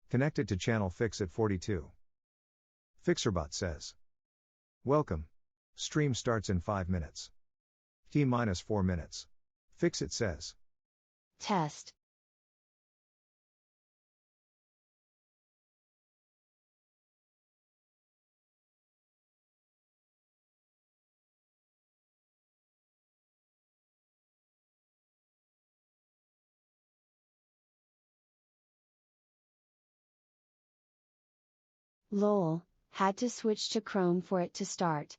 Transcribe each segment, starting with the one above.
Connected to channel Fixit 42. Fixerbot says. Welcome. Stream starts in 5 minutes. T-4 minutes. Fixit says. Test. Lol, had to switch to Chrome for it to start.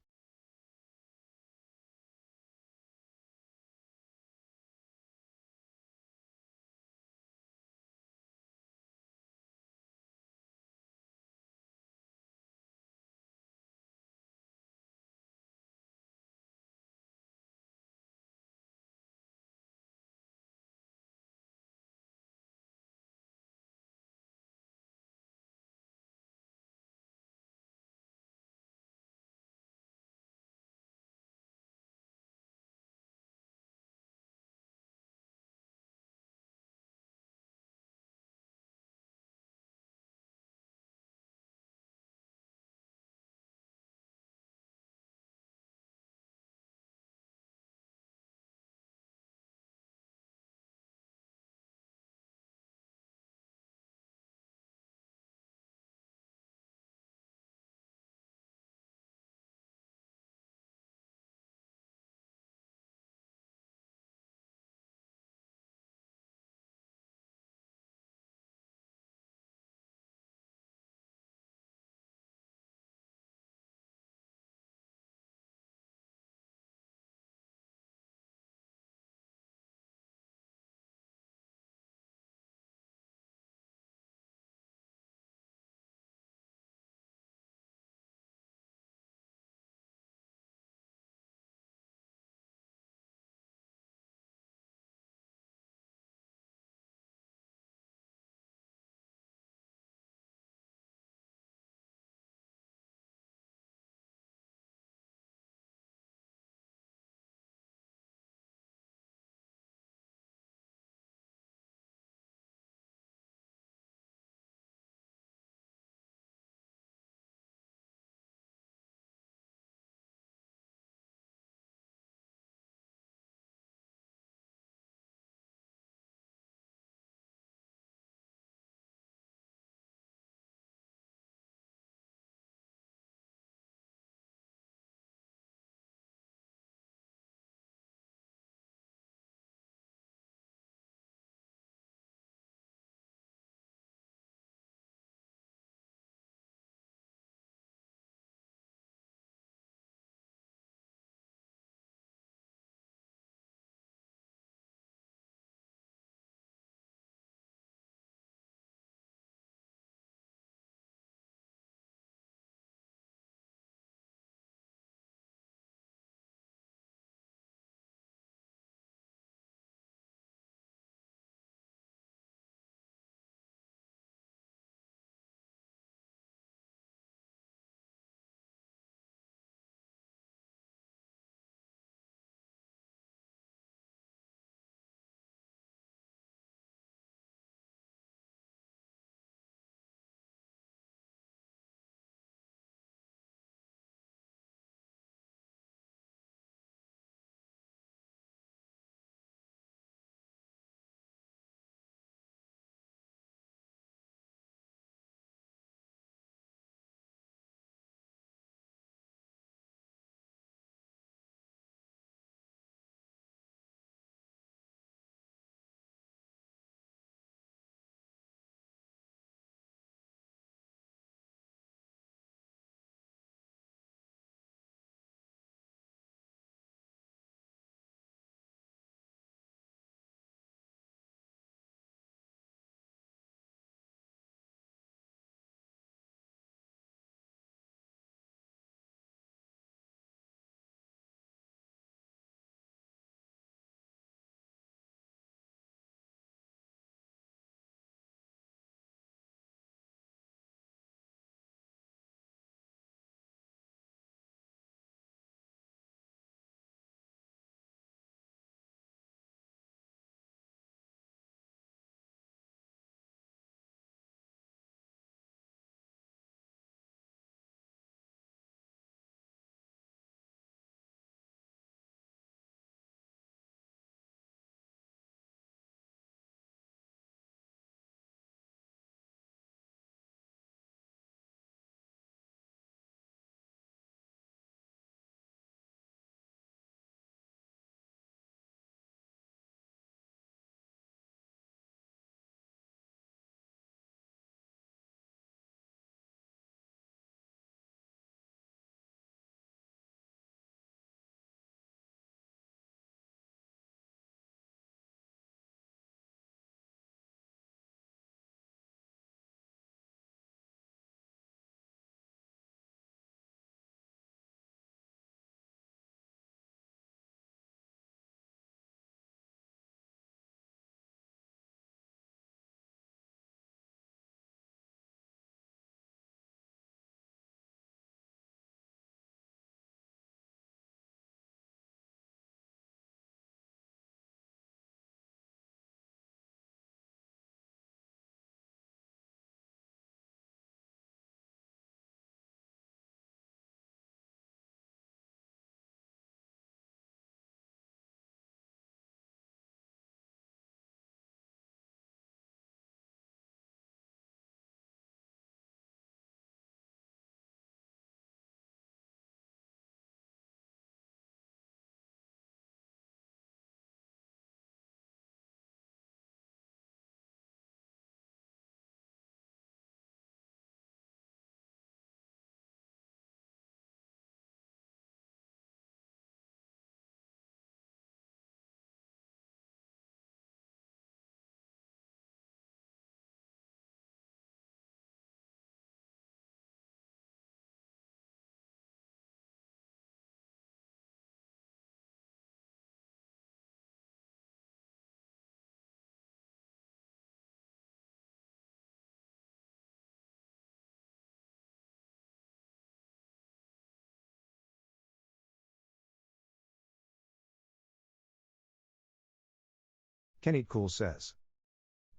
Can Eat Cool says.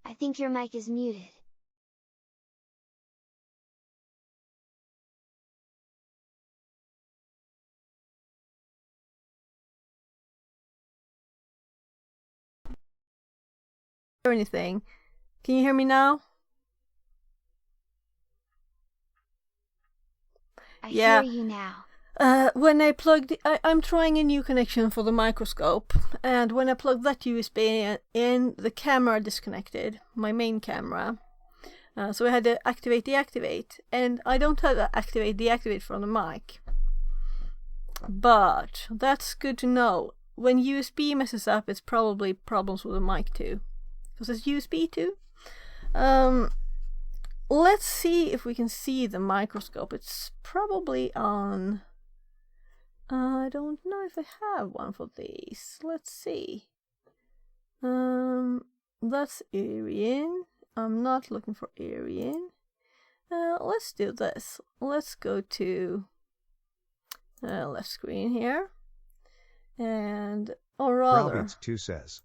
I think your mic is muted. Or anything. Can you hear me now? I Yeah. hear you now. When I plugged, I'm trying a new connection for the microscope, and when I plugged that USB in, the camera disconnected, my main camera. So I had to activate, deactivate, and I don't have to activate, deactivate from the mic. But that's good to know. When USB messes up, it's probably problems with the mic too, because it's USB too. Let's see if we can see the microscope. It's probably on. I don't know if I have one for these. Let's see. That's Arian. I'm not looking for Arian. Let's do this. Let's go to left screen here. And, or rather... Browbeats2 says.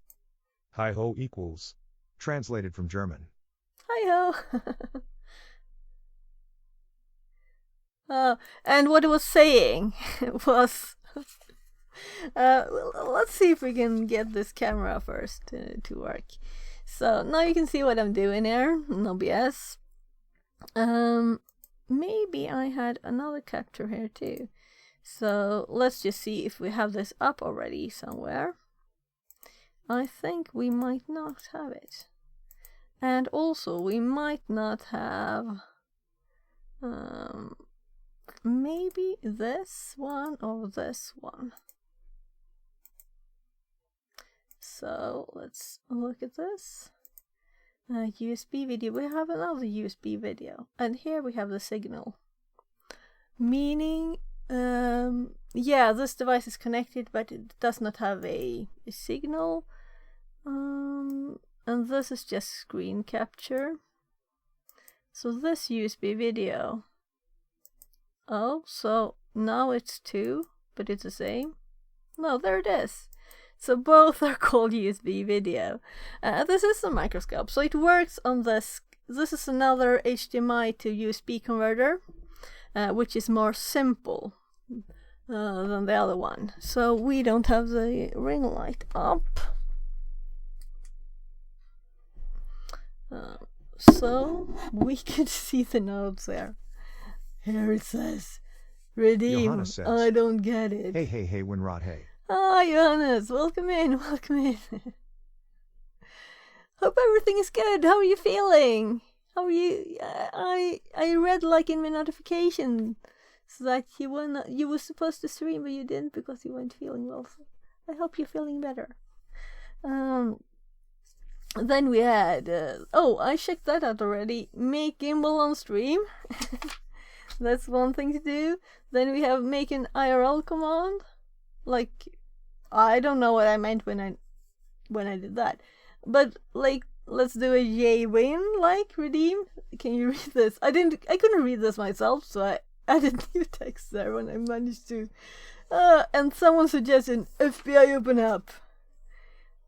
Hi ho equals. Translated from German. Hi ho! And what it was saying was... let's see if we can get this camera first to work. So now you can see what I'm doing here, no BS. Maybe I had another capture here too. So let's just see if we have this up already somewhere. I think we might not have it. And also we might not have maybe this one or this one. So let's look at this. USB video. We have another USB video. And here we have the signal. Meaning, yeah, this device is connected, but it does not have a signal. And this is just screen capture. So this USB video. Oh, so now it's 2, but it's the same. No, there it is. So both are called USB video. This is a microscope, so it works on this. This is another HDMI to USB converter, which is more simple than the other one. So we don't have the ring light up. So we could see the notes there. Here it says, redeem. Johannes says, I don't get it. Hey, Winrod, hey. Ah, Johannes, welcome in. Hope everything is good. How are you feeling? How are you? I read like in my notification that you were supposed to stream, but you didn't because you weren't feeling well. So I hope you're feeling better. Then we had I checked that out already. Make gimbal on stream. That's one thing to do. Then we have make an IRL command. Like, I don't know what I meant when I did that, but like, let's do a JWin, like redeem. Can you read this? I couldn't read this myself, so I added new text there when I managed to. And someone suggested FBI open up.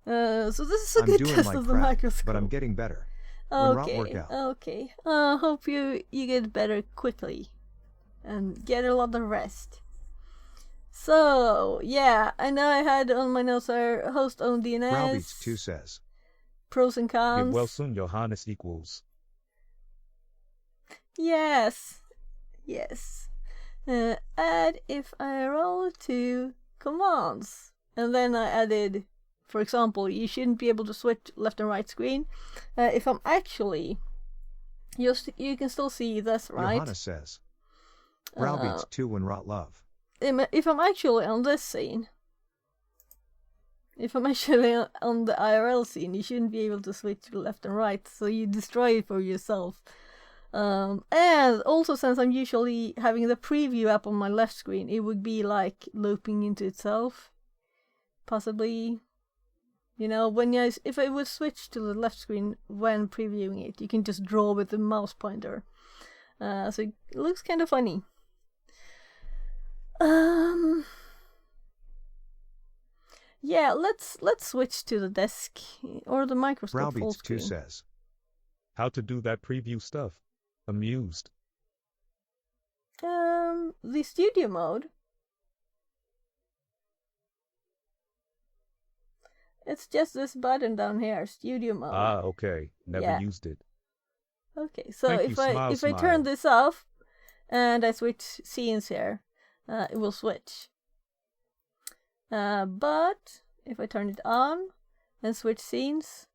So this is a good test of the microscope. But I'm getting better. Okay. Hope you get better quickly, and get a lot of rest. So, yeah, I know I had on my notes our host-owned DNS. Browbeats2 says. Pros and cons. Get well soon, Johannes equals. Yes. Add if IRL to commands. And then I added, for example, you shouldn't be able to switch left and right screen. If I'm actually... you can still see this, right? Johannes says. Browbeats2 Winrod love. If I'm actually on this scene, if I'm actually on the IRL scene, you shouldn't be able to switch left and right, so you destroy it for yourself. And also, since I'm usually having the preview up on my left screen, it would be like looping into itself. Possibly, if I would switch to the left screen when previewing it, you can just draw with the mouse pointer. So it looks kind of funny. Yeah, let's switch to the desk or the microscope full Browbeats 2 screen. says. How to do that preview stuff. Amused. The studio mode. It's just this button down here, studio mode. Ah, okay. Never Yeah. used it. Okay, so Thank you, if I smile, if I turn smile. this off and I switch scenes here, it will switch. But if I turn it on and switch scenes,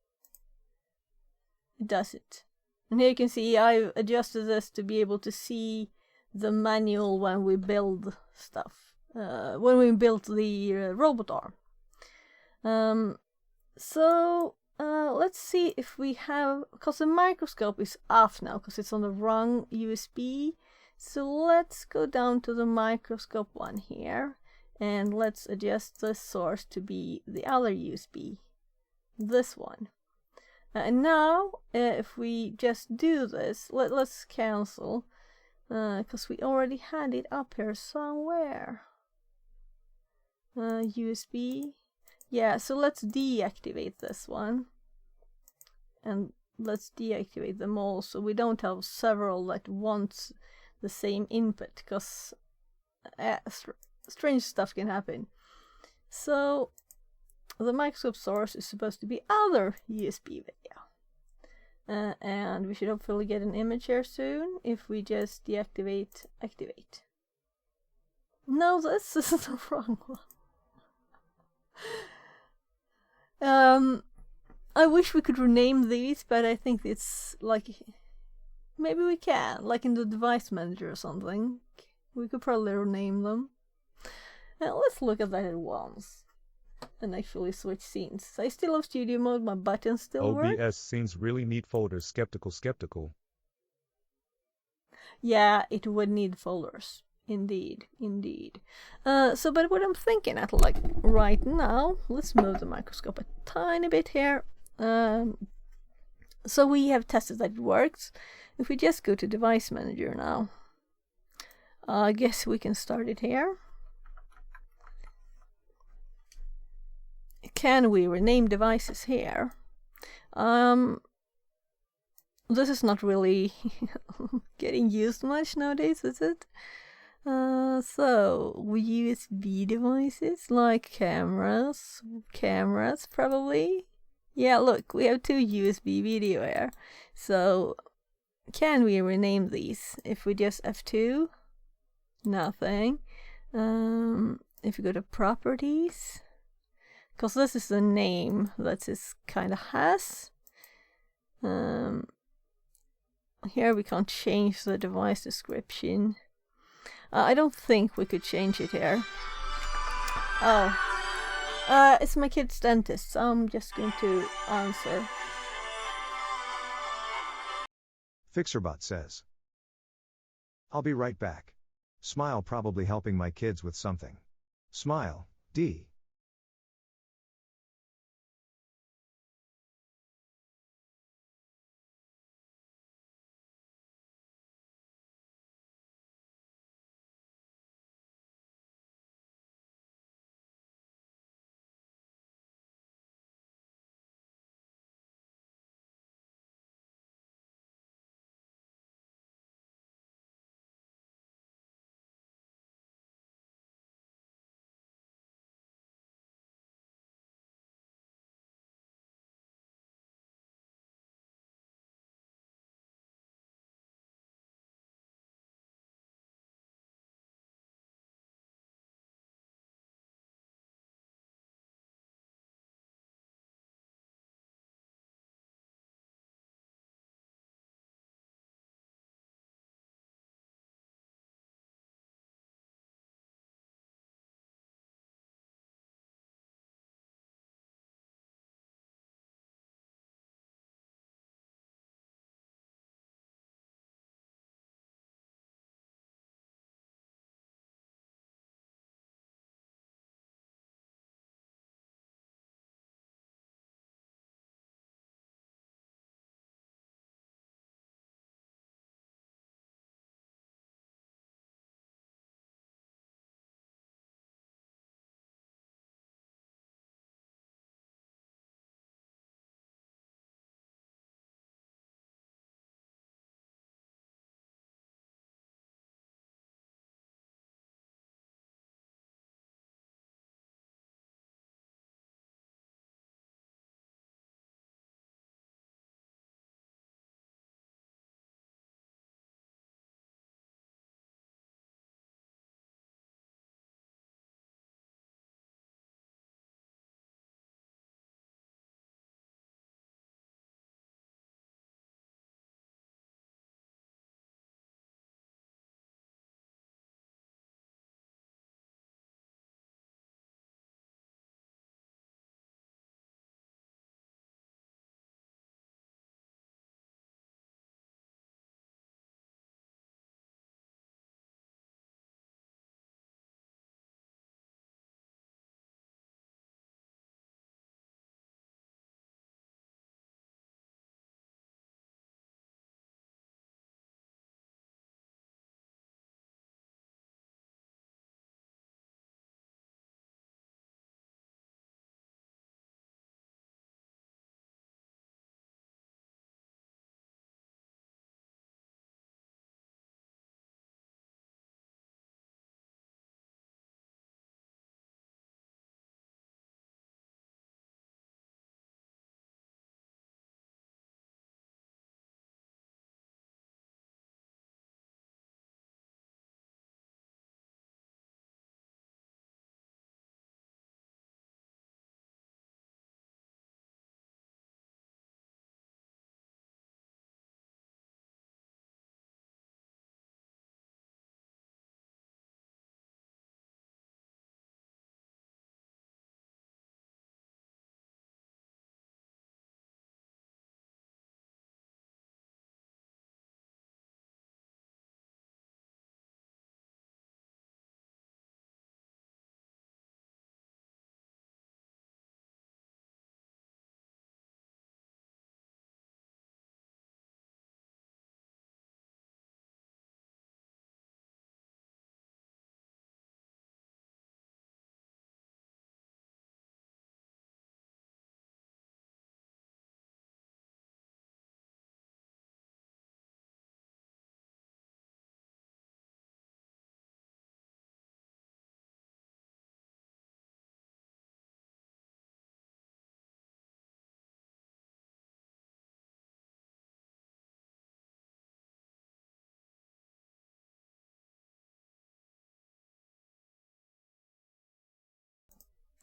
it doesn't. And here you can see I've adjusted this to be able to see the manual when we build stuff. When we built the robot arm. So let's see if we have, because the microscope is off now because it's on the wrong USB. So let's go down to the microscope one here and let's adjust the source to be the other USB, this one. And now if we just do this, let's cancel because we already had it up here somewhere. USB. Yeah, so let's deactivate this one. And let's deactivate them all so we don't have several that want the same input, because strange stuff can happen. So the microscope source is supposed to be other USB video. And we should hopefully get an image here soon if we just deactivate, activate. No, this is the wrong one. I wish we could rename these, but I think it's like, maybe we can, like in the device manager or something. We could probably rename them. Let's look at that at once and actually switch scenes. So I still have studio mode, my buttons still work. OBS scenes really need folders. Skeptical. Yeah, it would need folders. Indeed. But what I'm thinking at, like right now, let's move the microscope a tiny bit here. So we have tested that it works. If we just go to device manager now, I guess we can start it here. Can we rename devices here? This is not really getting used much nowadays, is it? So USB devices like cameras probably. Yeah, look, we have 2 USB video here. So can we rename these? If we just F2, nothing. If we go to properties, because this is the name that this kind of has. Here we can't change the device description. I don't think we could change it here. Oh. It's my kid's dentist, so I'm just going to answer. Fixerbot says. I'll be right back. Smile, probably helping my kids with something. Smile, D.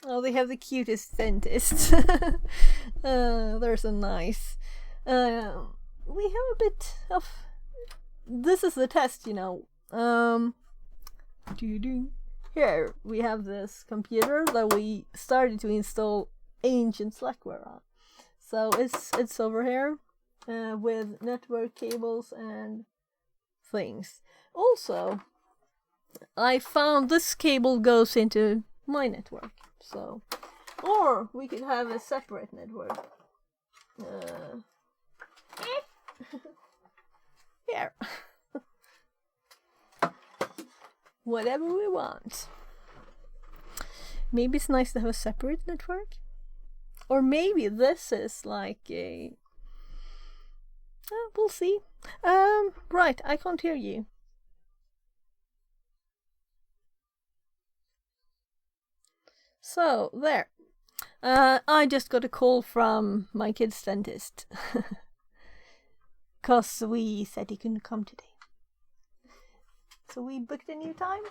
Oh, they have the cutest dentist. They're so nice. We have a bit of... This is the test, you know. Here, we have this computer that we started to install ancient Slackware on. So it's over here with network cables and things. Also, I found this cable goes into my network. So, or we could have a separate network. Here. Whatever we want. Maybe it's nice to have a separate network. Or maybe this is like a... we'll see. Right, I can't hear you. So, there. I just got a call from my kid's dentist. 'Cause we said he couldn't come today. So we booked a new time.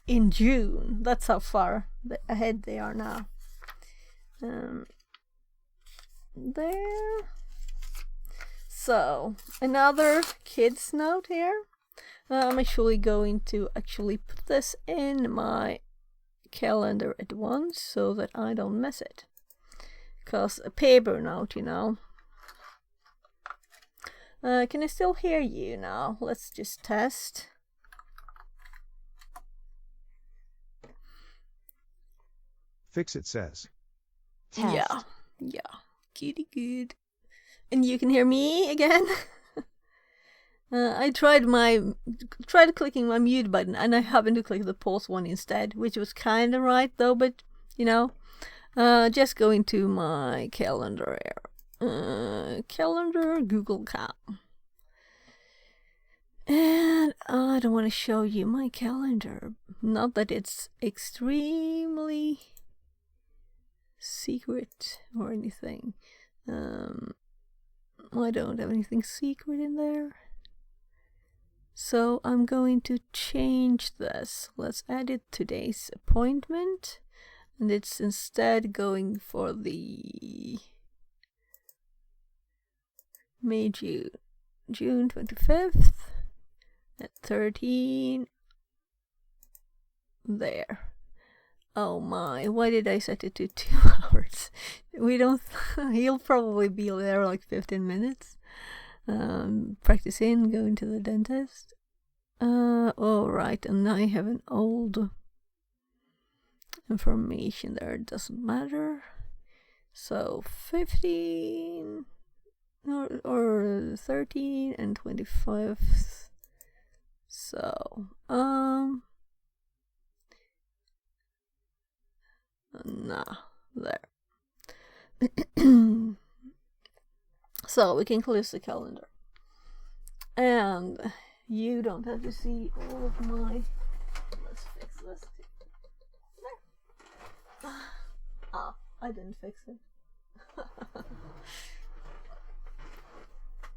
In June. That's how far ahead they are now. There. So, another kid's note here. I'm actually going to put this in my calendar at once so that I don't miss it. 'Cause a paper note, you know. Can I still hear you now? Let's just test. Fixit says. Test. Yeah. Kitty good. And you can hear me again? I tried clicking my mute button and I happened to click the pause one instead, which was kind of right though, but you know, just go into my calendar here. Calendar, Google Cal. And I don't want to show you my calendar. Not that it's extremely secret or anything. I don't have anything secret in there. So I'm going to change this. Let's edit today's appointment. And it's instead going for the June 25th at 13. There. Oh my, why did I set it to 2 hours? He'll probably be there like 15 minutes. Practicing, going to the dentist. Alright, and I have an old information there, it doesn't matter. So 15 or 13 and 25. So, there. So we can close the calendar. And you don't have to see all of my... Let's fix this. There. Ah, I didn't fix it.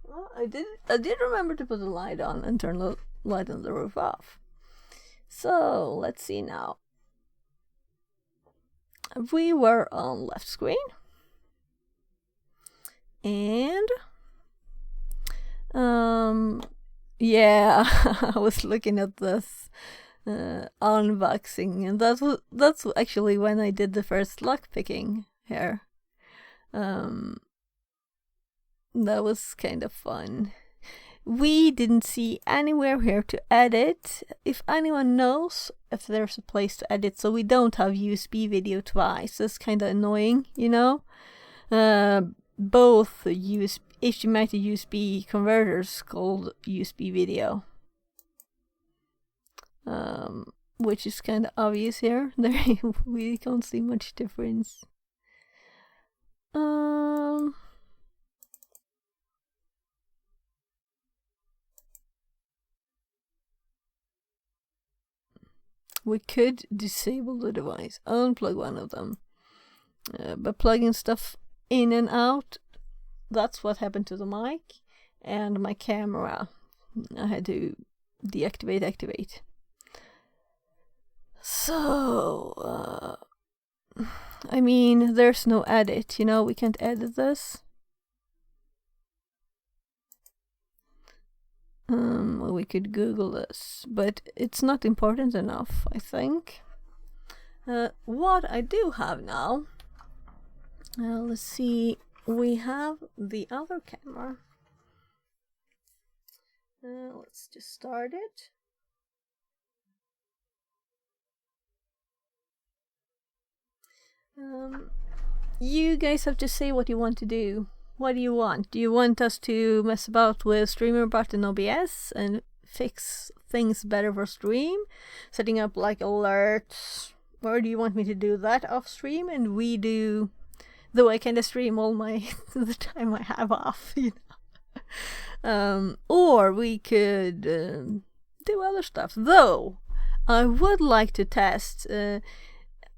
Well, I did remember to put the light on and turn the light on the roof off. So, let's see now. We were on left screen. And yeah, I was looking at this unboxing, and that's actually when I did the first lock picking here. That was kind of fun. We didn't see anywhere here to edit. If anyone knows if there's a place to edit, so we don't have USB video twice. That's kind of annoying, you know. Both HDMI to USB converters called USB video, which is kind of obvious here. There we can't see much difference. We could disable the device, unplug one of them, but plugging stuff in and out, that's what happened to the mic and my camera. I had to deactivate, activate. So, I mean, there's no edit, you know, we can't edit this. We could Google this, but it's not important enough, I think. What I do have now, let's see, we have the other camera. Let's just start it. You guys have to say what you want to do. What do you want? Do you want us to mess about with StreamerBot and OBS and fix things better for stream? Setting up like alerts? Or do you want me to do that off stream and we do, though I kinda stream all my the time I have off, you know? Or we could do other stuff. Though I would like to test.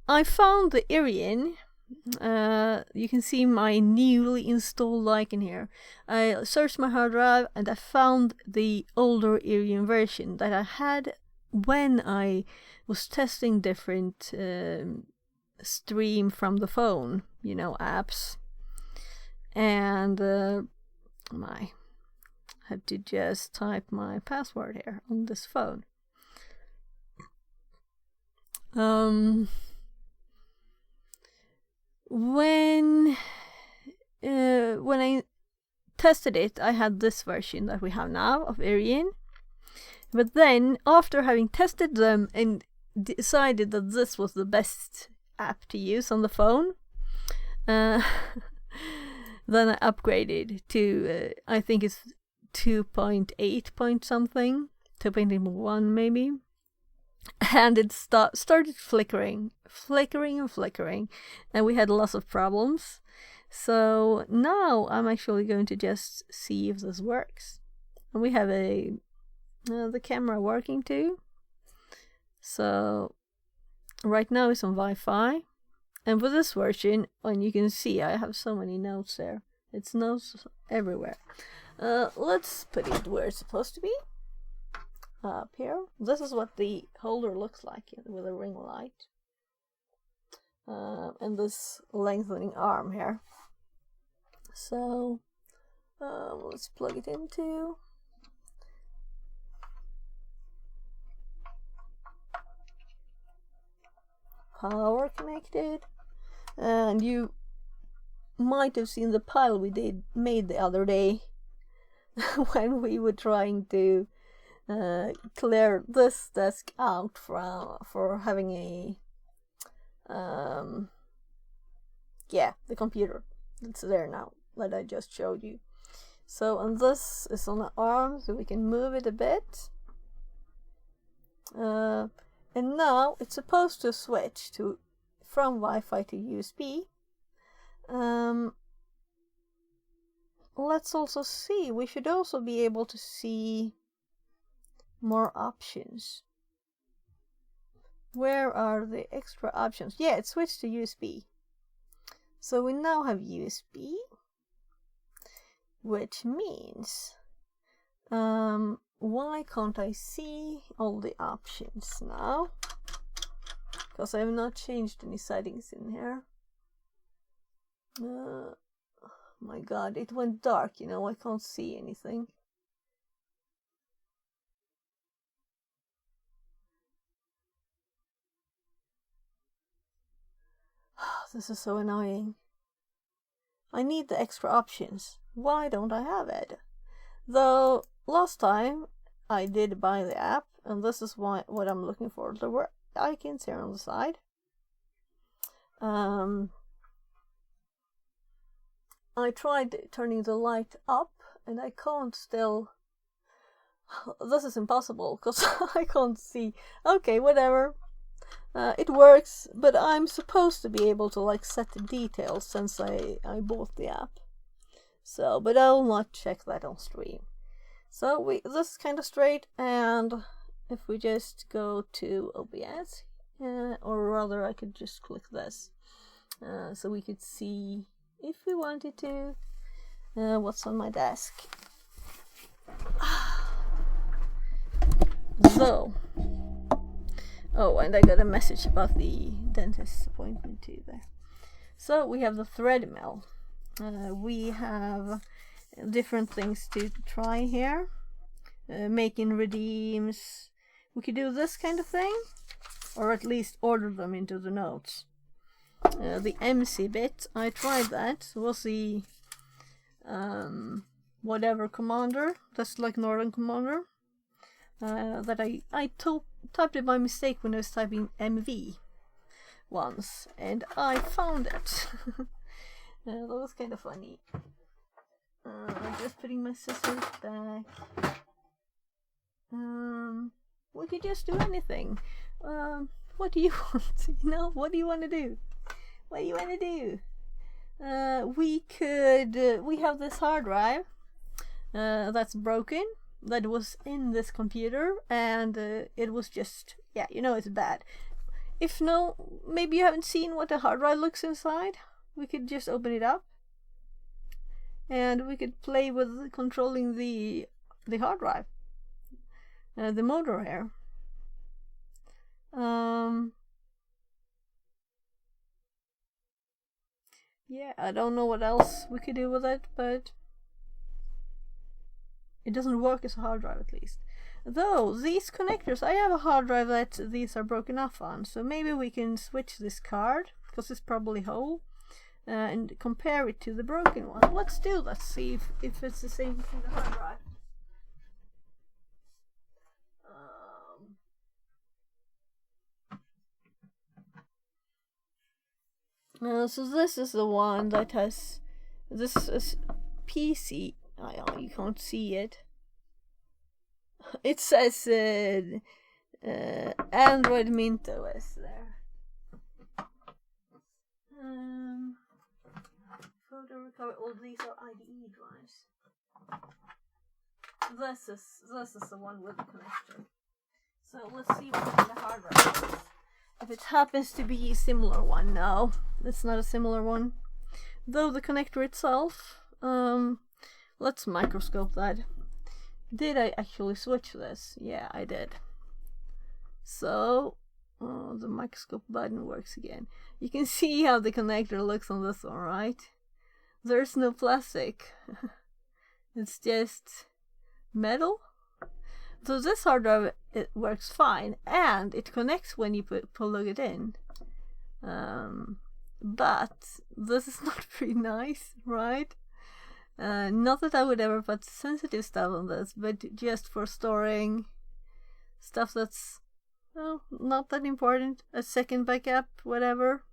I found the Irian. You can see my newly installed Lycan here. I searched my hard drive and I found the older Irian version that I had when I was testing different stream from the phone, you know, apps. And I have to just type my password here on this phone. When I tested it, I had this version that we have now of Irian. But then, after having tested them and decided that this was the best app to use on the phone, then I upgraded to, I think it's 2.8 point something, 2.1 maybe. And it started flickering, and we had lots of problems. So now I'm actually going to just see if this works. And we have the camera working too. So right now it's on Wi-Fi, and with this version, and you can see I have so many notes there. It's notes everywhere. Let's put it where it's supposed to be. Up here. This is what the holder looks like with a ring light. And this lengthening arm here. So let's plug it into. Power connected. And you might have seen the pile we made the other day when we were trying to clear this desk out for having a the computer that's there now that I just showed you. So, and this is on the arm, so we can move it a bit. And now it's supposed to switch from Wi-Fi to USB. Let's also see. We should also be able to see more options. Where are the extra options? Yeah, it switched to USB. So we now have USB, which means why can't I see all the options now? Because I have not changed any settings in here. My god, it went dark, you know, I can't see anything. This is so annoying. I need the extra options. Why don't I have it? Though last time I did buy the app, and this is what I'm looking for. There were icons here on the side. I tried turning the light up, and I can't still. This is impossible because I can't see. Okay, whatever. It works, but I'm supposed to be able to like set the details since I bought the app. So, but I'll not check that on stream. So this is kind of straight, and if we just go to OBS, or rather I could just click this, so we could see if we wanted to what's on my desk. So Oh, and I got a message about the dentist appointment too there. So we have the thread mill. We have different things to try here. Making redeems. We could do this kind of thing, or at least order them into the notes. The MC bit, I tried that. Was the whatever commander, that's like Northern Commander, that I typed it by mistake when I was typing MV once, and I found it. That was kind of funny. I'm just putting my scissors back. We could just do anything. What do you want? You know, what do you want to do? What do you want to do? We have this hard drive that's broken, that was in this computer, and it was just, yeah, you know, it's bad. If no, maybe you haven't seen what a hard drive looks inside, we could just open it up and we could play with controlling the hard drive, the motor here. Yeah, I don't know what else we could do with it, but it doesn't work as a hard drive, at least. Though, these connectors, I have a hard drive that these are broken off on, so maybe we can switch this card, because it's probably whole, and compare it to the broken one. Let's do that, see if it's the same kind of hard drive. So this is the one that has, this is PC. You can't see it. It says Android Mint OS there. Photo recovery. All these are IDE drives. This is the one with the connector. So let's see what kind of hard drive it is. If it happens to be a similar one, no, it's not a similar one. Though the connector itself, let's microscope that. Did I actually switch this? Yeah, I did. So, the microscope button works again. You can see how the connector looks on this one, right? There's no plastic. It's just metal. So this hard drive, it works fine, and it connects when you plug it in. But this is not very nice, right? Not that I would ever put sensitive stuff on this, but just for storing stuff that's not that important, a second backup, whatever.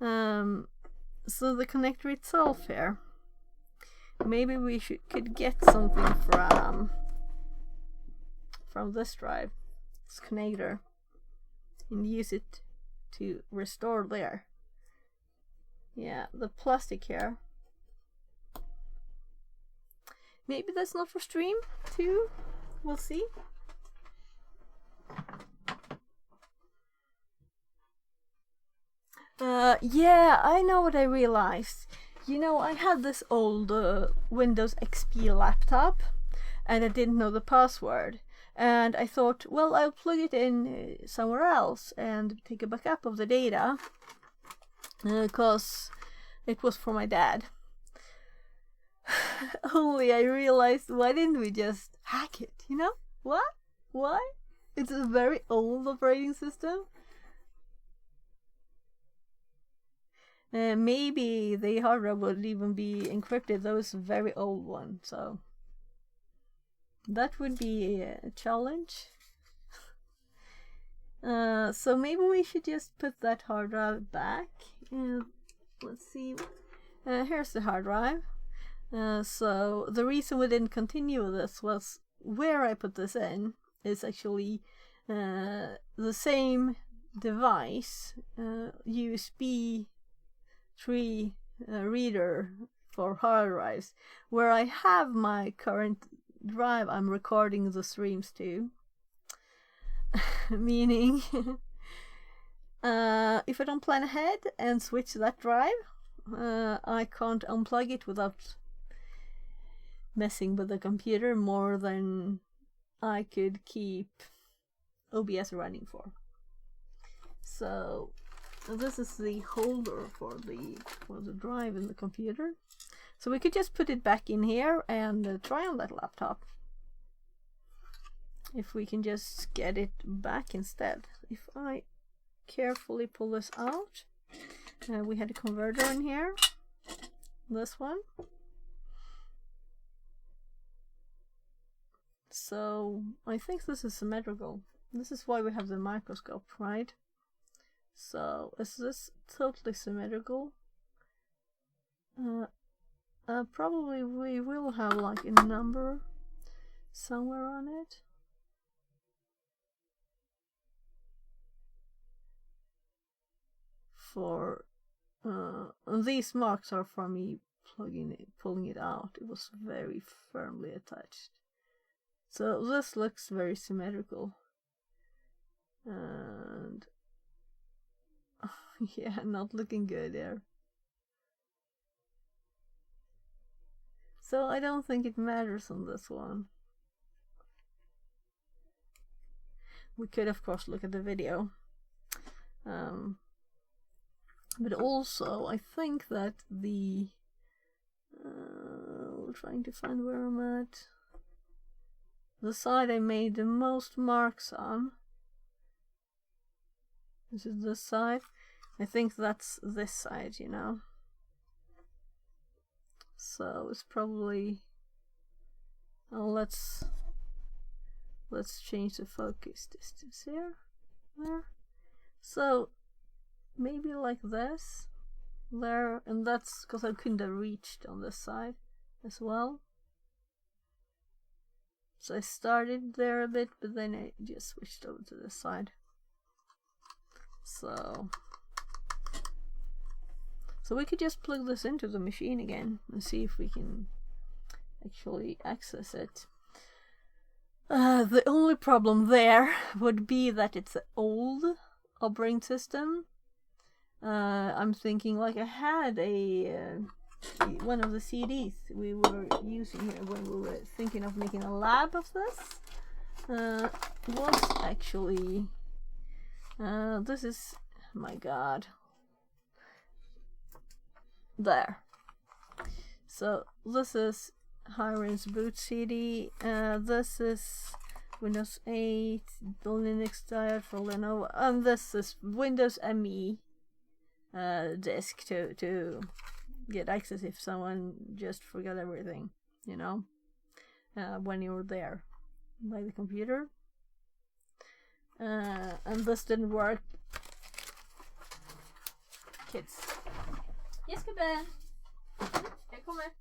So the connector itself here, maybe we could get something from this drive, this connector, and use it to restore there. Yeah, the plastic here. Maybe that's not for stream too. We'll see. Yeah, I know what I realized. You know, I had this old Windows XP laptop, and I didn't know the password. And I thought, well, I'll plug it in somewhere else and take a backup of the data, because it was for my dad. Only I realized, why didn't we just hack it, you know? What? Why? It's a very old operating system. Maybe the hard drive would even be encrypted. That was a very old one, so that would be a challenge. So maybe we should just put that hard drive back. Let's see. Here's the hard drive. So the reason we didn't continue with this was where I put this in is actually the same device, USB 3 reader for hard drives, where I have my current drive I'm recording the streams to. Meaning, if I don't plan ahead and switch that drive, I can't unplug it without messing with the computer more than I could keep OBS running for. So this is the holder for the drive in the computer. So we could just put it back in here and try on that laptop. If we can just get it back instead. If I carefully pull this out, we had a converter in here. This one. So I think this is symmetrical. This is why we have the microscope, right? So is this totally symmetrical? Probably we will have like a number somewhere on it. For these marks are from me pulling it out. It was very firmly attached. So this looks very symmetrical. And yeah, not looking good there. So I don't think it matters on this one. We could of course look at the video. But also I think that the trying to find where I'm at. The side I made the most marks on. This is this side. I think that's this side, you know. So it's probably. Oh, let's change the focus distance here. There. So maybe like this. There, and that's because I couldn't have reached on this side as well. So I started there a bit, but then I just switched over to this side. So we could just plug this into the machine again and see if we can actually access it. The only problem there would be that it's an old operating system. I'm thinking like I had one of the CDs we were using here when we were thinking of making a lab of this. Was actually this is, my god, there. So this is Hiren's boot CD. This is Windows 8, the Linux diet for Lenovo, and this is Windows ME disk to get access if someone just forgot everything, you know, when you were there by the computer. And this didn't work. Kids. Yes, Kaban. Här kommer.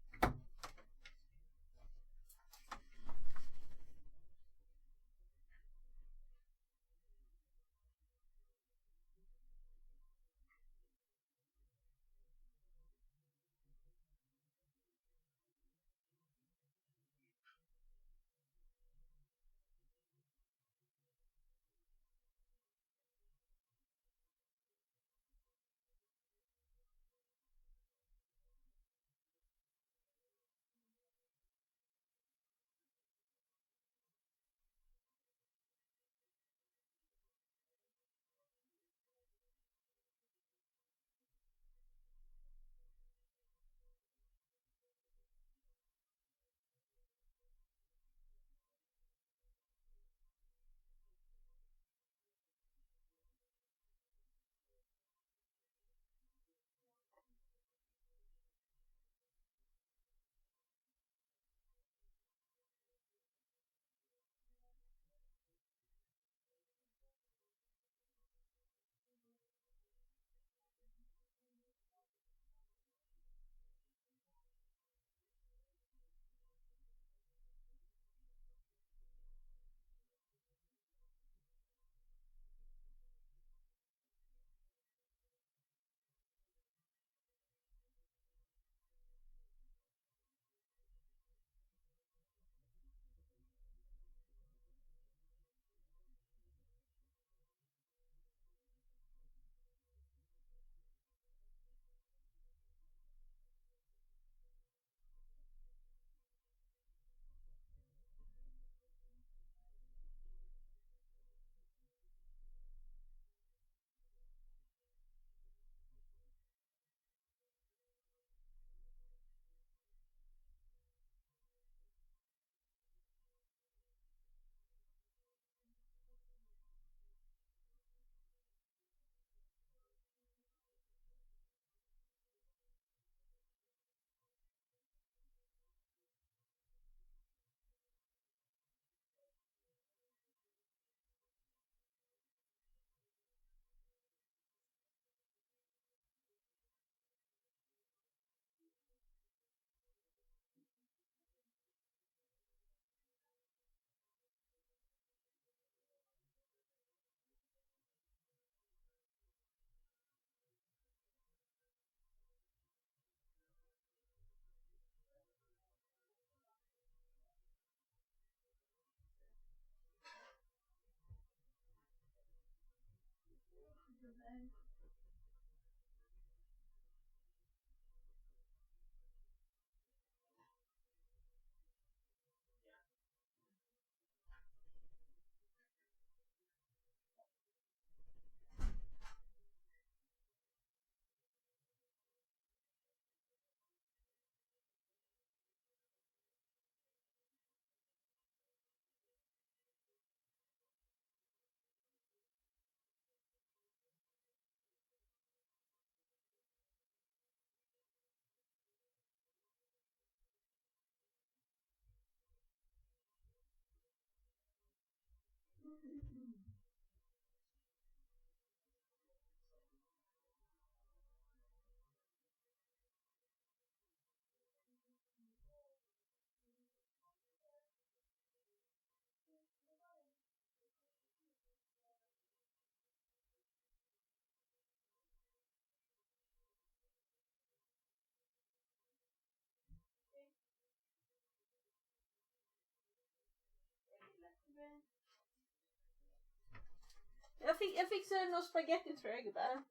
Jag fixar någon spaghetti tror jag där.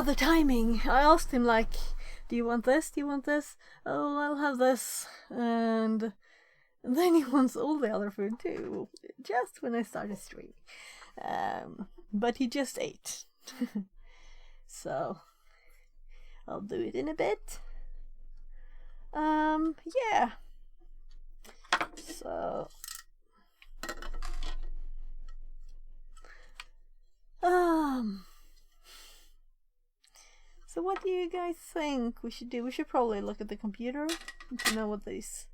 The timing. I asked him like, do you want this? Do you want this? Oh, I'll have this. And then he wants all the other food too. Just when I started streaming. But he just ate. So I'll do it in a bit. Yeah. So so what do you guys think we should do? We should probably look at the computer to know what these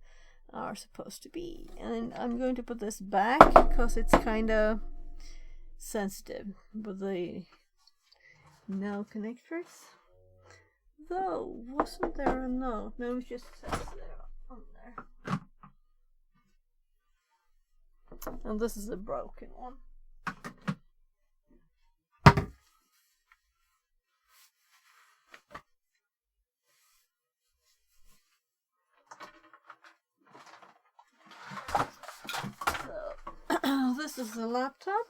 are supposed to be. And I'm going to put this back because it's kind of sensitive with the no connectors. Though, wasn't there a note? No, it just says there on there. And this is a broken one. So, this is the laptop.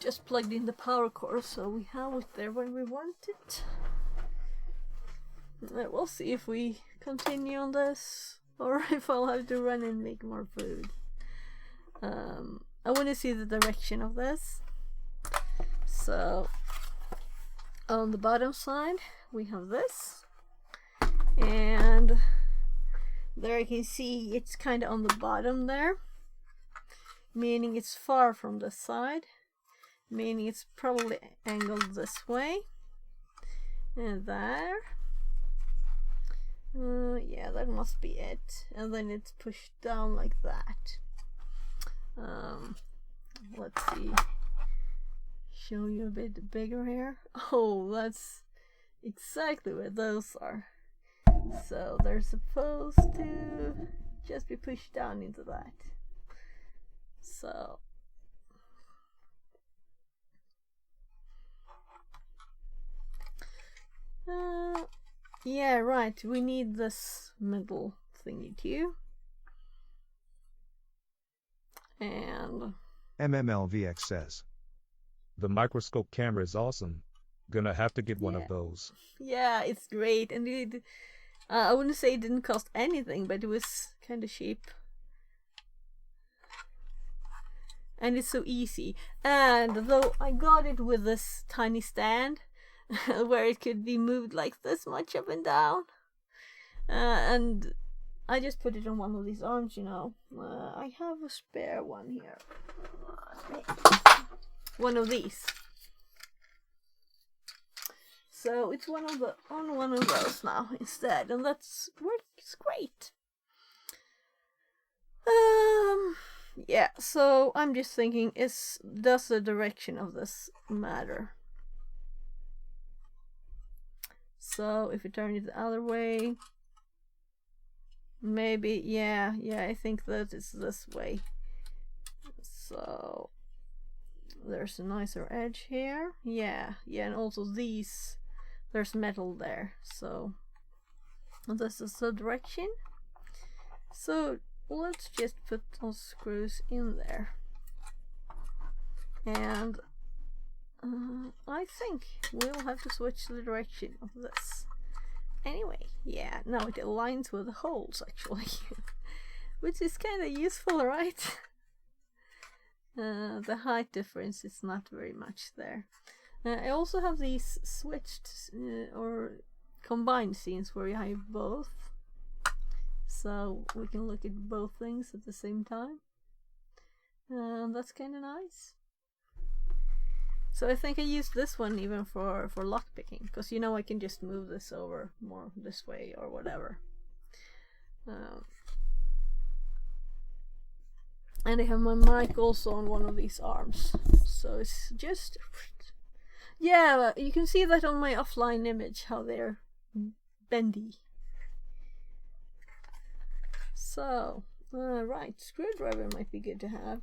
Just plugged in the power cord, so we have it there when we want it. We'll see if we continue on this or if I'll have to run and make more food. I want to see the direction of this. So on the bottom side we have this, and there you can see it's kind of on the bottom there, meaning it's far from the side, meaning it's probably angled this way. And there. Yeah, that must be it. And then it's pushed down like that. Let's see. Show you a bit bigger here. Oh, that's exactly where those are. So they're supposed to just be pushed down into that. So yeah, right, we need this middle thingy too. And MMLVX says, The microscope camera is awesome. Gonna have to get one of those. Yeah, it's great. And it, I wouldn't say it didn't cost anything, but it was kind of cheap. And it's so easy. And though I got it with this tiny stand where it could be moved like this much up and down, and I just put it on one of these arms, you know. I have a spare one here. One of these. So it's on one of those now instead, and that's works great. Yeah, so I'm just thinking, does the direction of this matter? So if we turn it the other way, maybe, yeah, I think that it's this way. So there's a nicer edge here. Yeah, and also these, there's metal there. So this is the direction. So let's just put those screws in there. And I think we'll have to switch the direction of this. Anyway, yeah, now it aligns with the holes actually, which is kind of useful, right? The height difference is not very much there. I also have these switched or combined scenes where you have both, so we can look at both things at the same time. That's kind of nice. So I think I use this one even for lockpicking, because you know I can just move this over more this way or whatever. And I have my mic also on one of these arms, so it's just, yeah, you can see that on my offline image how they're bendy. So right, screwdriver might be good to have,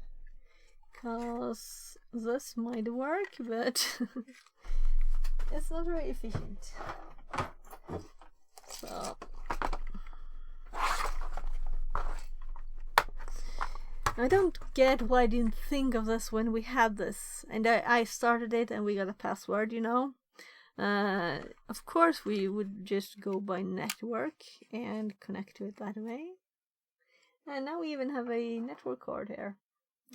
because this might work, but it's not very efficient. So I don't get why I didn't think of this when we had this, and I started it and we got a password, you know. Of course we would just go by network and connect to it that way. And now we even have a network card here,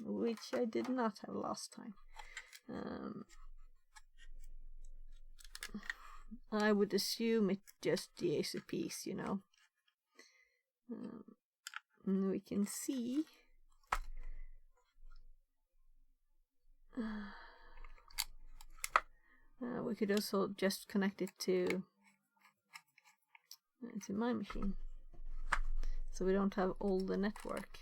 which I did not have last time. I would assume it's just the ACPs, you know. And we can see we could also just connect it to my machine, so we don't have all the network.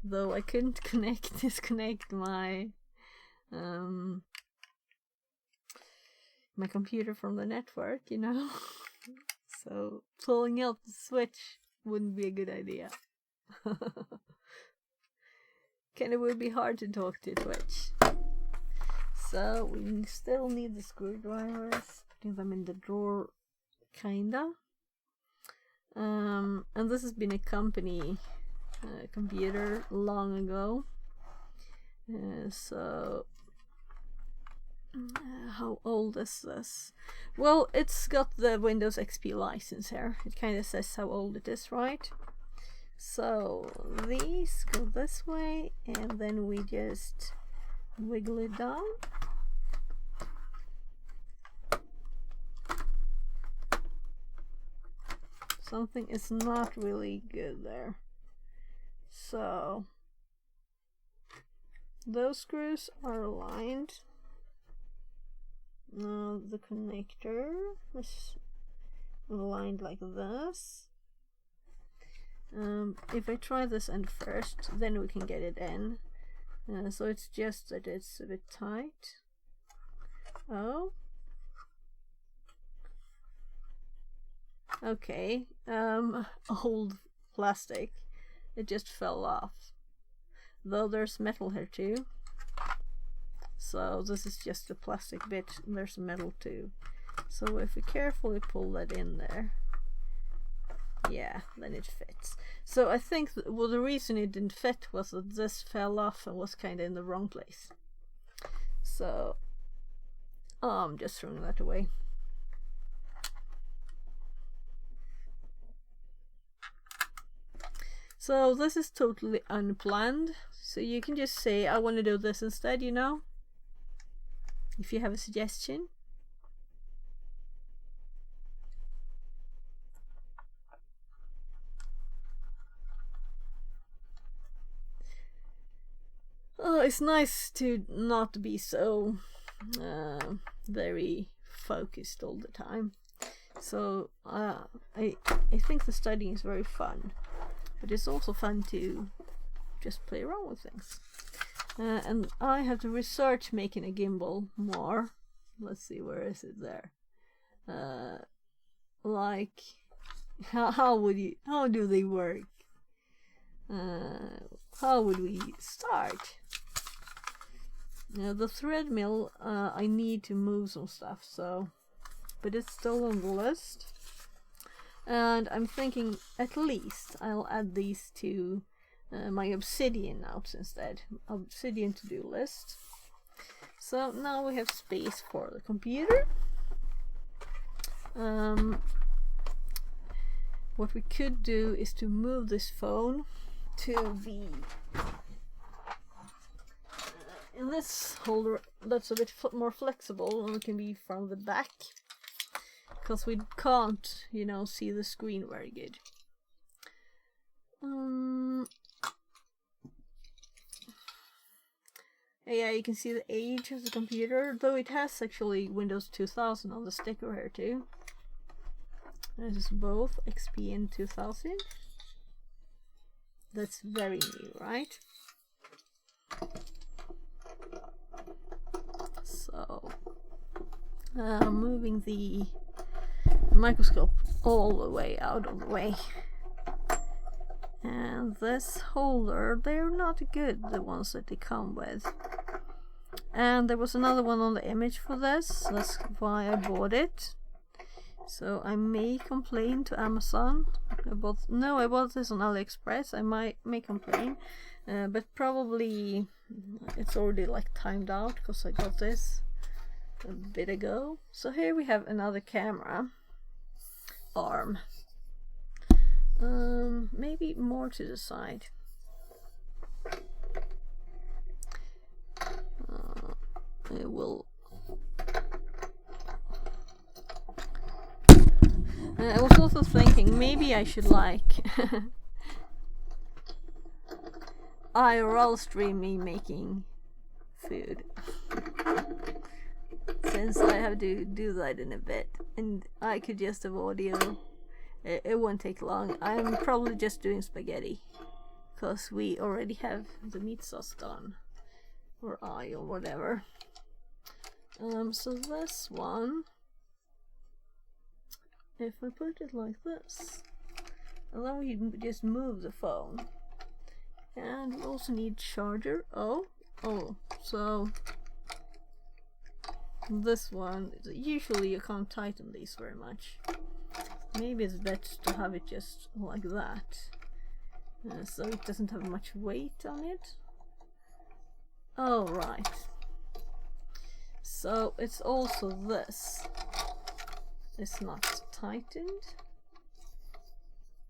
Though I couldn't disconnect my my computer from the network, you know. So pulling out the switch wouldn't be a good idea. Kinda would be hard to talk to Twitch. So we still need the screwdrivers, putting them in the drawer, kinda. And this has been a company computer long ago. So how old is this? Well, it's got the Windows XP license here. It kind of says how old it is, right? So these go this way, and then we just wiggle it down. Something is not really good there. So those screws are aligned. Now the connector is aligned like this. If I try this end first, then we can get it in. So it's just that it's a bit tight. Oh. Okay. Old plastic. It just fell off. Though there's metal here too. So this is just a plastic bit, and there's metal too. So if we carefully pull that in there, yeah, then it fits. So I think well, the reason it didn't fit was that this fell off and was kind of in the wrong place. So I'm just throwing that away. So this is totally unplanned. So you can just say, I want to do this instead, you know, if you have a suggestion. Oh, it's nice to not be so very focused all the time. So I think the studying is very fun, but it's also fun to just play around with things. And I have to research making a gimbal more. Let's see, where is it there? Like, how do they work? How would we start? The thread mill, I need to move some stuff, so, but it's still on the list. And I'm thinking at least I'll add these to my Obsidian notes instead. Obsidian to-do list. So now we have space for the computer. What we could do is to move this phone to the in this holder that's a bit more flexible, and it can be from the back, because we can't, you know, see the screen very good. Yeah, you can see the age of the computer, though it has actually Windows 2000 on the sticker here too. This is both XP and 2000. That's very new, right? So, moving the microscope all the way out of the way. And this holder, they're not good, the ones that they come with. And there was another one on the image for this, that's why I bought it. So I may complain to Amazon about, no, I bought this on AliExpress. I may complain, but probably it's already like timed out because I got this a bit ago. So here we have another camera arm, maybe more to the side. It will. I was also thinking maybe I should like IRL stream me making food, since I have to do that in a bit, and I could just have audio. It won't take long. I'm probably just doing spaghetti because we already have the meat sauce done, or whatever. So this one, if I put it like this, and then we just move the phone, and we also need charger. Oh, so this one, usually you can't tighten these very much. Maybe it's better to have it just like that, so it doesn't have much weight on it. Oh, right. So it's also this. It's not tightened.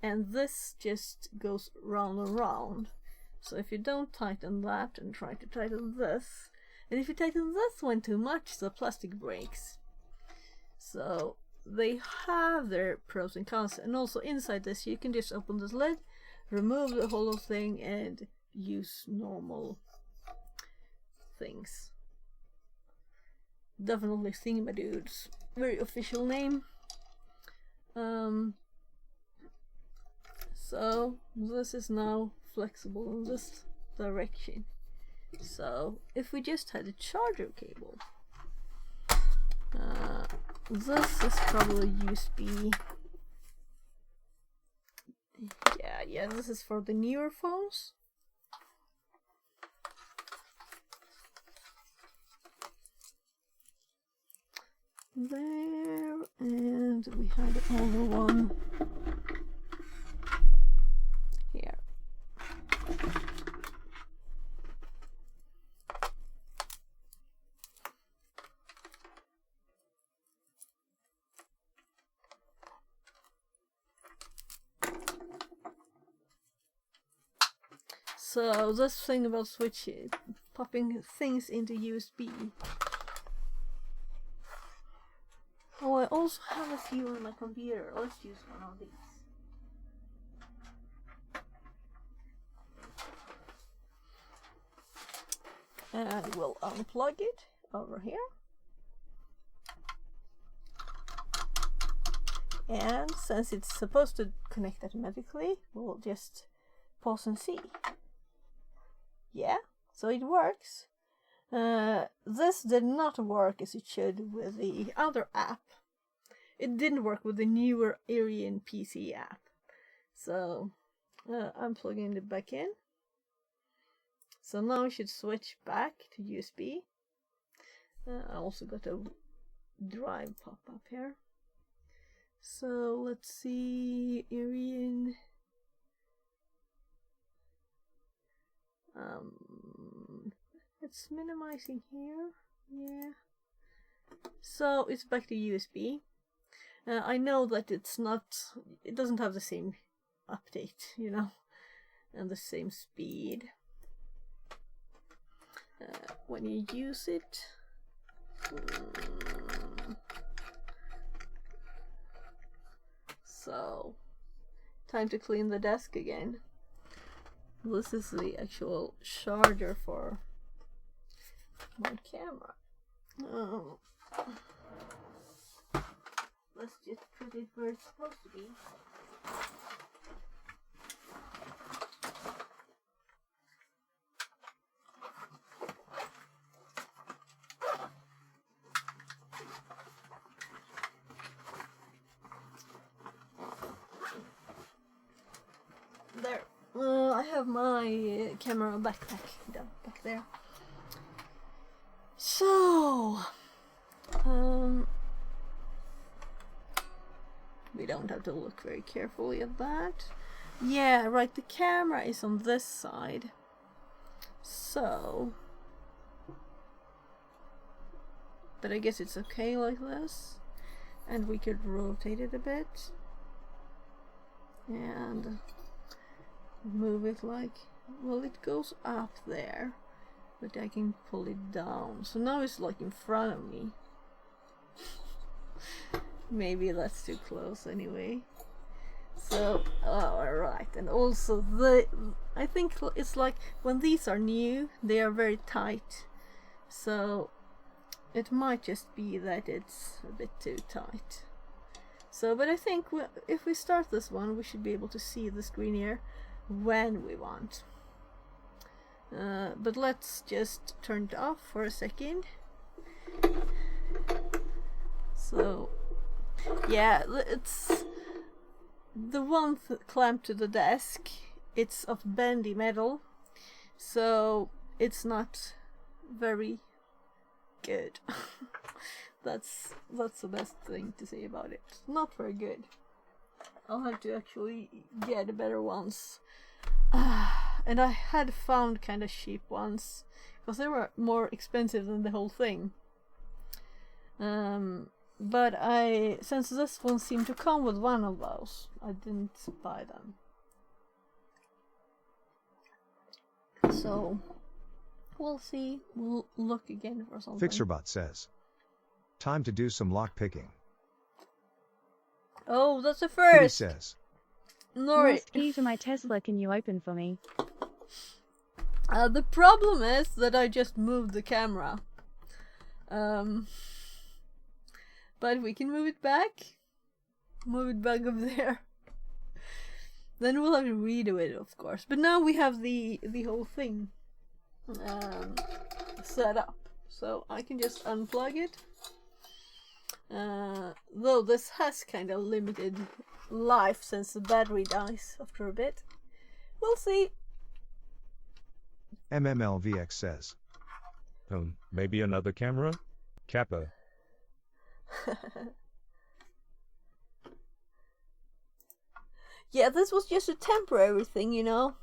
And this just goes round and round. So if you don't tighten that and try to tighten this, and if you tighten this one too much, the plastic breaks. So they have their pros and cons. And also inside this you can just open this lid, remove the whole thing, and use normal things. Definitely Thingamadude's very official name. So this is now flexible in this direction. So if we just had a charger cable, this is probably USB. Yeah, this is for the newer phones. There, and we had the older one here. So this thing about switching, popping things into USB. Oh, I also have a few on my computer. Let's use one of these. And we'll unplug it over here. And since it's supposed to connect automatically, we'll just pause and see. Yeah, So it works. This did not work as it should with the other app. It didn't work with the newer Arian PC app. So I'm plugging it back in. So now I should switch back to USB. I also got a drive pop up here. So let's see, Arian. It's minimizing here. Yeah. So it's back to USB. I know that it doesn't have the same update, you know, and the same speed when you use it. So, time to clean the desk again. This is the actual charger for my camera. Let's just put it where it's supposed to be. There. I have my camera backpack down back there. So, we don't have to look very carefully at that. Yeah, right, the camera is on this side. So, but I guess it's okay like this. And we could rotate it a bit. And move it like, well, it goes up there, but I can pull it down. So now it's like in front of me. Maybe that's too close anyway. So, alright. And also I think it's like when these are new, they are very tight. So it might just be that it's a bit too tight. So, but I think if we start this one, we should be able to see the screen here when we want. But let's just turn it off for a second. So, yeah, it's the one clamped to the desk. It's of bendy metal, so it's not very good. That's the best thing to say about it. Not very good. I'll have to actually get better ones. And I had found kind of cheap ones because they were more expensive than the whole thing. But since this one seemed to come with one of those, I didn't buy them. So we'll see. We'll look again for something. Fixerbot says, time to do some lock picking. Oh, that's a Kitty first. says, Nori. What key to my Tesla can you open for me? The problem is that I just moved the camera. But we can move it back. Move it back up there. Then we'll have to redo it, of course. But now we have the whole thing set up. So I can just unplug it. Though this has kind of limited life since the battery dies after a bit. We'll see. MMLVX says, Maybe another camera? Kappa. Yeah, this was just a temporary thing, you know.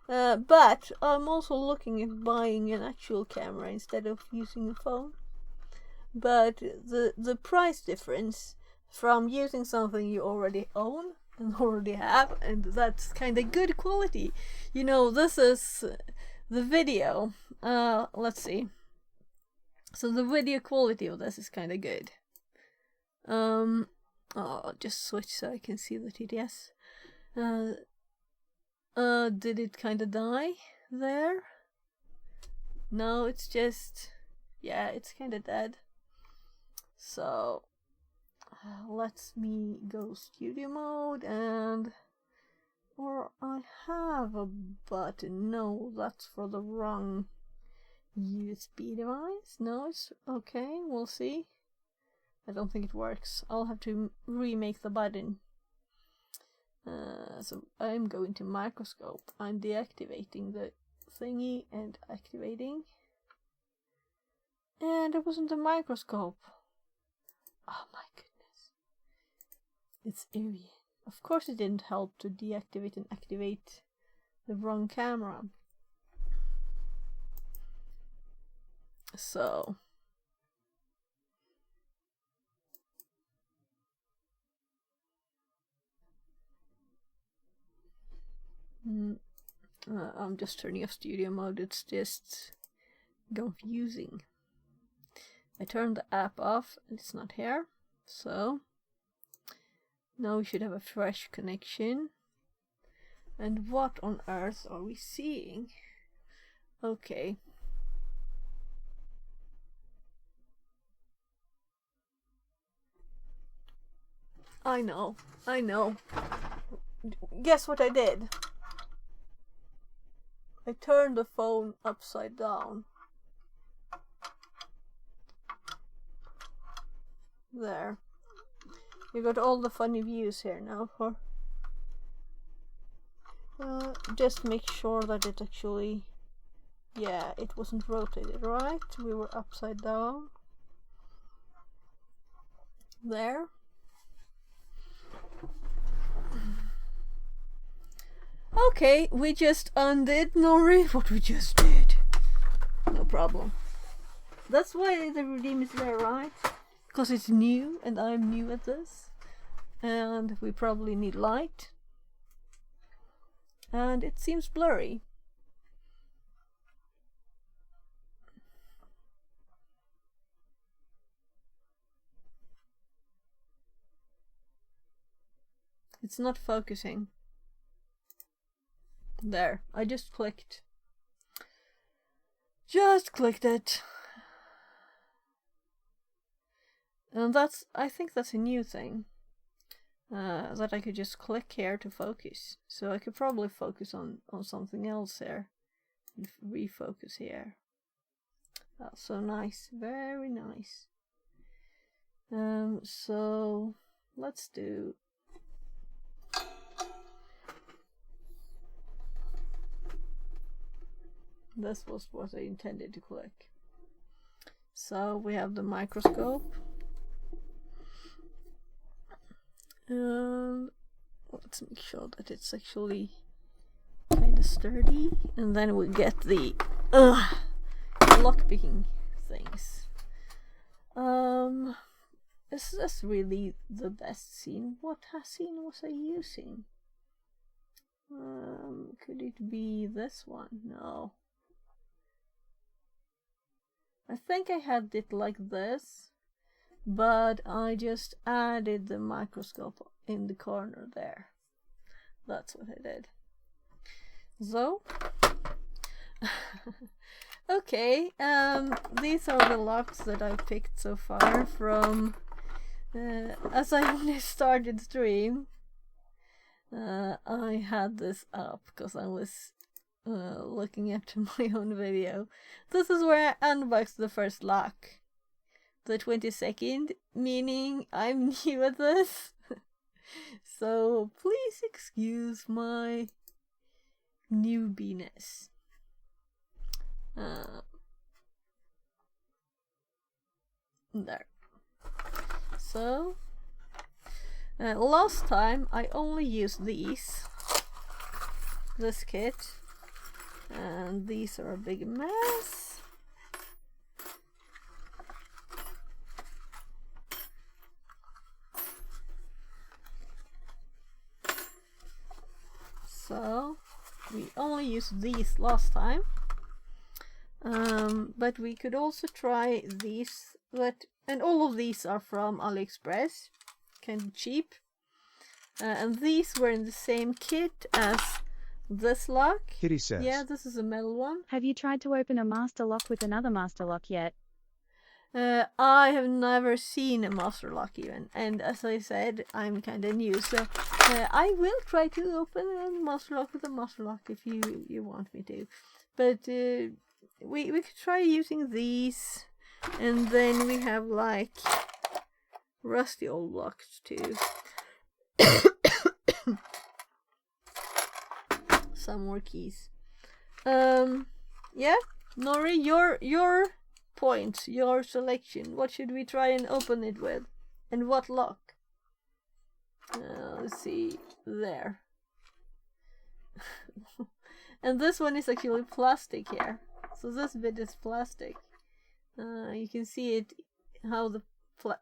But I'm also looking at buying an actual camera instead of using a phone. But the price difference from using something you already own and already have, and that's kind of good quality. You know, this is the video. Let's see. So the video quality of this is kind of good. I'll just switch so I can see the TTS. Did it kind of die there? No, it's just, yeah, it's kind of dead. So let me go studio mode and Or I have a button. No, that's for the wrong USB device. No, it's okay. We'll see. I don't think it works. I'll have to remake the button. So I'm going to microscope. I'm deactivating the thingy and activating. And it wasn't a microscope. Oh my goodness. It's eerie. Of course it didn't help to deactivate and activate the wrong camera. So I'm just turning off studio mode. It's just confusing. I turned the app off and it's not here. So now we should have a fresh connection. And what on earth are we seeing? Okay. I know. Guess what I did? I turned the phone upside down. There. You got all the funny views here now for... just make sure that it actually... Yeah, it wasn't rotated, right? We were upside down. There. Okay, we just undid, Nori, what we just did. No problem. That's why the redeem is there, right? Because it's new, and I'm new at this. And we probably need light. And it seems blurry. It's not focusing. There, I just clicked. Just clicked it. And that's, I think that's a new thing. That I could just click here to focus. So I could probably focus on something else here. And refocus here. That's so nice. Very nice. So let's do... This was what I intended to click. So we have the microscope. Let's make sure that it's actually kind of sturdy. And then we get the lockpicking things. Is this really the best scene? What scene was I using? Could it be this one? No. I think I had it like this, but I just added the microscope in the corner there. That's what I did. So, okay, these are the locks that I picked so far from, as I only started stream, I had this up because I was looking after my own video. This is where I unboxed the first lock. The 22nd, meaning I'm new at this. So please excuse my newbiness. There. So, last time I only used this kit. And these are a big mess. So we only used these last time. But we could also try these, and all of these are from AliExpress, kind of cheap. And these were in the same kit as this lock. Kitty says. Yeah, this is a metal one. Have you tried to open a master lock with another master lock yet? I have never seen a master lock even, and as I said, I'm kind of new, so I will try to open a master lock with a master lock if you want me to, but we could try using these, and then we have like rusty old blocks too. Some more keys. Yeah, Nori, your point, your selection. What should we try and open it with, and what lock? Let's see, there. And this one is actually plastic here. So this bit is plastic. You can see it, how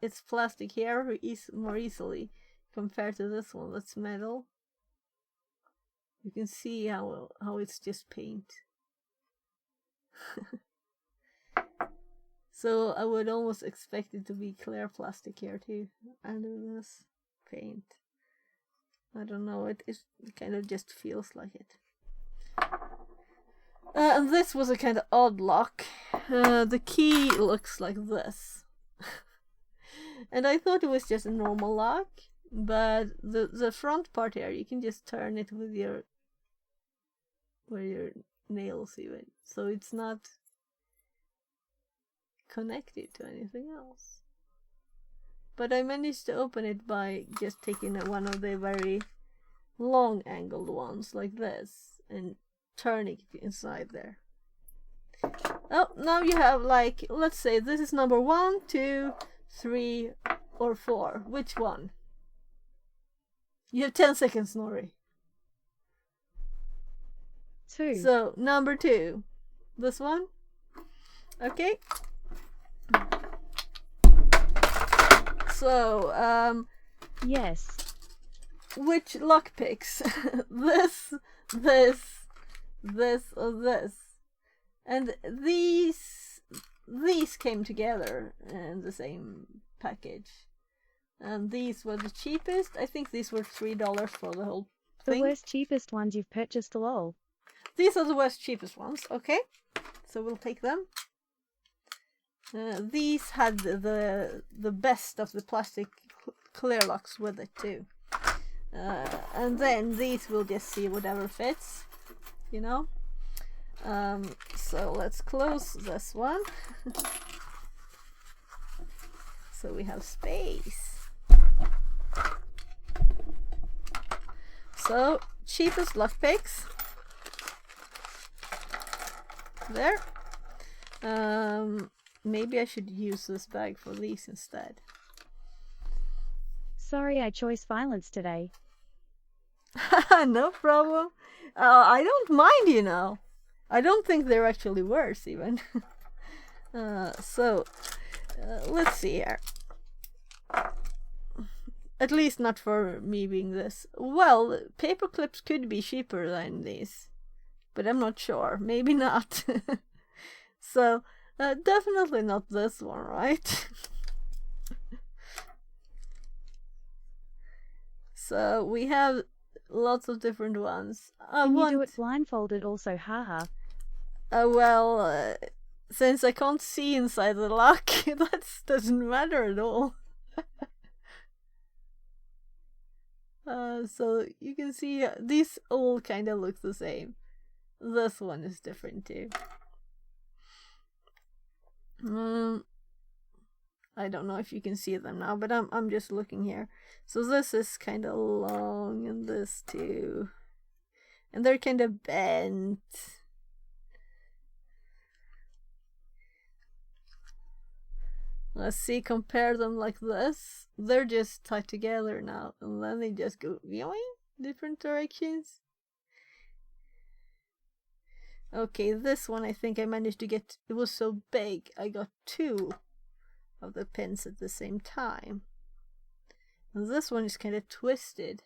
it's plastic here is more easily compared to this one that's metal. You can see how it's just paint. So I would almost expect it to be clear plastic here too, under this paint. I don't know, it kind of just feels like it. And this was a kind of odd lock. The key looks like this. And I thought it was just a normal lock, but the front part here, you can just turn it with your nails even. So it's not connected to anything else. But I managed to open it by just taking one of the very long angled ones like this and turning it inside there. Oh, now you have like, let's say this is number 1, 2, 3 or 4. Which one? You have 10 seconds, Nori. 2. So, number 2. This one? Okay. So, Yes. which lockpicks? this, or this? And these came together in the same package. And these were the cheapest. I think these were $3 for the whole thing. The worst cheapest ones you've purchased, lol. These are the worst cheapest ones, okay? So we'll take them. These had the best of the plastic clear locks with it too. And then these will just see whatever fits, you know? So let's close this one. So we have space. So, cheapest lockpicks. There. Maybe I should use this bag for these instead. Sorry I chose violence today. No problem. I don't mind, you know. I don't think they're actually worse even. So, let's see here. At least not for me being this. Well, paper clips could be cheaper than these. But I'm not sure. Maybe not. So, definitely not this one, right? So, we have lots of different ones. Can you do it blindfolded also, haha? Well, since I can't see inside the lock, that doesn't matter at all. So you can see these all kind of look the same. This one is different too. I don't know if you can see them now, but I'm just looking here. So this is kind of long, and this too, and they're kind of bent. Let's see, compare them like this. They're just tied together now, and then they just go different directions. Okay, this one I think I managed to get, it was so big, I got 2 of the pins at the same time. And this one is kind of twisted.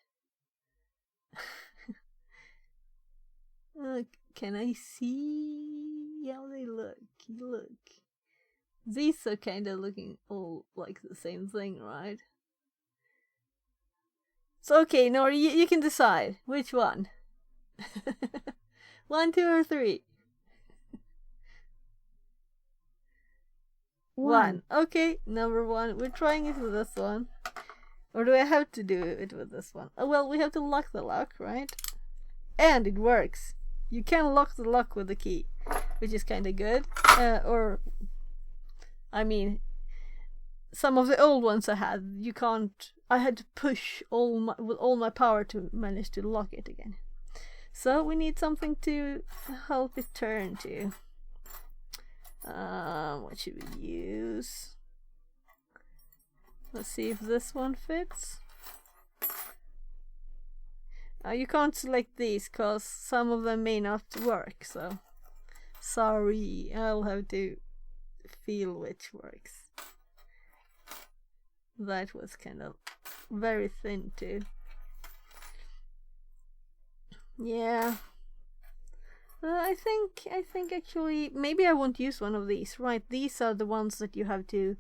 Can I see how they look? Look. These are kind of looking all like the same thing, right? So, okay, Nori, you can decide. Which one? 1, 2, or 3? 1. Okay, number 1. We're trying it with this one. Or do I have to do it with this one? Oh, well, we have to lock the lock, right? And it works. You can lock the lock with the key, which is kind of good. I mean, some of the old ones I had, you can't. I had to push with all my power to manage to lock it again. So we need something to help it turn to. What should we use? Let's see if this one fits. You can't select these because some of them may not work, so sorry, I'll have to feel which works. That was kind of very thin too. Yeah. I think actually maybe I won't use one of these. Right, these are the ones that you have to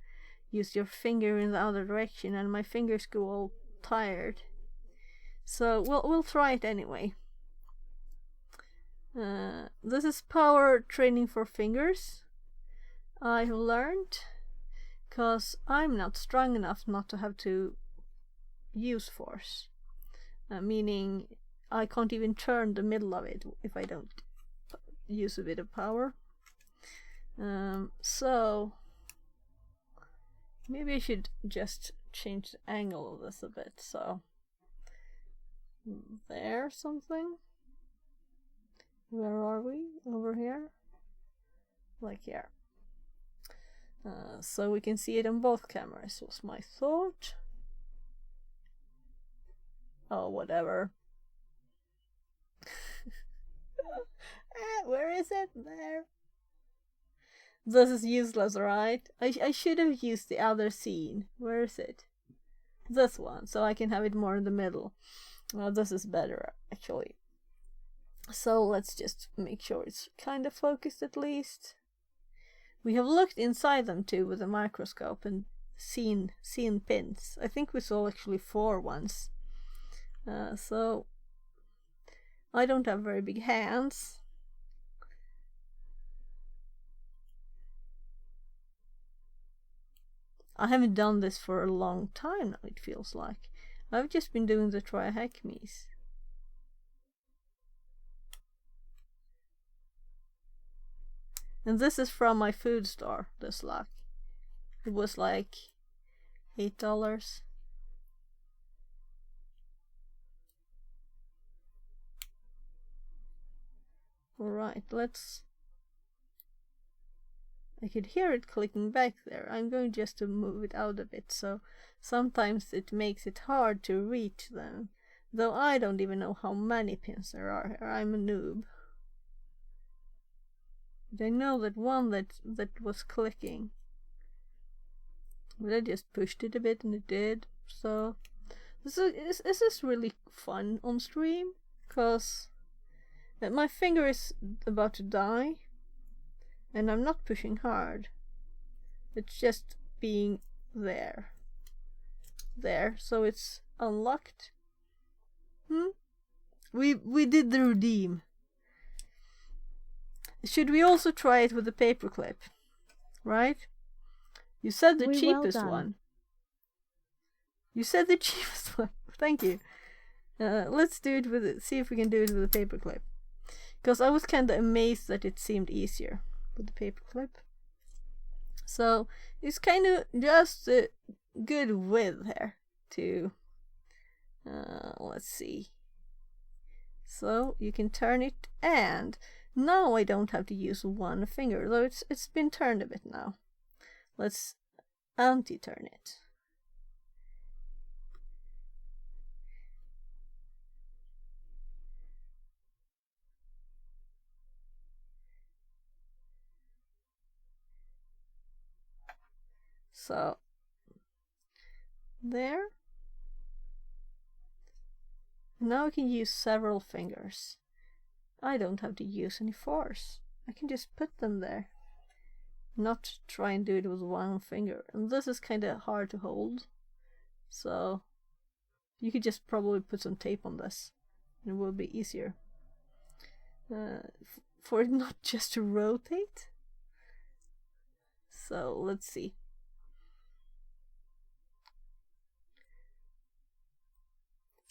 use your finger in the other direction, and my fingers go all tired. So we'll try it anyway. This is power training for fingers. I've learned, cause I'm not strong enough not to have to use force. Meaning I can't even turn the middle of it if I don't use a bit of power. So maybe I should just change the angle of this a bit. So there, something. Where are we? Over here? Like here. So we can see it on both cameras, was my thought. Oh, whatever. Where is it? There. This is useless, right? I should have used the other scene. Where is it? This one, so I can have it more in the middle. Well, this is better, actually. So let's just make sure it's kind of focused at least. We have looked inside them too with a microscope and seen pins. I think we saw actually 4 once. So I don't have very big hands. I haven't done this for a long time now, it feels like. I've just been doing the trihackmes. And this is from my food store, this lock. It was like $8. Alright, I could hear it clicking back there. I'm going just to move it out a bit, so sometimes it makes it hard to reach them. Though I don't even know how many pins there are here. I'm a noob. But I know that one that was clicking. But I just pushed it a bit and it did. So this is really fun on stream, because my finger is about to die and I'm not pushing hard. It's just being there. So it's unlocked. We did the redeem. Should we also try it with the paperclip? Right? You said the cheapest one. You said the cheapest one. Thank you. Let's do it with it. See if we can do it with a paperclip. Because I was kind of amazed that it seemed easier with the paperclip. So it's kind of just a good width here to. Let's see. So you can turn it, and now I don't have to use one finger, though it's been turned a bit now. Let's anti-turn it. So there. Now I can use several fingers. I don't have to use any force. I can just put them there. Not try and do it with one finger. And this is kind of hard to hold. So you could just probably put some tape on this. And it will be easier. For it not just to rotate. So let's see.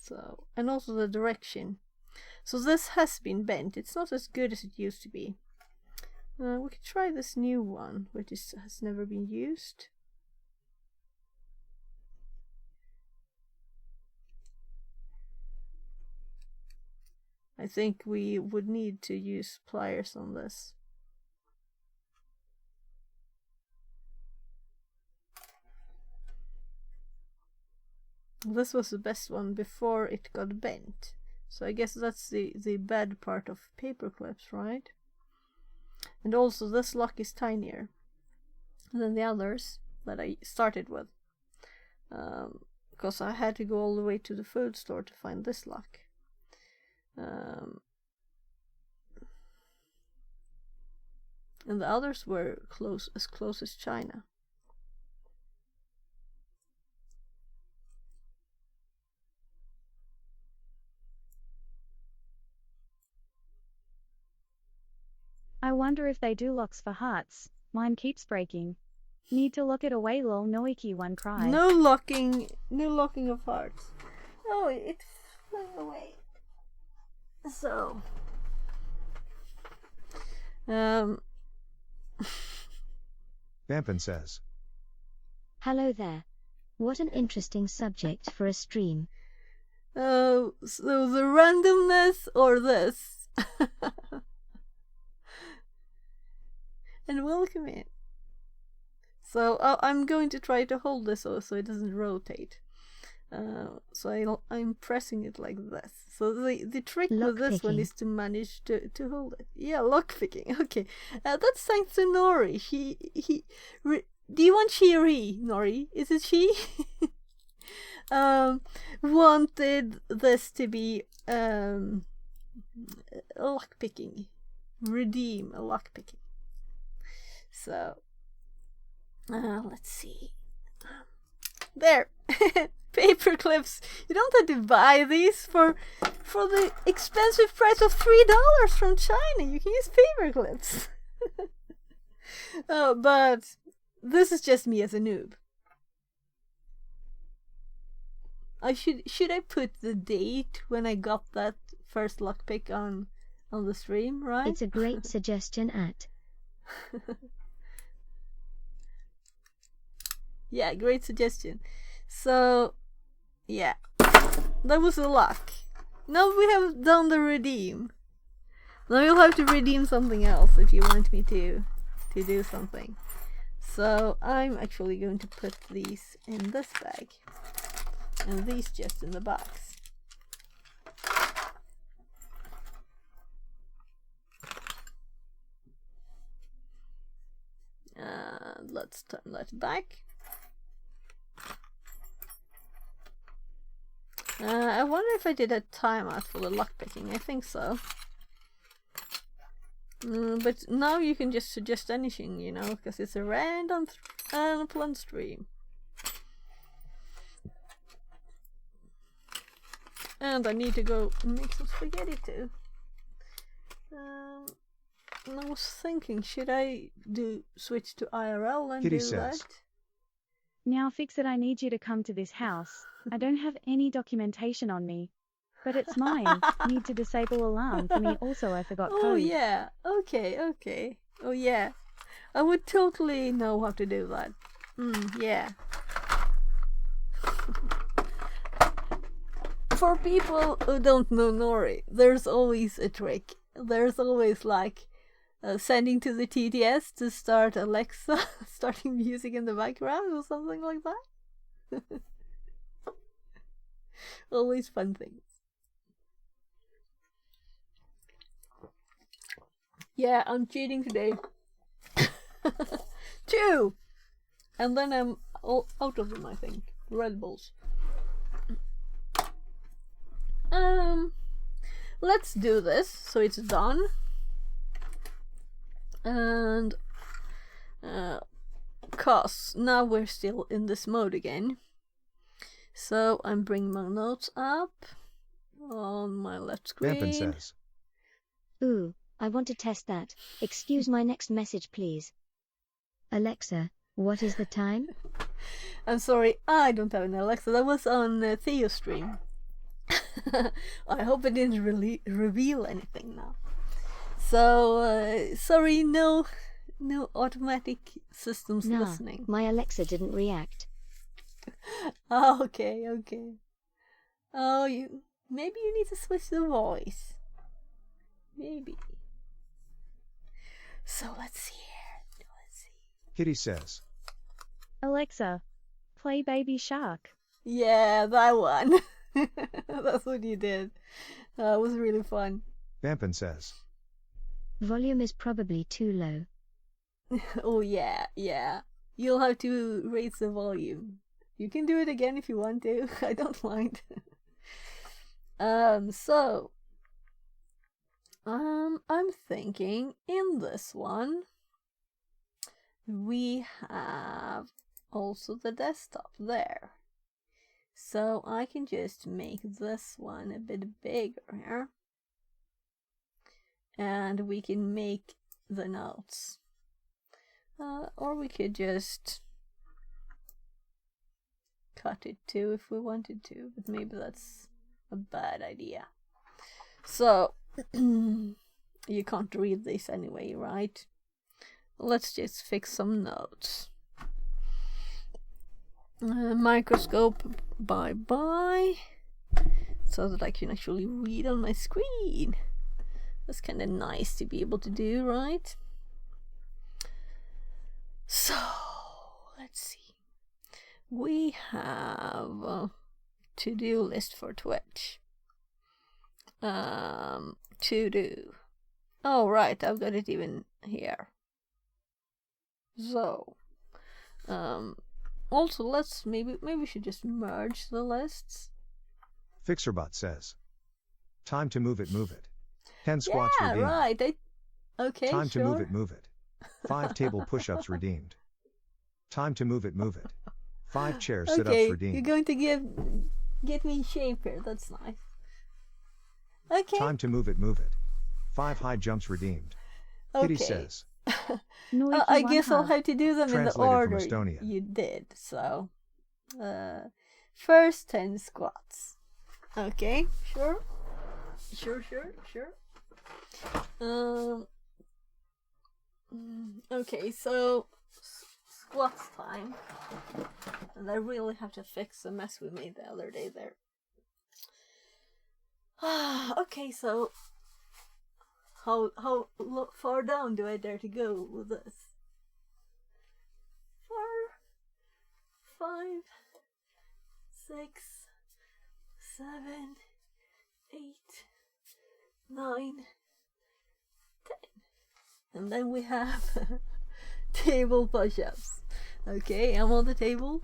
So, and also the direction. So this has been bent. It's not as good as it used to be. We could try this new one, which has never been used. I think we would need to use pliers on this. This was the best one before it got bent. So I guess that's the bad part of paper clips, right? And also this lock is tinier than the others that I started with. Because I had to go all the way to the food store to find this lock. And the others were as close as China. I wonder if they do locks for hearts. Mine keeps breaking. Need to lock it away lol noiki one cry. No locking of hearts. Oh, it flew away. So, Vampin says. Hello there. What an interesting subject for a stream. so the randomness or this? And welcome in. So I'm going to try to hold this so it doesn't rotate. So I'm pressing it like this. So the trick with this one is to manage to hold it. Yeah, lockpicking. Okay, that's thanks to Nori. Do you want she or he, Nori? Is it she? Wanted this to be lockpicking. Redeem a lockpicking. So let's see. There. Paper clips. You don't have to buy these for the expensive price of $3 from China. You can use paper clips. But this is just me as a noob. Should I put the date when I got that first lockpick on the stream, right? It's a great suggestion at. Yeah, great suggestion. So, yeah, that was a lock. Now we have done the redeem. Now you'll have to redeem something else if you want me to do something. So I'm actually going to put these in this bag, and these just in the box. Let's turn that back. I wonder if I did a timeout for the lockpicking. I think so. But now you can just suggest anything, you know, because it's a random unplanned stream. And I need to go make some spaghetti too. And I was thinking, should I switch to IRL and Kitty do says. that? Now fix it, I need you to come to this house. I don't have any documentation on me. But it's mine. Need to disable alarm for me also, I forgot code. Oh yeah, okay. Oh yeah. I would totally know how to do that. Yeah. For people who don't know Nori, there's always a trick. There's always like sending to the TTS to start Alexa starting music in the background or something like that. Always fun things. Yeah, I'm cheating today. 2! And then I'm all out of them, I think. Red Bulls. Let's do this so it's done. And cause now we're still in this mode again. So I'm bringing my notes up on my left screen. Vampin says. Ooh, I want to test that. Excuse my next message, please. Alexa, what is the time? I'm sorry, I don't have an Alexa. That was on Theo's stream. I hope it didn't really reveal anything now. So, sorry, no automatic systems Nah, listening. my Alexa didn't react. Oh, okay. Oh, maybe you need to switch the voice. Maybe. So let's see here. Kitty says. Alexa, play Baby Shark. Yeah, that one. That's what you did. That was really fun. Bampin says. Volume is probably too low. Oh yeah. You'll have to raise the volume. You can do it again if you want to. I don't mind. So I'm thinking in this one we have also the desktop there. So I can just make this one a bit bigger here. And we can make the notes. Or we could just cut it too if we wanted to, but maybe that's a bad idea. So, you can't read this anyway, right? Let's just fix some notes. Microscope, bye, so that I can actually read on my screen. That's kind of nice to be able to do, right? So, let's see. We have a to-do list for Twitch. To do. Oh, right, I've got it even here. So, also let's maybe we should just merge the lists. Fixerbot says. Time to move it. 10 squats Yeah, redeemed. right. Okay, Time sure. to move it. 5 table push-ups redeemed. Time to move it. 5 chair sit-ups Okay, redeemed. you're going to get me in shape here. That's nice. Okay. Time to move it. 5 high jumps redeemed. Kitty Okay. says. Noiki I one guess I'll half. have to do them in the Translated from order Estonia. you did. So, first 10 squats. Okay, sure. Okay, so squats time. And I really have to fix the mess we made the other day there. Okay, so how far down do I dare to go with this? 4, 5, 6, 7, 8, 9, 10. And then we have table push-ups. Okay, I'm on the table.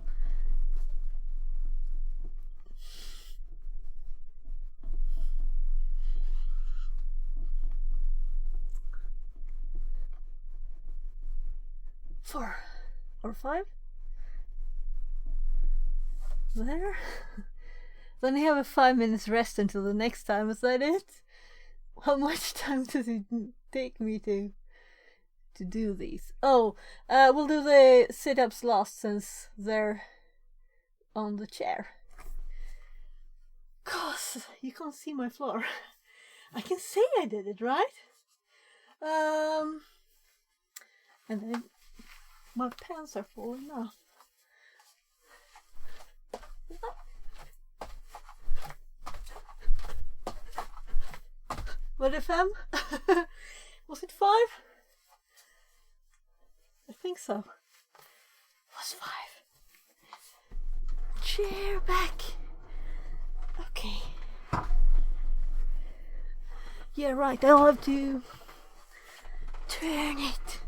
Four or 5. There. Then I have a 5 minutes rest until the next time. Is that it? How much time does it take me to do these? Oh, we'll do the sit-ups last since they're on the chair. Cause you can't see my floor. I can say I did it, right? And then my pants are falling off. What FM? Was it 5? I think so. It was 5. Chair back. Okay. Yeah, right. I'll have to turn it.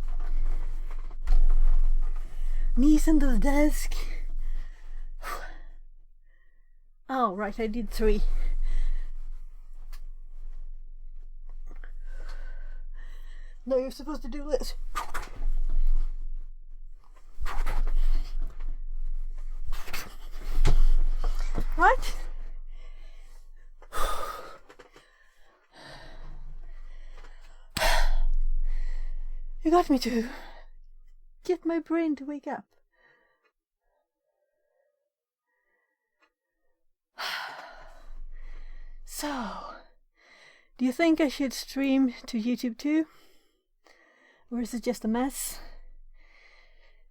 Knees into the desk. Oh, right. I did 3. No, you're supposed to do this. Right? You got me to get my brain to wake up. So, do you think I should stream to YouTube too? Or is it just a mess?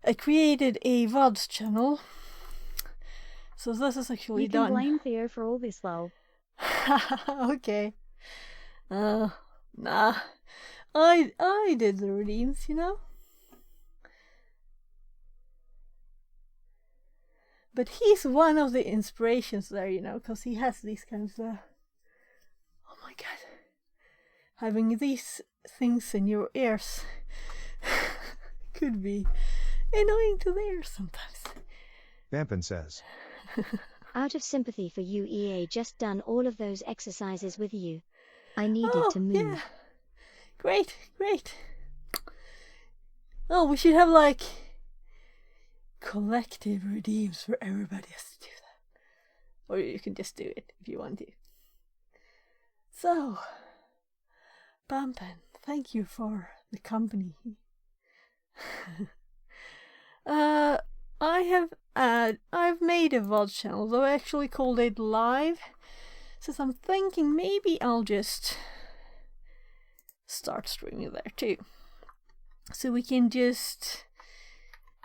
I created a VODs channel. So this is actually You can done. blame Theo for all this, lol. Okay. Nah. I did the redeems, you know? But he's one of the inspirations there, you know, because he has these kinds of... Oh my god. Having these things in your ears could be annoying to the ears sometimes. Vampin says. Out of sympathy for you, EA just done all of those exercises with you. I needed to move. Yeah. Great. Oh, we should have like collective redeems for everybody has to do that. Or you can just do it if you want to. So, Vampin, thank you for the company. I've made a VOD channel, though I actually called it live. So I'm thinking maybe I'll just start streaming there too. So we can just...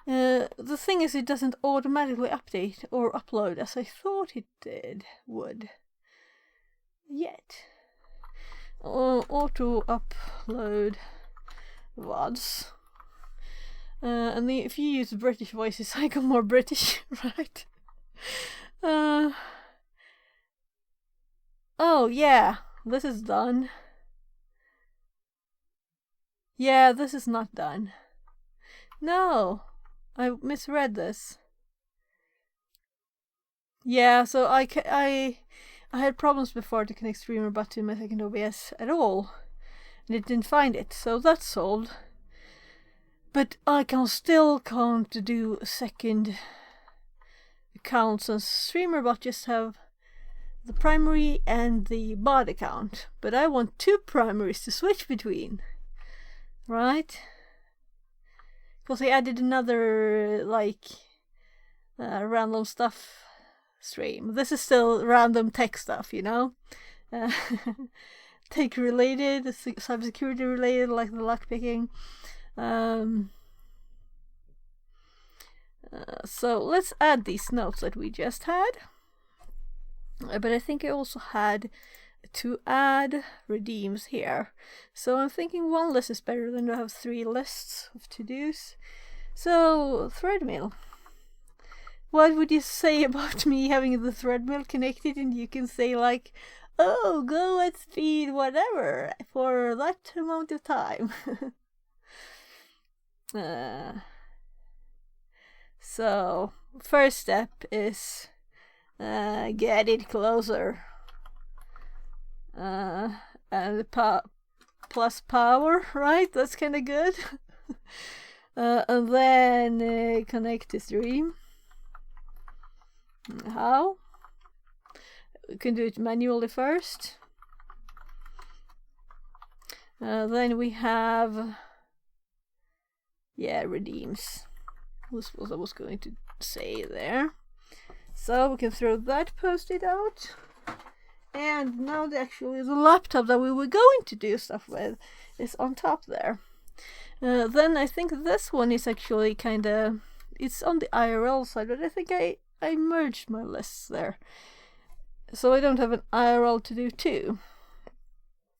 the thing is, it doesn't automatically update or upload as I thought it would. Yet. Auto upload VODs. And if you use British voices, I go more British, right? Oh yeah, this is done. Yeah, this is not done. No, I misread this. Yeah, so I had problems before to connect StreamerBot to my second OBS at all, and it didn't find it, so that's solved. But I can't do a second account since StreamerBot just have the primary and the bot account. But I want two primaries to switch between, right? Because I added another random stuff stream. This is still random tech stuff, you know, tech related, cybersecurity related, like the lockpicking. So let's add these notes that we just had. But I think I also had to add redeems here. So I'm thinking one list is better than to have 3 lists of to-dos. So, Threadmill. What would you say about me having the Threadmill connected and you can say like, oh, go at speed whatever for that amount of time? So, first step is get it closer. And plus power, right? That's kind of good. And then connect the stream. How? We can do it manually first. Then we have redeems. This was what I was going to say there. So we can throw that post-it out. And now the laptop that we were going to do stuff with is on top there. Then I think this one is actually it's on the IRL side, but I think I merged my lists there. So I don't have an IRL to do too.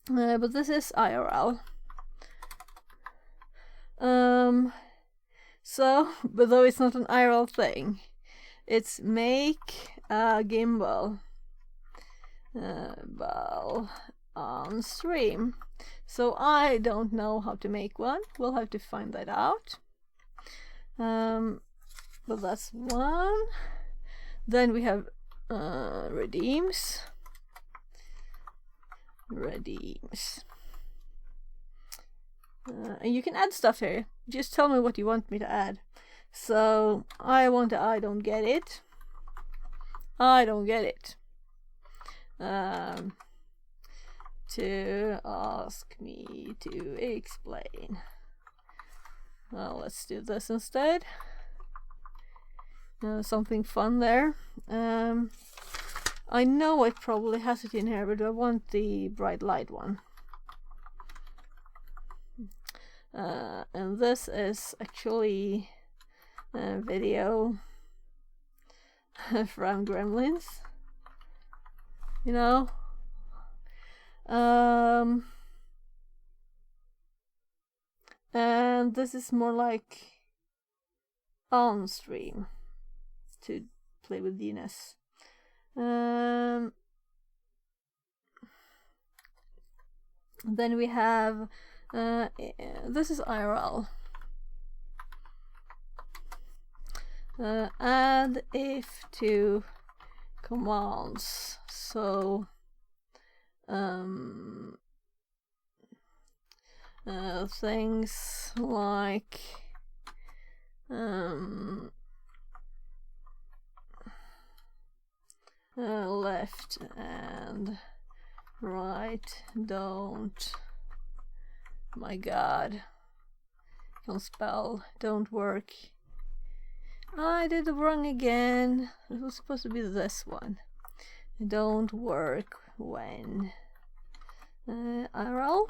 But this is IRL. But though it's not an IRL thing, it's make a gimbal on stream. So I don't know how to make one. We'll have to find that out. But that's one. Then we have redeems. And you can add stuff here. Just tell me what you want me to add. So I want to, I don't get it. To ask me to explain. Well, let's do this instead. Something fun there. I know it probably has it in here, but I want the bright light one. And this is actually a video from Gremlins. You know? And this is more like on stream to play with DNS. Then we have this is IRL. Add if to commands. So things like left and right don't. My god, can't spell, don't work. I did it wrong again. It was supposed to be this one. Don't work when IRL.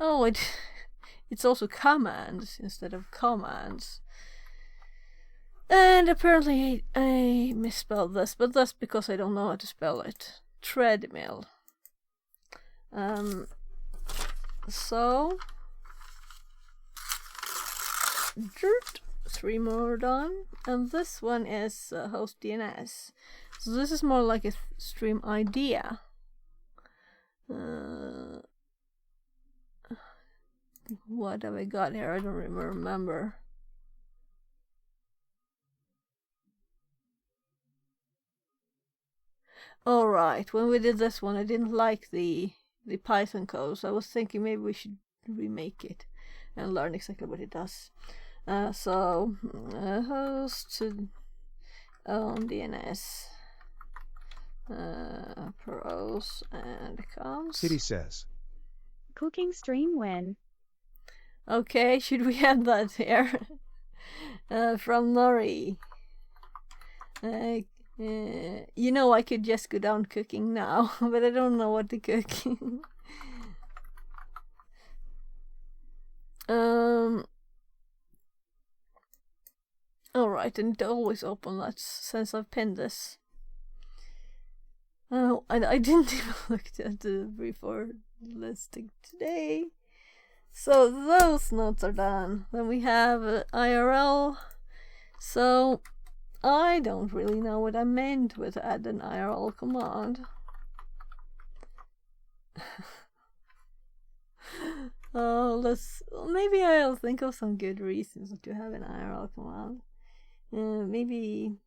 Oh, it's also commands instead of commands. And apparently I misspelled this, but that's because I don't know how to spell it. Treadmill. So 3 more done, and this one is host DNS. So this is more like a stream idea. What have I got here? I don't remember. Alright, when we did this one I didn't like the Python code, so I was thinking maybe we should remake it and learn exactly what it does. So host own DNS pros and cons. Kitty says. Cooking stream when? Okay, should we add that here? From Nori. You know, I could just go down cooking now, but I don't know what to cook. Alright, and always open that since I've pinned this. Oh, I didn't even look at the before listing today. So those notes are done. Then we have IRL. So I don't really know what I meant with add an IRL command. Maybe I'll think of some good reasons to have an IRL command. Maybe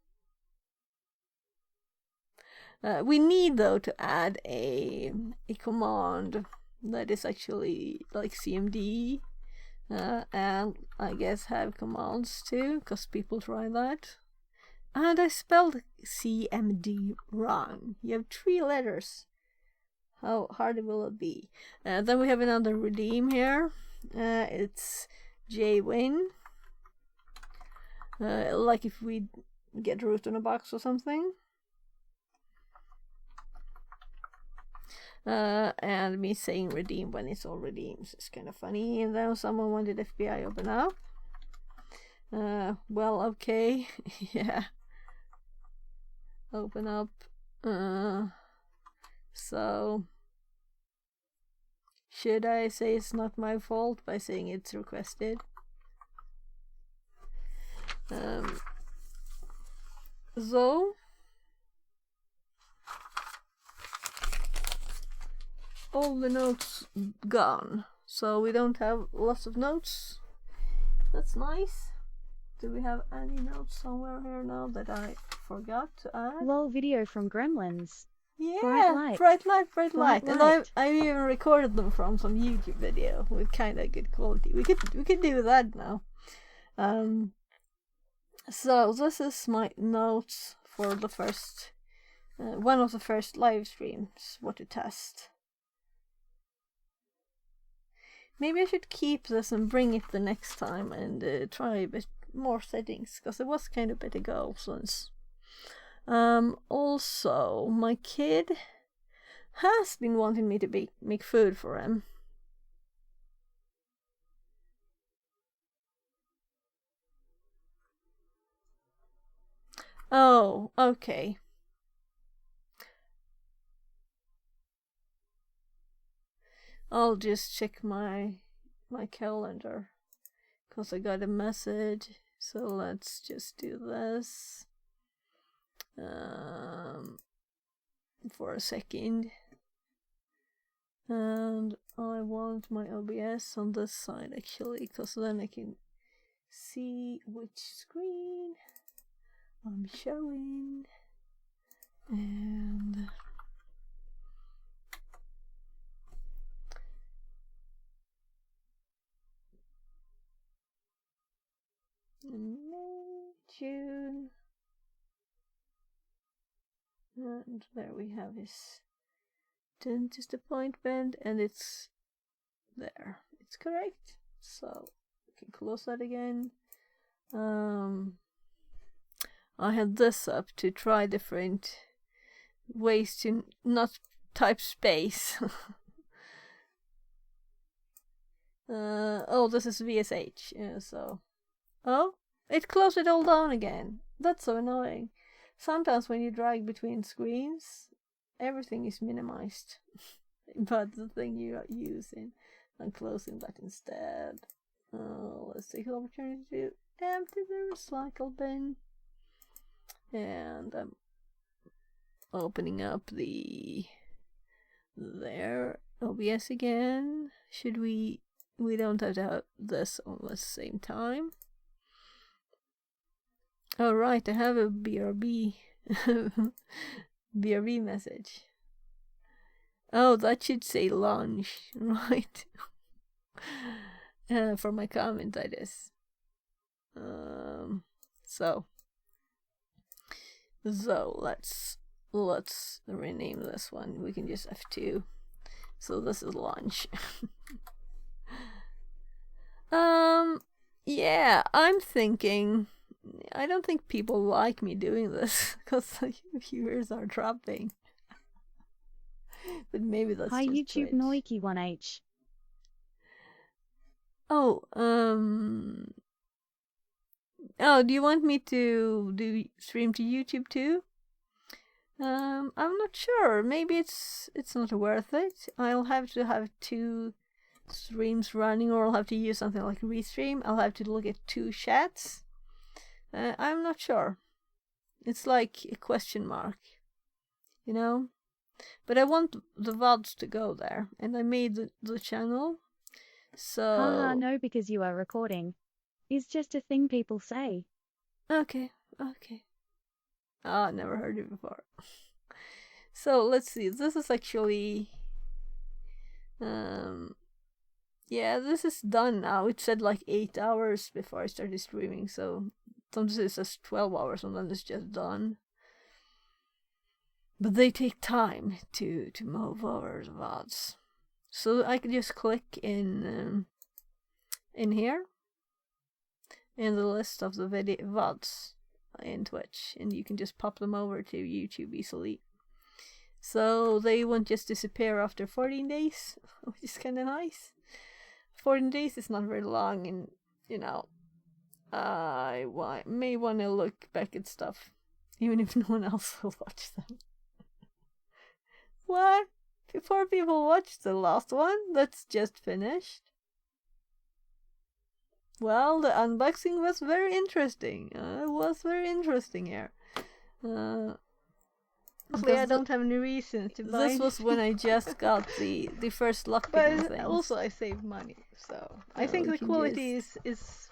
we need though to add a command that is actually like CMD, and I guess have commands too, because people try that. And I spelled CMD wrong. You have 3 letters. How hard will it be? Then we have another redeem here. It's JWin. Like if we get root in a box or something. And me saying redeem when it's all redeems is kind of funny. And then someone wanted FBI open up. Well, okay. Yeah. Open up. So should I say it's not my fault by saying it's requested? So all the notes gone, so we don't have lots of notes. That's nice. Do we have any notes somewhere here now that I forgot to add? LOL video from Gremlins. Yeah, bright light. And I even recorded them from some YouTube video with kind of good quality. We could do that now. So this is my notes for the first one of the first live streams. What to test. Maybe I should keep this and bring it the next time and try a bit more settings, because it was kind of bit ago since Also, my kid has been wanting me to make food for him. Oh, okay. I'll just check my calendar because I got a message. So let's just do this for a second. And I want my OBS on this side actually, because then I can see which screen I'm showing. And May, June, and there we have his dentist appointment, and it's there. It's correct. So we can close that again. I had this up to try different ways to not type space. Oh, this is VSH. Yeah, so. Oh, it closed it all down again. That's so annoying. Sometimes when you drag between screens, everything is minimized. But the thing you are using, I'm closing that instead. Let's take the opportunity to empty the recycle bin. And I'm opening up their OBS again. Should we don't have to have this on the same time. Oh right, I have a BRB BRB message. Oh, that should say launch, right? For my comment, that is. So let's rename this one. We can just F2. So this is launch. Yeah, I'm thinking. I don't think people like me doing this because the viewers are dropping. But maybe that's Hi just YouTube Twitch. Noiki1H. Oh, do you want me to do stream to YouTube too? I'm not sure. Maybe it's not worth it. I'll have to have 2 streams running, or I'll have to use something like Restream. I'll have to look at 2 chats. I'm not sure. It's like a question mark, you know? But I want the VODs to go there, and I made the channel. So Haha, no, because you are recording. Is just a thing people say. Okay. Never heard it before. So let's see. This is actually, yeah, this is done now. It said like 8 hours before I started streaming. So sometimes it says 12 hours, and then it's just done. But they take time to move over the VODs. So I could just click in here in the list of the VODs in Twitch, and you can just pop them over to YouTube easily. So they won't just disappear after 14 days, which is kind of nice. 14 days is not very long, and you know, I may want to look back at stuff, even if no one else will watch them. What? Before people watch the last one that's just finished? Well, the unboxing was very interesting. It was very interesting here. I don't have any reason to buy. This was when I just got the first lockpicking thing. Also, I saved money, so I think the quality is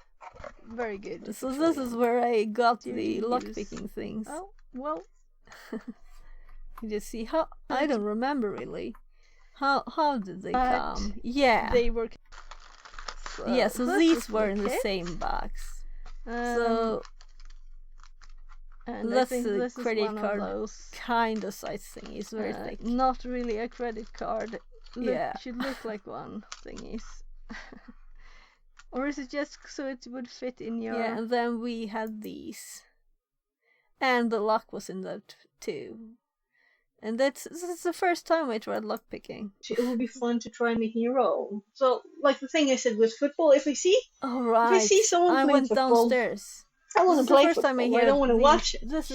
very good. So this is where I got the lockpicking things. Oh well. You just see how I don't remember really. How did they come? Yeah, they were. Yeah, so these were in the same box. So and that's a credit card kind of size thing. It's very thick. Not really a credit card. Yeah, should look like one thingies. Or is it just so it would fit in your? Yeah, and then we had these. and the lock was in that too. And that's the first time I tried lockpicking. It would be fun to try making your own. So, like the thing I said with football, if I see someone I playing went football, downstairs. I want This to is the play first football. time I I hear don't want to watch it. This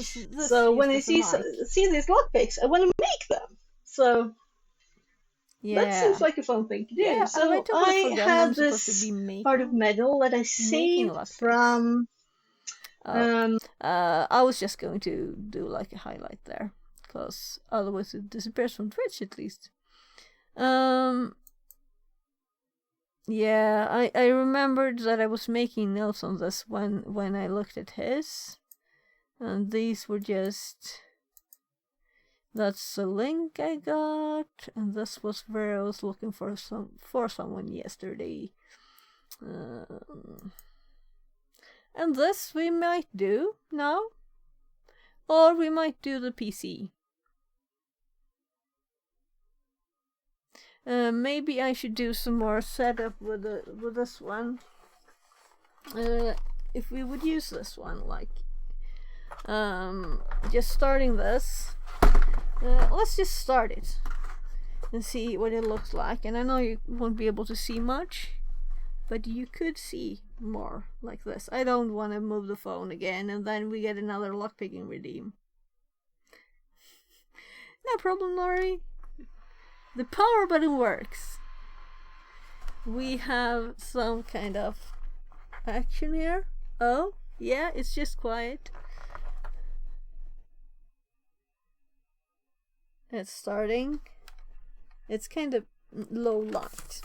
So when I uses a see mic. these lockpicks, I want to make them. So Yeah. that seems like a fun thing to do. Yeah, so I totally forgot had I'm supposed to this be part of metal that I saved lockpicks. from. I was just going to do like a highlight there, because otherwise it disappears from Twitch at least. Yeah, I remembered that I was making notes on this when I looked at his, and these were just. That's the link I got, and this was where I was looking for someone yesterday. And this we might do now, or we might do the PC. Maybe I should do some more setup with this one. If we would use this one, like just starting this. Let's just start it and see what it looks like. And I know you won't be able to see much, but you could see more like this. I don't want to move the phone again and then we get another lockpicking redeem. No problem, Lori. The power button works. We have some kind of action here. Oh, yeah, it's just quiet. It's starting. It's kind of low light.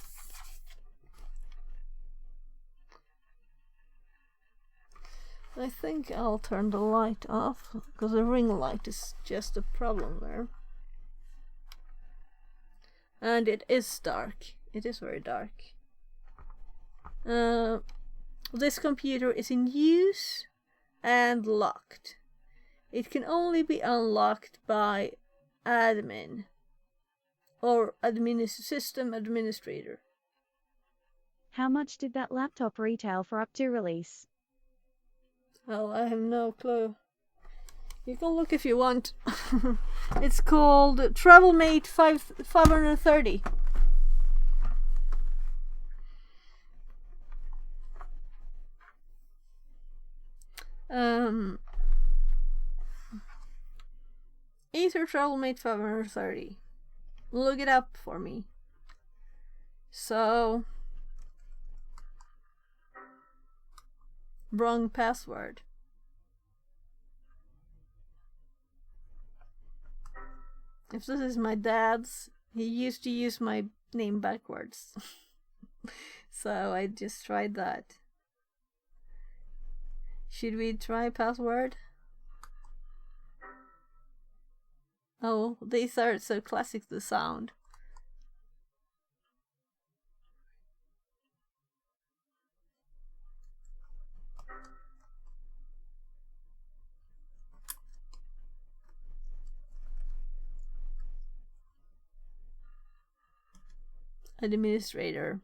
I think I'll turn the light off because the ring light is just a problem there. And it is dark. It is very dark. This computer is in use and locked. It can only be unlocked by admin or system administrator. How much did that laptop retail for up to release? Oh, I have no clue. You can look if you want. It's called TravelMate 530. Acer TravelMate 530. Look it up for me. So, wrong password. If this is my dad's, he used to use my name backwards. So I just tried that. Should we try password? Oh, these are so classic, the sound. Administrator.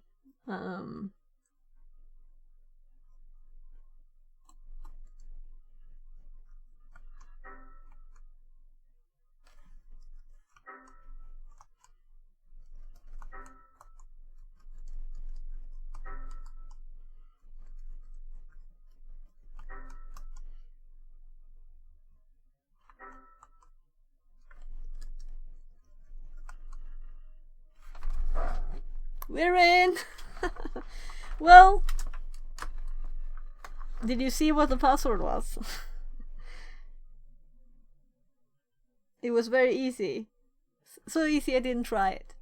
We're in! Well, did you see what the password was? It was very easy. So easy I didn't try it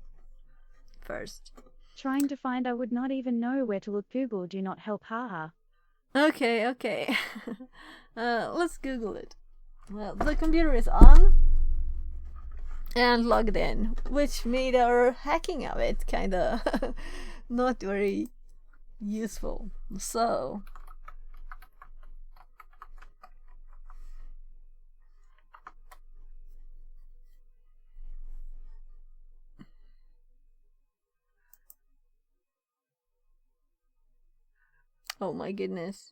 first. Trying to find I would not even know where to look. Google do not help, haha. Okay. Let's Google it. Well, the computer is on and logged in, which made our hacking of it kinda not very useful. So oh my goodness.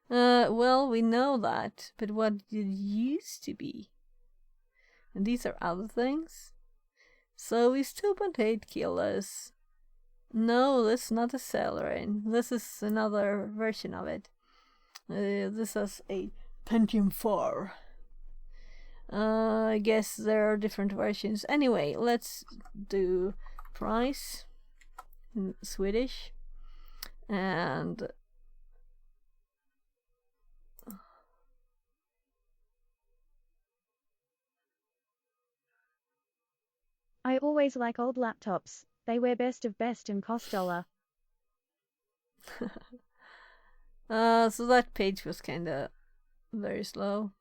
Well, we know that, but what it used to be? And these are other things. So is 2.8 kilos. No, this is not a Celerin. This is another version of it. This is a Pentium 4. I guess there are different versions. Anyway, let's do price in Swedish. And I always like old laptops. They wear best of best and cost $1. So that page was kinda very slow.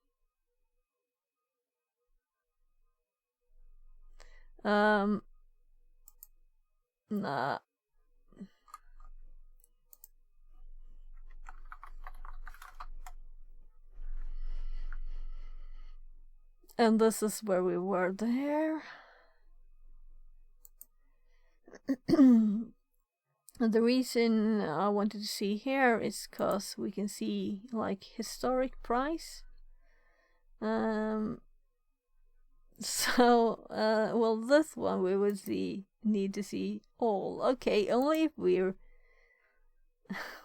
Nah. And this is where we were there. And the reason I wanted to see here is because we can see like historic price. So well, this one we would need to see all. Okay, only if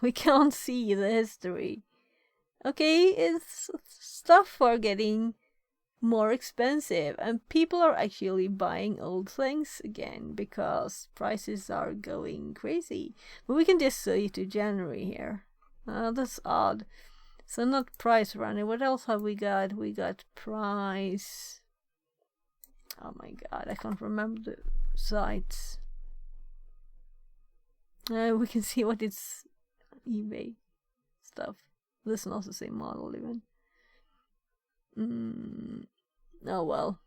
we can't see the history. Okay, it's stuff are getting more expensive, and people are actually buying old things again because prices are going crazy. But we can just see to January here. That's odd. So not price running. What else have we got? We got price. Oh my god, I can't remember the sites. We can see what it's eBay stuff. This is not the same model even. Oh well.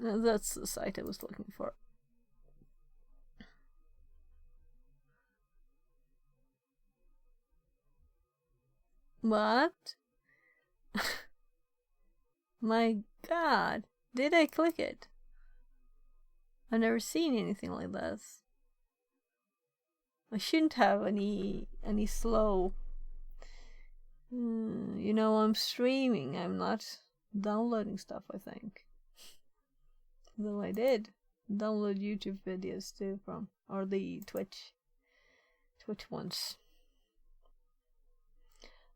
That's the site I was looking for. What? My god, did I click it? I've never seen anything like this. I shouldn't have any slow. You know, I'm streaming, I'm not downloading stuff, I think. Though I did download YouTube videos too from, or the Twitch ones.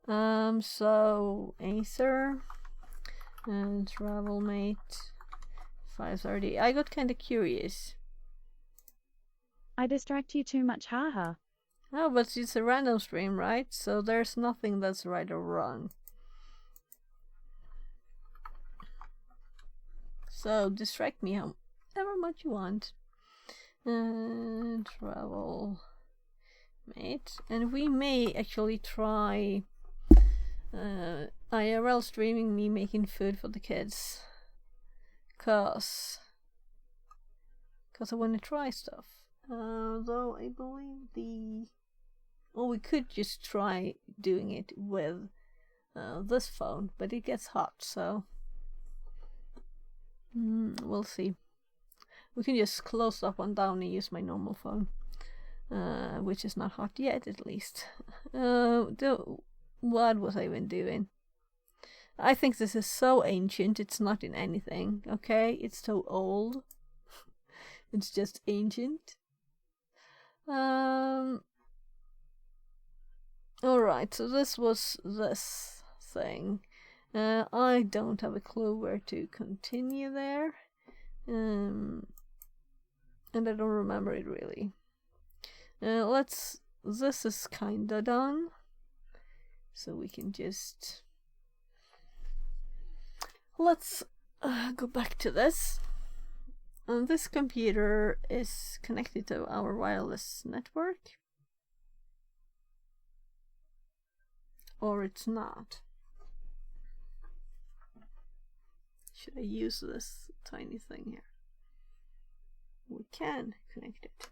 So Acer and Travelmate 530. I got kind of curious. I distract you too much, haha. Oh, but it's a random stream, right? So there's nothing that's right or wrong. So distract me however much you want. Travel mate, and we may actually try IRL streaming me making food for the kids, cause I want to try stuff. Though I believe we could just try doing it with this phone, but it gets hot, so we'll see. We can just close that one down and use my normal phone, which is not hot yet, at least. What was I even doing? I think this is so ancient, it's not in anything, okay? It's so old. It's just ancient. Alright, so this was this thing. I don't have a clue where to continue there. And I don't remember it really. This is kinda done. So we can just... Let's go back to this. This computer is connected to our wireless network. Or it's not. Should I use this tiny thing here? We can connect it.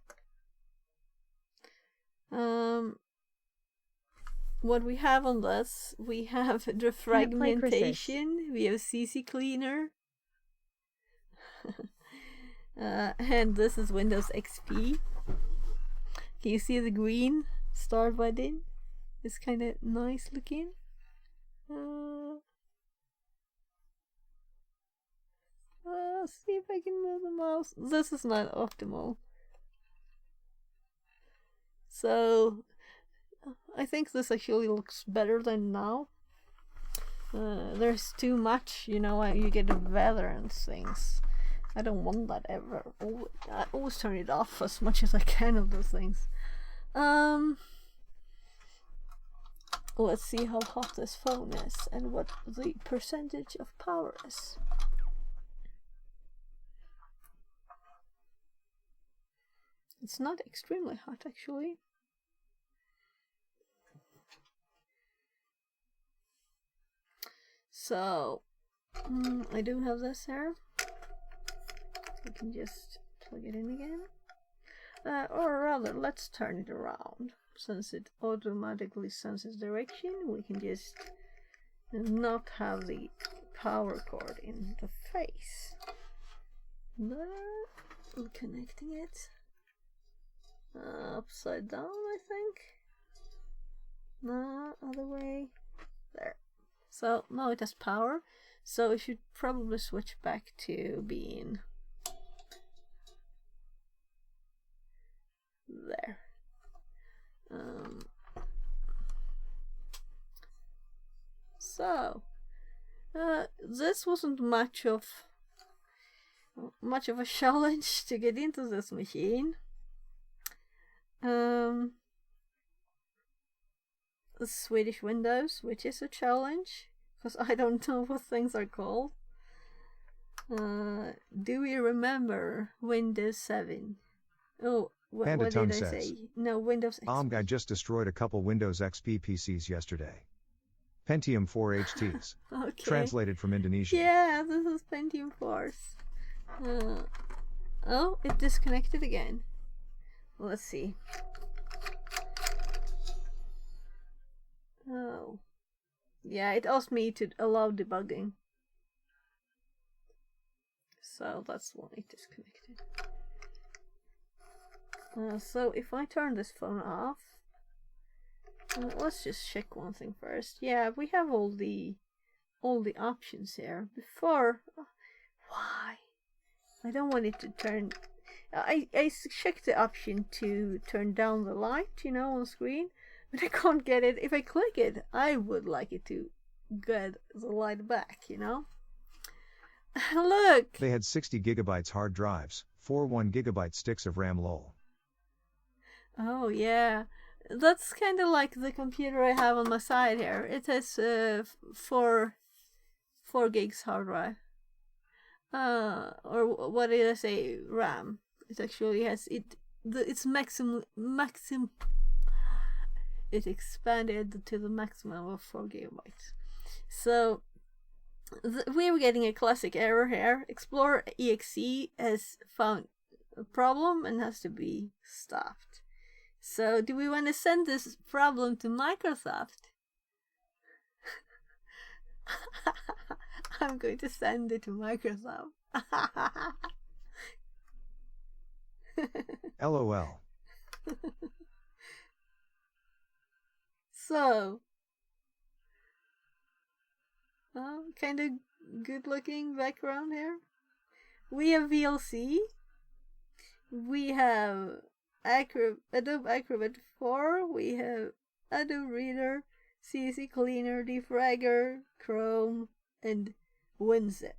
What we have on this, we have the fragmentation, we have CC Cleaner, and this is Windows XP. Can you see the green start button? It's kind of nice looking. See if I can move the mouse. This is not optimal. So I think this actually looks better than now. There's too much, you know, you get the weather and things. I don't want that ever. I always turn it off as much as I can of those things. Let's see how hot this phone is and what the percentage of power is. It's not extremely hot, actually. So, I do have this here. I can just plug it in again. Or rather, let's turn it around. Since it automatically senses direction, we can just not have the power cord in the face. There, I'm connecting it. Upside down, I think. No, other way. There. So now it has power. So it should probably switch back to being there. So this wasn't much of a challenge to get into this machine. Swedish Windows, which is a challenge because I don't know what things are called. Do we remember Windows 7? Oh, what did I say? No, Windows XP. I just destroyed a couple Windows XP PCs yesterday. Pentium 4 HTs. Okay. Translated from Indonesian. Yeah, this is Pentium 4s. Oh, it disconnected again. Let's see. Oh. Yeah, it asked me to allow debugging. So that's why it disconnected. So if I turn this phone off, let's just check one thing first. Yeah, we have all the options here. Before, why? I don't want it to turn. I checked the option to turn down the light, you know, on screen, but I can't get it. If I click it, I would like it to get the light back, you know. Look! They had 60 gigabytes hard drives, 4 1 gigabyte sticks of RAM lol. Oh yeah, that's kind of like the computer I have on my side here. It has 4 gigs hard drive. Or what did I say? RAM. It actually has its maximum. It expanded to the maximum of 4 gigabytes. So we were getting a classic error here. Explorer exe has found a problem and has to be stopped. So do we want to send this problem to Microsoft? I'm going to send it to Microsoft. LOL. So, kind of good looking background here. We have VLC. We have Adobe Acrobat 4. We have Adobe Reader, CC Cleaner, Defragger, Chrome, and WinZip.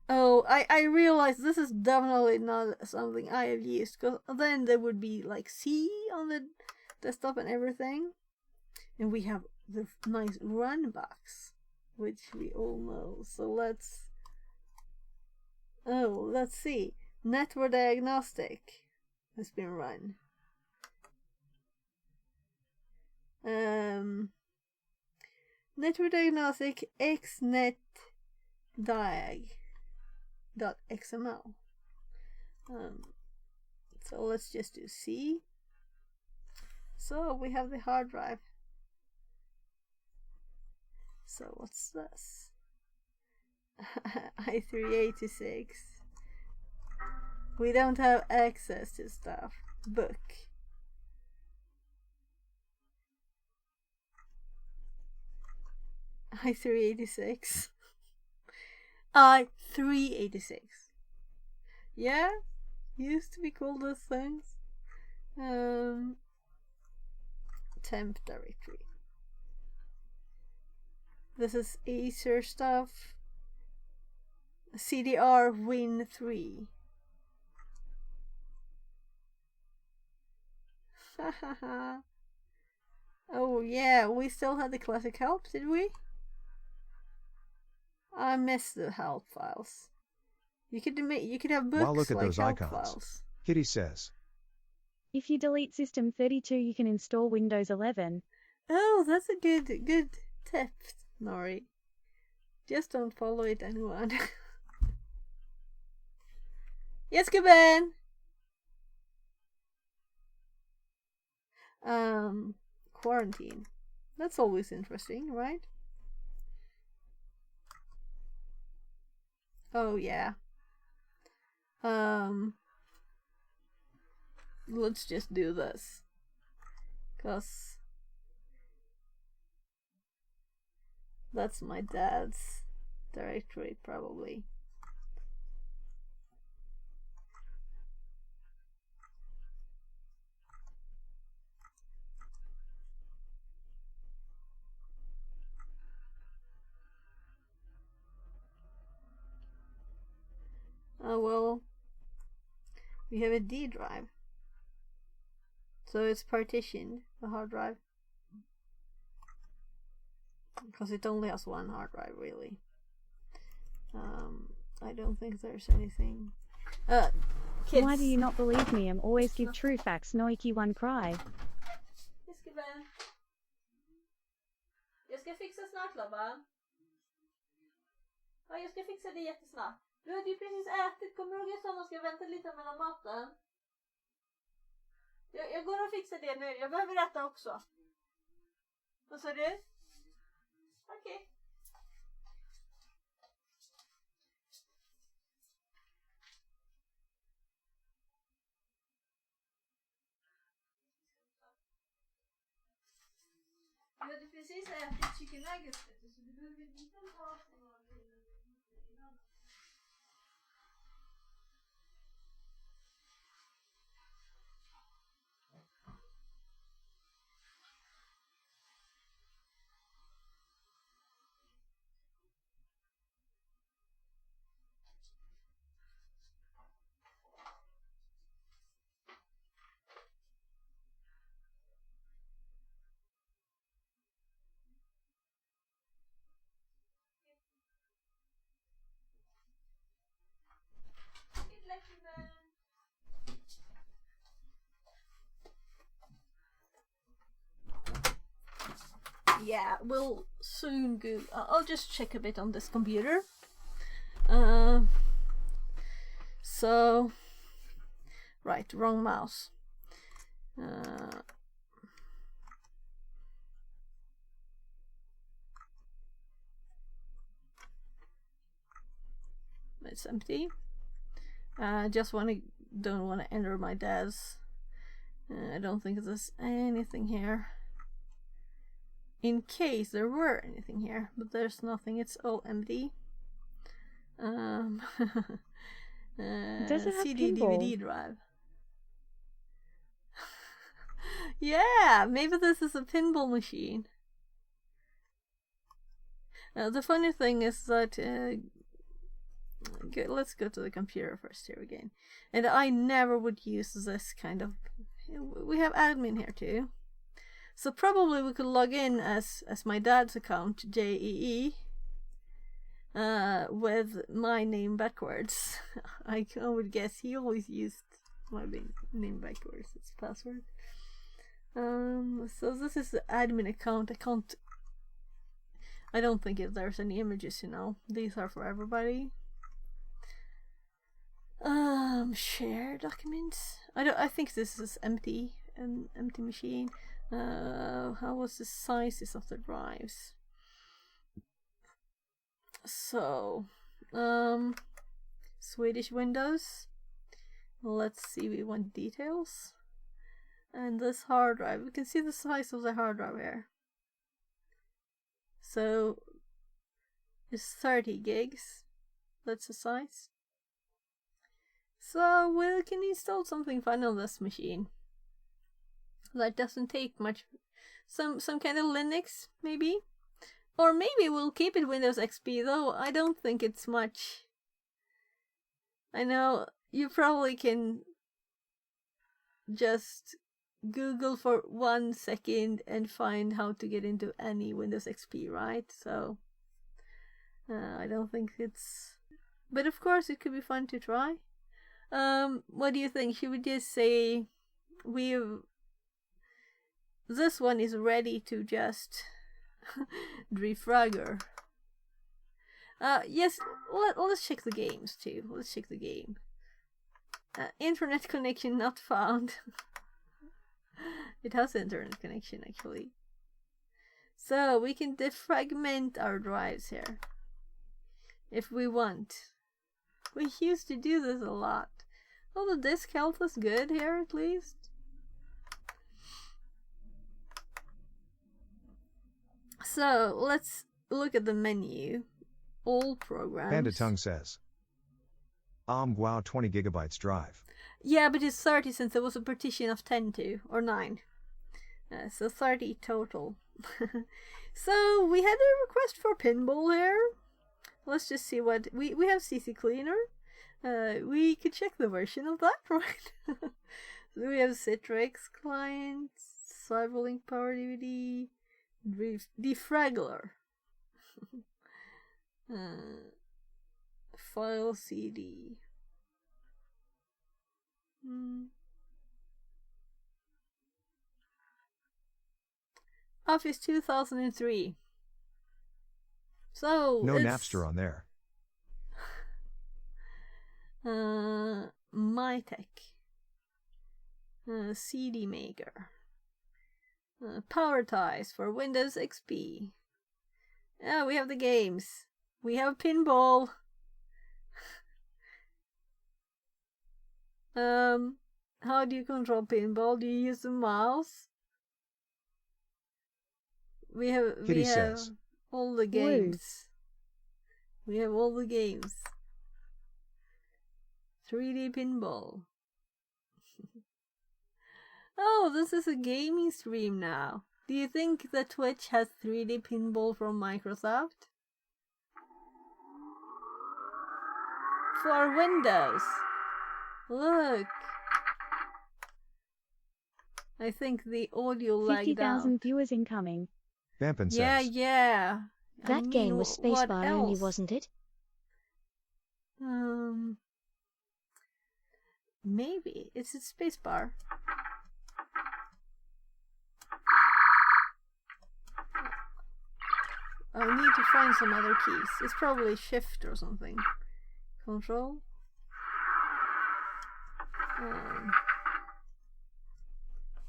Oh, I realize this is definitely not something I have used, because then there would be like C on the desktop and everything. And we have the nice run box, which we all know. So let's see. Network diagnostic has been run. Network diagnostic xnet diag.xml. So let's just do C. So we have the hard drive. So what's this? i386. We don't have access to stuff. Book. i386. i386. Yeah, used to be called those things. Temp directory. This is Acer stuff. CDR Win3. Oh yeah, we still had the classic help, did we? I missed the help files. You could have books. Wow, look at like those help icons. files. Kitty says. If you delete System 32, you can install Windows 11. Oh, that's a good tip, Nori. Just don't follow it, anyone. Yes, gubben! Quarantine. That's always interesting, right? Oh yeah. Let's just do this. 'Cause that's my dad's directory, probably. Oh well, we have a D drive. So it's partitioned, the hard drive. Because it only has one hard drive, really. I don't think there's anything. Kids. Why do you not believe me? I'm always give true facts, Noiki one cry. Yes, gubben. Jag ska fixa snart, Lobban. Ja, jag ska fixa det jättesnart. Du hade ju precis ätit. Kommer du ihåg att jag sa att man ska vänta lite mellan maten? Jag går och fixar det nu. Jag behöver äta också. Vad sa du? Okej. Du hade precis ätit chicken nuggets, så du behöver inte ta några innan. Yeah, we'll soon go. I'll just check a bit on this computer. So, right, wrong mouse. It's empty. Just don't want to enter my dad's. I don't think there's anything here. In case there were anything here, but there's nothing. It's all empty. Does it have CD pinball? DVD drive. Yeah, maybe this is a pinball machine. The funny thing is that let's go to the computer first here again. And I never would use this kind of. We have admin here too. So probably we could log in as my dad's account, JEE, with my name backwards. I would guess he always used my name backwards as password. So this is the admin account. I can't I don't think if there's any images, you know. These are for everybody. Share documents. I think this is empty, an empty machine. How was the sizes of the drives? So, Swedish Windows. Let's see, we want details. And this hard drive, we can see the size of the hard drive here. So, it's 30 gigs. That's the size. So, we can install something fun on this machine. That doesn't take much. Some kind of Linux, maybe? Or maybe we'll keep it Windows XP, though I don't think it's much. I know you probably can just Google for 1 second and find how to get into any Windows XP, right? So, I don't think it's... But of course it could be fun to try. What do you think? Should we just say this one is ready to just defragger? Yes, let's check the games too. Let's check the game. Internet connection not found. It has internet connection actually. So we can defragment our drives here if we want. We used to do this a lot. Oh, the disk health is good here at least. So let's look at the menu. All programs. Panda Tongue says. Wow, 20 gigabytes drive. Yeah, but it's 30 since there was a partition of 10 to, or 9. So 30 total. So we had a request for pinball here. Let's just see what we have. CC Cleaner. We could check the version of that, right? So we have Citrix clients, Cyberlink Power DVD, Defraggler, File CD. Office 2003. So no Napster on there. MyTech. CD Maker. Power Ties for Windows XP. We have the games. We have pinball. How do you control pinball? Do you use the mouse? We have all the games. We have all the games. 3D pinball. Oh, this is a gaming stream now. Do you think that Twitch has 3D pinball from Microsoft? For Windows. Look. I think the audio lagged out. 50,000 viewers incoming. Vampin says. Yeah. That game was spacebar only, wasn't it? Maybe. It's a spacebar. I need to find some other keys. It's probably shift or something. Control.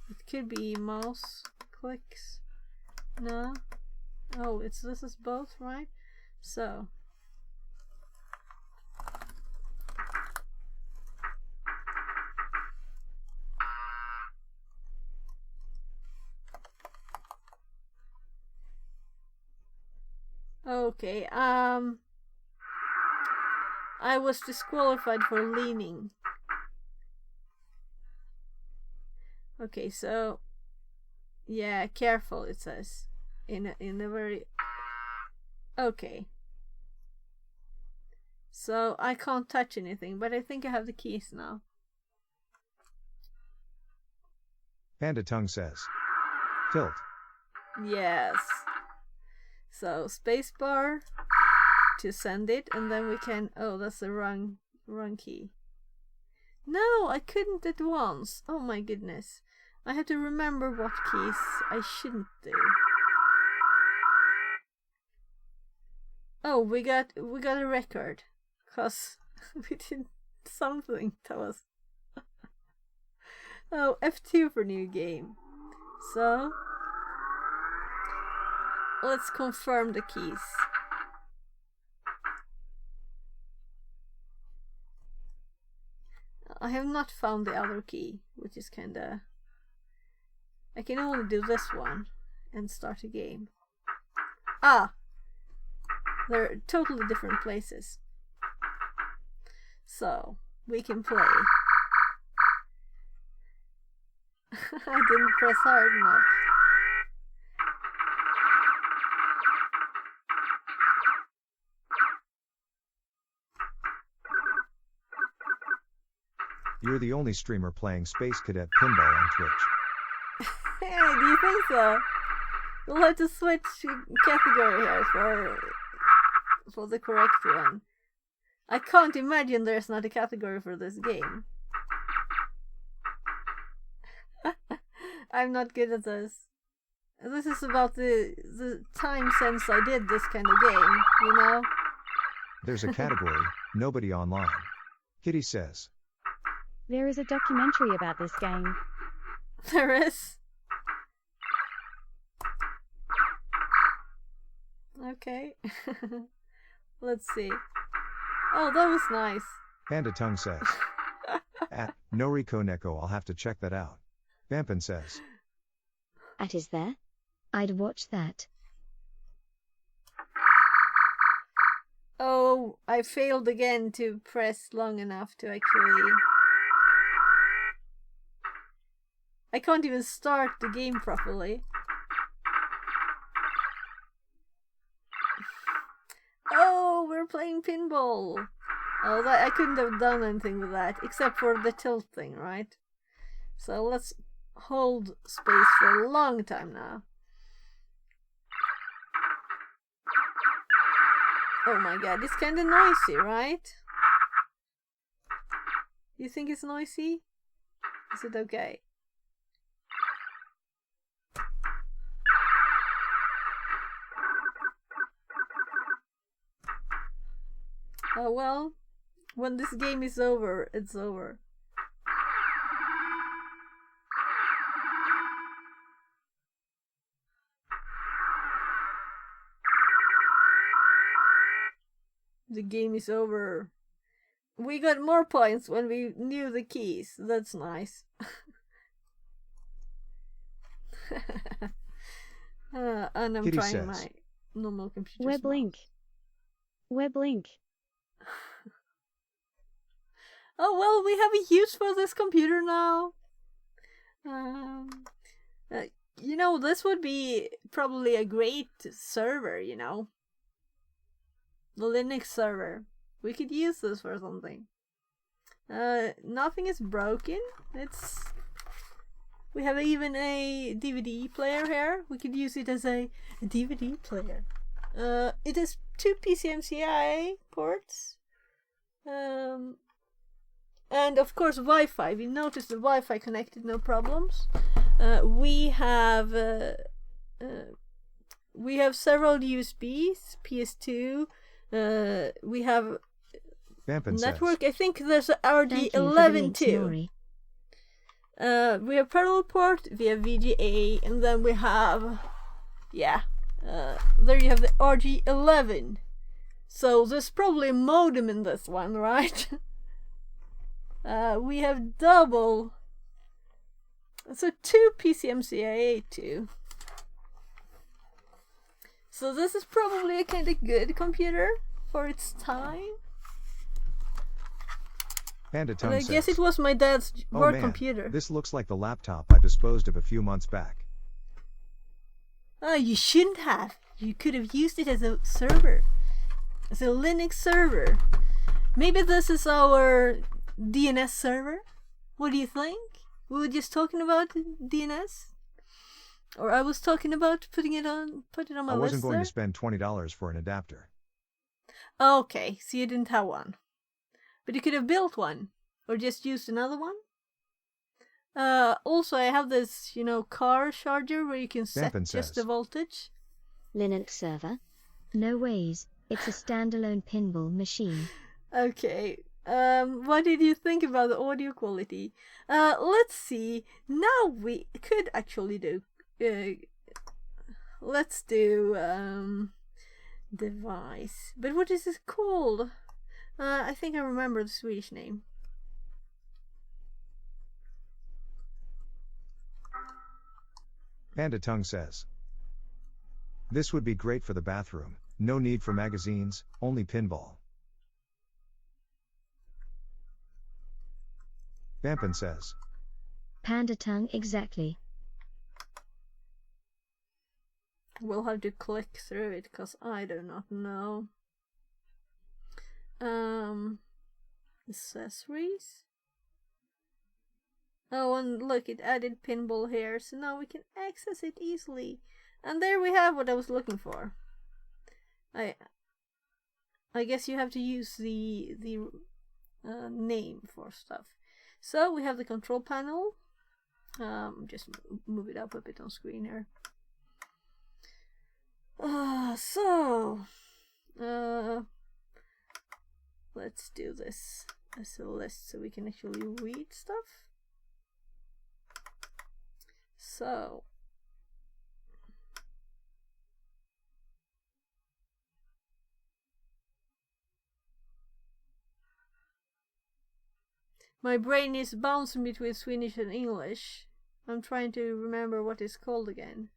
It could be mouse clicks. No. Oh, this is both, right? So. Okay, I was disqualified for leaning. Okay, so yeah, careful it says. In a very okay. So I can't touch anything, but I think I have the keys now. Panda Tongue says. Tilt. Yes. So spacebar to send it, and then we can. Oh, that's the wrong key. No, I couldn't at once. Oh my goodness. I have to remember what keys I shouldn't do. Oh, we got a record. Cause we did something that was oh, F2 for new game. So let's confirm the keys. I have not found the other key, which is kinda... I can only do this one and start a game. Ah! They're totally different places. So, we can play. I didn't press hard enough. You're the only streamer playing Space Cadet Pinball on Twitch. Hey, do you think so? We'll have to switch category here for the correct one. I can't imagine there's not a category for this game. I'm not good at this. This is about the time since I did this kind of game, you know? There's a category, nobody online. Kitty says. There is a documentary about this game. There is? Okay. Let's see. Oh, that was nice. Panda Tongue says. At Noriko Neko, I'll have to check that out. Vampin says. At is there? I'd watch that. Oh, I failed again to press long enough to actually... I can't even start the game properly. Oh, we're playing pinball. Oh, that I couldn't have done anything with that, except for the tilt thing, right? So let's hold space for a long time now. Oh my god, it's kinda noisy, right? You think it's noisy? Is it okay? Oh well, when this game is over, it's over. The game is over. We got more points when we knew the keys. That's nice. And I'm Kitty trying says. my normal computer. Weblink. Weblink. Oh well, we have a use for this computer now. You know, this would be probably a great server, you know. The Linux server. We could use this for something. Nothing is broken. We have even a DVD player here. We could use it as a DVD player. It has 2 PCMCIA ports. And of course Wi-Fi. We noticed the Wi-Fi connected, no problems. We have several USBs, PS2. We have Vampin network. says. I think there's a RG11 too. We have parallel port, we have VGA, and then we have, there you have the RG11. So there's probably a modem in this one, right? We have double, so 2 PCMCIA too. So this is probably a kind of good computer for its time. Panda Tongue And I says. guess it was my dad's Oh work man, computer. this looks like the laptop I disposed of a few months back. Oh, you shouldn't have. You could have used it as a server. As a Linux server. Maybe this is our DNS server? What do you think? We were just talking about DNS? Or I was talking about put it on my list. I wasn't going there? to spend $20 for an adapter. Okay, so you didn't have one. But you could have built one. Or just used another one. Also, I have this, car charger where you can set Vampin just says. the voltage. Linux server? No ways. It's a standalone pinball machine. Okay. What did you think about the audio quality? Let's see. Now we could actually do. Let's do device. But what is this called? I think I remember the Swedish name. Panda Tongue says, this would be great for the bathroom. No need for magazines, only pinball. Vampin says, Panda Tongue exactly. We'll have to click through it because I do not know. Accessories. Oh, and look, it added pinball here, so now we can access it easily. And there we have what I was looking for. I guess you have to use the name for stuff. So we have the control panel. Just move it up a bit on screen here. Let's do this as a list so we can actually read stuff. So my brain is bouncing between Swedish and English. I'm trying to remember what it's called again.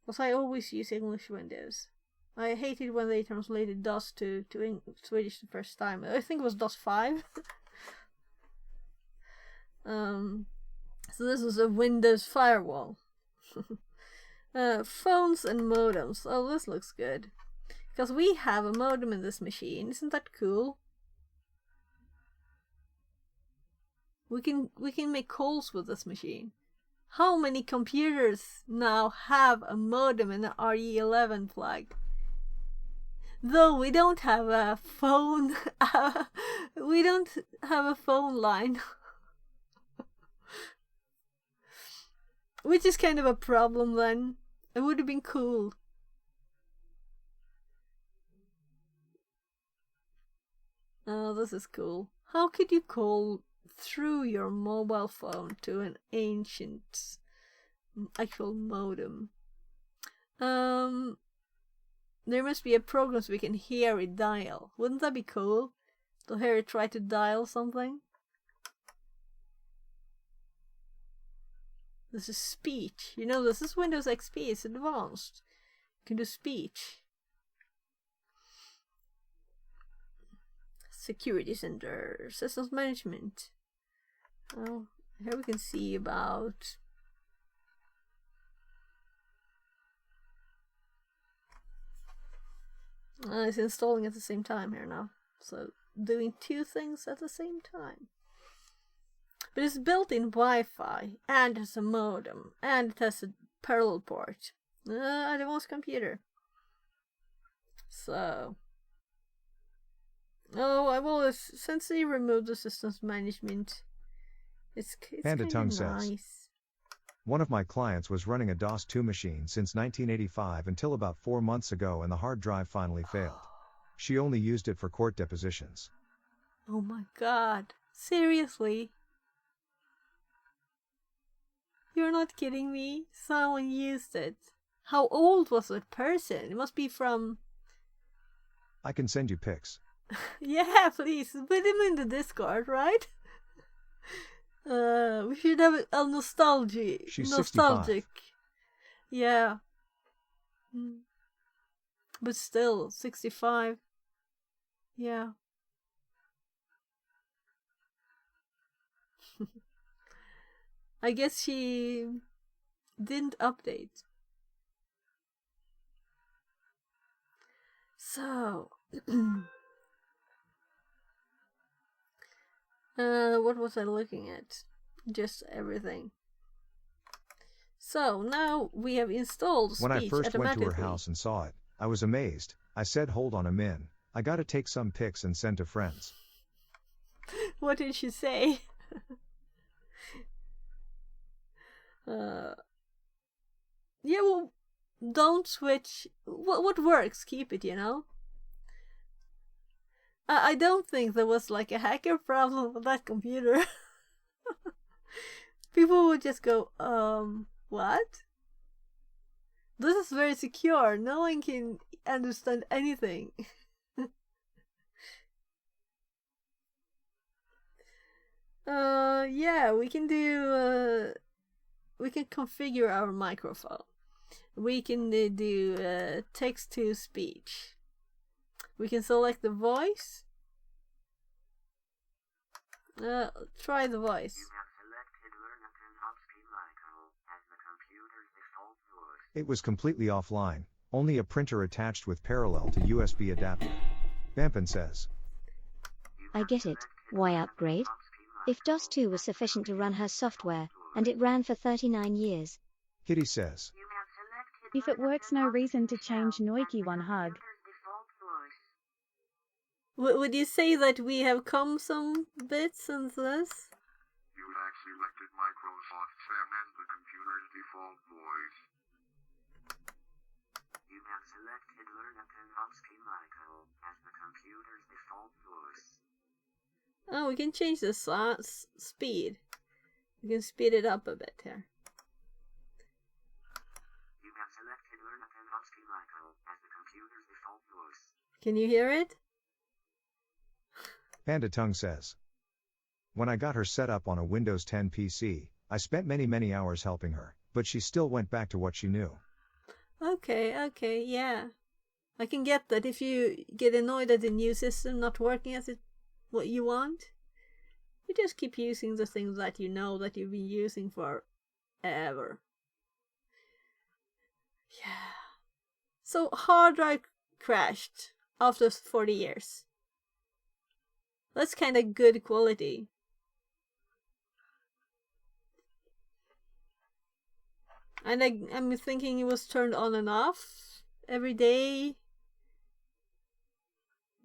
Because I always use English windows. I hated when they translated DOS to Swedish the first time. I think it was DOS 5. So this is a Windows firewall. Phones and modems. Oh, this looks good. Because we have a modem in this machine. Isn't that cool? We can make calls with this machine. How many computers now have a modem and an RE11 flag? Though we don't have a phone, we don't have a phone line. Which is kind of a problem then. It would have been cool. Oh, this is cool. How could you call through your mobile phone to an ancient actual modem? There must be a program so we can hear it dial. Wouldn't that be cool? To hear it try to dial something? This is speech. You know, this is Windows XP. It's advanced. You can do speech. Security Center. Systems Management. Oh, here we can see about... it's installing at the same time here now. So, doing two things at the same time. But it's built in Wi-Fi, and it has a modem, and it has a parallel port. Advanced computer. So... oh, I've always... since they removed the systems management, it's Panda Tongue nice. says, one of my clients was running a DOS2 machine since 1985 until about 4 months ago and the hard drive finally failed. She only used it for court depositions. Oh my god. Seriously? You're not kidding me? Someone used it. How old was that person? It must be from... I can send you pics. Yeah, please. Put him in the Discord, right? We should have a nostalgia. She's nostalgic. 65. Yeah. But still, 65. Yeah. I guess she didn't update. So... what was I looking at? Just everything. So now we have installed speech when I first went to her automatically. house and saw it, I was amazed. I said, hold on a min. I gotta take some pics and send to friends. What did she say? Yeah, well, don't switch. What works, keep it, you know? I don't think there was like a hacker problem with that computer. People would just go, what? This is very secure. No one can understand anything. Yeah, we can do, we can configure our microphone. We can do text to speech. We can select the voice. Try the voice. It was completely offline, only a printer attached with parallel to USB adapter. Vampin says. I get it. Why upgrade? If DOS 2 was sufficient to run her software, and it ran for 39 years. Kitty says. If it works, no reason to change Noiki. One hug. Would you say that we have come some bits since this? You have selected Microsoft 10 as the computer's default voice. You have selected Lerna Penhovsky Michael as the computer's default voice. Oh, we can change the speed. We can speed it up a bit here. You have selected Lerna Penhovsky Michael as the computer's default voice. Can you hear it? Panda Tongue says. When I got her set up on a Windows 10 PC, I spent many hours helping her, but she still went back to what she knew. Okay, yeah. I can get that. If you get annoyed at the new system not working as what you want, you just keep using the things that you know that you've been using forever. Yeah. So hard drive crashed after 40 years. That's kind of good quality. And I'm thinking it was turned on and off every day,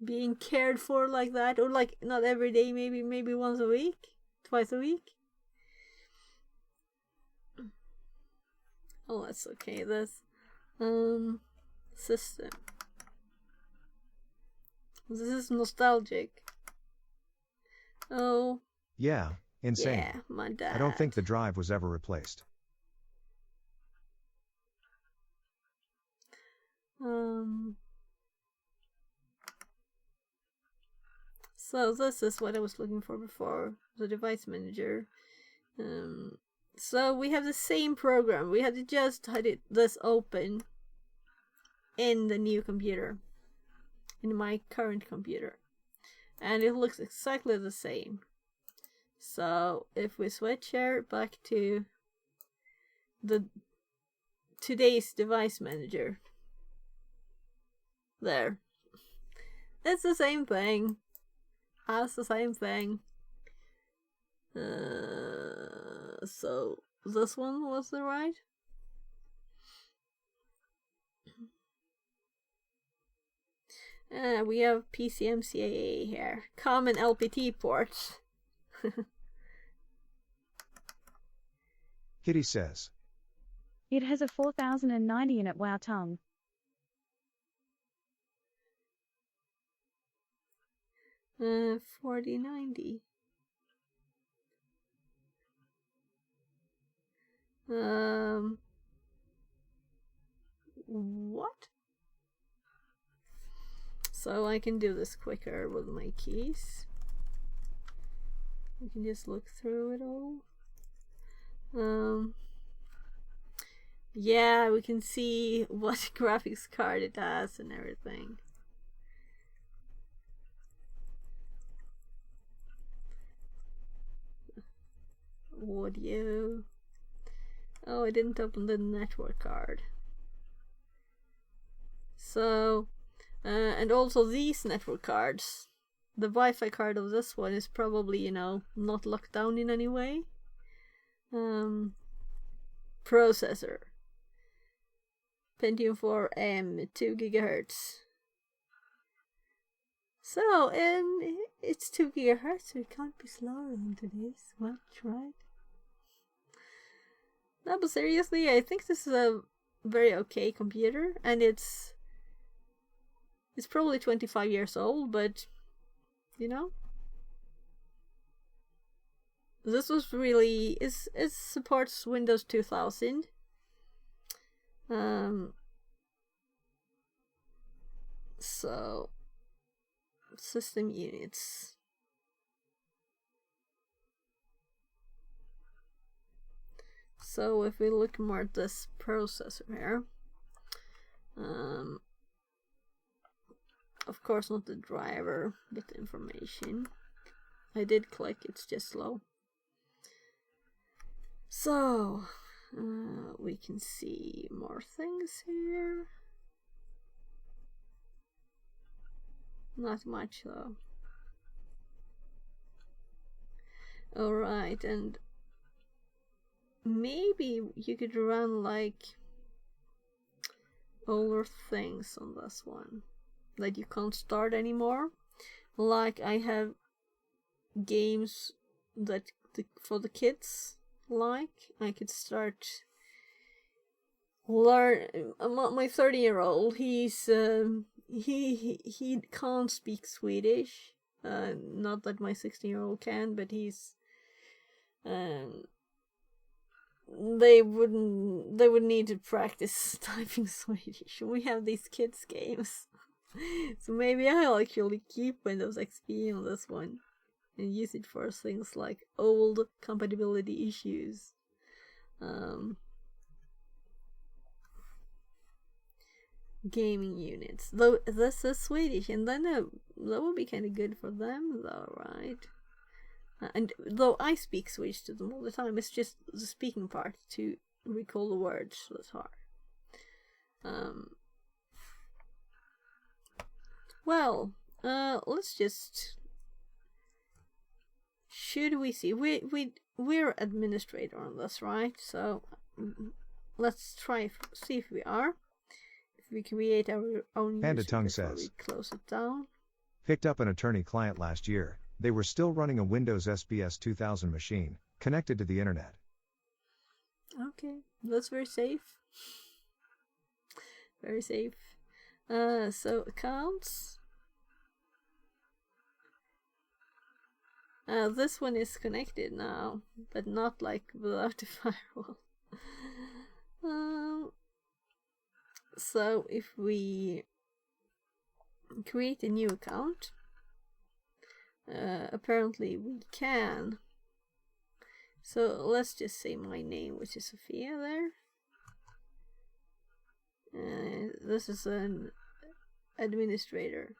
being cared for like that, or like not every day, maybe once a week, twice a week. Oh, that's okay. This system. This is nostalgic. Oh. Yeah, insane. Yeah, my dad. I don't think the drive was ever replaced. So this is what I was looking for before, the device manager. So we have the same program. We had to just had this open in the new computer, in my current computer, and it looks exactly the same. So if we switch here back to today's device manager, there, it's the same thing. That's the same thing. So this one was the right. We have PCMCIA here. Common LPT ports. Kitty says. It has a 4090 in it. Wow, tongue. Uh, 4090. What? So I can do this quicker with my keys. We can just look through it all. Yeah, we can see what graphics card it has and everything. Audio. Oh, I didn't open the network card. So, and also these network cards. The Wi-Fi card of this one is probably, you know, not locked down in any way. Processor. Pentium 4M, 2 gigahertz. So, it's 2 gigahertz, so it can't be slower than today's much, right? No, but seriously, I think this is a very okay computer, and it's probably 25 years old, but you know? This was really, it supports Windows 2000. So, system units. So if we look more at this processor here, of course not the driver, but the information. I did click, it's just slow. So, we can see more things here. Not much though. Alright, and maybe you could run like older things on this one that you can't start anymore. Like I have games that for the kids, like I could start learn. My 30-year-old, he's he can't speak Swedish. Not that my 16-year-old can, but he's they would need to practice typing Swedish. We have these kids games. So maybe I'll actually keep Windows XP on this one and use it for things like old compatibility issues. Gaming units. Though this is Swedish, and then that would be kind of good for them, though, right? And though I speak Swedish to them all the time, it's just the speaking part to recall the words that's hard. Well, let's just. Should we see? We're administrator on this, right? So let's see if we are. If we create our own Panda user Tongue before says, we close it down. Picked up an attorney client last year. They were still running a Windows SBS 2000 machine, connected to the internet. Okay, that's very safe. Very safe. So accounts. This one is connected now, but not like without the firewall. So if we create a new account, apparently we can. So let's just say my name, which is Sophia there. This is an administrator.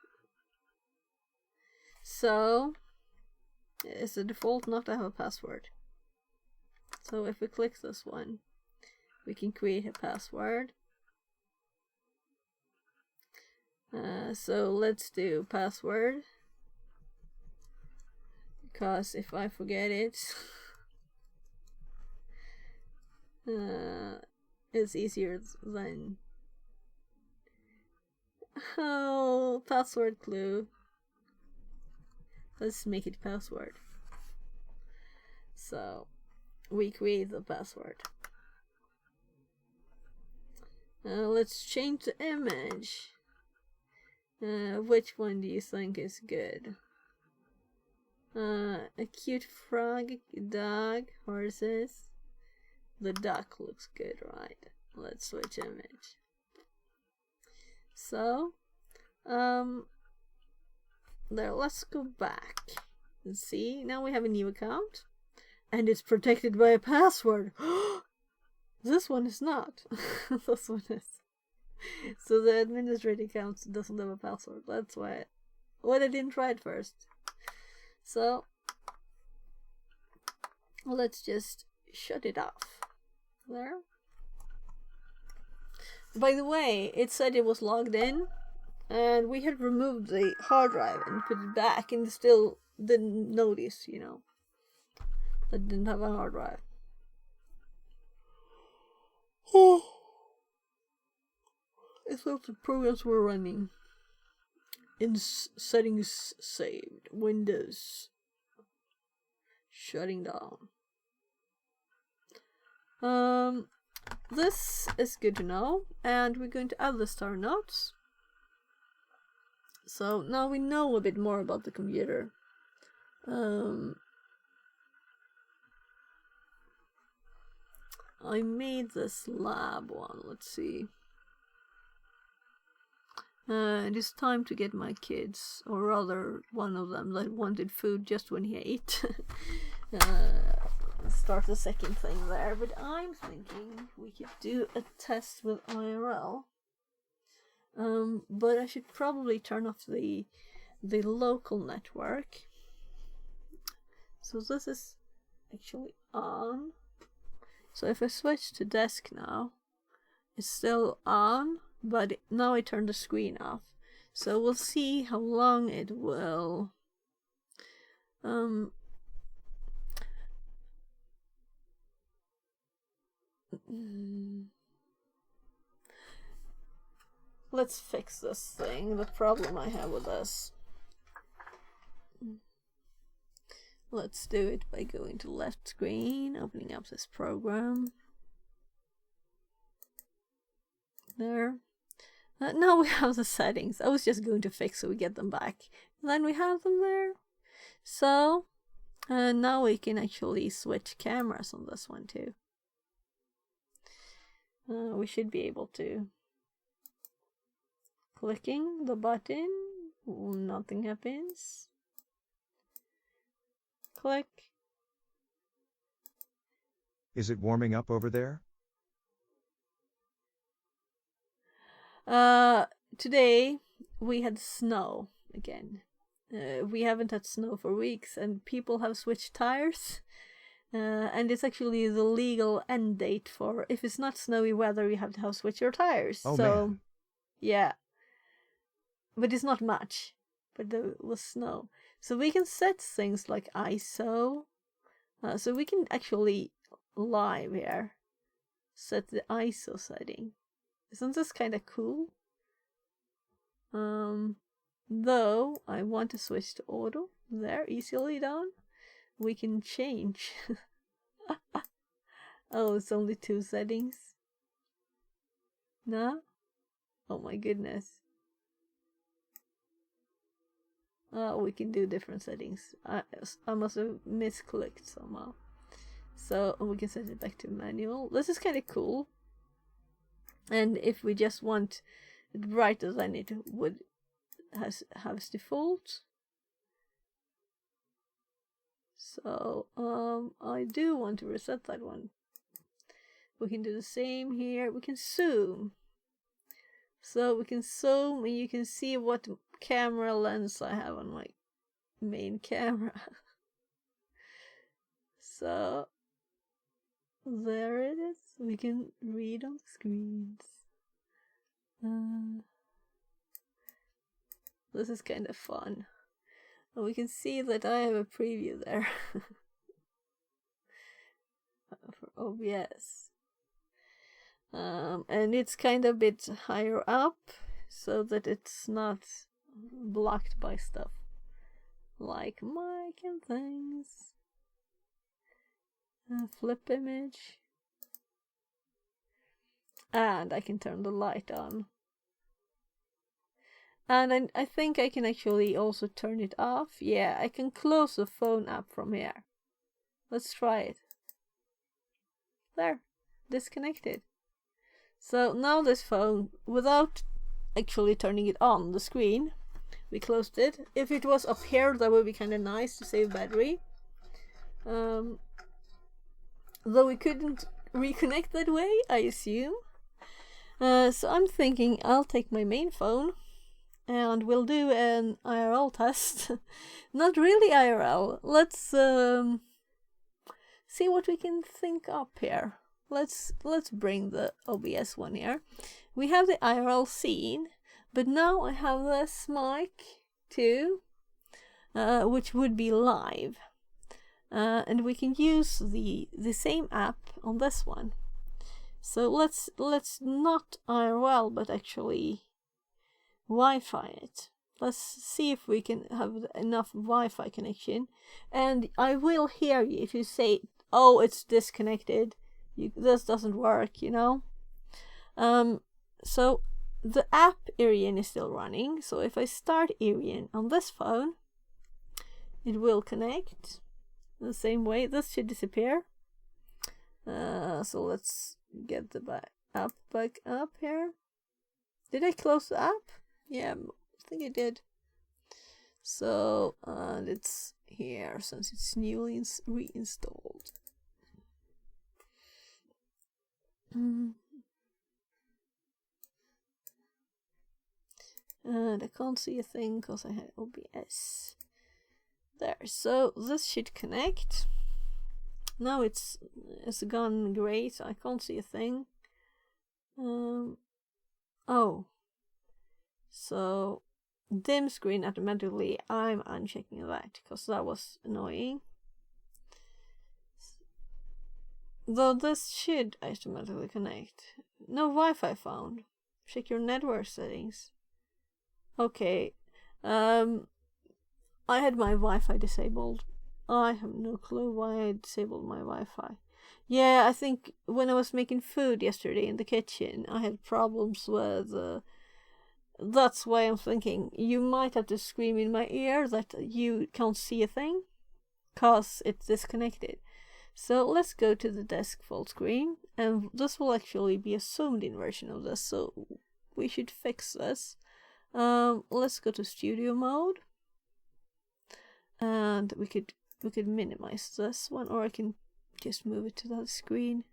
So it's the default not to have a password. So if we click this one, we can create a password. So let's do password, because if I forget it, it's easier than password clue. Let's make it password. So we create the password. Let's change the image. Which one do you think is good? A cute frog, dog, horses. The duck looks good, right? Let's switch image. So, there, let's go back and see. Now we have a new account, and it's protected by a password. This one is not. This one is. So the administrator account doesn't have a password. That's why I didn't try it first. So let's just shut it off. There. By the way, it said it was logged in, and we had removed the hard drive and put it back, and it still didn't notice, you know, that it didn't have a hard drive. I thought the programs were running. In settings saved. Windows. Shutting down. This is good to know, and we're going to add this to our notes. So now we know a bit more about the computer. I made this lab one. Let's see. It is time to get my kids, or rather one of them that wanted food just when he ate. Start the second thing there, but I'm thinking we could do a test with IRL. But I should probably turn off the local network. So this is actually on. So if I switch to desk now, it's still on, but now I turn the screen off. So we'll see how long it will. Let's fix this thing, the problem I have with this. Let's do it by going to left screen, opening up this program. There. Now we have the settings. I was just going to fix so we get them back. And then we have them there. So, now we can actually switch cameras on this one too. We should be able to. Clicking the button, nothing happens. Click. Is it warming up over there? Today we had snow again. We haven't had snow for weeks, and people have switched tires. And it's actually the legal end date for if it's not snowy weather, you have to switch your tires. Oh, so, man. Yeah. But it's not much. But there was snow. So we can set things like ISO. So we can actually live here set the ISO setting. Isn't this kind of cool? Though I want to switch to auto. There, easily done. We can change. Oh, it's only 2 settings. No? Oh my goodness. We can do different settings. I must have misclicked somehow. So we can set it back to manual. This is kind of cool. And if we just want it brighter than it would has default. So I do want to reset that one. We can do the same here. We can zoom. So we can zoom and you can see what camera lens I have on my main camera. So there it is. We can read on the screens. This is kind of fun. And we can see that I have a preview there for OBS. And it's kind of a bit higher up so that it's not blocked by stuff like mic and things. Flip image. And I can turn the light on. And I think I can actually also turn it off. Yeah, I can close the phone app from here. Let's try it. There. Disconnected. So now this phone, without actually turning it on the screen, we closed it. If it was up here, that would be kind of nice to save battery. Though we couldn't reconnect that way, I assume. So I'm thinking I'll take my main phone and we'll do an IRL test. Not really IRL. Let's see what we can think up here. Let's bring the OBS one here. We have the IRL scene, but now I have this mic too, which would be live. And we can use the same app on this one. So let's not IRL, but actually Wi-Fi it. Let's see if we can have enough Wi-Fi connection. And I will hear you if you say, "Oh, it's disconnected. This doesn't work," you know. So the app Irian is still running, so if I start Irian on this phone, it will connect the same way. This should disappear. So let's get the app back up here. Did I close the app? Yeah, I think I did. So it's here since it's newly reinstalled. And I can't see a thing because I had OBS. There, so this should connect. Now it's gone grey, so I can't see a thing. Oh, so dim screen automatically. I'm unchecking that because that was annoying. Though this should automatically connect. No Wi-Fi found. Check your network settings. Okay. I had my Wi-Fi disabled. I have no clue why I disabled my Wi-Fi. Yeah, I think when I was making food yesterday in the kitchen, I had problems with... that's why I'm thinking you might have to scream in my ear that you can't see a thing, cause it's disconnected. So let's go to the desk full screen, and this will actually be a zoomed in version of this, so we should fix this. Let's go to studio mode, and we could minimize this one, or I can just move it to that screen.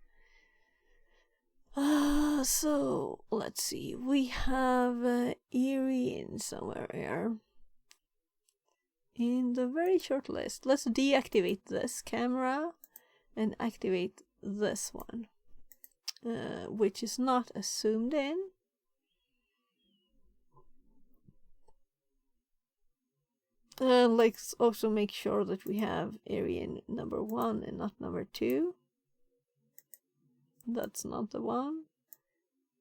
So let's see, we have Irian somewhere here in the very short list. Let's deactivate this camera and activate this one, which is not as zoomed in. Let's also make sure that we have Irian number 1 and not number 2. That's not the one.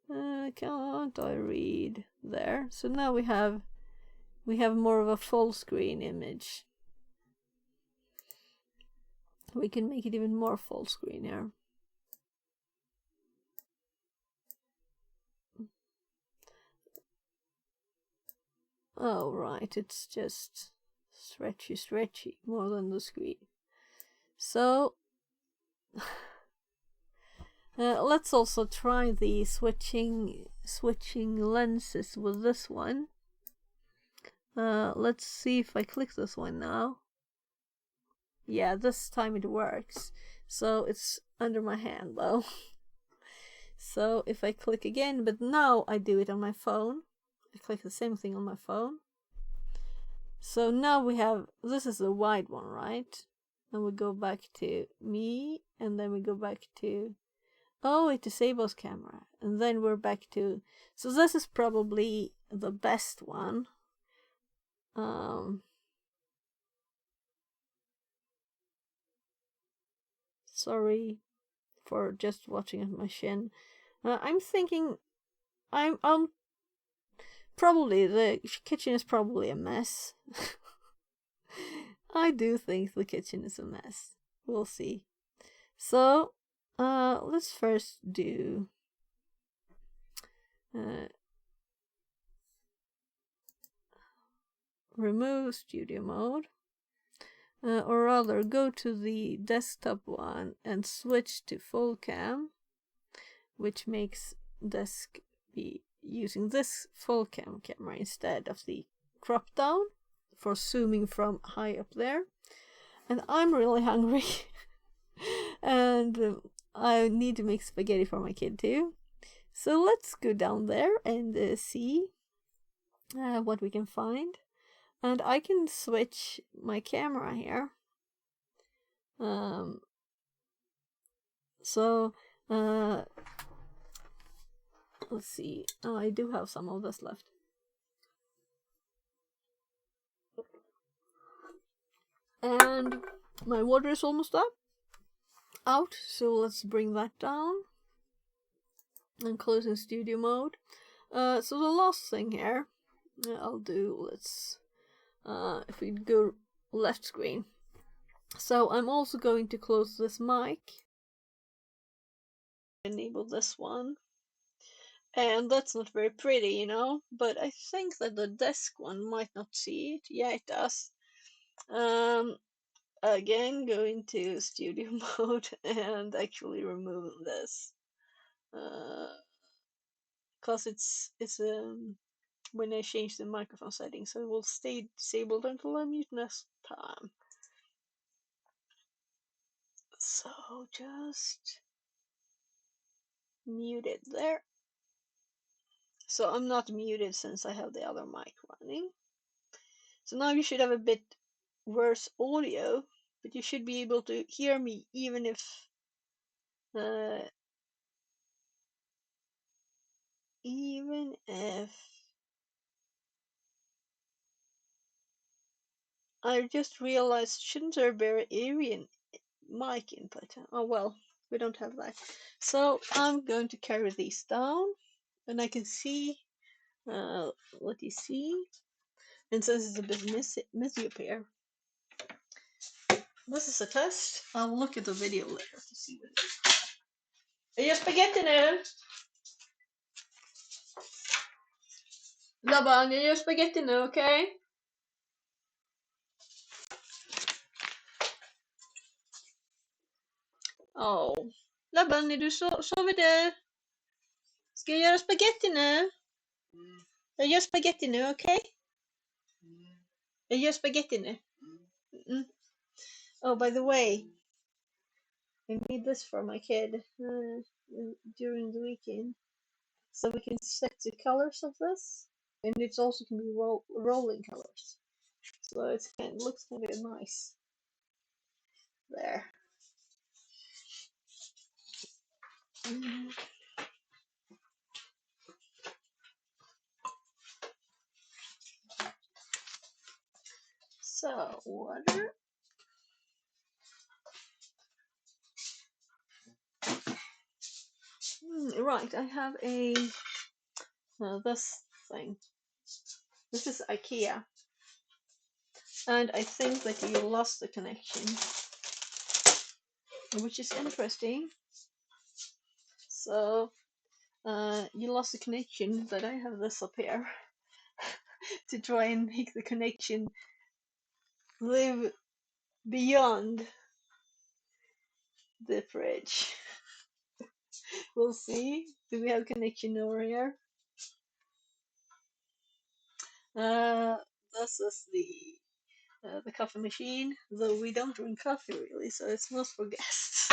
Can't I read there? So now we have more of a full screen image. We can make it even more full screen here. Oh right, it's just stretchy more than the screen. So let's also try the switching lenses with this one. Let's see if I click this one now. Yeah, this time it works. So it's under my hand though. So if I click again, but now I do it on my phone. I click the same thing on my phone. So now we have, this is the wide one, right? And we go back to me, and then we go back to, oh, it disables camera. And then we're back to, so this is probably the best one. Sorry for just watching at my shin. I'm thinking, I'm probably the kitchen is probably a mess. I do think the kitchen is a mess. We'll see. So, let's first do remove studio mode. Or rather, go to the desktop one and switch to full cam, which makes desk be using this full cam camera instead of the crop down for zooming from high up there. And I'm really hungry and I need to make spaghetti for my kid too. So let's go down there and see what we can find. And I can switch my camera here. Let's see. Oh, I do have some of this left. And my water is almost out, so let's bring that down and close in studio mode. So the last thing here I'll do, let's if we go left screen. So I'm also going to close this mic. Enable this one. And that's not very pretty, you know, but I think that the desk one might not see it. Yeah, it does. Again, go into studio mode and actually remove this. Cause it's when I change the microphone settings, so it will stay disabled until I mute next time. So just mute it there. So I'm not muted since I have the other mic running. So now you should have a bit worse audio, but you should be able to hear me even if I just realized, shouldn't there be an Arian mic input? Oh well, we don't have that. So I'm going to carry these down, and I can see what you see. And since it's a bit messy up here, this is a test. I'll look at the video later to see what it is. Är jag spaghetti nu? Labban, jag gör spaghetti nu, okej? Okay? Oh. Labban, är du sover du? Ska jag göra spaghetti nu? Jag gör spaghetti nu, okej? Okay? Jag gör spaghetti nu. Oh, by the way, I made this for my kid during the weekend, so we can set the colors of this, and it also can be rolling colors, so it looks kind of nice there. So water. Right, I have a this thing. This is IKEA, and I think that you lost the connection, which is interesting. So you lost the connection, but I have this up here to try and make the connection live beyond the fridge. We'll see. Do we have connection over here? This is the coffee machine, though we don't drink coffee really, so it's not for guests.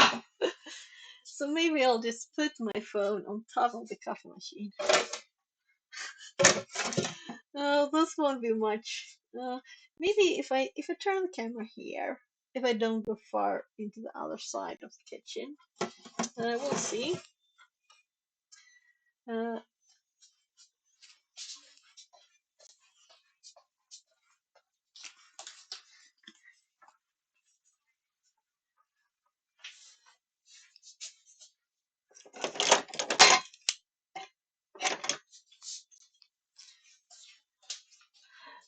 So maybe I'll just put my phone on top of the coffee machine. This won't be much. Maybe if I turn the camera here, if I don't go far into the other side of the kitchen, we'll see.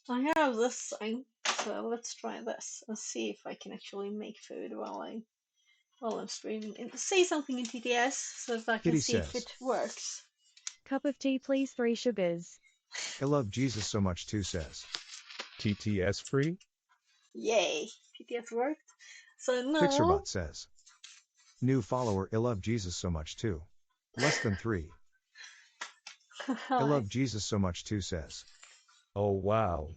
I have this thing, so let's try this and see if I can actually make food while I'm streaming. And say something in TTS so that I can see if it works. Cup of tea, please, 3 sugars. I love Jesus so much too says. TTS free? Yay, TTS worked. So now Fixerbot says. New follower, I love Jesus so much too. Less than 3. I love Jesus so much too says. Oh wow.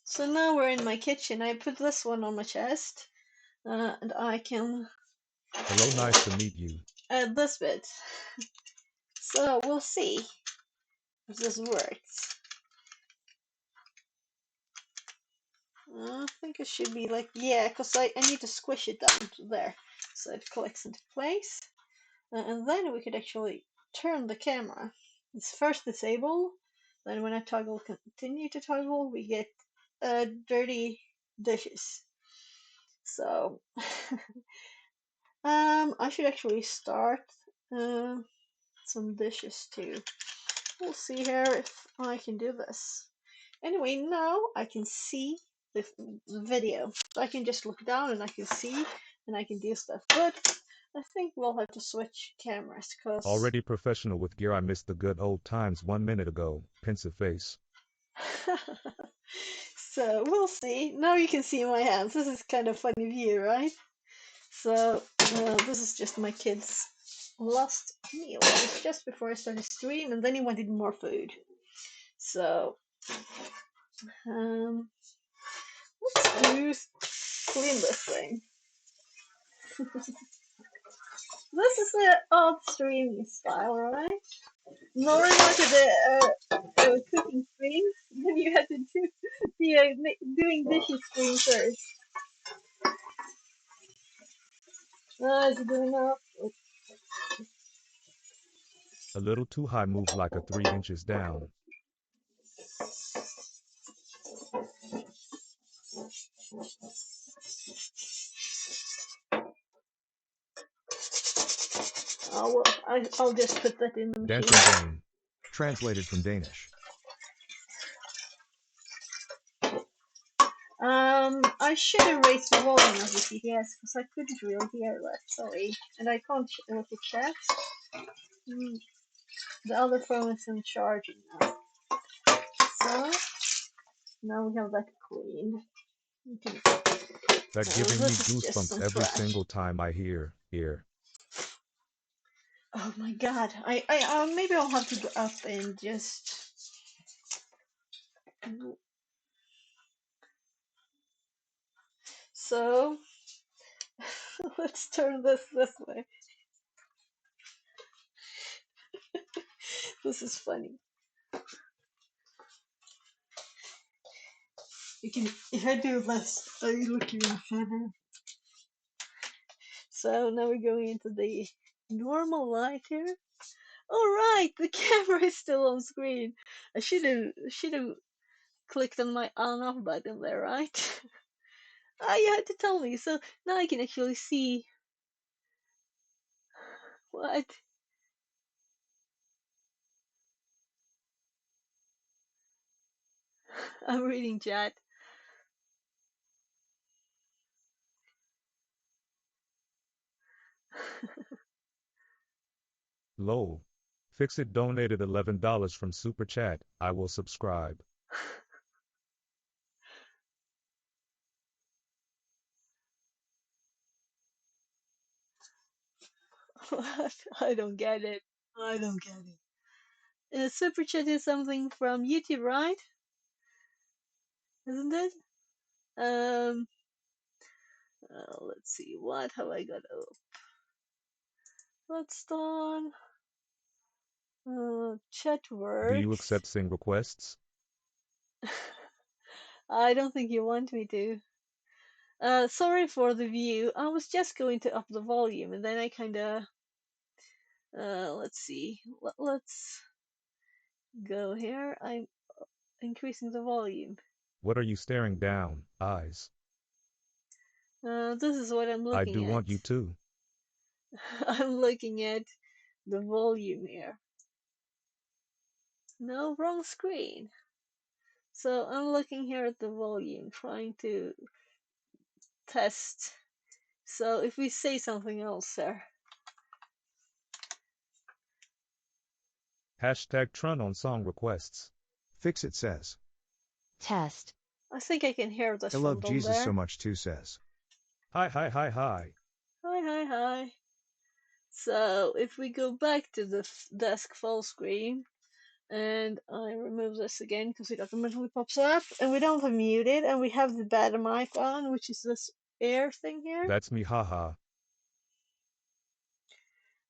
So now we're in my kitchen. I put this one on my chest, and I can Hello, nice to meet you. add this bit. So we'll see if this works. I think it should be like, yeah, because I need to squish it down to there so it collects into place. And then we could actually turn the camera. It's first disable, then when I continue to toggle, we get dirty dishes. So I should actually start some dishes too. We'll see here if I can do this. Anyway, now I can see the video. So I can just look down and I can see and I can do stuff. But I think we'll have to switch cameras, cause Already professional with gear. I missed the good old times 1 minute ago. Pensive face. so we'll see. Now you can see my hands. This is kind of funny view, right? So this is just my kid's last meal. It was just before I started stream, and then he wanted more food. So let's clean this thing. This is the odd streaming style, right? Nora wanted a cooking stream, then you had to do the doing dishes stream first. Is it doing enough? A little too high. Moved like a 3 inches down. Oh well, I'll just put that in the machine. Dancing game. Translated from Danish. I should have raised the volume of the TTS because I couldn't really hear that. Sorry, and I can't look at chat. The other phone isn't charging now. So now we have that cleaned. That So giving me this is just goosebumps some every trash. single time I hear. Oh my god! I maybe I'll have to go up and just. So let's turn this way. This is funny. You can, if I do this, I look even funny. So now we're going into the normal light here. All right, the camera is still on screen. I should have clicked on my on off button there, right? You had to tell me. So now I can actually see what. I'm reading chat. Lol. Fixit donated $11 from Super Chat. I will subscribe. What? I don't get it. I don't get it. Super chat is something from YouTube, right? Isn't it? Let's see. What have I got? Let's done. Chat Do you works. accept sing requests? I don't think you want me to. Sorry for the view. I was just going to up the volume, and then I kinda. Let's see. Let's go here. I'm increasing the volume. What are you staring down, eyes? This is what I'm looking I do at. want you to. I'm looking at the volume here. No, wrong screen. So I'm looking here at the volume, trying to test. So if we say something else there. Hashtag Trun on song requests. Fixit says. Test. I think I can hear this I from love down Jesus there. so much too says. Hi, hi, hi, hi. Hi. So if we go back to the desk full screen, and I remove this again because it automatically pops up, and we don't have muted, and we have the bad mic on, which is this air thing here. That's me, haha.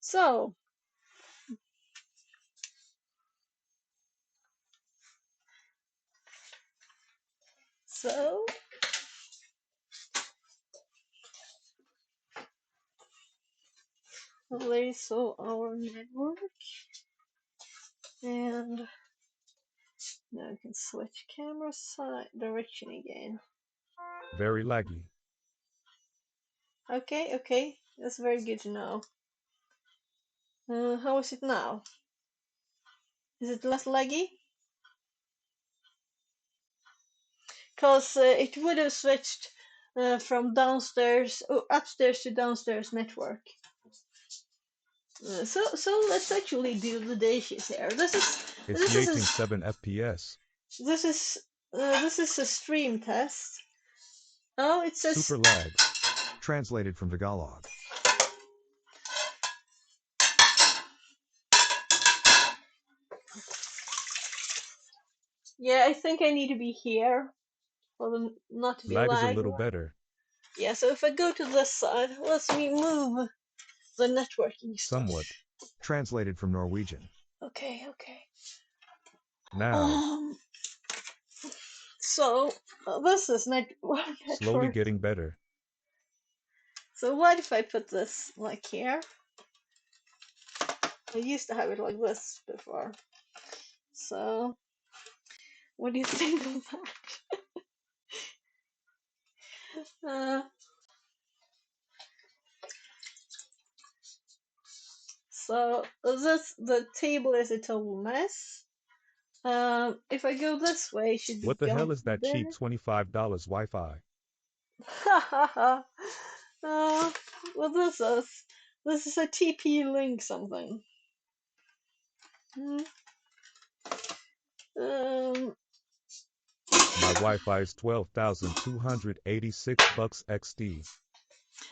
So let's our network, and now we can switch camera side direction again. Very laggy. Okay, that's very good to know. How is it now? Is it less laggy? Because it would have switched from upstairs to downstairs network. So let's actually do the dishes here. It's This yating is 7 FPS. this is this is a stream test. Oh, it says Super lag. Translated from Tagalog. yeah. I think I need to be here for them not to be Lag is a lag. little better. Yeah. So if I go to this side, let me move the networking stuff. Somewhat. Translated from Norwegian. Okay. Okay. Now. So this is Slowly network. getting better. So what if I put this like here? I used to have it like this before. So what do you think of that? So the table is a total mess. If I go this way, it should be What the hell gone is that there. cheap $25 Wi-Fi? What this is? This is a TP-Link something. My Wi-Fi is 12,286 bucks XD.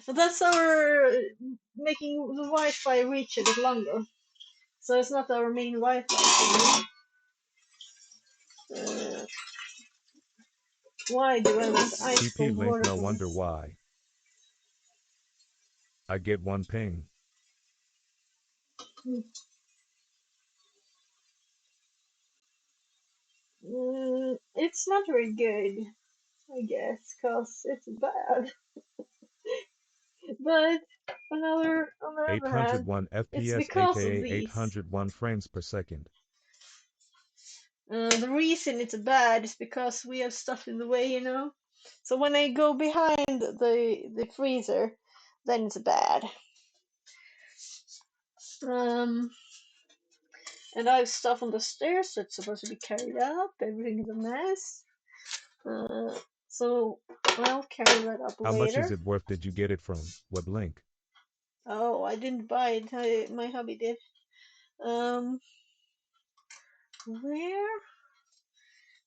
That's our making the Wi-Fi reach a bit longer. So it's not our main Wi-Fi. Why do I want ice TP cold link, water? no wonder why. I get one ping. It's not very good, I guess, cause it's bad. But on the other hand, 801 it's FPS because of aka these. 801 frames per second. The reason it's bad is because we have stuff in the way, you know. So when I go behind the freezer, then it's bad. And I have stuff on the stairs that's supposed to be carried up. Everything is a mess. So I'll carry that up How much is later. it worth? Did you get it from? What link? Oh, I didn't buy it. My hubby did. Where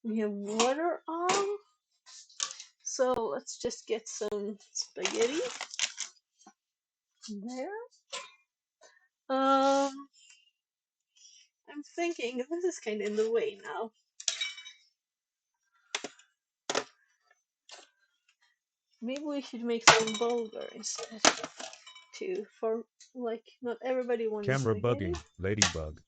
we have water on. So let's just get some spaghetti there. I'm thinking this is kind of in the way now. Maybe we should make some bulgur instead too. For like, not everybody wants Camera spaghetti. bugging. Ladybug.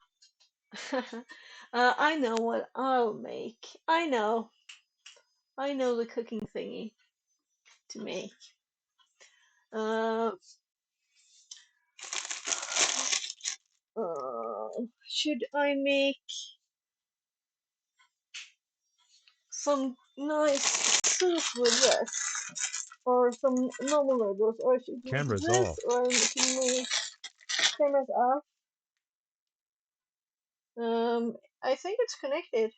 I know what I'll make. I know the cooking thingy to make. Should I make some nice soup with this? Or some normal noodles? Or should I make Camera's this? off. Or should I make cameras off? I think it's connected.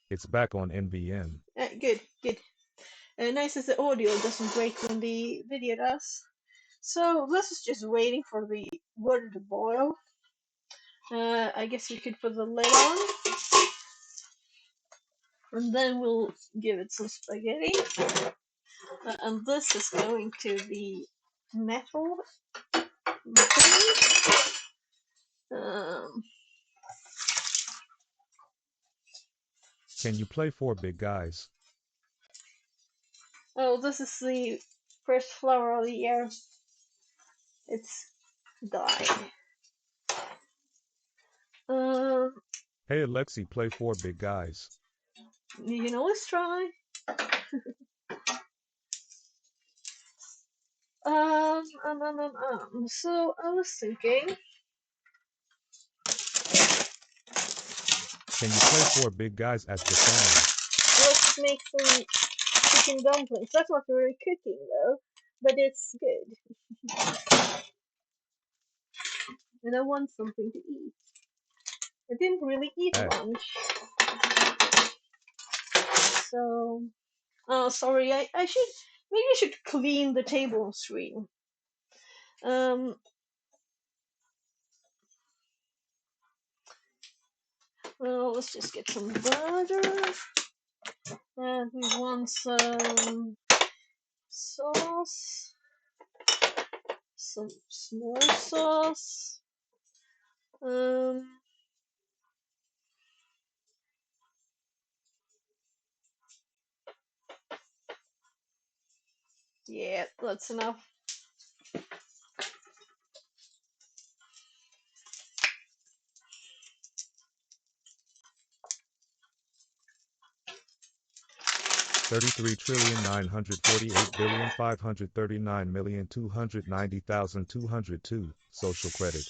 It's back on NVM. Good. Nice as the audio doesn't break when the video does. So this is just waiting for the water to boil. I guess we could put the lid on. And then we'll give it some spaghetti. And this is going to be metal. Can you play 4 big guys? Oh, this is the first flower of the year. It's died. Hey Alexi, play 4 big guys. You can always try. So I was thinking. Can you play 4 big guys as the song? Let's make some chicken dumplings. That's not really cooking though, but it's good. And I want something to eat. I didn't really eat lunch. So, sorry, I should clean the table on stream. Well, let's just get some butter. And we want some sauce. Some more sauce. Yeah, that's enough. $33,948,539,290,202 social credit.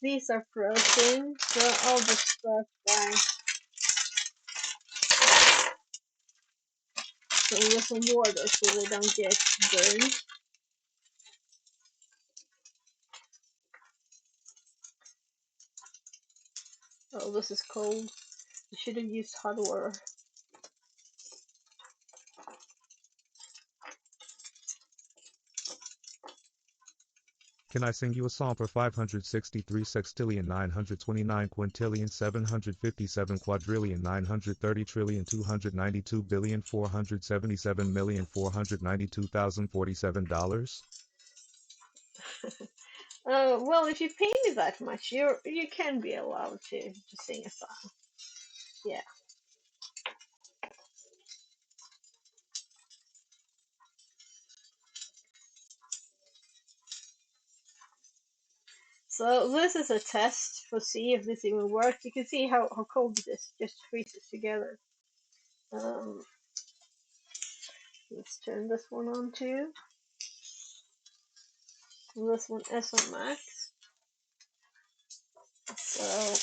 These are frozen, so I'll just start by with some water so they don't get burned. Oh, this is cold. You should have used hot water. Can I sing you a song for 563 sextillion 929 quintillion 757 quadrillion 930 trillion 292 billion 477,492,047 Well, if you pay me that much, you can be allowed to sing a song. Yeah. So this is a test to see if this even works. You can see how cold it is. Just freezes together. Let's turn this one on too. This one is on max. So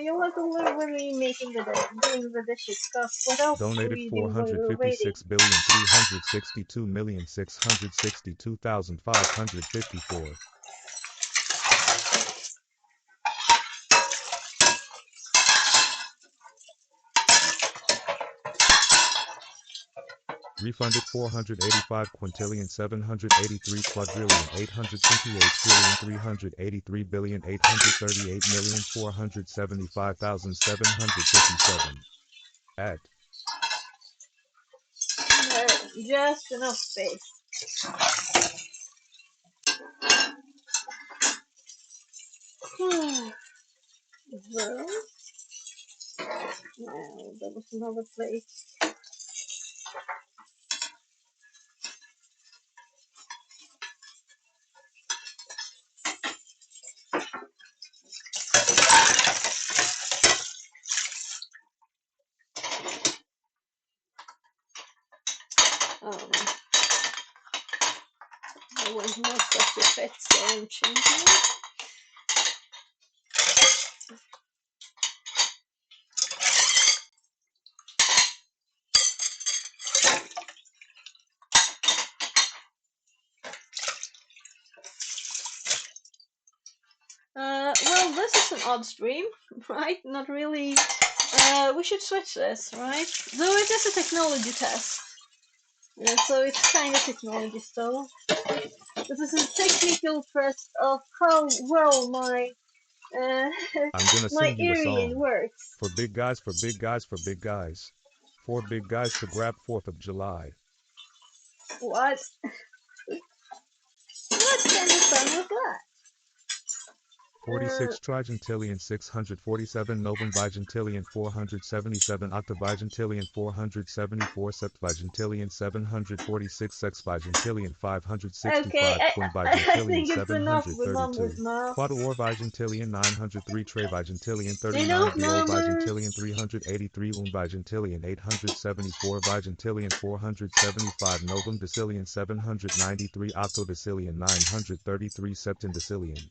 you'll have to live with me making doing the dishes stuff. What else do Donated we do while we're waiting? 456,362,662,554. Refunded 485 quintillion 783 quadrillion 828 trillion 383 billion 838 million 475,757 at Just enough space. Well, now there was another plate. I want most of the fats there and changing it. Well, this is an odd stream, right? Not really. We should switch this, right? Though it is a technology test. So it's kind of technology still. This is a technical test of how well my I'm gonna my sing you a Arian song. works. For big guys, for big guys, for big guys. 4 big guys to grab 4th of July. What? What kind of fun was that? 46 trigentillion 647 novum bigentillion 477 octavigentillion 474 septvigentillion 746 sexvigentillion 565 Okay, I quinbigentillion think it's enough with 732 numbers now. quadorvigentillion 903 trevigentillion 39 Enough numbers. duovigentillion 383 unvigentillion 874 vigentillion 475 novum decillion 793 octodecillion 933 septendecillion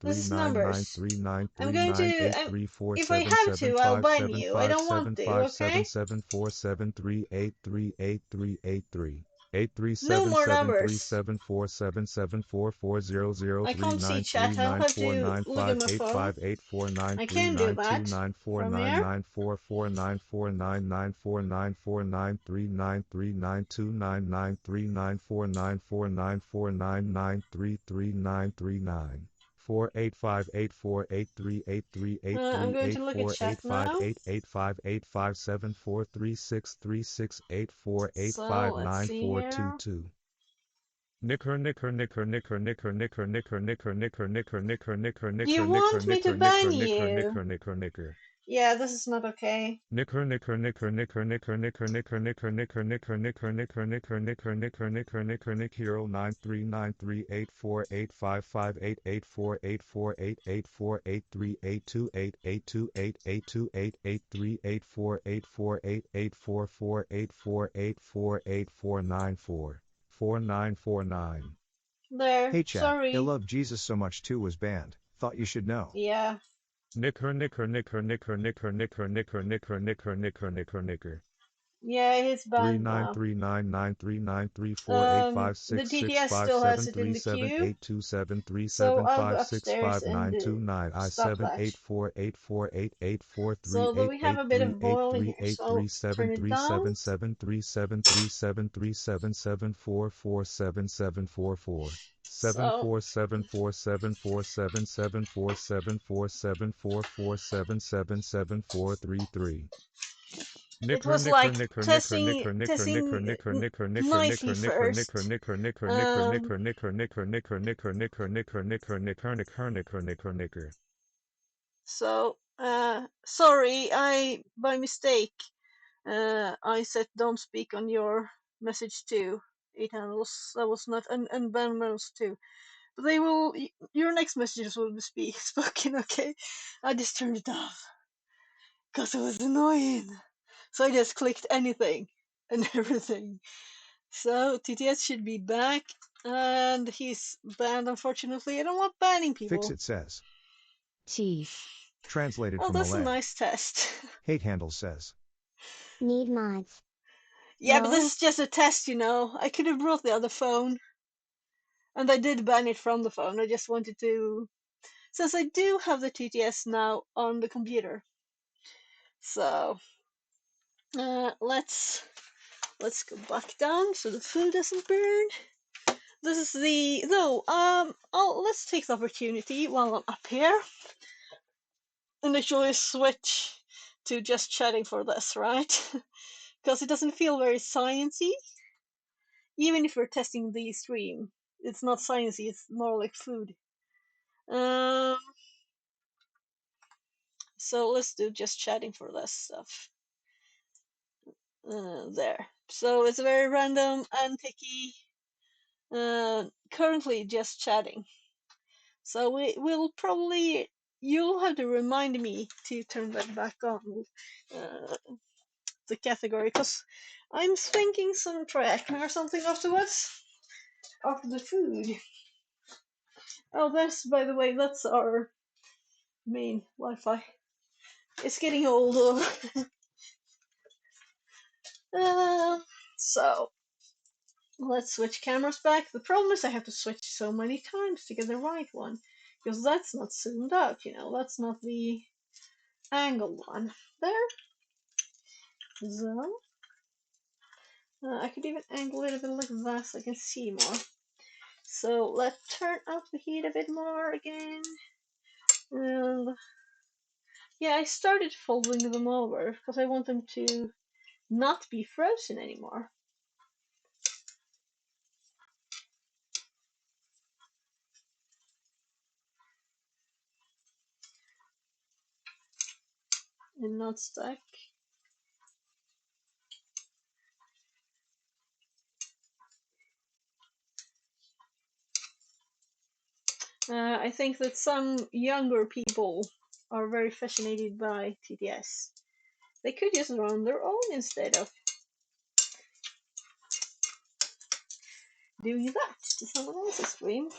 This is 3939 numbers. 39 I'm going to, 39 834 if I have to, I'll ban you. I don't want to, okay? 757574738383838383838383838383838383838383838383838383838383838383838383838383838383838383838383838383838383838383838383838383838383838383838383838383838383838383838383838383838383838383838383838383838 I can't see chat. I'll have to look at my phone. I can do that from here. 4858494994949494949393939393939393939 I'm going to look at chat now. So let's see here. 4858483883587463684859422. Nicker nicker nicker nicker nicker nicker nicker nicker nicker nicker nicker nicker You nicker nicker want me to nicker ban nicker nicker you? nicker nicker nicker. Yeah, this is not okay. Nicker nicker nicker nicker nicker nicker nicker nicker nicker nicker nicker nicker nicker nicker nicker nicker nicker nick 0939384855884848484838288828882888448484848484848494 4949. There, Hey chat, I sorry. Love Jesus So Much 2 was banned. Thought you should know. Yeah. Nicker nicker nicker nicker nicker nicker nicker nicker nicker nicker nicker nicker. Yeah, it's banned now. 393939348566657378273737447659I The TTS still has it in the queue, so I'll go upstairs and stop that. So, but we have a bit of boiling here, so I'll turn it down. 747373737373744. So, 74747474747474747474733. it Nicker was nicker like nicker nicker testing, nicker nicker nicker testing nicker nicker nicker nicely nicker nicker first. nicker nicker nicker nicker nicker nicker nicker nicker nicker nicker nicker nicker nicker nicker nicker nicker nicker. So, sorry, by mistake, I said don't speak on your message too. It handles, that was not, and ban mouse too. But they will, your next messages will be spoken, okay? I just turned it off. Because it was annoying. So I just clicked anything and everything. So TTS should be back, and he's banned, unfortunately. I don't want banning people. Fix It says. Cheese. Translated Oh, from that's a Malay. nice test. Hate Handles says. Need mods. Yeah, but No. this is just a test, you know. I could have brought the other phone, and I did ban it from the phone. I just wanted to, since I do have the TTS now on the computer. So let's go back down so the food doesn't burn. This is the let's take the opportunity while I'm up here and actually switch to just chatting for this, right? Because it doesn't feel very sciencey. Even if we're testing the stream, it's not sciencey. It's more like food. So let's do just chatting for this stuff. There. So it's very random and picky. Currently just chatting. So we'll probably, you'll have to remind me to turn that back on. the category because I'm thinking some tracking or something afterwards. After the food. Oh, that's, by the way, that's our main Wi-Fi. It's getting older. So, let's switch cameras back. The problem is I have to switch so many times to get the right one. Because that's not zoomed out, you know. That's not the angled one. There. So. I could even angle it a bit like that so I can see more. So let's turn up the heat a bit more again. And yeah, I started folding them over because I want them to not be frozen anymore. And not stuck. I think that some younger people are very fascinated by TTS. They could just run their own instead of doing that to someone else's stream.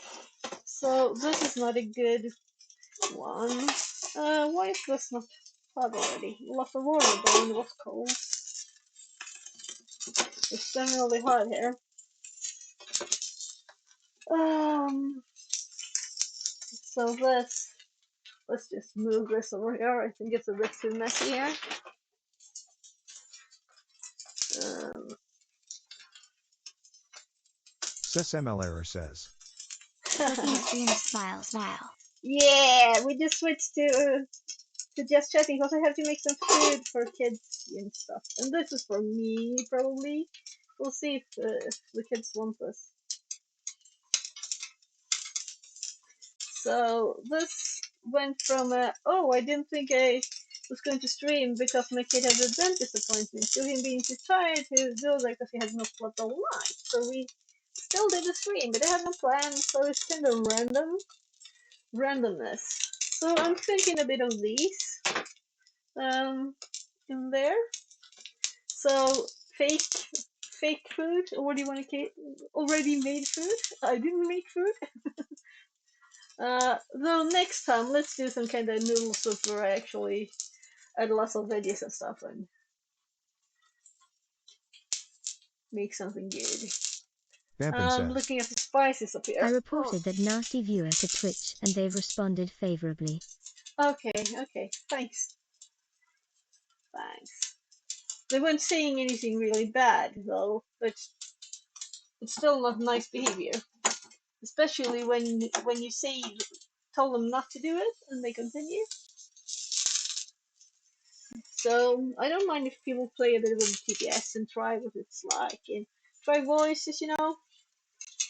So this is not a good one. Why is this not hot already? Lots of water going, it was cold. It's generally hot here. So let's just move this over here. I think it's a bit too messy here. SysML error says. Cooking stream smile smile. Yeah, we just switched to just chatting because I have to make some food for kids and stuff. And this is for me, probably. We'll see if the kids want this. So this went from oh, I didn't think I was going to stream because my kid has a dentist appointment, to him being too tired to go there because he has no plot of light. So we still did the stream, but I had no plan, so it's kind of randomness. So I'm thinking a bit of these in there. So fake food, or what do you want to call it? Already made food. I didn't make food. Though next time, let's do some kind of noodle soup where I actually add lots of veggies and stuff and make something good. Vampin says. Looking at the spices up here. I reported that nasty viewer to Twitch and they've responded favorably. Okay, thanks. They weren't saying anything really bad though, but it's still not nice behavior. Especially when you say tell them not to do it and they continue. So I don't mind if people play a bit of TPS and try what it's like and try voices, you know.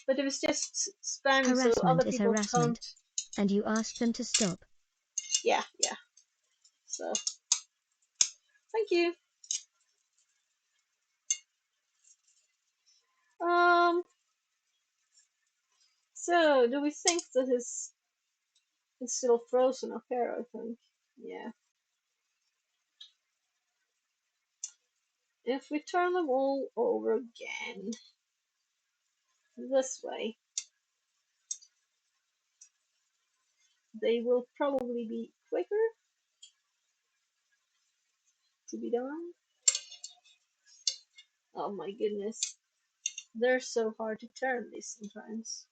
But if it's just spamming so other Harassment is people harassment, can't. and you ask them to stop. Yeah. So thank you. So do we think that it's still frozen up here? I think. Yeah. If we turn them all over again this way, they will probably be quicker to be done. Oh my goodness. They're so hard to turn these sometimes.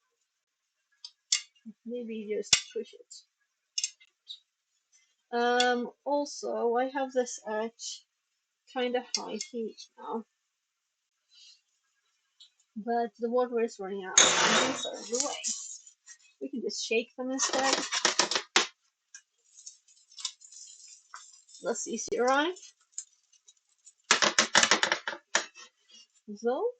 Maybe just push it. Also, I have this at kind of high heat now. But the water is running out and these are in the way. We can just shake them instead. That's easier, right? So.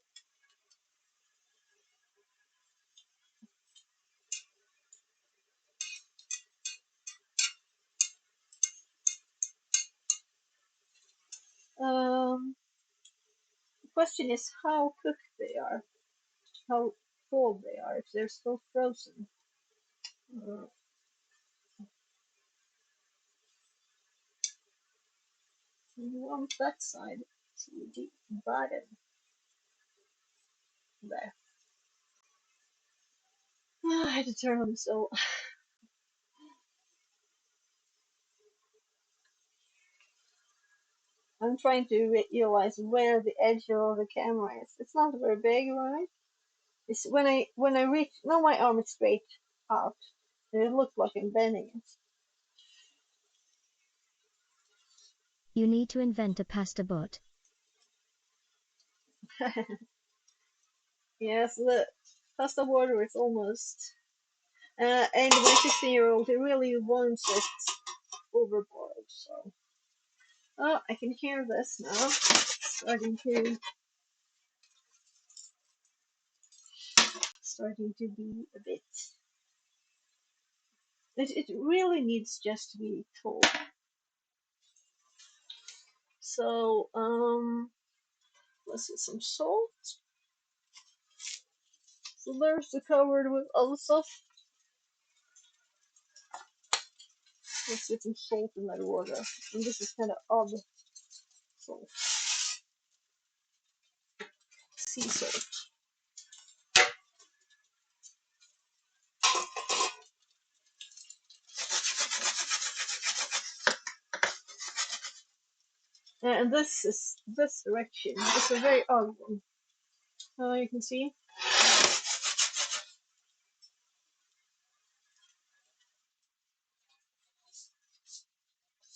The question is how cooked they are, how cold they are, if they're still frozen. On that side. to the bottom. There. I had to turn on the stove. I'm trying to realize where the edge of the camera is. It's not very big, right? It's when I reach. Now my arm is straight out. It looks like I'm bending You need to invent a pasta bot. it. Yes, the pasta water is almost. And my 16-year-old, he really wants it overboiled. So, oh, I can hear this now. Starting to be a bit. It really needs just to be told. So, let's get some salt. So there's the covered with other stuff. Let's get some salt in that water. And this is kind of odd salt. Sea salt. And this is this direction. It's a very odd one. You can see.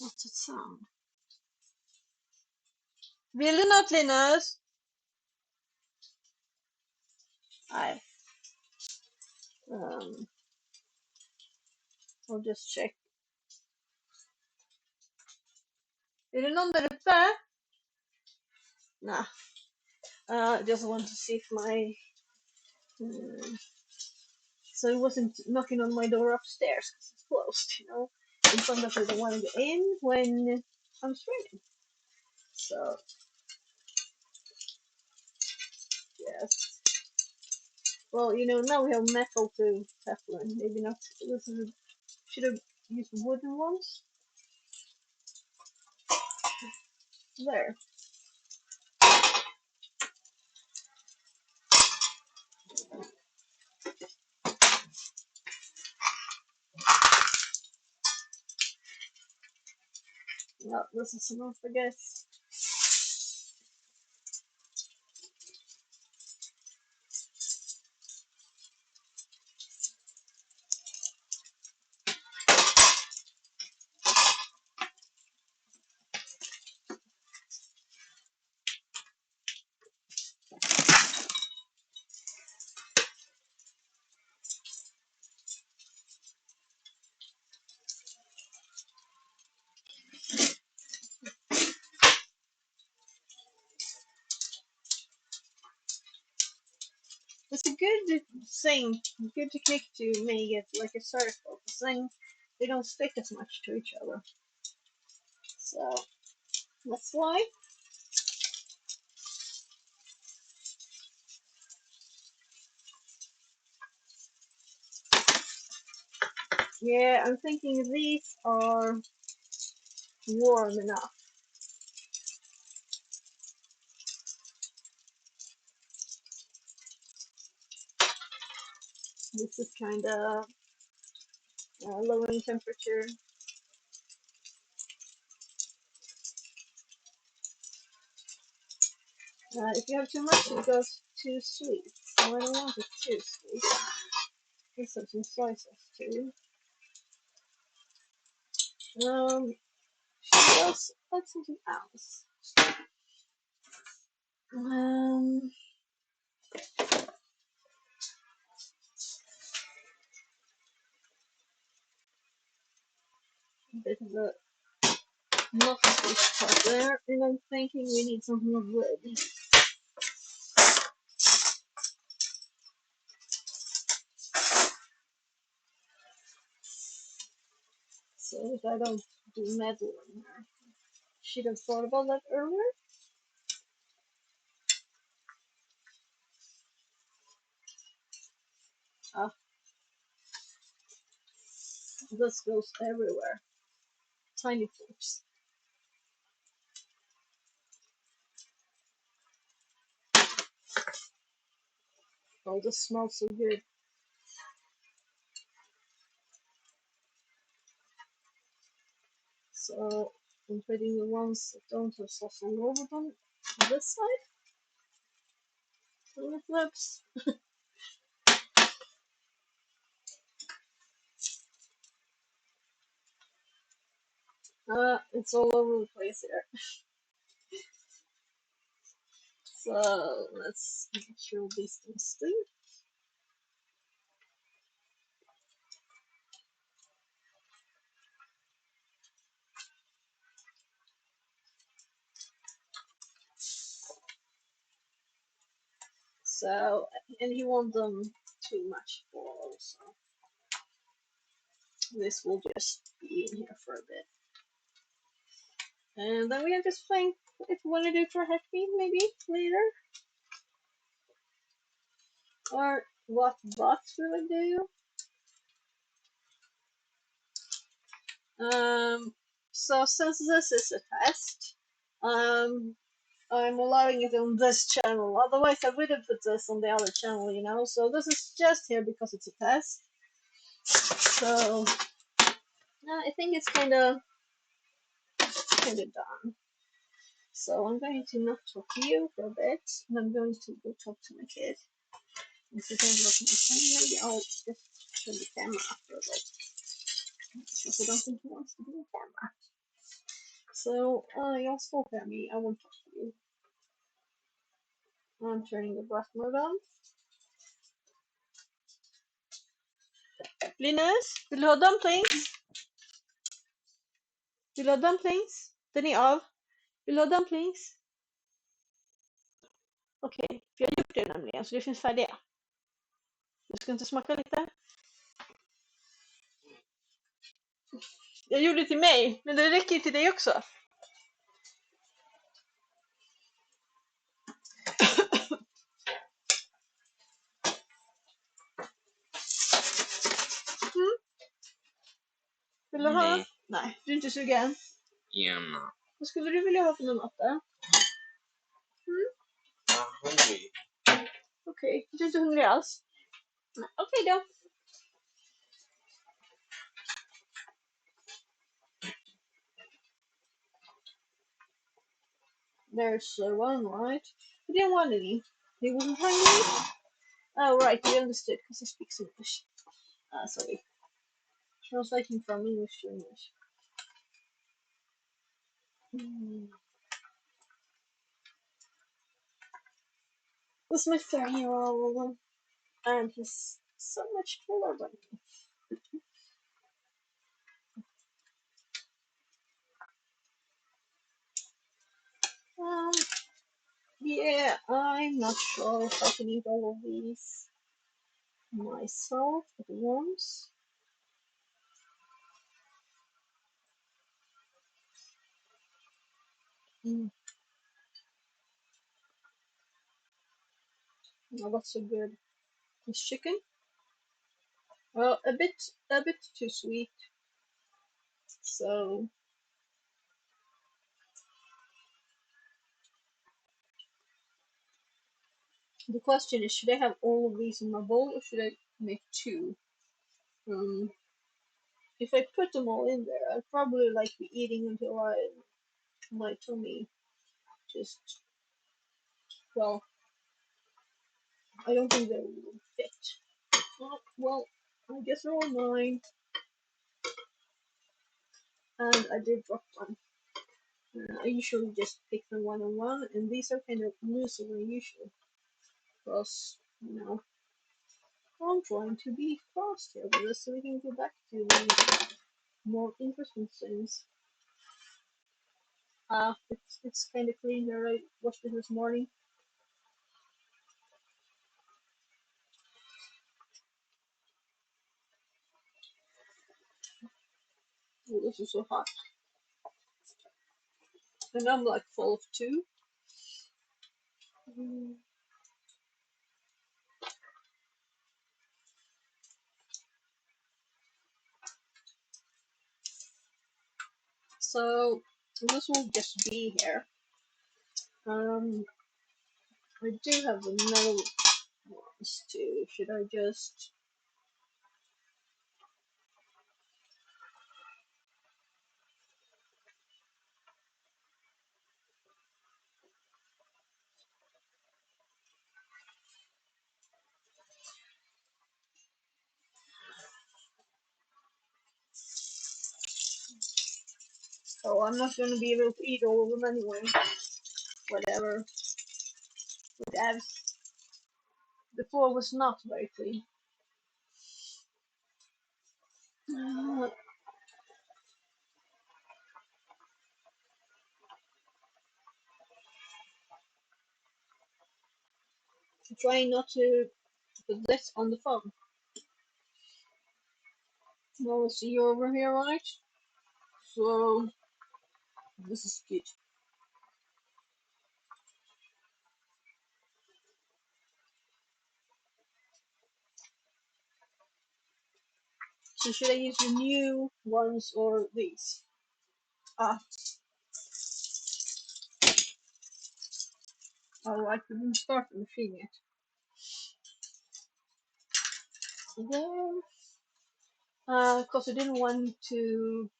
What's that sound? Vill du något, Linus? Nej. I'll just check. Är det någon där uppe? Nah. Just want to see if my. So it wasn't knocking on my door upstairs because it's closed, you know. And sometimes I don't want to go in when I'm streaming. So, yes. Well, you know, now we have metal to Teflon. Maybe not. Should have used wooden ones. There. No, this is enough, I guess. It's a good thing, good technique to make it like a circle, because then they don't stick as much to each other. So, that's why. Yeah, I'm thinking these are warm enough. This is kind of lowering temperature. If you have too much, it goes too sweet. So I don't want it too sweet. Let's have some slices too. What else? That's something else. A bit of a not fish part there, and I'm thinking we need some more wood. So if I don't do metal in there. Should have thought about that earlier. Ah, this goes everywhere. Tiny clips. Oh, this smells so good. So I'm putting the ones that don't have sauce all over them on this side. Little flips. It's all over the place here. So let's make sure these things stay. So, and you want them too much full, so this will just be in here for a bit. And then we have this thing, if we want to do it for happy, maybe later. Or what box we would do. So since this is a test, I'm allowing it on this channel. Otherwise, I would have put this on the other channel, you know. So this is just here because it's a test. So I think it's kind of done. So I'm going to not talk to you for a bit, and I'm going to go talk to my kid. If you don't look at my phone, maybe I'll just turn the camera off for a bit, because I don't think he wants to be on camera. So you'll still hear me. I won't talk to you. I'm turning the breath mode on. Linus, vill du ha dumplings? Vill du ha dumplings? Den är av. Vill du ha dumplings? Okej, för jag har gjort det nämligen, så det finns färdiga. Du ska inte smaka lite? Jag gjorde det till mig, men det räcker till dig också. Vill du ha? Nej, du är inte sugen. Gärna. Vad skulle du vilja ha för någon mat då? Jag är hungrig. Okej, du är inte hungrig alls? Nej, okej då. There's one, right? He didn't want any. He wasn't hungry? Oh, right, he understood because he speaks English. Sorry. Translating from English to English. This is my 3-year-old, and he's so much taller than me. Yeah, I'm not sure if I can eat all of these myself at once. Oh, that's so good. This chicken? Well, a bit too sweet. So the question is, should I have all of these in my bowl or should I make two? If I put them all in there, I'd probably like be eating until my tummy just, well, I don't think they will fit. Well, I guess they're all mine. And I did drop one. I usually just pick them one on one, and these are kind of looser than usual. Because, you know, I'm trying to be fast here with this so we can go back to the more interesting things. It's kind of clean here. I washed it this morning. Oh, this is so hot. And I'm like full of two. So this will just be here. I do have another these two. Should I just... Oh, I'm not going to be able to eat all of them anyway. Whatever. With abs. Before was not very clean. Trying not to put this on the phone. Now we'll see you over here, right? So this is good. So should I use the new ones or these? Ah, oh, I couldn't start the machine yet. There. Because I didn't want to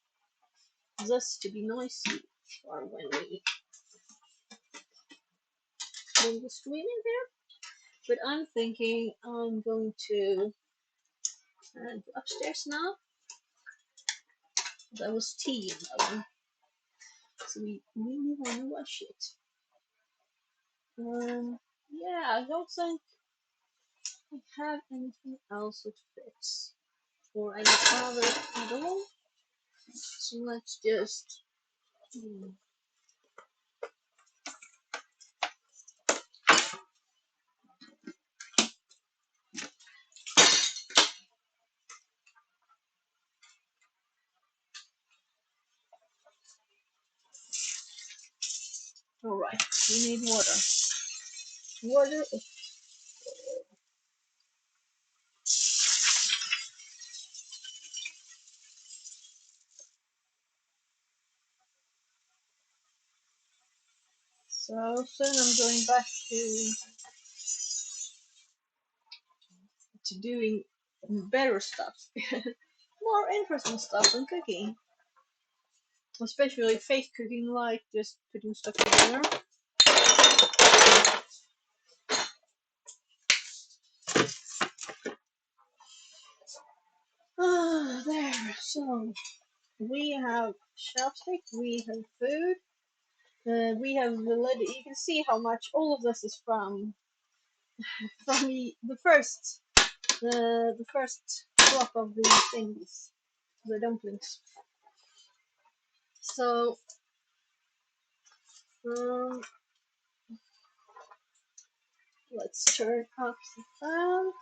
this to be noisy or when we bring the screen in there. But I'm thinking I'm going to go upstairs now. That was tea in the oven. So we really want to wash it. Yeah, I don't think I have anything else that fits or any other at all. So let's just alright, we need water. Water is so soon I'm going back to doing better stuff. More interesting stuff than cooking. Especially fake cooking, like just putting stuff together. Ah, there. So we have chopstick, we have food, we have the lid. You can see how much all of this is from the first crop of the things, the dumplings. So let's turn off the fan.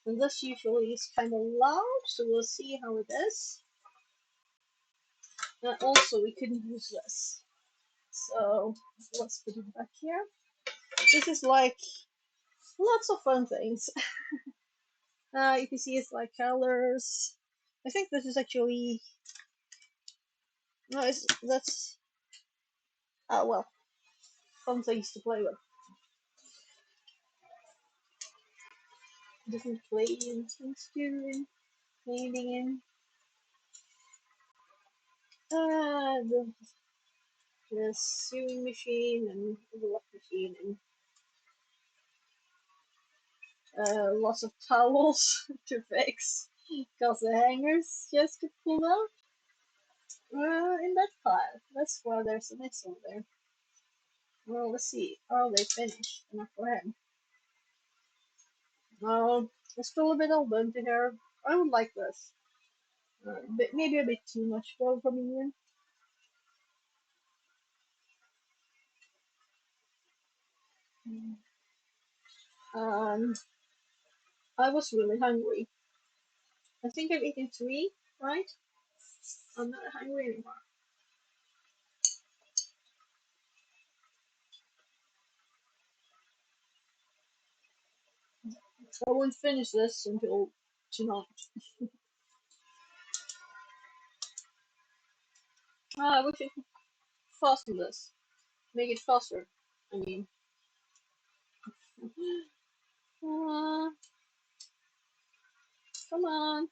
And this usually is kind of loud, so we'll see how it is. Also, we couldn't use this, so let's put it back here. This is like lots of fun things. You can see it's like colors. I think this is actually no, that's well, fun things to play with. Different playing things too, painting in. The sewing machine and the lock machine and lots of towels to fix because the hangers just get pulled out in that pile. That's why there's a mess over there. Well, let's see. Are they finished? Not for him. No, it's still a bit al dente here. I would like this. But maybe a bit too much though for me. I was really hungry. I think I've eaten 3, right? I'm not hungry anymore. I won't finish this until tonight. I wish I could fasten this. Make it faster. I mean. Come on.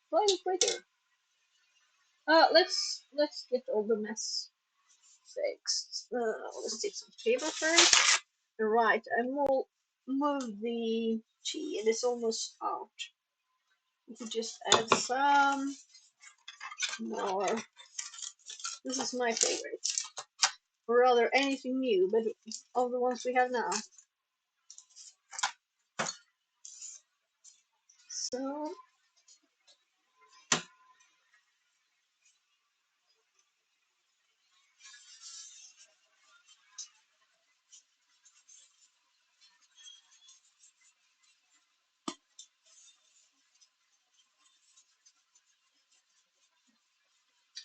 Fly quicker. Let's get all the mess fixed. Let's take some paper first. Right, I move the tea and it's almost out. We could just add some more. This is my favorite. Or rather, anything new, but of the ones we have now. So,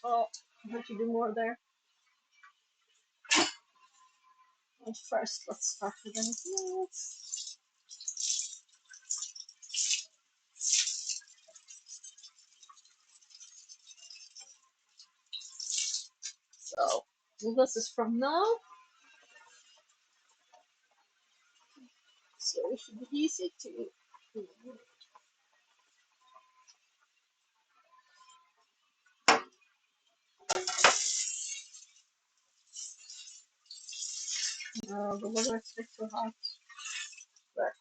oh, I have to do more there. But first, let's start with anything else. So, this is from now. So it should be easy to. The weather is a too hot. But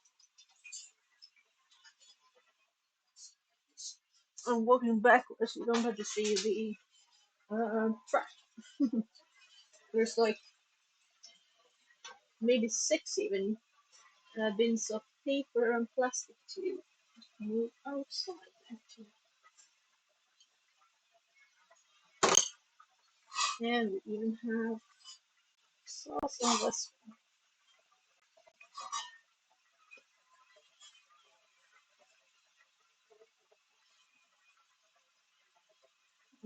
I'm walking backwards. You don't have to see the track. There's like maybe 6 even bins of paper and plastic to move outside. And we even have sauce on this one.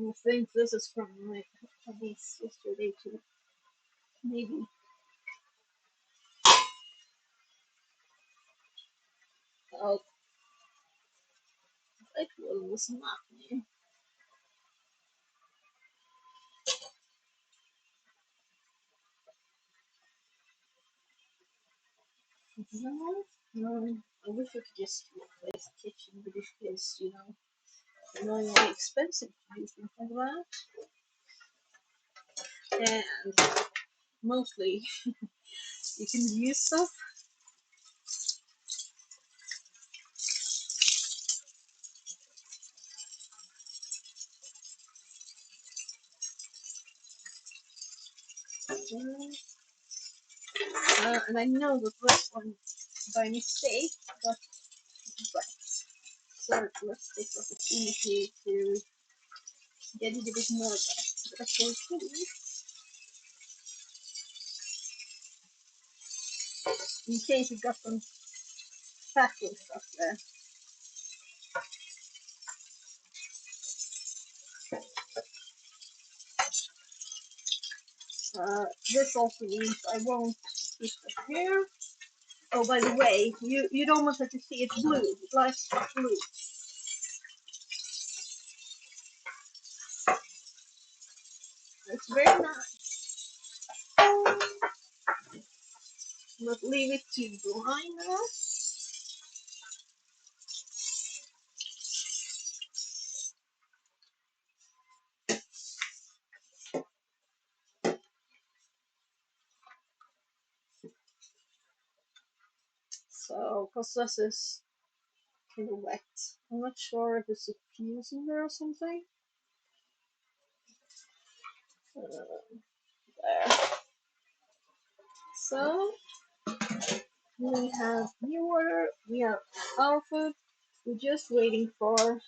I think this is from my hobbies yesterday too. Maybe. Oh, it was not me. No, I wish I could just replace the kitchen, but it is, annoyingly expensive to do things like that. And mostly you can use stuff. And I know that this one by mistake got wet. So let's take the opportunity to get it a bit more wet. But of course, in case it got some fatty stuff there. This also means I won't keep it here. Oh, by the way, you don't want to see it's blue. It likes blue. It's very nice. But leave it to dry now. So, because this is kind of wet. I'm not sure if it's a fuse in there or something. There. So, we have new water, we have our food. We're just waiting for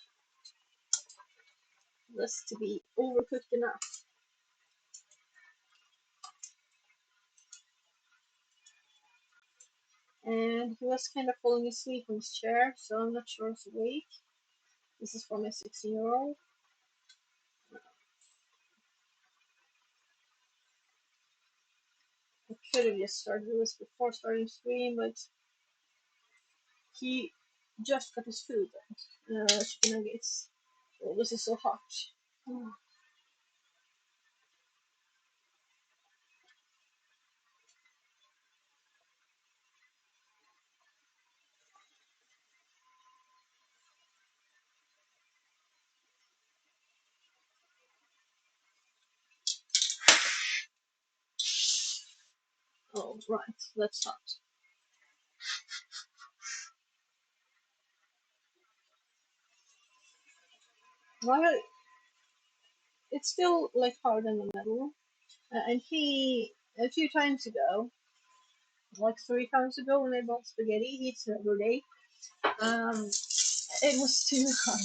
this to be overcooked enough. And he was kind of falling asleep in his chair, so I'm not sure he's awake. This is for my 16-year-old. I could have just started this before starting stream, but he just got his food, chicken nuggets. Oh, this is so hot. Oh, right, let's start. Well, it's still like hard in the middle. And he, a few times ago, like 3 times ago when I bought spaghetti, he eats it every day. It was too hard.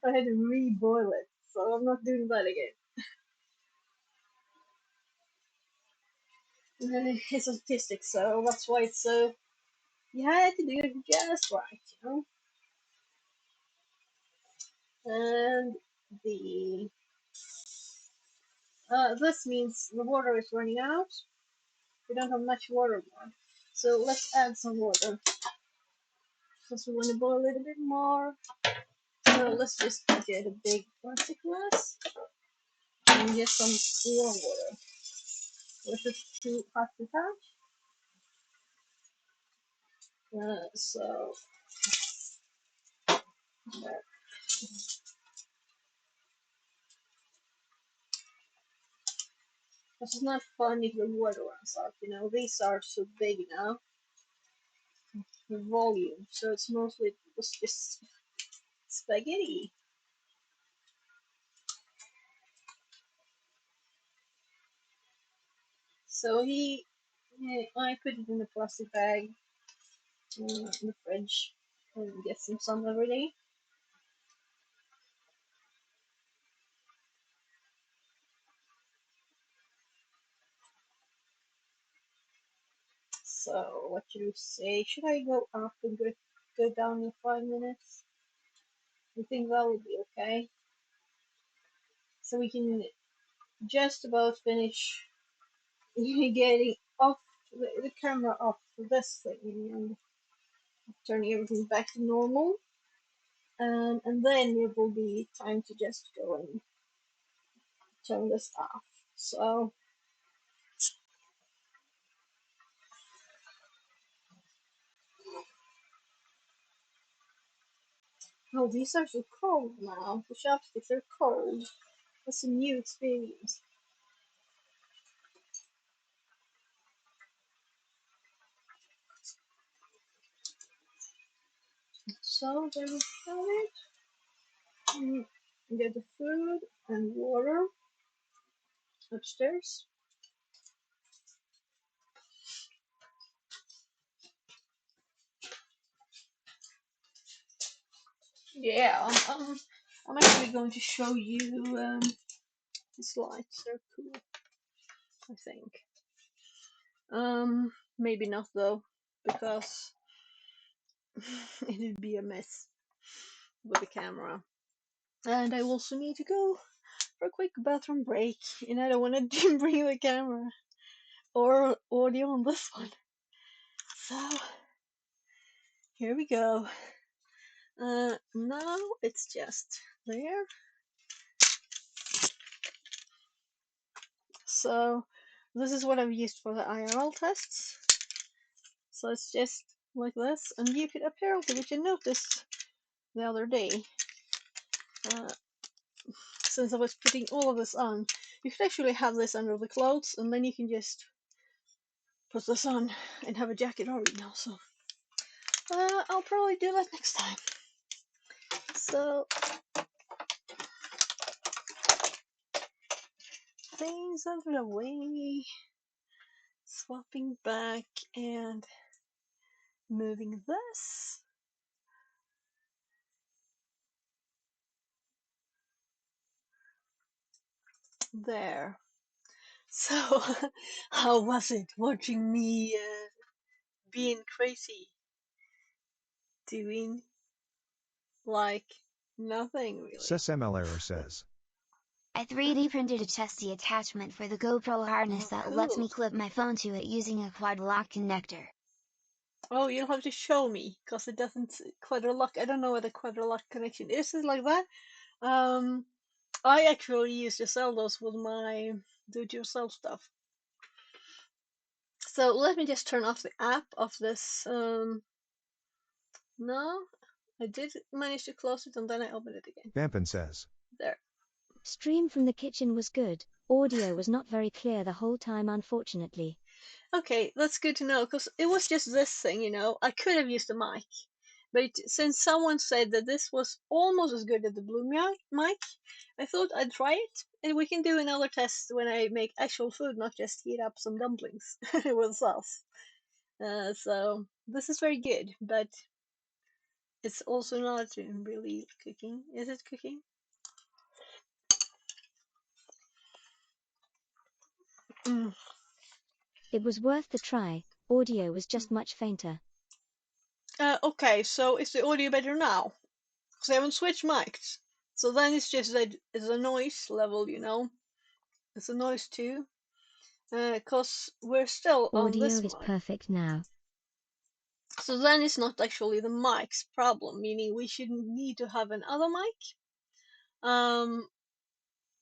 I had to re-boil it, so I'm not doing that again. And then he's autistic, so that's why it's so. You had to do it just right, you know. And the this means the water is running out. We don't have much water more, so let's add some water because we want to boil it a bit more. So let's just get a big plastic glass and get some warm water. This is too hot to touch. So there. This is not fun if the water runs out. You know, these are so big now, the volume. So it's mostly just spaghetti. So I put it in a plastic bag in the fridge and get some sun every day. So what do you say? Should I go up and go down in 5 minutes? I think that will be okay. So we can just about finish getting off the camera off this thing and turning everything back to normal. And then it will be time to just go and turn this off. So oh, these are so cold now. The chopsticks are cold. That's a new experience. So there we have it. Get the food and water upstairs. Yeah, I'm actually going to show you these lights. They're cool, I think. Maybe not though, because it would be a mess with the camera. And I also need to go for a quick bathroom break, and I don't want to bring the camera or audio on this one. So here we go. Now it's just there. So this is what I've used for the IRL tests. So it's just like this, and you could apparently, which I noticed the other day, since I was putting all of this on, you could actually have this under the clothes, and then you can just put this on and have a jacket already now. So I'll probably do that next time. So things out of the way, swapping back and moving this. There. So how was it watching me being crazy, doing like nothing really? SysML error says. I 3D printed a testy attachment for the GoPro harness that lets me clip my phone to it using a quad lock connector. Oh, you'll have to show me, because it doesn't quadrilock. I don't know what a quadrilock connection is. Is it like that? I actually used to sell those with my do-it-yourself stuff. So let me just turn off the app of this. No, I did manage to close it and then I opened it again. Vampin says. There. Stream from the kitchen was good. Audio was not very clear the whole time, unfortunately. Okay, that's good to know, because it was just this thing, you know. I could have used a mic, but since someone said that this was almost as good as the Blue mic, I thought I'd try it, and we can do another test when I make actual food, not just heat up some dumplings with sauce. So this is very good, but it's also not really cooking. Is it cooking? Mm. It was worth the try. Audio was just much fainter. Okay, so is the audio better now? Because I haven't switched mics. So then it's just that it's a noise level, you know. It's a noise too. Because we're still on Audio this is mic. perfect now. So then it's not actually the mic's problem, meaning we shouldn't need to have another mic.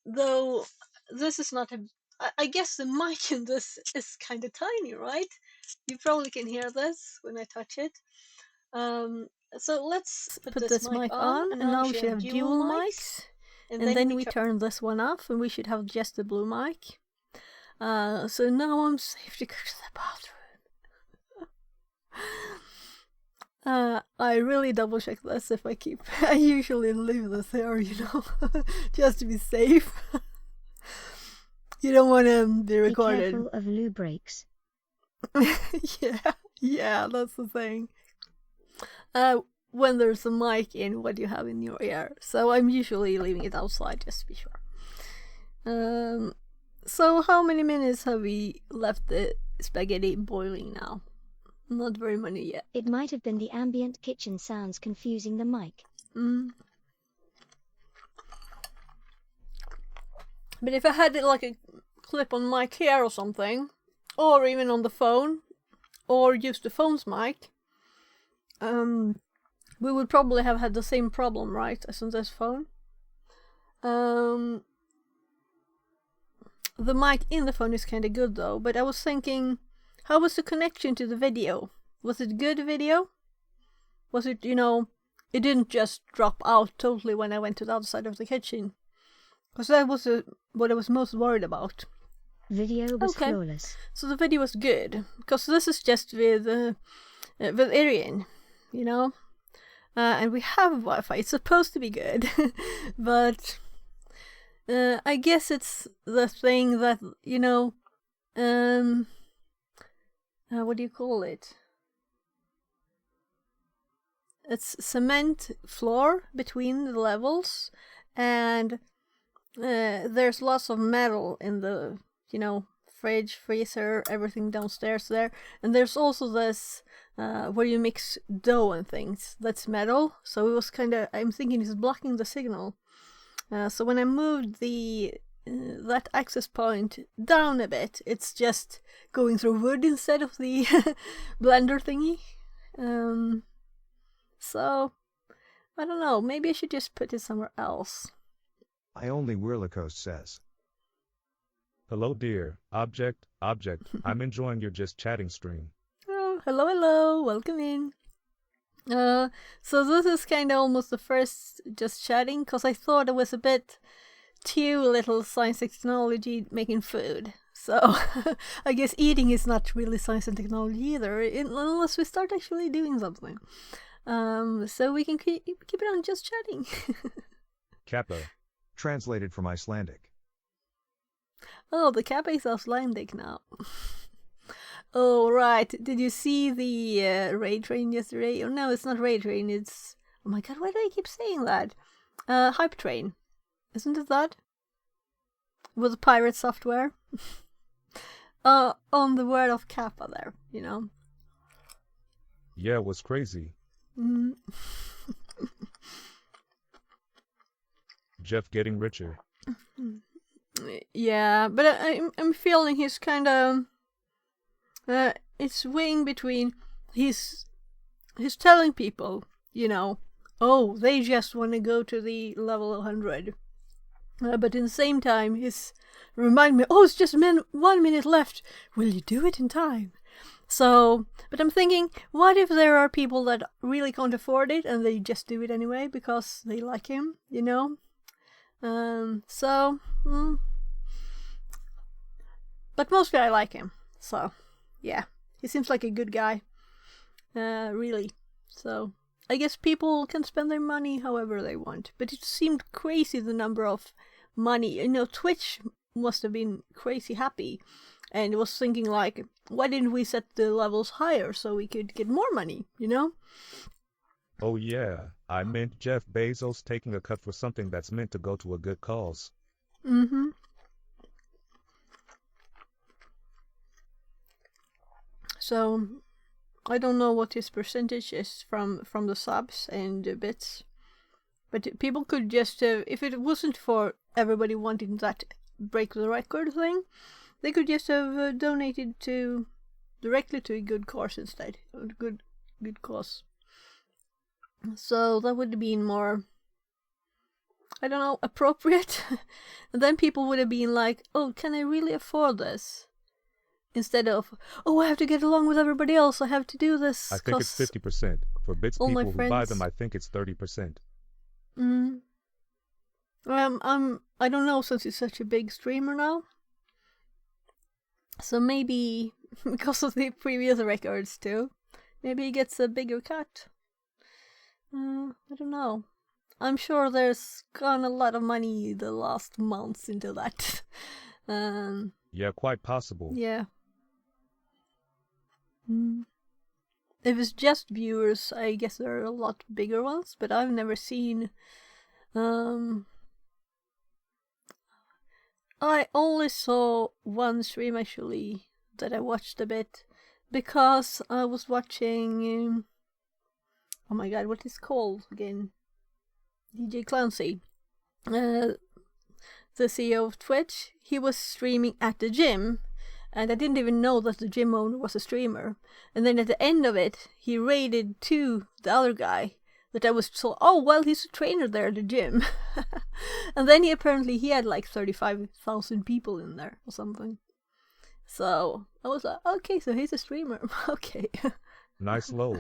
Though this is not a... I guess the mic in this is kind of tiny, right? You probably can hear this when I touch it. So let's put this mic on, and now we should have dual mics. And then we turn this one off, and we should have just the blue mic. So now I'm safe to go to the bathroom. I really double check this if I keep. I usually leave this here, you know, just to be safe. You don't want to be recorded. Be careful of loo breaks. yeah, that's the thing. When there's a mic in what you have in your ear, so I'm usually leaving it outside just to be sure. So how many minutes have we left the spaghetti boiling now? Not very many yet. It might have been the ambient kitchen sounds confusing the mic. But if I had it like a clip on mic here or something, or even on the phone, or used the phone's mic, we would probably have had the same problem, right, as on this phone. The mic in the phone is kind of good though, but I was thinking, how was the connection to the video? Was it good video? Was it, you know, it didn't just drop out totally when I went to the other side of the kitchen? Because that was what I was most worried about. Video was flawless. So the video was good, because this is just with Irian, you know? And we have Wi-Fi, it's supposed to be good, but I guess it's the thing that, you know, what do you call it? It's cement floor between the levels, and there's lots of metal in the, you know, fridge, freezer, everything downstairs there. And there's also this where you mix dough and things, that's metal. So it was kind of, I'm thinking it's blocking the signal. So when I moved the that access point down a bit, it's just going through wood instead of the blender thingy. So I don't know, maybe I should just put it somewhere else. I only Wirlacoast says. Hello dear, object, I'm enjoying your just chatting stream. Oh, hello, welcome in. So this is kind of almost the first just chatting, because I thought it was a bit too little science and technology making food. So I guess eating is not really science and technology either, unless we start actually doing something. So we can keep it on just chatting. Kappa. Translated from Icelandic. Oh, the Kappa is Icelandic now. Oh, right. Did you see the raid train yesterday? Oh, no, it's not raid train. It's... Oh my god, why do I keep saying that? Hype train. Isn't it that? With pirate software? On the word of Kappa there, you know. Yeah, it was crazy. Jeff getting richer. Yeah, but I'm feeling he's kind of... it's weighing between... He's telling people, you know, oh, they just want to go to the level 100. But in the same time, he's remind me, oh, it's just 1 minute left. Will you do it in time? So, but I'm thinking, what if there are people that really can't afford it and they just do it anyway because they like him, you know? But mostly I like him, so yeah, he seems like a good guy. Really. So I guess people can spend their money however they want. But it seemed crazy the number of money. Twitch must have been crazy happy and was thinking like, why didn't we set the levels higher so we could get more money, Oh yeah, I meant Jeff Bezos taking a cut for something that's meant to go to a good cause. Mm-hmm. So I don't know what his percentage is from the subs and the bits, but people could just, if it wasn't for everybody wanting that break the record thing, they could just have donated directly to a good cause instead, a good cause. So that would have been more, I don't know, appropriate. And then people would have been like, oh, can I really afford this? Instead of, oh, I have to get along with everybody else, I have to do this. I think it's 50%. For bits people who buy them, I think it's 30%. I don't know, since he's such a big streamer now. So maybe, because of the previous records too, maybe he gets a bigger cut. I don't know. I'm sure there's gone a lot of money the last months into that. Yeah, quite possible. Yeah. If it's just viewers, I guess there are a lot bigger ones, but I've never seen... I only saw one stream actually that I watched a bit, because I was watching... oh my god, what is it called again? DJ Clancy. The CEO of Twitch. He was streaming at the gym, and I didn't even know that the gym owner was a streamer. And then at the end of it, he raided to the other guy that I was so, oh, well, he's a trainer there at the gym. And then he had like 35,000 people in there or something. So I was like, okay, so he's a streamer. Okay. Nice low.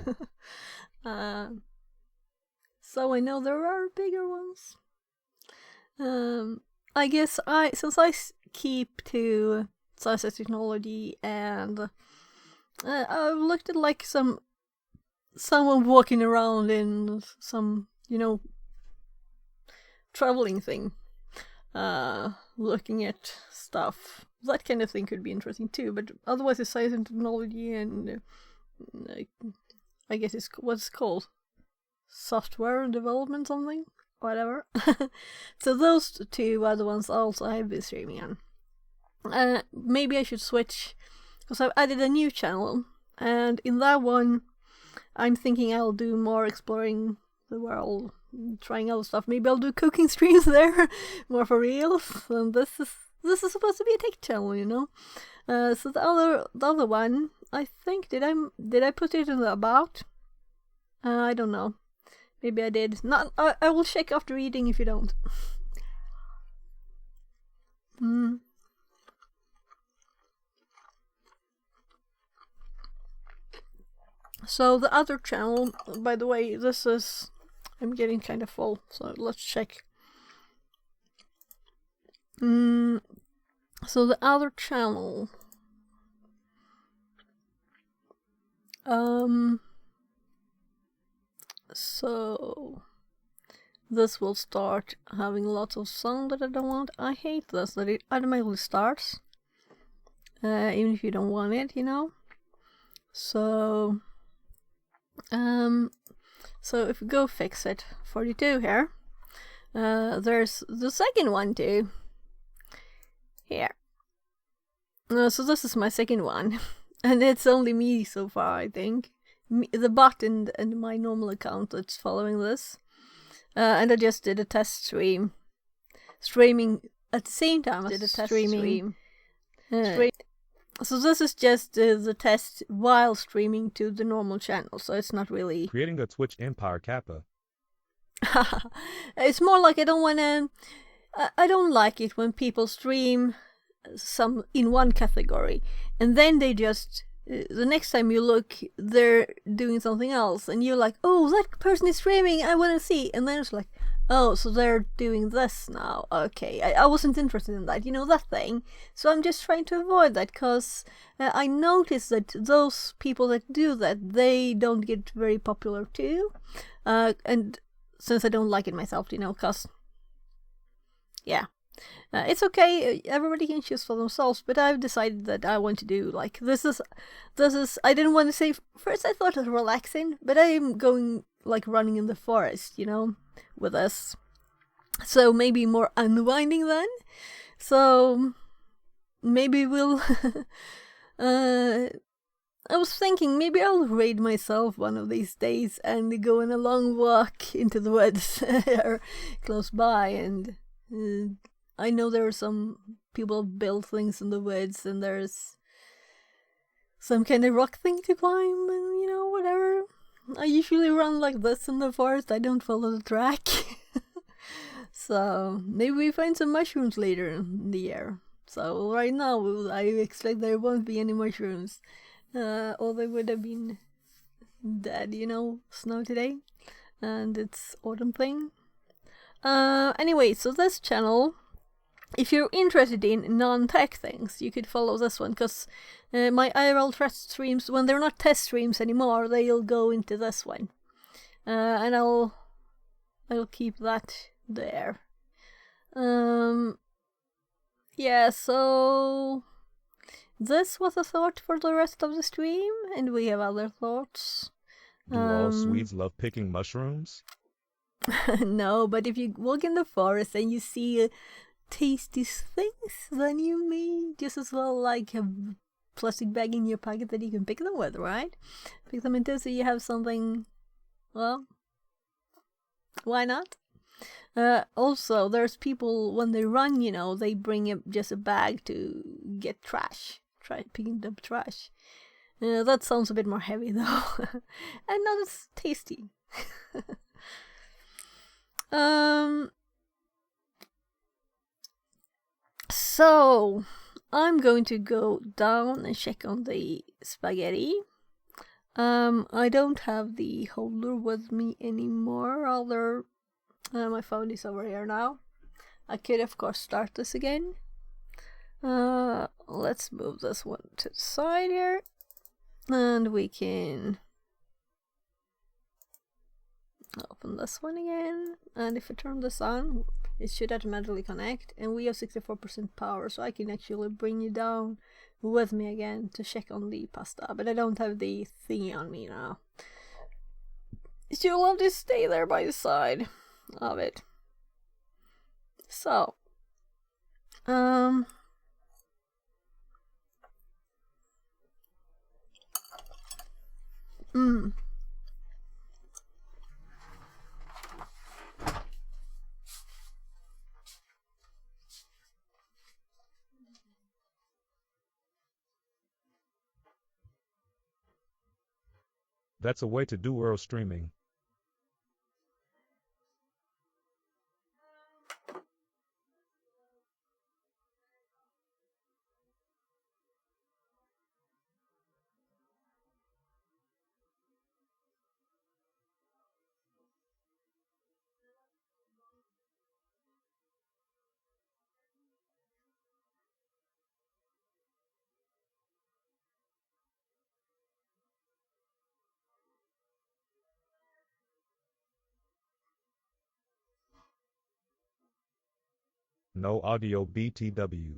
So I know there are bigger ones. I guess since I keep to science and technology, and I've looked at like someone walking around in some, traveling thing, looking at stuff. That kind of thing could be interesting too, but otherwise it's science and technology, and I guess it's what's it called? Software development something? Whatever. So those two are the ones also I've been streaming on. Maybe I should switch, because I've added a new channel, and in that one I'm thinking I'll do more exploring the world, trying other stuff. Maybe I'll do cooking streams there, more for reals. And this is supposed to be a tech channel, So the other one, I think, did I put it in the about? I don't know. Maybe I did. Not. I will check after eating if you don't. So the other channel, by the way, I'm getting kind of full, so let's check. So the other channel, so this will start having lots of sound that I don't want. I hate this, that it automatically starts, even if you don't want it, So, so if we go fix it, 42 here, there's the second one too, here. So this is my second one, and it's only me so far, I think. The bot and my normal account that's following this. And I just did a test streaming at the same time as streaming. So this is just the test while streaming to the normal channel, so it's not really... Creating a Twitch empire, Kappa. It's more like I don't like it when people stream some in one category, and then they just... the next time you look, they're doing something else, and you're like, oh, that person is streaming, I want to see. And then it's like, Oh, so they're doing this now. Okay, I wasn't interested in that. You know that thing. So I'm just trying to avoid that because I noticed that those people that do that, they don't get very popular too. And since I don't like it myself, you know, because yeah. It's okay, everybody can choose for themselves, but I've decided that I want to do, like, this is, I didn't want to say, first I thought it was relaxing, but I'm going, like, running in the forest, you know, with this. So maybe more unwinding then. So maybe we'll, I was thinking maybe I'll raid myself one of these days and go on a long walk into the woods or close by, and I know there are some people build things in the woods and there's some kind of rock thing to climb and, you know, whatever. I usually run like this in the forest. I don't follow the track. So maybe we find some mushrooms later in the year. So right now I expect there won't be any mushrooms. Or they would have been dead, you know, snow today. And it's autumn thing. Anyway, so this channel, if you're interested in non-tech things, you could follow this one, because my IRL test streams, when they're not test streams anymore, they'll go into this one. And I'll keep that there. Yeah, so this was a thought for the rest of the stream, and we have other thoughts. Do all Swedes love picking mushrooms? No, but if you walk in the forest and you see tasty things, then you may just as well like have a plastic bag in your pocket that you can pick them with, right? Pick them into so you have something. Well, why not? Also, there's people when they run, you know, they bring just a bag to get trash. Try picking up trash. That sounds a bit more heavy though, and not as tasty. So I'm going to go down and check on the spaghetti. I don't have the holder with me anymore, although my phone is over here now. I could of course start this again. Let's move this one to the side here, and we can open this one again, and if I turn this on, it should automatically connect, and we have 64% power, so I can actually bring you down with me again to check on the pasta, but I don't have the thingy on me now. You'll have to stay there by the side of it. So, That's a way to do world streaming. No audio BTW.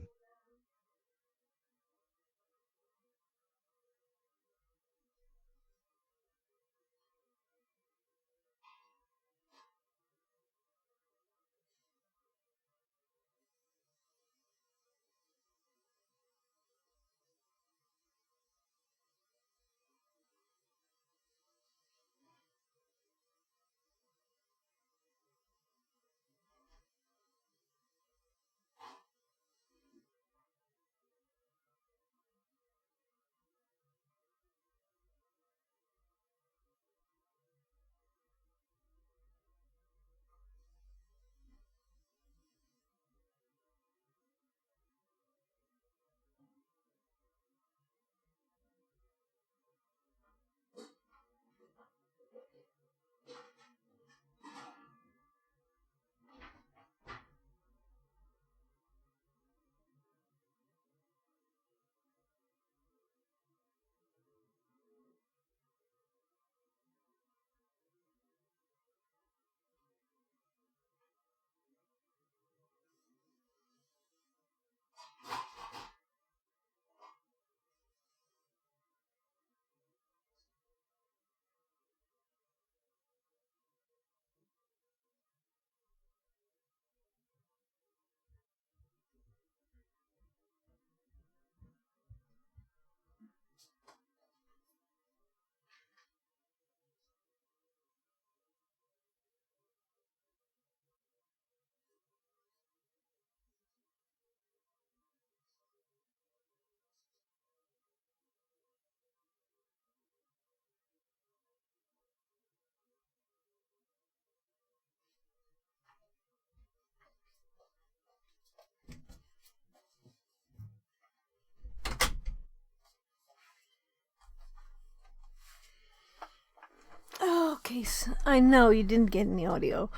case, I know you didn't get any audio.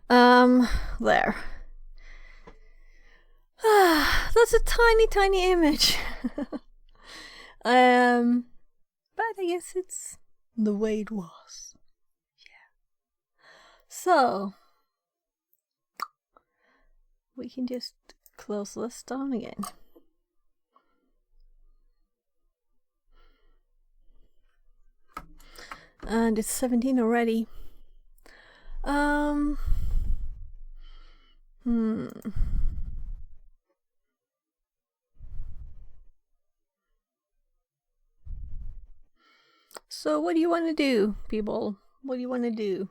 There. That's a tiny image. But I guess it's the way it was. Yeah. So we can just close this down again. And it's 17 already. So what do you want to do, people? What do you want to do?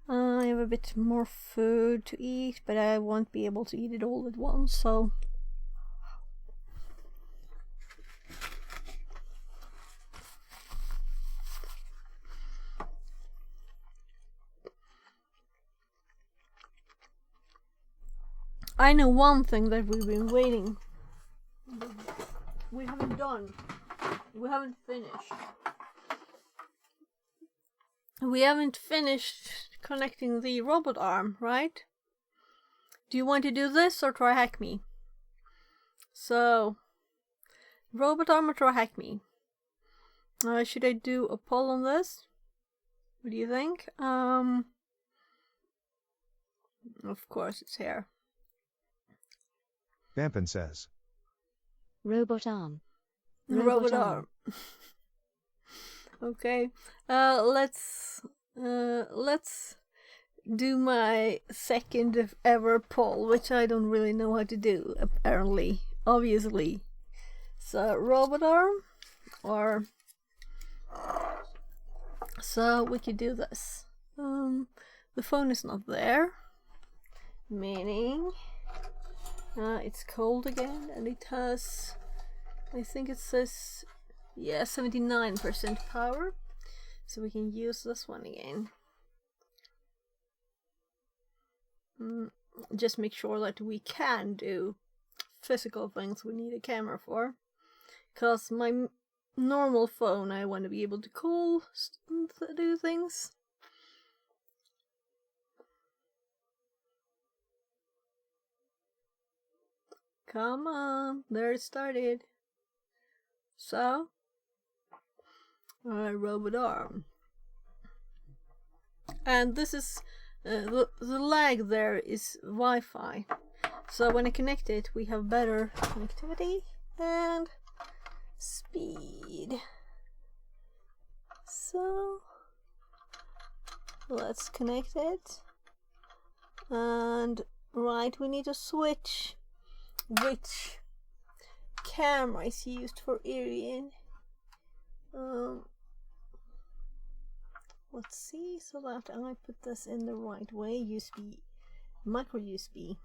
I have a bit more food to eat, but I won't be able to eat it all at once, so... I know one thing that we've been waiting. We haven't done. We haven't finished. We haven't finished connecting the robot arm, right? Do you want to do this or try hack me? So, robot arm or try hack me? Should I do a poll on this? What do you think? Of course it's here. Vampin says. Robot arm. Robot arm. Okay. Let's do my second ever poll, which I don't really know how to do, apparently. Obviously. So, robot arm, or... So, we could do this. The phone is not there. Meaning... it's cold again, and it has... I think it says... Yeah, 79% power. So we can use this one again. Just make sure that we can do physical things we need a camera for. Because my normal phone, I want to be able to call and do things. Come on, there it started. So, robot arm. And this is, the lag there is Wi-Fi. So when I connect it, we have better connectivity and speed. So, let's connect it. And, right, we need to switch which camera is used for Irian. Let's see, so that I put this in the right way. USB, micro USB.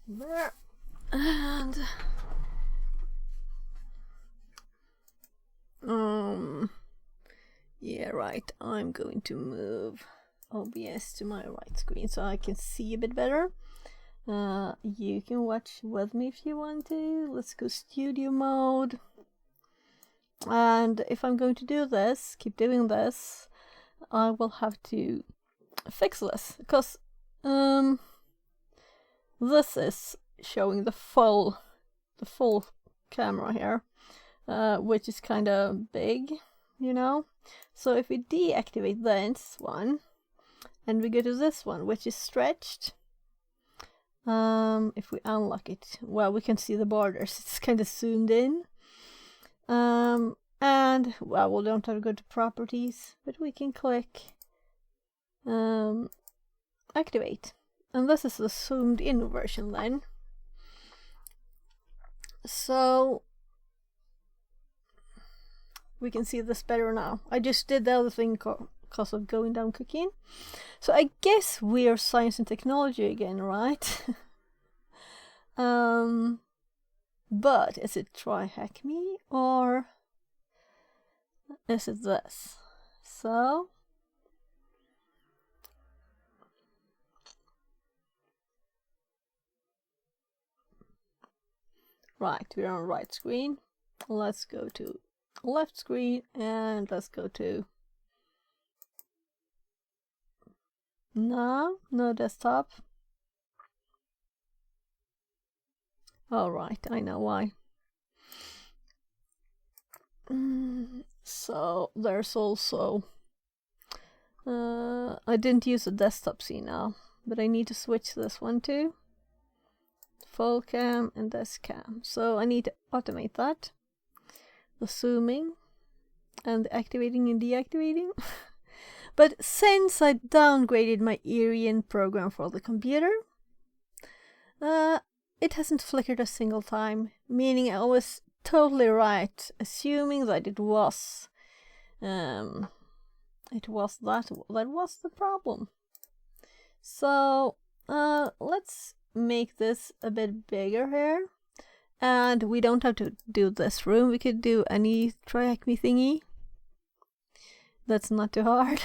There. And yeah, right. I'm going to move OBS to my right screen so I can see a bit better. You can watch with me if you want to. Let's go studio mode. And if I'm going to do this, keep doing this, I will have to fix this, because this is showing the full camera here, which is kind of big, you know. So if we deactivate this one and we go to this one, which is stretched, if we unlock it, well, we can see the borders. It's kind of zoomed in. And well, we don't have to go to properties, but we can click activate, and this is the zoomed in version then. So we can see this better now. I just did the other thing because of going down cooking. So I guess we are science and technology again, right? But is it try hack me or is it this? So right, we're on right screen. let's go to left screen and let's go to no desktop. Alright, I know why. So there's also I didn't use the desktop scene now, but I need to switch this one to full cam and desk cam. So I need to automate that. The zooming and the activating and deactivating. But since I downgraded my Irian program for the computer, it hasn't flickered a single time, meaning I was totally right, assuming that it was that was the problem. So let's make this a bit bigger here, and we don't have to do this room. We could do any Triacme thingy. That's not too hard,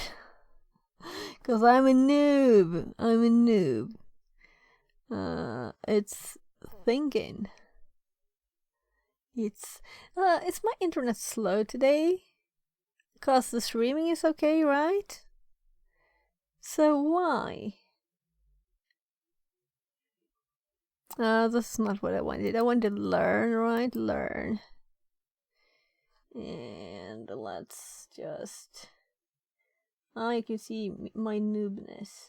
cause I'm a noob. It's thinking. It's my internet slow today, cause the streaming is okay, right? So why? This is not what I wanted. I wanted to learn, right? Learn. And let's just... you can see my noobness.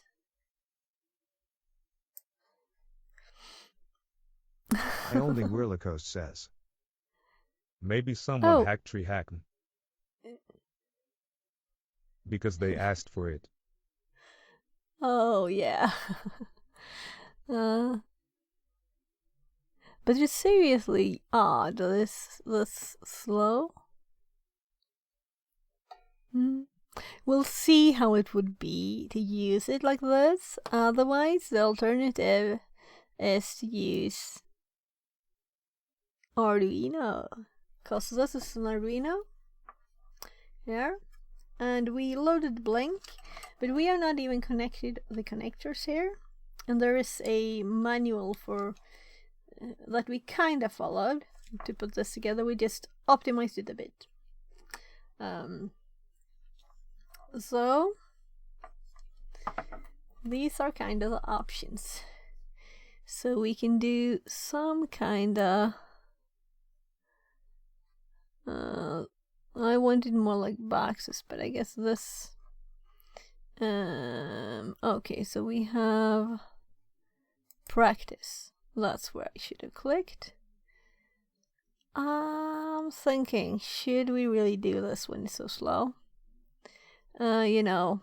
I only Gorilla Coast says. Maybe someone hacked TreeHack because they asked for it. Oh yeah. But it's seriously odd. This slow. We'll see how it would be to use it like this. Otherwise, the alternative is to use Arduino, because this is an Arduino here, and we loaded Blink, but we are not even connected the connectors here, and there is a manual for that we kind of followed to put this together. We just optimized it a bit. So these are kind of the options. So we can do some kind of I wanted more like boxes, but I guess this okay, so we have practice. That's where I should have clicked. I'm thinking, should we really do this when it's so slow? You know,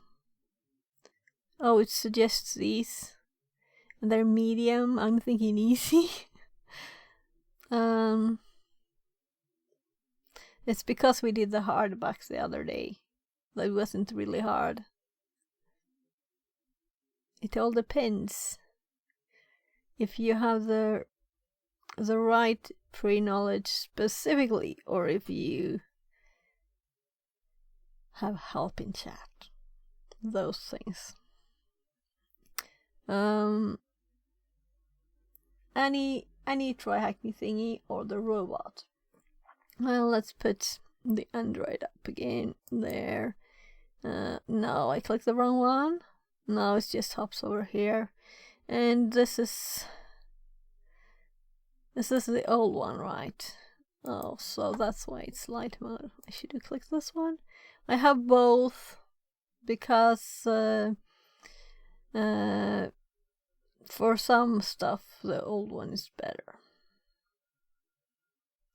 it suggests these. They're medium. I'm thinking easy. It's because we did the hard box the other day. That wasn't really hard. It all depends if you have the right pre-knowledge specifically, or if you have help in chat. Those things. Any Triacme thingy or the robot. Well, let's put the Android up again there. No, I clicked the wrong one. No, it just hops over here, and this is the old one, right? Oh, so that's why it's light mode. I should have clicked this one. I have both because for some stuff the old one is better.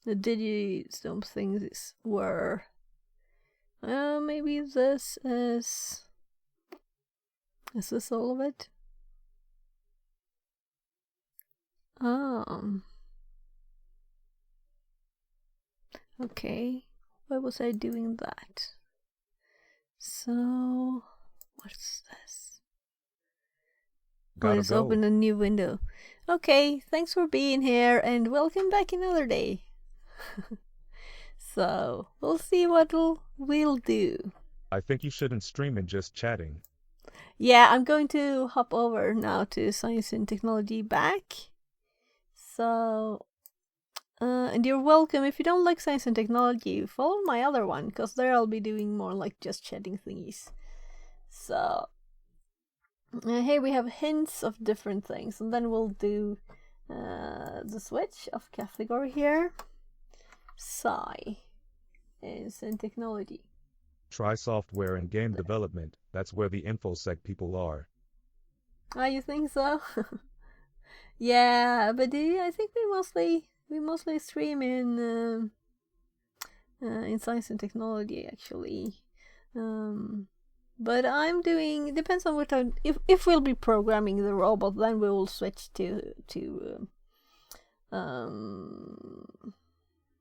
The DigiZoom things were maybe this is this all of it? Okay, why was I doing that? So what's this? Let's open a new window. Okay, thanks for being here and welcome back another day. So we'll see what we'll do. I think you shouldn't stream and just chatting. Yeah, I'm going to hop over now to Science and Technology back. So And you're welcome. If you don't like science and technology, follow my other one, because there I'll be doing more like just chatting thingies. So, here we have hints of different things, and then we'll do the switch of category here. Sci, science and technology. Try software and game development. That's where the InfoSec people are. Oh, you think so? Yeah, but I think we mostly stream in science and technology actually. But I'm doing, depends on what if we'll be programming the robot, then we will switch to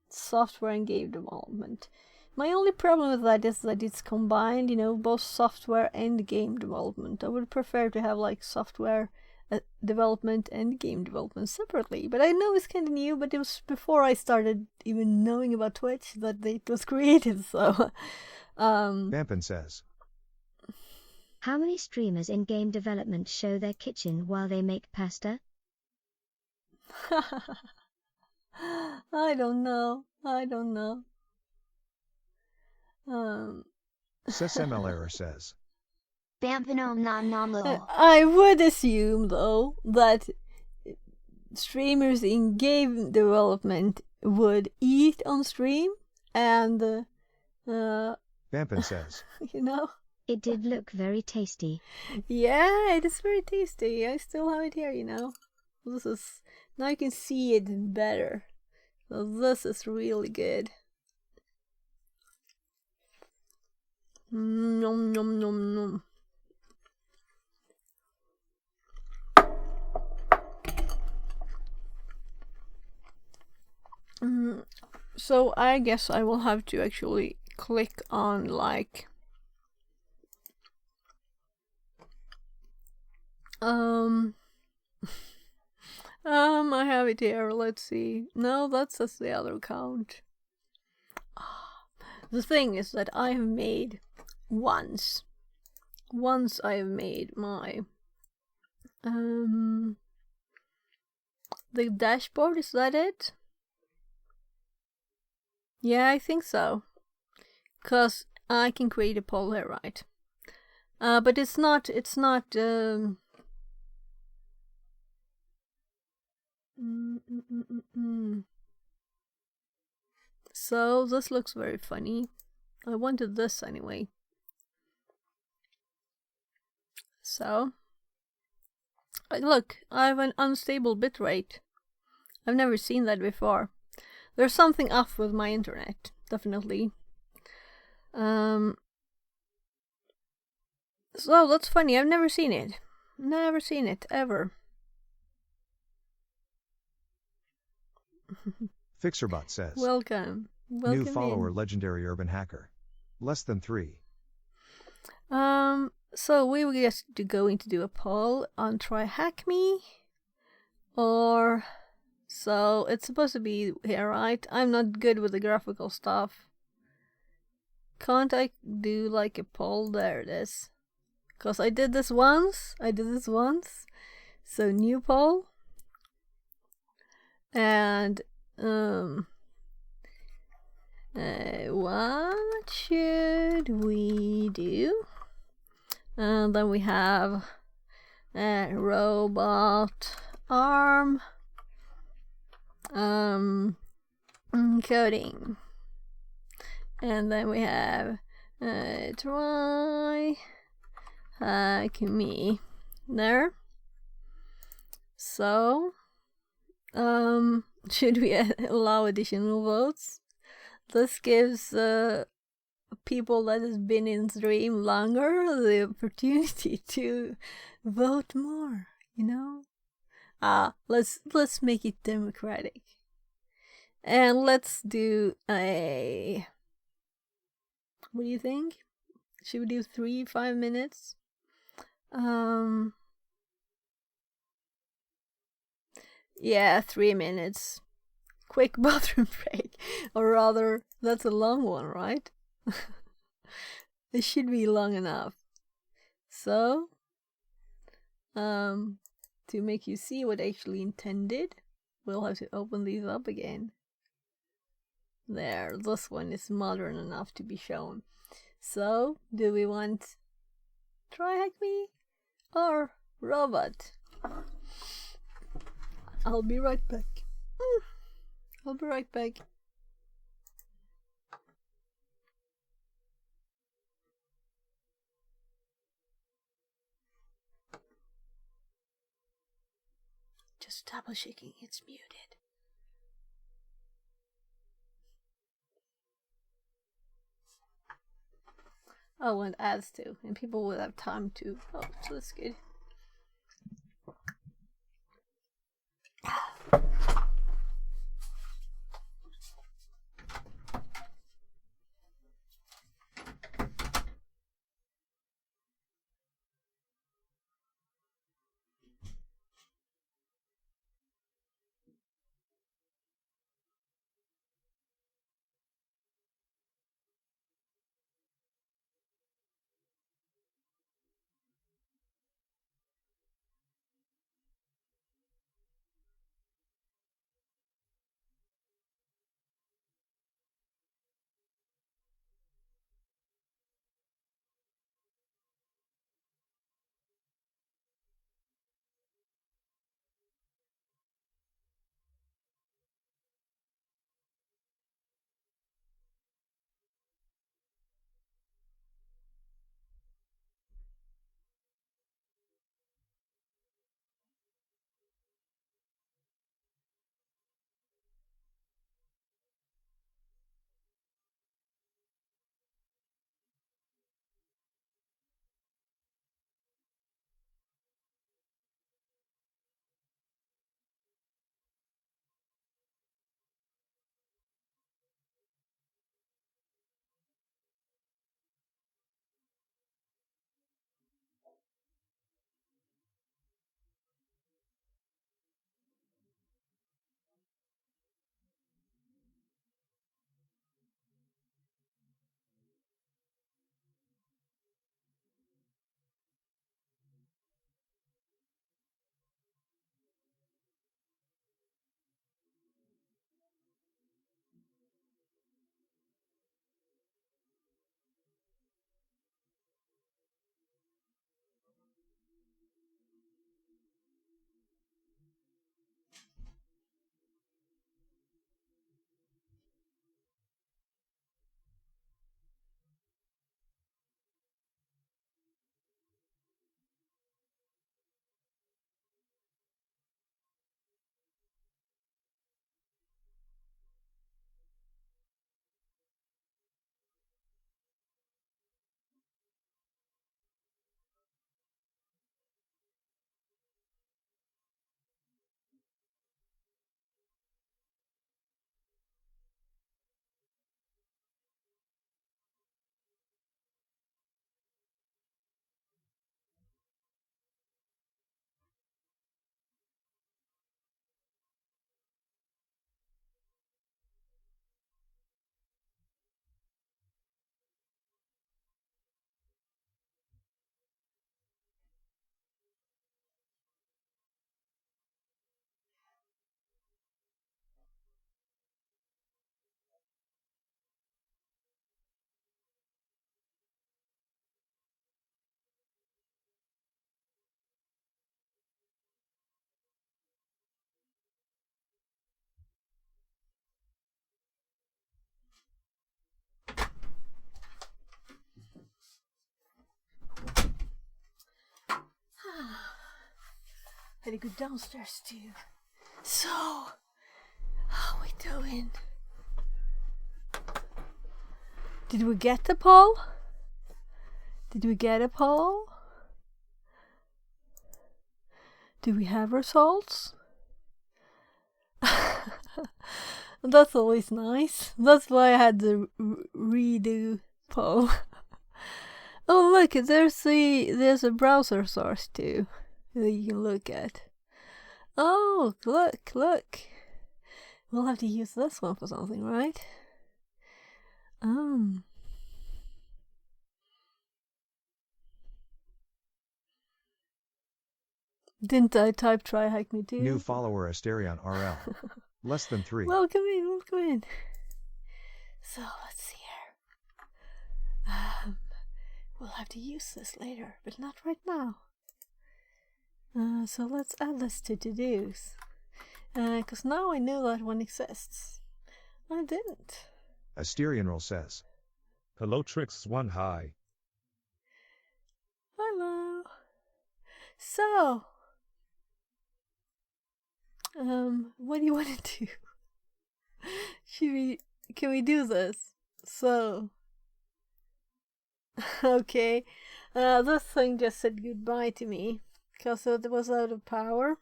software and game development. My only problem with that is that it's combined, you know, both software and game development. I would prefer to have like software development and game development separately. But I know it's kind of new, but it was before I started even knowing about Twitch that it was created, so... Vampin says. How many streamers in game development show their kitchen while they make pasta? I don't know. SysML error says. Bampinom nom nom little. I would assume, though, that streamers in game development would eat on stream, and Vampin says. you know? It did look very tasty. Yeah, it is very tasty. I still have it here, you know. This is... Now you can see it better. So this is really good. Nom nom nom nom. So I guess I will have to actually click on like I have it here, let's see. No, that's just the other account. The thing is that I have made once I have made my the dashboard, is that it? Yeah, I think so. 'Cause I can create a poll here, right? But it's not So this looks very funny. I wanted this anyway. So look, I have an unstable bitrate. I've never seen that before. There's something off with my internet, definitely. So that's funny. I've never seen it. Never seen it ever. Fixerbot says. Welcome. New follower, legendary urban hacker. Less than 3. So we will just going to do a poll on try hack me, or so it's supposed to be here, right? I'm not good with the graphical stuff. Can't I do like a poll? There it is. 'Cause I did this once. So new poll. And what should we do? And then we have robot arm coding, and then we have try hack me there. So should we allow additional votes? This gives people that has been in stream longer the opportunity to vote more, you know? Let's make it democratic. And let's do a... What do you think? Should we do 3-5 minutes? Yeah, 3 minutes. Quick bathroom break. Or rather, that's a long one, right? It should be long enough. So, to make you see what I actually intended, we'll have to open these up again. There, this one is modern enough to be shown. So, do we want TryHackMe or robot? I'll be right back. I'll be right back. Just double checking it's muted. Oh, and ads too, and people will have time to. Oh, so that's good. Had to go downstairs too. So, how we doing? Did we get the poll? Did we get a poll? Do we have results? That's always nice. That's why I had to redo poll. Oh look, there's a browser source too that you can look at. Oh, look. We'll have to use this one for something, right? Didn't I type TryHackMe too? New follower Asterion RL. Less than 3. Welcome in. So let's see here. We'll have to use this later, but not right now. So let's add this to to-dos. Because now I know that one exists. I didn't. Asterianroll says. Hello Tricks 1 hi. Hello. So, what do you want to do? Can we do this? So, okay. This thing just said goodbye to me because it was out of power.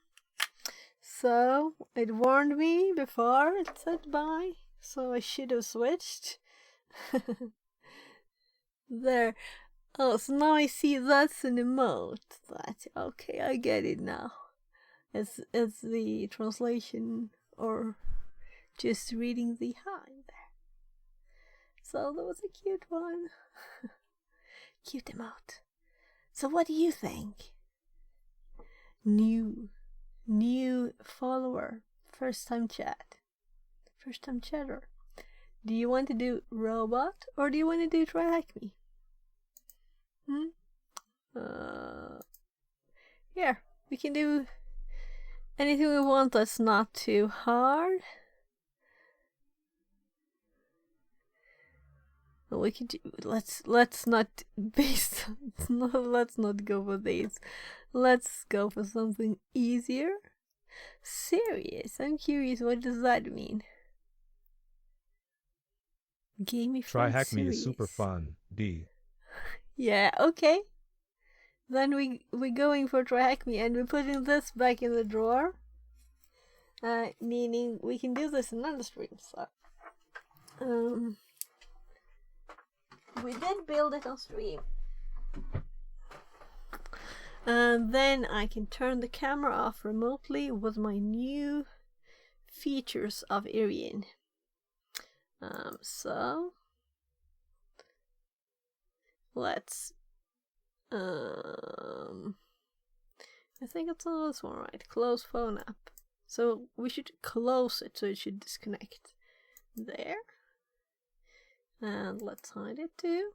So, it warned me before it said bye, so I should have switched. There. Oh, so now I see that's an emote. Okay, I get it now. It's the translation or just reading the hi there. So that was a cute one. Cute emote. So what do you think? New follower. First time chatter. Do you want to do robot or do you want to do try hack me? Here, we can do anything we want that's not too hard. We can do, let's not let's not go for these. Let's go for something easier. Serious. I'm curious, what does that mean? Gamey Try hack me is super fun. D. Yeah, okay. Then we're going for try hack me and we're putting this back in the drawer. Meaning we can do this in another stream, so we did build it on stream. And then I can turn the camera off remotely with my new features of Irian. So let's I think it's on this one, right? Close phone app. So we should close it so it should disconnect. There. And let's hide it too.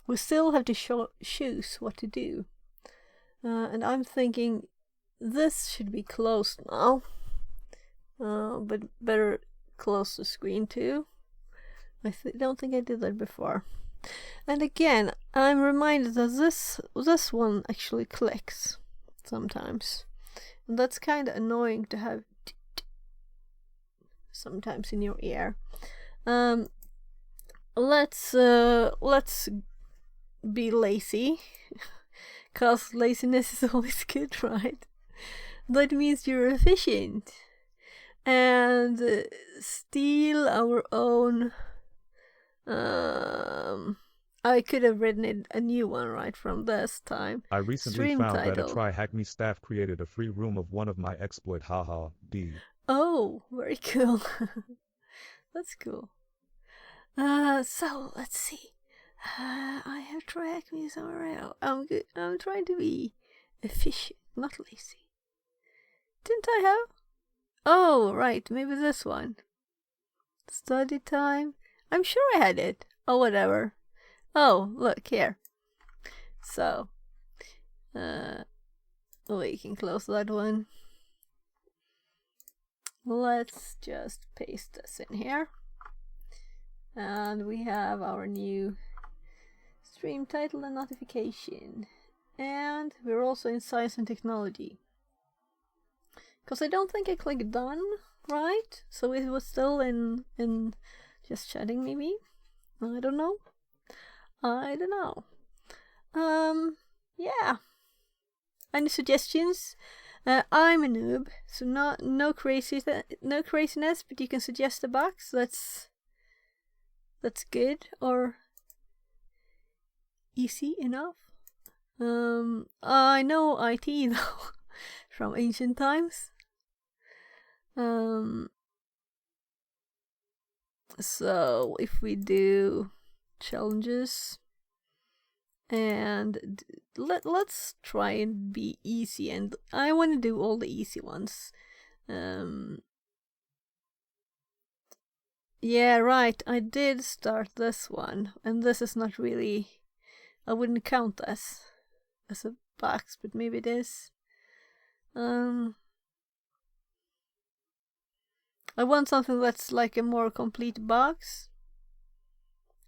We still have to choose what to do. And I'm thinking this should be closed now. But better close the screen too. I don't think I did that before. And again, I'm reminded that this one actually clicks sometimes. And that's kind of annoying to have sometimes in your ear. Let's be lazy, cause laziness is always good, right? That means you're efficient and steal our own. I could have written it a new one right from this time. I recently Stream found title. that a Try Hack Me staff created a free room of one of my exploit. Haha. D. Oh, very cool. That's cool. So let's see. I have Try Hack Me somewhere else. I'm trying to be efficient, not lazy. Didn't I have? Oh, right. Maybe this one. Study time. I'm sure I had it. Oh, whatever. Oh, look here. So, we can close that one. Let's just paste this in here. And we have our new stream title and notification. And we're also in science and technology. Because I don't think I clicked done, right? So it was still in just chatting maybe? I don't know. Yeah. Any suggestions? I'm a noob, so no craziness, but you can suggest a box. That's good or easy enough. I know IT though from ancient times. So if we do challenges and let's try and be easy, and I want to do all the easy ones. Yeah, right, I did start this one, and this is not really, I wouldn't count this as a box, but maybe it is. I want something that's like a more complete box.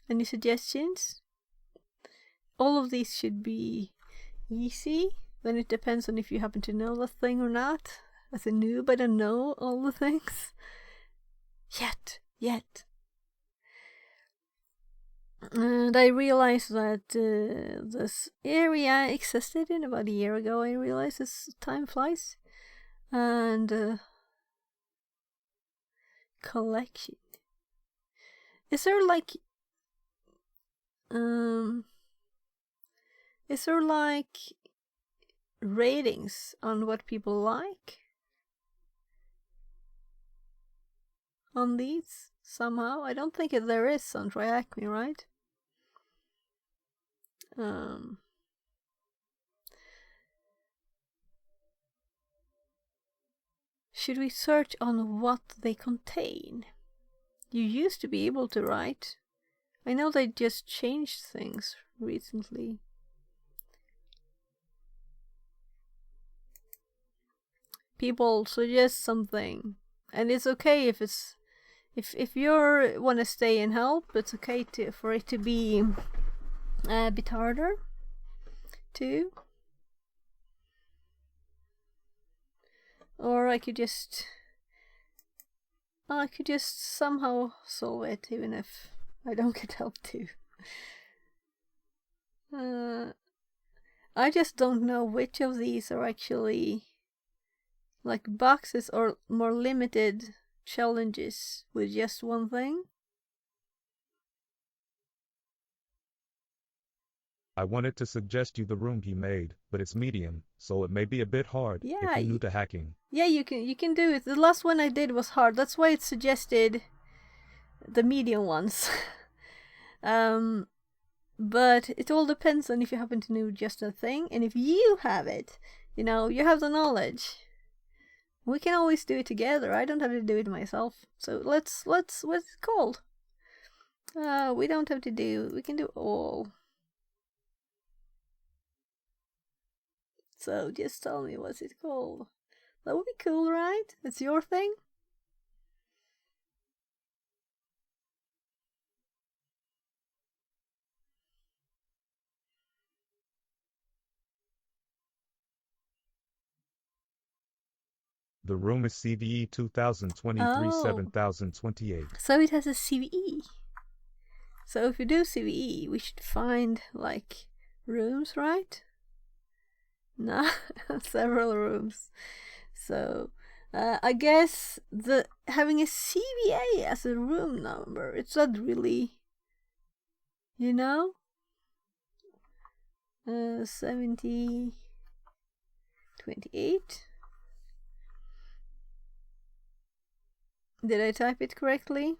Any suggestions? All of these should be easy. Then it depends on if you happen to know the thing or not. As a noob, I don't know all the things. Yet. And I realized that this area existed in about a year ago. I realized as time flies. And collection. Is there like ratings on what people like on these somehow? I don't think there is on TryAcme, right? Should we search on what they contain? You used to be able to write. I know they just changed things recently. People suggest something, and it's okay if it's if you want to stay and help. It's okay for it to be a bit harder too. Or I could just somehow solve it, even if I don't get help too. I just don't know which of these are actually like boxes or more limited challenges with just one thing. I wanted to suggest you the room he made, but it's medium, so it may be a bit hard if you're new to hacking. Yeah, you can do it. The last one I did was hard. That's why it suggested the medium ones. But it all depends on if you happen to know just a thing, and if you have it, you know, you have the knowledge. We can always do it together. I don't have to do it myself. So let's what's it called? We don't have to do. We can do all. So just tell me what's it called. That would be cool, right? It's your thing. The room is CVE 2023-7028. So it has a CVE. So if you do CVE, we should find like rooms, right? No, several rooms. So I guess having a CVA as a room number, it's not really, you know, 7028. Did I type it correctly?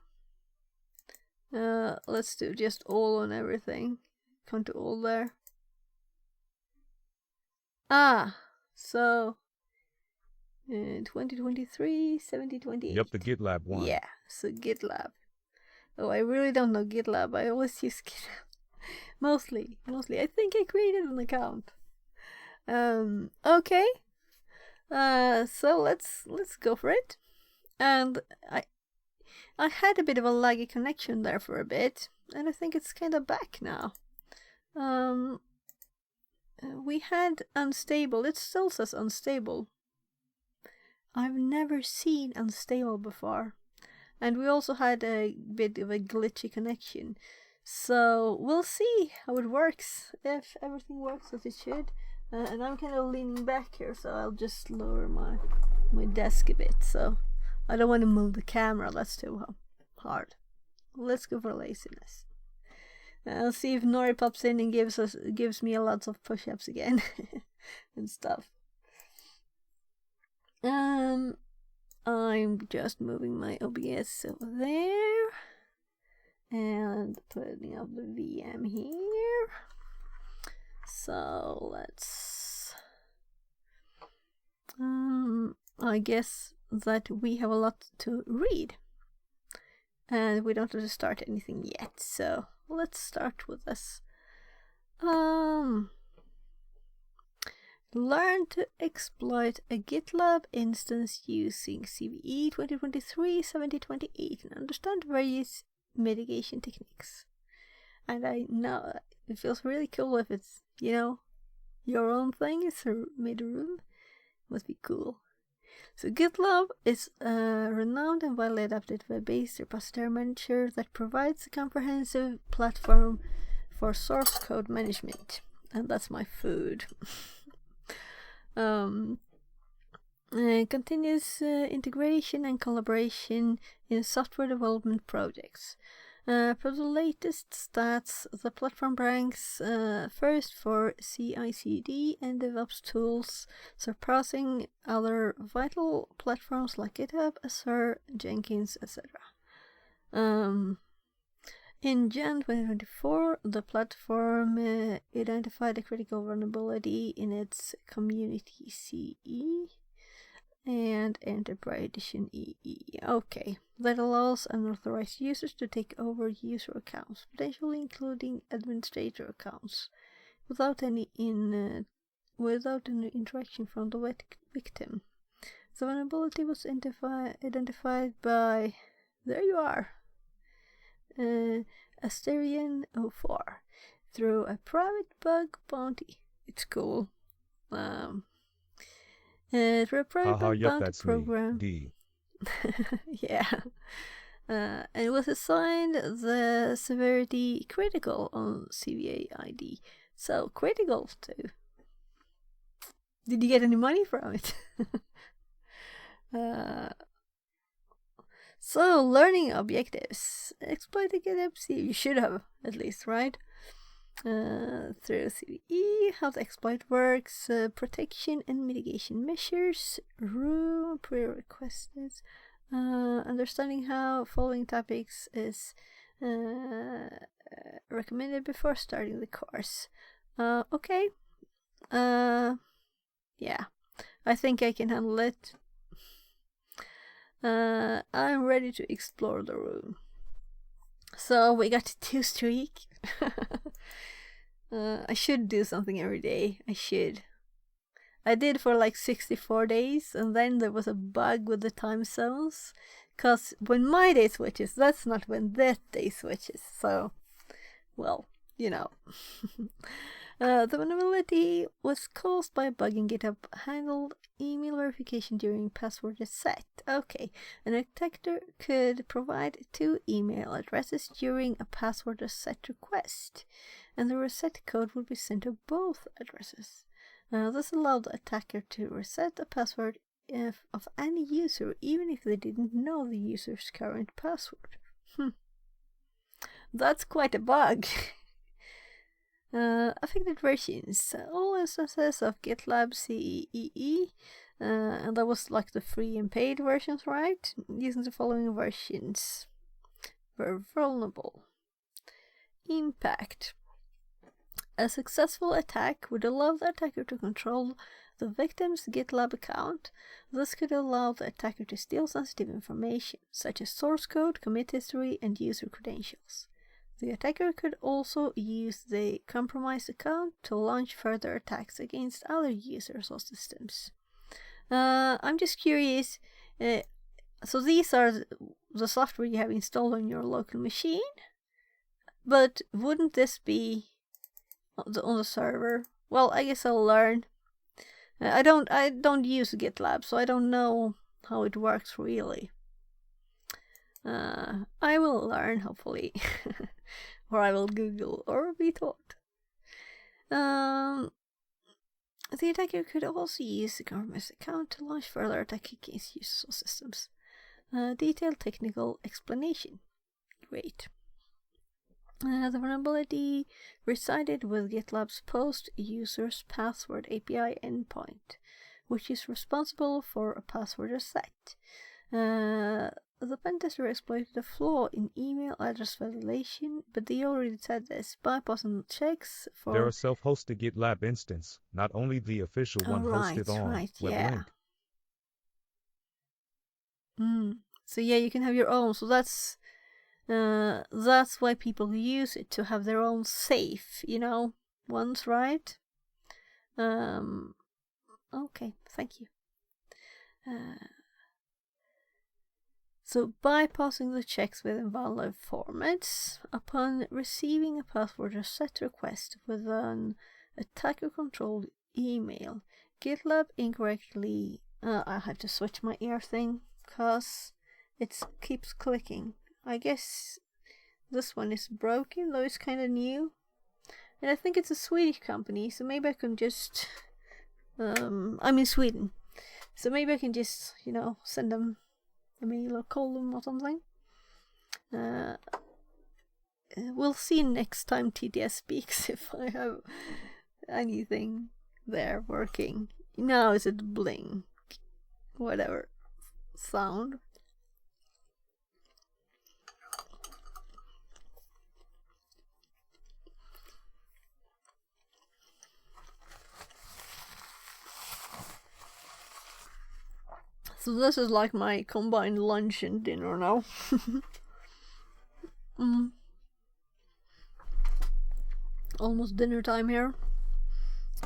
Let's do just all on everything. Come to all there. So 2023 7028. Yep, the GitLab one. Yeah, so GitLab. Oh, I really don't know GitLab. I always use GitLab. Mostly. I think I created an account. Okay. So let's go for it. And I had a bit of a laggy connection there for a bit, and I think it's kind of back now. We had unstable. It still says unstable. I've never seen unstable before. And we also had a bit of a glitchy connection. So we'll see how it works, if everything works as it should. And I'm kind of leaning back here, so I'll just lower my desk a bit. So I don't want to move the camera, that's too hard. Let's go for laziness. I'll see if Nori pops in and gives me a lot of push-ups again and stuff. I'm just moving my OBS over there and putting up the VM here. So let's I guess that we have a lot to read. And we don't have to start anything yet, so let's start with this. Learn to exploit a GitLab instance using CVE 2023-7028 and understand various mitigation techniques. And I know it feels really cool if it's, you know, your own thing. It's made a room. Must be cool. So GitLab is a renowned and widely adopted web-based repository manager that provides a comprehensive platform for source code management. And that's my food. Continuous integration and collaboration in software development projects. For the latest stats, the platform ranks first for CI/CD and DevOps tools, surpassing other vital platforms like GitHub, Azure, Jenkins, etc. In Jan 2024, the platform identified a critical vulnerability in its Community CE and Enterprise Edition EE. Okay, that allows unauthorized users to take over user accounts, potentially including administrator accounts, without any interaction from the victim. The vulnerability was identified by, there you are, Asterion04 through a private bug bounty. It's cool. Through a private bug bounty program. D. Yeah. And it was assigned the severity critical on CVE ID. So critical too. Did you get any money from it? So, learning objectives. Exploit the GitHub CVE. You should have, at least, right? Through CVE, how the exploit works, protection and mitigation measures, room prerequisites, understanding how following topics is recommended before starting the course. Okay. Yeah, I think I can handle it. I'm ready to explore the room. So we got 2 streak. I should do something every day. I should. I did for like 64 days, and then there was a bug with the time zones. Cause when my day switches, that's not when that day switches. So, well, you know. The vulnerability was caused by a bug in GitHub handled email verification during password reset. Okay, an attacker could provide 2 email addresses during a password reset request, and the reset code would be sent to both addresses. This allowed the attacker to reset the password of any user, even if they didn't know the user's current password. That's quite a bug. Affected versions. All instances of GitLab CE, and that was like the free and paid versions, right? Using the following versions were vulnerable. Impact. A successful attack would allow the attacker to control the victim's GitLab account. This could allow the attacker to steal sensitive information, such as source code, commit history, and user credentials. The attacker could also use the compromised account to launch further attacks against other users or systems. I'm just curious, so these are the software you have installed on your local machine, but wouldn't this be on the server? Well, I guess I'll learn. I don't use GitLab, so I don't know how it works really. I will learn, hopefully. Or I will Google or be taught. The attacker could also use the government's account to launch further attack against users or systems. Detailed technical explanation. Great. The vulnerability resided with GitLab's post user's password API endpoint, which is responsible for a password reset. The pentester exploited a flaw in email address validation, but they already said this, bypassing checks for... There are self-hosted GitLab instance, not only the official one hosted on web link. So yeah, you can have your own. So that's why people use it, to have their own safe, ones, right? Okay, thank you. So bypassing the checks with invalid formats. Upon receiving a password reset request with an attacker-controlled email, GitLab incorrectly... I have to switch my ear thing, because it keeps clicking. I guess this one is broken, though it's kind of new. And I think it's a Swedish company, so maybe I can just... I'm in Sweden. So maybe I can just, send them a mail or call them or something. We'll see next time TTS speaks if I have anything there working. Now is it blink? Whatever sound. So this is like my combined lunch and dinner now. Almost dinner time here.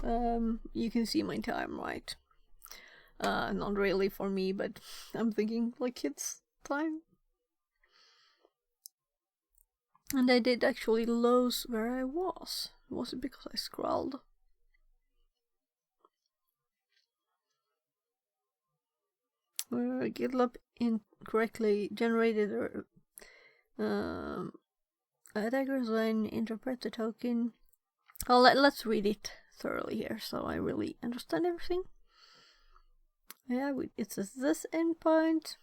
You can see my time, right? Not really for me, but I'm thinking like it's time. And I did actually lose where I was. Was it because I scrolled? GitLab incorrectly generated attackers then interpret the token. Oh, let's read it thoroughly here so I really understand everything. Yeah, it says this endpoint.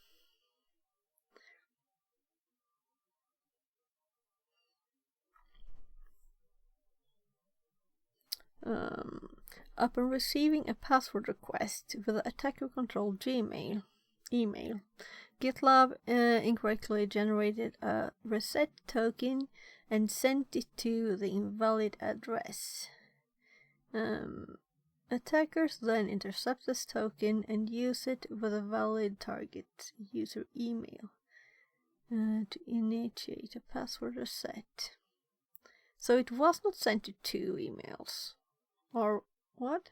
Upon receiving a password request with the attacker-controlled email, GitLab incorrectly generated a reset token and sent it to the invalid address. Attackers then intercept this token and use it with a valid target user email to initiate a password reset. So it was not sent to 2 emails. Or what?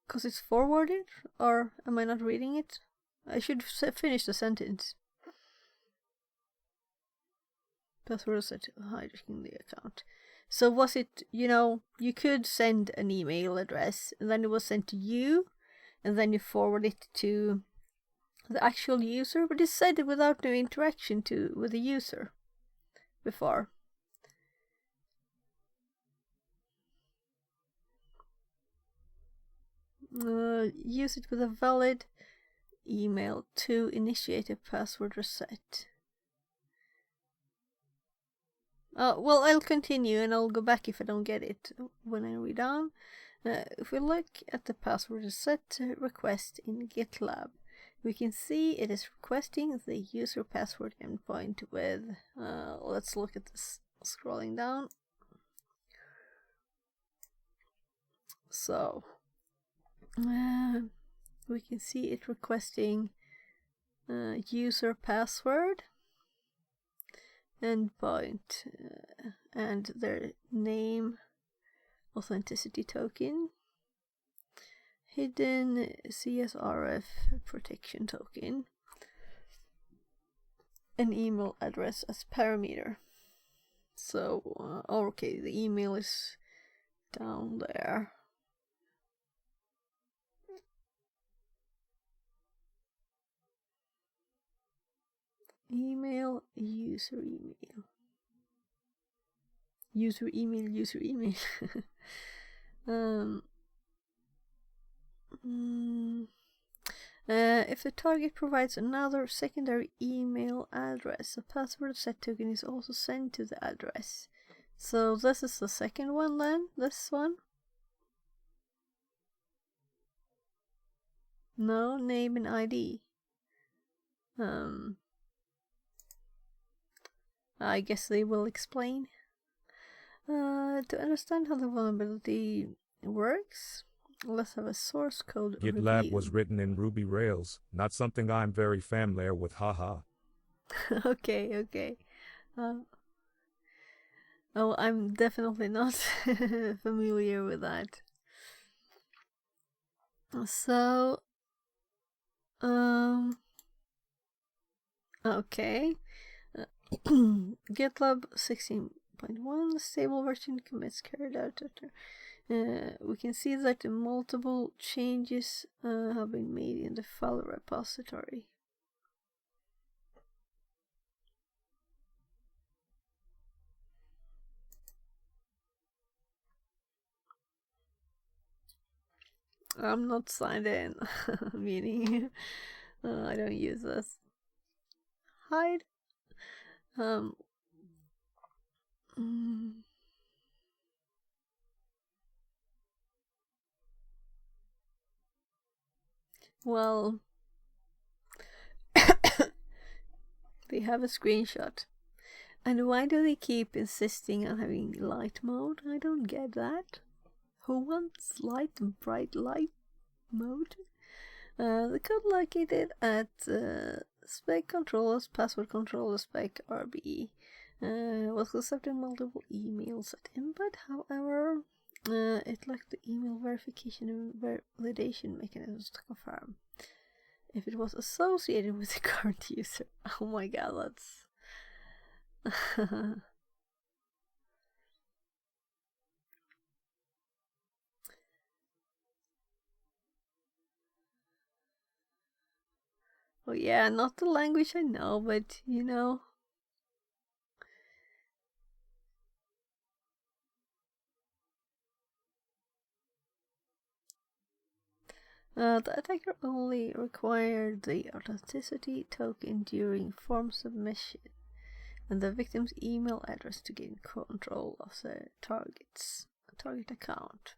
Because it's forwarded? Or am I not reading it? I should finish the sentence. Password reset hijacking the account. So was it, you could send an email address and then it was sent to you and then you forward it to the actual user, but it said it without no interaction with the user before. Use it with a valid email to initiate a password reset. Well, I'll continue and I'll go back if I don't get it when I read on. If we look at the password reset request in GitLab, we can see it is requesting the user password endpoint with, let's look at this scrolling down. So, we can see it requesting user password endpoint and their name, authenticity token, hidden CSRF protection token, an email address as parameter. So, okay, the email is down there. Email, user email. User email, user email. If the target provides another secondary email address, a password set token is also sent to the address. So this is the second one then, this one. No, name and ID. I guess they will explain. To understand how the vulnerability works, Let's have a source code GitLab review. was written in Ruby Rails, not something I'm very familiar with, haha. Okay. Oh, I'm definitely not familiar with that. So, okay. GitLab 16.1 stable version commits carried out. We can see that multiple changes have been made in the file repository. I'm not signed in, meaning I don't use this. Hide. Well, they have a screenshot. And why do they keep insisting on having light mode? I don't get that. Who wants light and bright light mode? The code located at spec controllers, password controller spec RB was accepting multiple emails at input. However, it lacked the email verification and validation mechanisms to confirm if it was associated with the current user. Oh my god, that's oh yeah, not the language I know, but you know. The attacker only required the authenticity token during form submission and the victim's email address to gain control of the target account.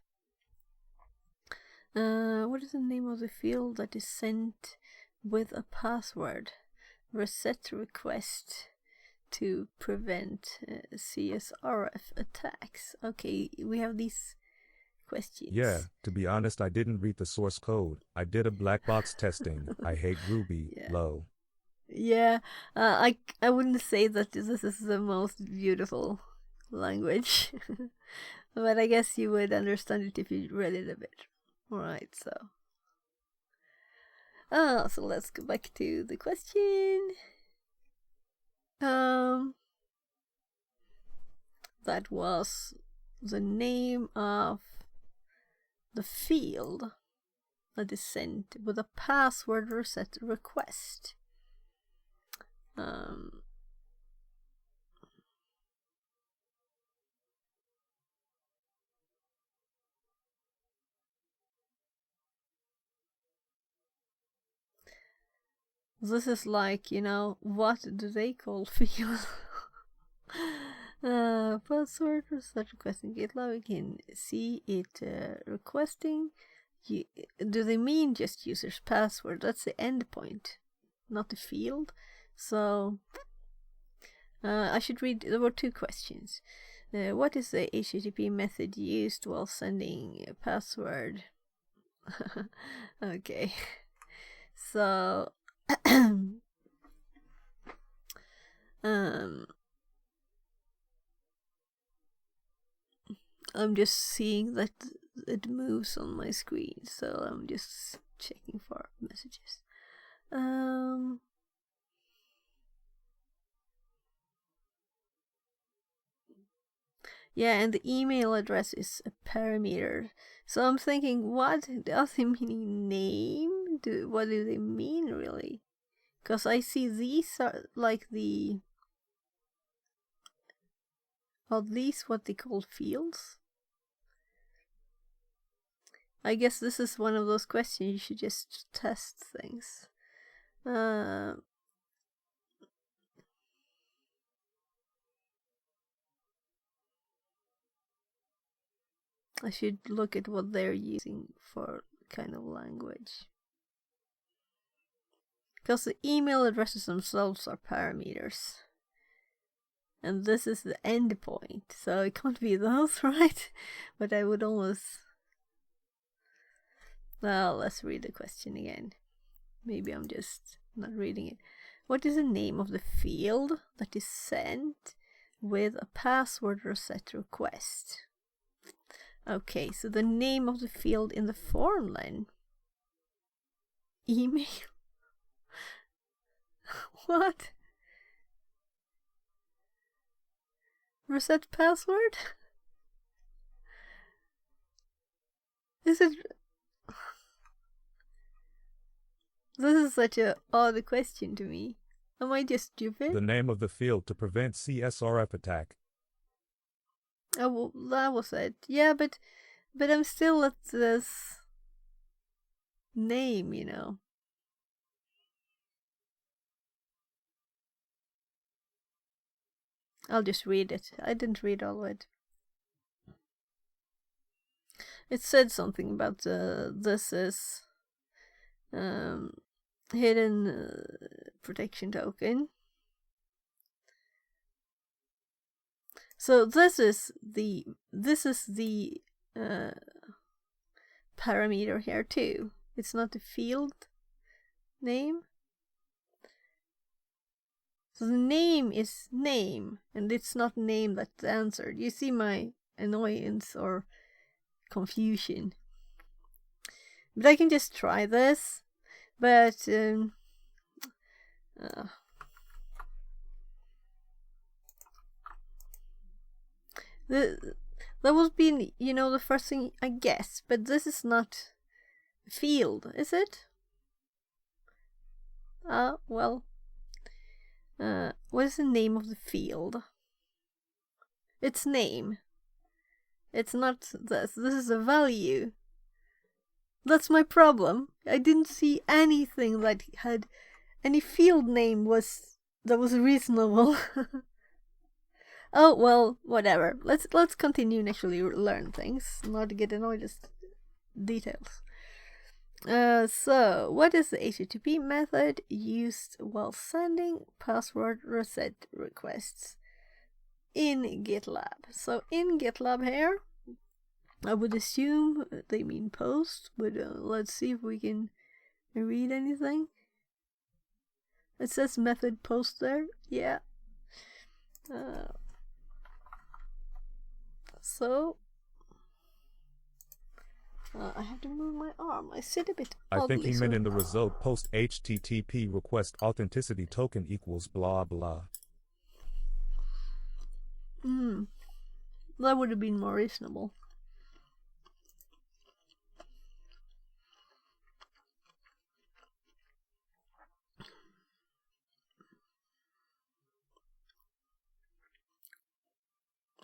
What is the name of the field that is sent with a password? Reset request to prevent CSRF attacks. Okay, we have these questions. Yeah, to be honest, I didn't read the source code. I did a black box testing. I hate Ruby, Yeah. low. Yeah, I wouldn't say that this is the most beautiful language, but I guess you would understand it if you read it a bit. Alright, so. So let's go back to the question. That was the name of the field that is sent with a password reset request. This is like, you know, what do they call field? Password reset request in GitLab. We can see it requesting. Do they mean just user's password? That's the endpoint, not the field. So I should read. There were two questions. What is the HTTP method used while sending a password? Okay, so I'm just seeing that it moves on my screen, so I'm just checking for messages. Yeah, and the email address is a parameter. So I'm thinking, what does it mean name? What do they mean really? Because I see these are like the... Are these what they call fields? I guess this is one of those questions you should just test things. I should look at what they're using for kind of language. Because the email addresses themselves are parameters. And this is the endpoint, so it can't be those, right? But I would almost... Well, let's read the question again. Maybe I'm just not reading it. What is the name of the field that is sent with a password reset request? Okay, so the name of the field in the form then. Email? What? Reset password? Is it... This is such a odd question to me. Am I just stupid? The name of the field to prevent CSRF attack. Oh, well, that was it. Yeah, but I'm still at this name, you know. I'll just read it. I didn't read all of it. It said something about this is hidden protection token. So this is the parameter here too. It's not the field name. So the name is name, and it's not name that's answered. You see my annoyance or confusion. But I can just try this. But that would be, you know, the first thing I guess. But this is not field, is it? Well. What is the name of the field? Its name. It's not this. This is a value. That's my problem. I didn't see anything that had any field name that was reasonable. Oh well, whatever. Let's continue and actually learn things, not get annoyed at details. So, what is the HTTP method used while sending password reset requests in GitLab? So, in GitLab here, I would assume they mean post, but let's see if we can read anything. It says method post there, yeah. I have to move my arm. I sit a bit oddly. I think he meant in the result post HTTP request authenticity token equals blah blah. That would have been more reasonable.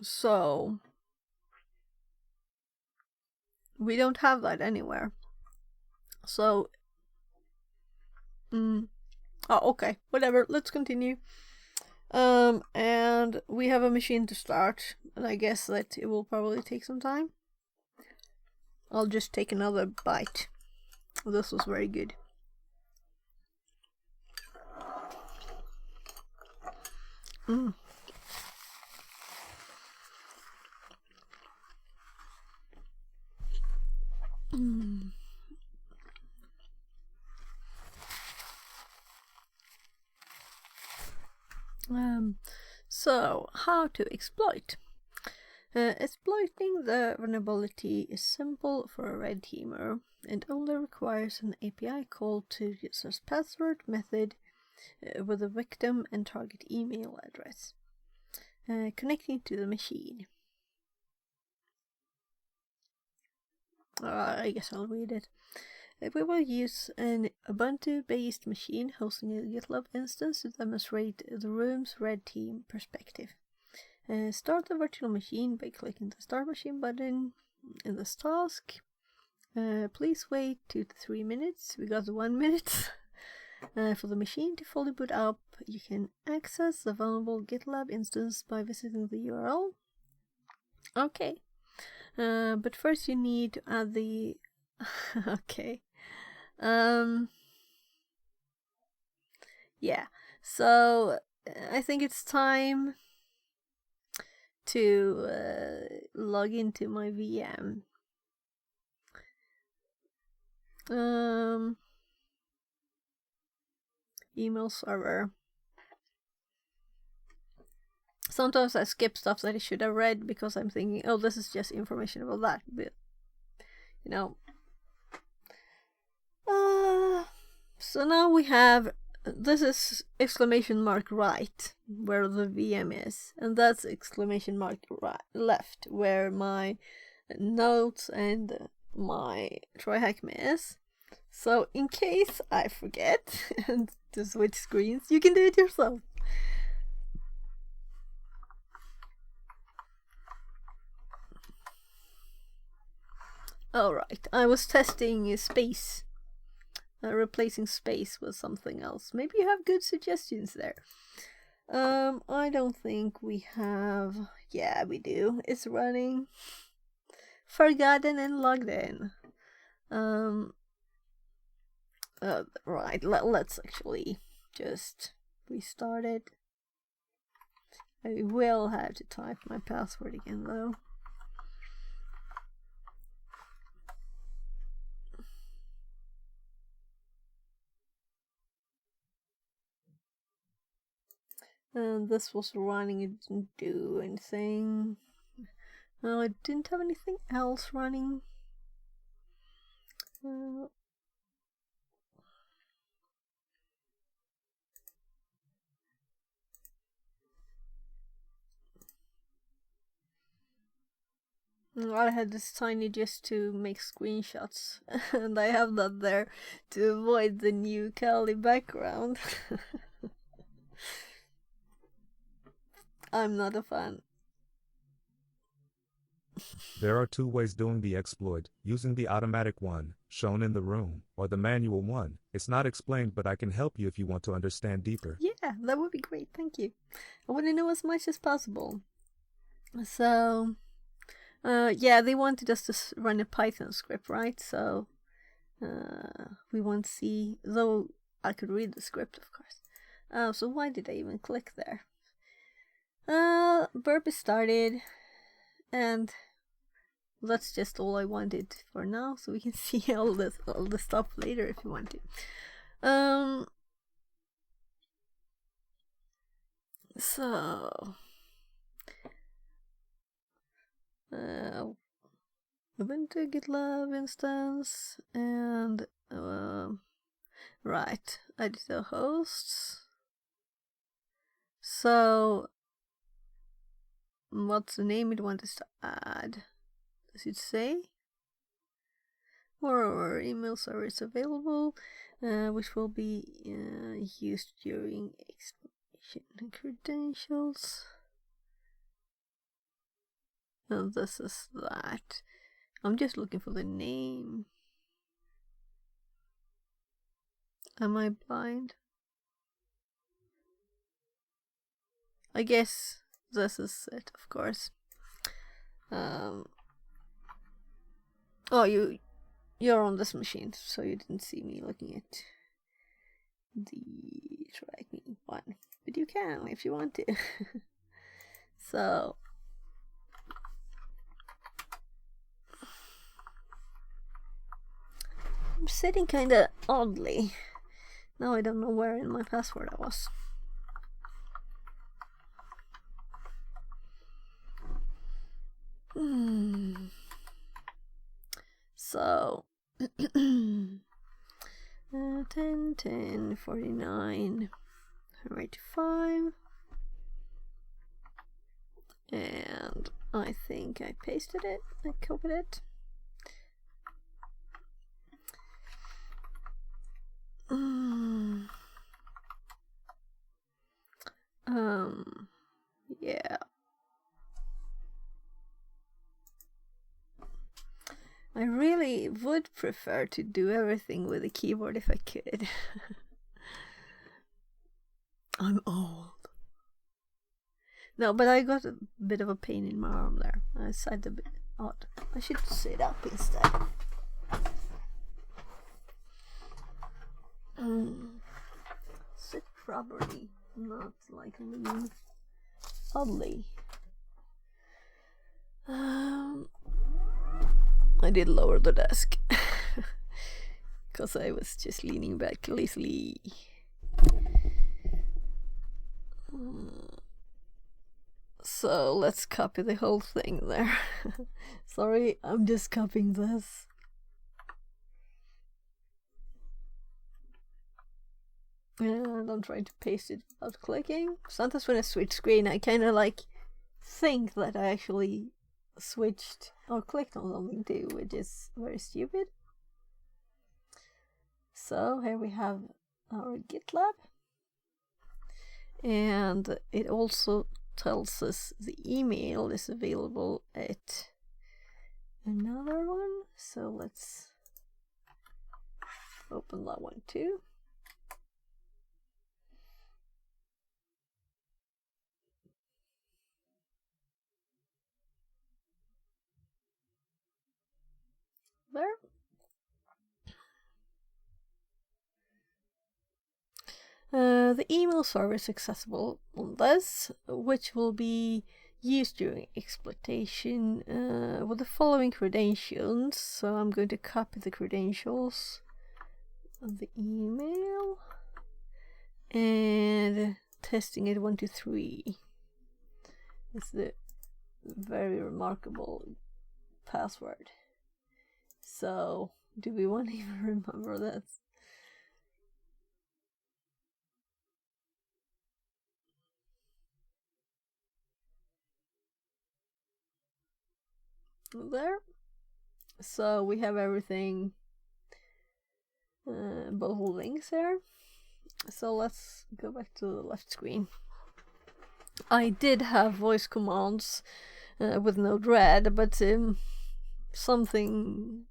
So we don't have that anywhere. So oh, okay, whatever, let's continue. And we have a machine to start, and I guess that it will probably take some time. I'll just take another bite. This was very good. So, how to exploit? Exploiting the vulnerability is simple for a red teamer and only requires an API call to user's password method with a victim and target email address, connecting to the machine. I guess I'll read it. We will use an Ubuntu-based machine hosting a GitLab instance to demonstrate the room's red team perspective. Start the virtual machine by clicking the Start Machine button in this task. Please wait 2 to 3 minutes. We got 1 minute. For the machine to fully boot up, you can access the vulnerable GitLab instance by visiting the URL. Okay. But first you need to add the... okay. Yeah. So, I think it's time to log into my VM. Email server. Sometimes I skip stuff that I should have read because I'm thinking, oh, this is just information about that. But, you know. So now we have, this is exclamation mark right, where the VM is. And that's exclamation mark right, left, where my notes and my TryHackMe is. So in case I forget and to switch screens, you can do it yourself. Alright, I was testing space. Replacing space with something else. Maybe you have good suggestions there. I don't think we have... Yeah, we do. It's running. Forgotten and logged in. Right, let's actually just restart it. I will have to type my password again though. And this was running, it didn't do anything. No, I didn't have anything else running. I had this tiny just to make screenshots, and I have that there to avoid the new Kali background. I'm not a fan. There are two ways doing the exploit, using the automatic one, shown in the room, or the manual one. It's not explained, but I can help you if you want to understand deeper. Yeah, that would be great, thank you. I want to know as much as possible. So, yeah, they wanted us to run a Python script, right? So, we won't see, though I could read the script, of course. So why did I even click there? Burp is started, and that's just all I wanted for now, so we can see all the stuff later if you want to. So Ubuntu GitLab instance, and right, editor hosts. So what's the name it wants to add? Does it say? Or email service available, which will be used during exploration credentials. And this is that. I'm just looking for the name. Am I blind? I guess this is it, of course. Oh, you're on this machine, so you didn't see me looking at the TryHackMe one, but you can if you want to. So I'm sitting kinda oddly. Now I don't know where in my password I was. So 10, 10, 49, right 5, and I think I pasted it, I copied it. Yeah. I really would prefer to do everything with a keyboard if I could. I'm old. No, but I got a bit of a pain in my arm there. I sat a bit odd. I should sit up instead. Sit properly, not like lean oddly. I did lower the desk. because I was just leaning back lazily. So let's copy the whole thing there. Sorry, I'm just copying this. And I'm trying to paste it without clicking. Sometimes when I switch screen, I kind of like think that I actually switched or clicked on something too, which is very stupid. So here we have our GitLab, and it also tells us the email is available at another one. So let's open that one too. There. The email server is accessible on this, which will be used during exploitation with the following credentials. So I'm going to copy the credentials of the email and testing it 1, 2, 3. It's the very remarkable password. So do we want to even remember that? There. So we have everything, both links there. So let's go back to the left screen. I did have voice commands with Node-RED, but something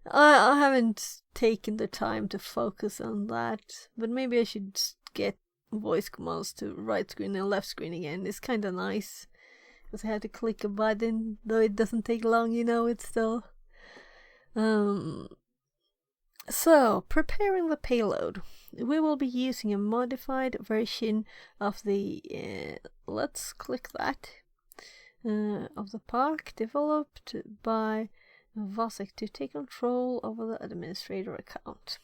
I haven't taken the time to focus on that. But maybe I should get voice commands to right screen and left screen again. It's kind of nice. Because I have to click a button, though it doesn't take long, you know, it's still... So, preparing the payload. We will be using a modified version of the... let's click that. Of the POC developed by Vasek to take control over the administrator account.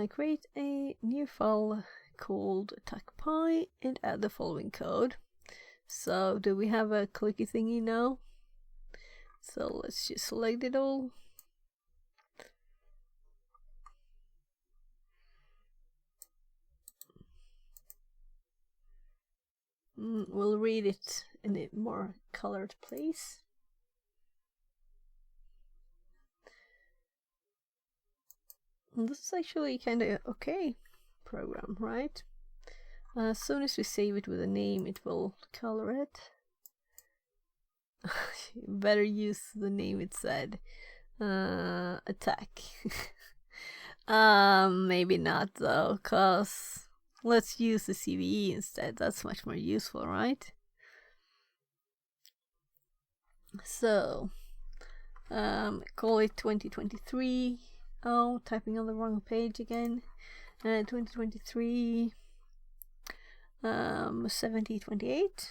Create a new file called attackpy and add the following code. So, do we have a clicky thingy now? So, let's just select it all. We'll read it in a more colored place. This is actually kind of okay program, right? As soon as we save it with a name, it will color it. Better use the name it said. Attack. Maybe not though, cause let's use the CVE instead. That's much more useful, right? So, call it 2023. Oh, typing on the wrong page again. 2023. 7028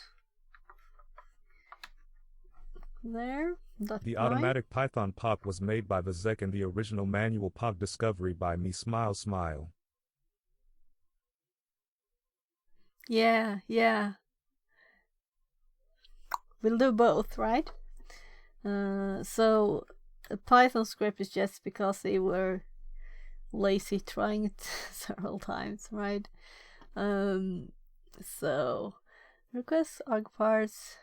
there. The automatic Python POC was made by Vasek and the original manual POC discovery by me. Smile. Yeah. We'll do both, right? So a Python script is just because they were lazy trying it several times, right? So request argparts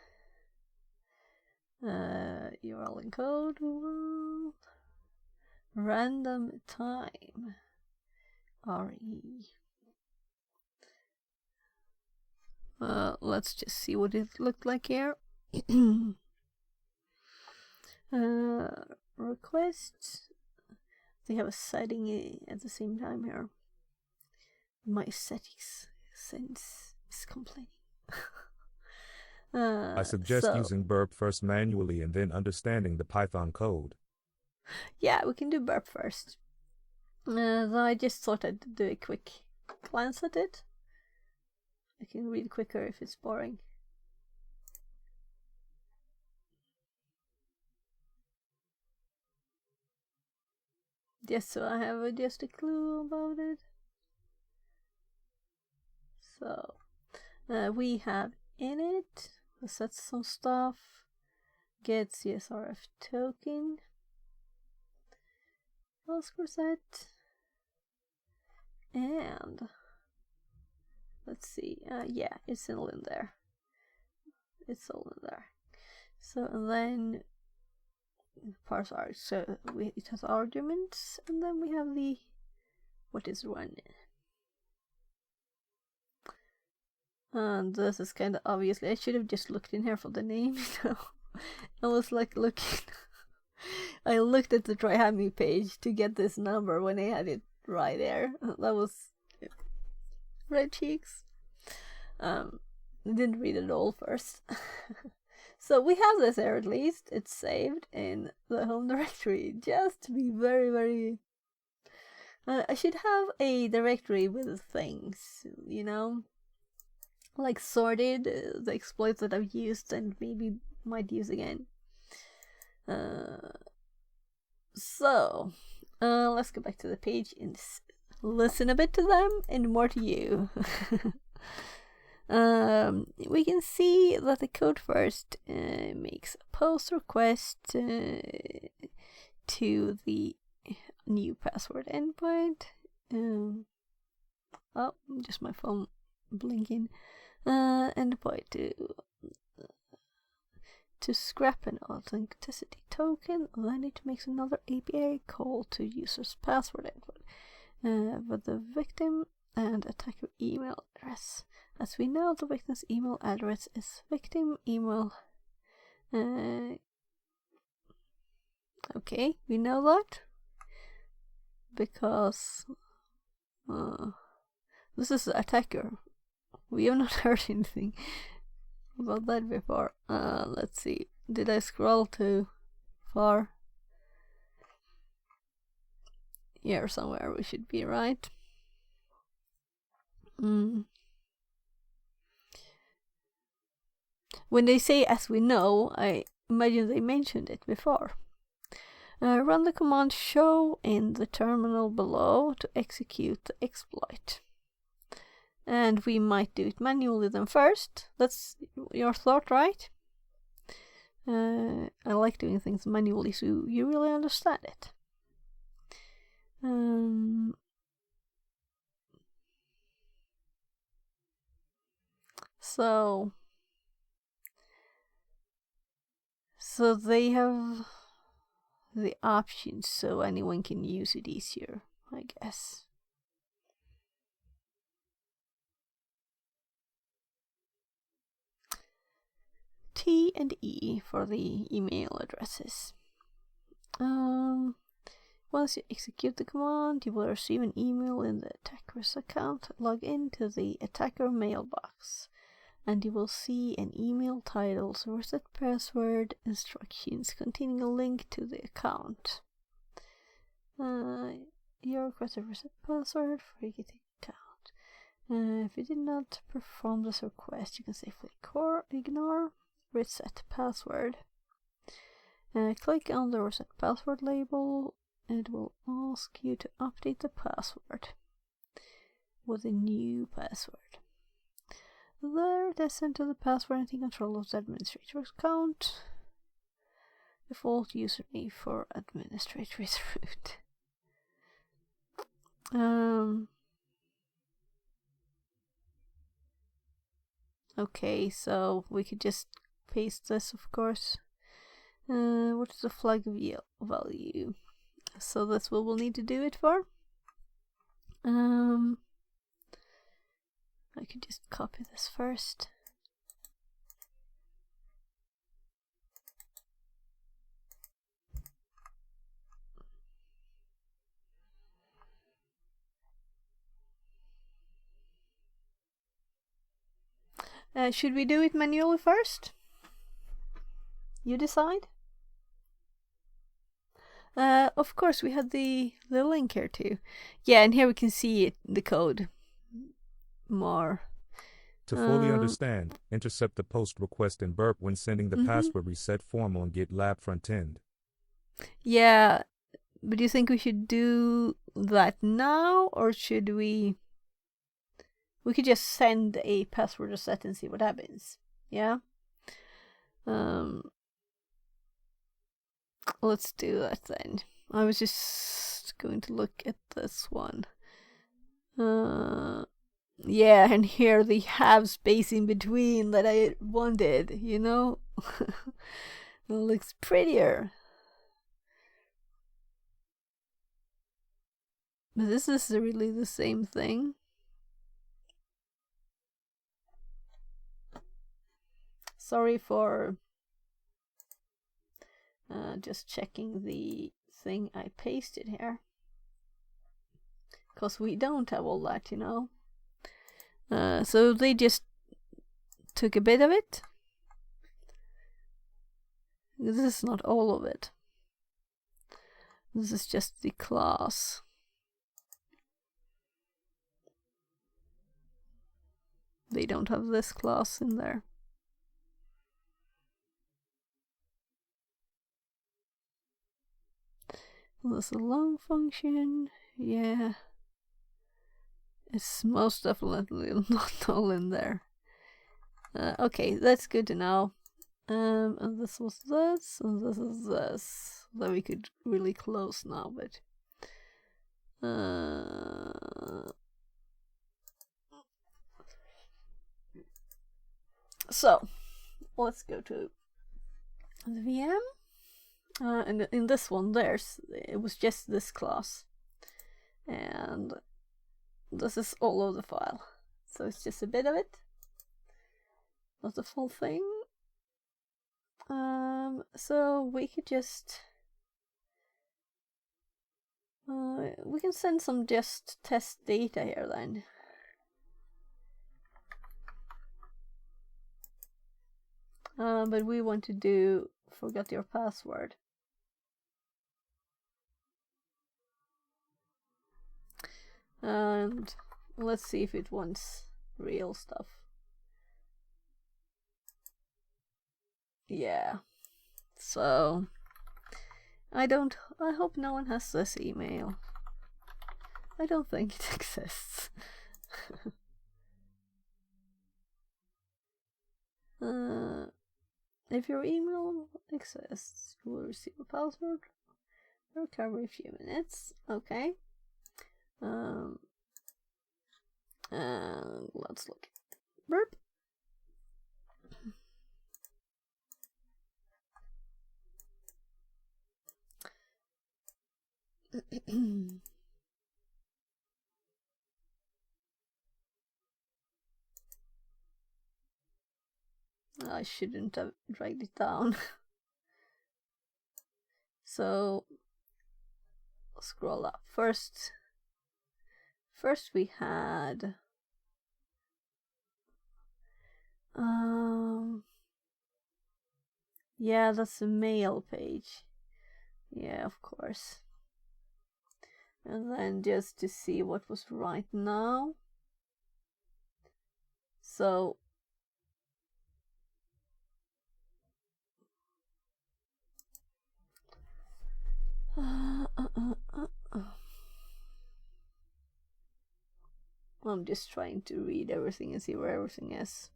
URL encode random time RE. Let's just see what it looked like here. Request. They have a setting at the same time here. My settings sense is complaining. I suggest using burp first manually and then understanding the Python code. Yeah, we can do burp first. I just thought I'd do a quick glance at it. I can read quicker if it's boring. just so I have just a clue about it. So we have init, set some stuff, get CSRF token, Oscar set, and let's see, yeah, it's all in there. It's all in there. So and then parse arg. So it has arguments, and then we have the what is run. And this is kind of obviously. I should have just looked in here for the name. I was like looking. I looked at the TryHack page to get this number when I had it right there. That was red cheeks. I didn't read it all first. So we have this here at least. It's saved in the home directory. Just to be very, very... I should have a directory with things, you know? Like sorted, the exploits that I've used and maybe might use again. So, let's go back to the page and listen a bit to them and more to you. We can see that the code first makes a post request to the new password endpoint. Oh, just my phone blinking. Endpoint to scrap an authenticity token. Then it makes another API call to user's password endpoint with the victim and attacker email address. As we know, the victim's email address is victim email. Okay, we know that because this is the attacker. We have not heard anything about that before. Let's see. Did I scroll too far? Here somewhere we should be, right? When they say as we know, I imagine they mentioned it before. Run the command show in the terminal below to execute the exploit. And we might do it manually then first. That's your thought, right? I like doing things manually so you really understand it. So they have the options so anyone can use it easier, I guess. T and E for the email addresses. Once you execute the command, you will receive an email in the attacker's account. Log into the attacker mailbox, and you will see an email titled Reset Password Instructions containing a link to the account. You request a reset password for your account. If you did not perform this request, you can safely ignore reset password. Click on the reset password label. It will ask you to update the password with a new password. There, it is enter the password and take control of the administrator's account. Default username for administrator's root. Okay, so we could just paste this, of course. What is the flag value? So that's what we'll need to do it for. I could just copy this first. Should we do it manually first? You decide. Of course, we had the link here too. Yeah, and here we can see it, the code more. To fully understand, intercept the post request in burp when sending the password reset form on GitLab front end. Yeah, But do you think we should do that now, or should we? We could just send a password reset and see what happens. Yeah. Let's do that then. I was just going to look at this one. Yeah, and here they have space in between that I wanted, you know? It looks prettier. But this is really the same thing. Sorry for just checking the thing I pasted here. Because we don't have all that, you know. So they just took a bit of it. This is not all of it. This is just the class. They don't have this class in there. There's a long function. Yeah. It's most definitely not all in there. Okay, that's good to know. And this was this, and this is this. That we could really close now, but so let's go to the VM. And in this one, it was just this class, and this is all of the file. So it's just a bit of it, not the full thing. So we could just we can send some just test data here then. But we want to do forgot your password. And let's see if it wants real stuff. Yeah. So I hope no one has this email. I don't think it exists. If your email exists, you will receive a password. Recover in a few minutes. Okay. And let's look at burp. I shouldn't have dragged it down. So scroll up. First we had yeah, that's the mail page. Yeah, of course. And then just to see what was right now. So I'm just trying to read everything and see where everything is.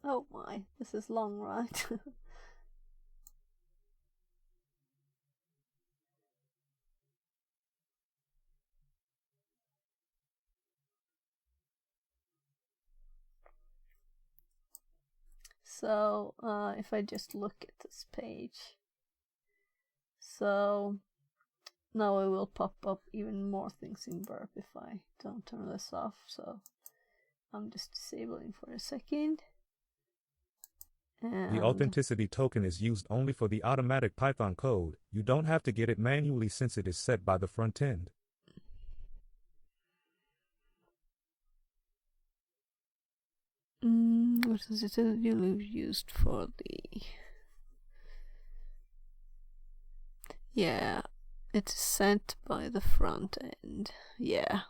Oh my, this is long, right? So if I just look at this page, so now it will pop up even more things in burp if I don't turn this off. So I'm just disabling for a second. And the authenticity token is used only for the automatic Python code. You don't have to get it manually since it is set by the front end. what is it usually used for the... Yeah, it's sent by the front end. Yeah.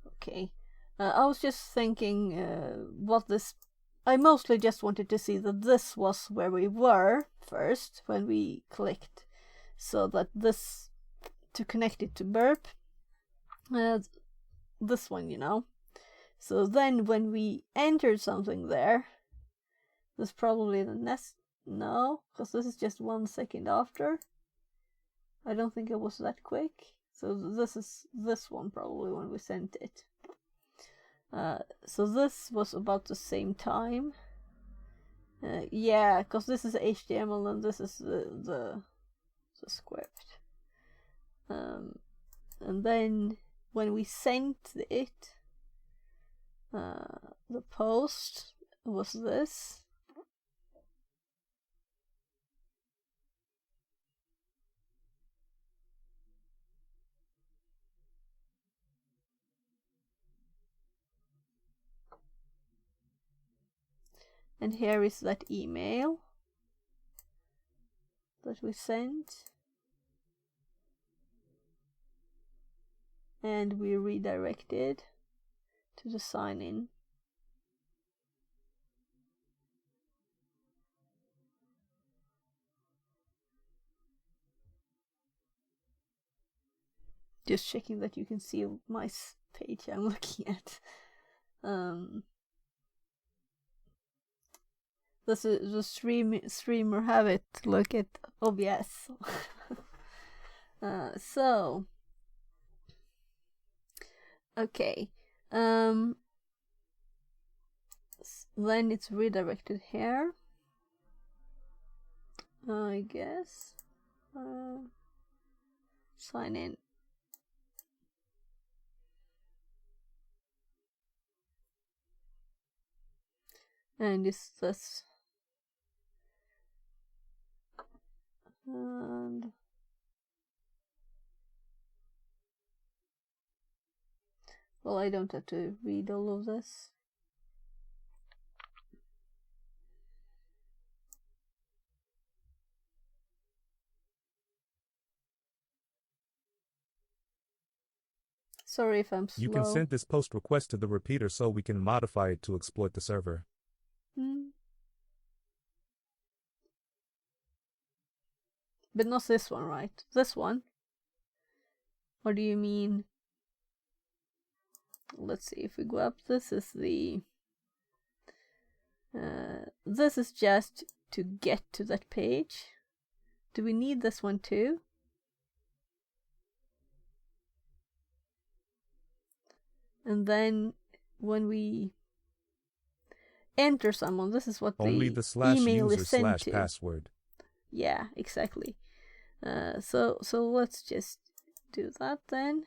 Okay. I was just thinking what this... I mostly just wanted to see that this was where we were first when we clicked. So that this... to connect it to Burp. This one, you know. So then when we enter something there, this probably the next... No, because this is just 1 second after. I don't think it was that quick. So this is this one probably when we sent it. So this was about the same time. Yeah, because this is HTML and this is the script. And then when we sent it, the post was this. And here is that email that we sent. And we redirected to the sign in. Just checking that you can see my page I'm looking at. This is the streamer have it. Look at OBS. So okay. Then it's redirected here. I guess. Sign in. And it's this. And well, I don't have to read all of this. Sorry if I'm slow. You can send this post request to the repeater so we can modify it to exploit the server. But not this one, right? This one? Or do you mean... Let's see if we go up. This is the... this is just to get to that page. Do we need this one too? And then when we enter someone, this is what only the / email user is sent / to. password. Yeah, exactly. So let's just do that then.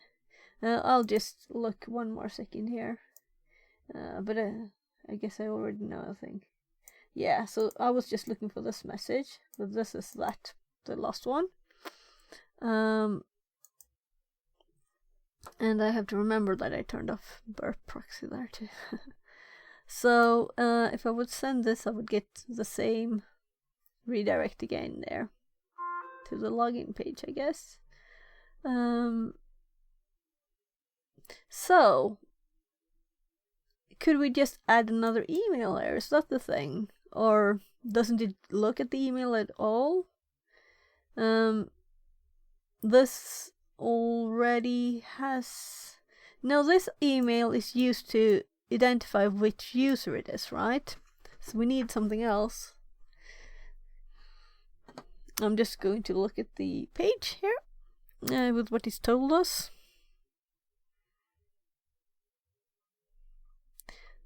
I'll just look 1 more second here. But I guess I already know, I think. Yeah, so I was just looking for this message, but this is that, the last one. And I have to remember that I turned off Burp proxy there too. So if I would send this, I would get the same redirect again there to the login page, I guess. So could we just add another email there? Is that the thing? Or doesn't it look at the email at all? This already has... No, this email is used to identify which user it is, right? So we need something else. I'm just going to look at the page here with what he's told us.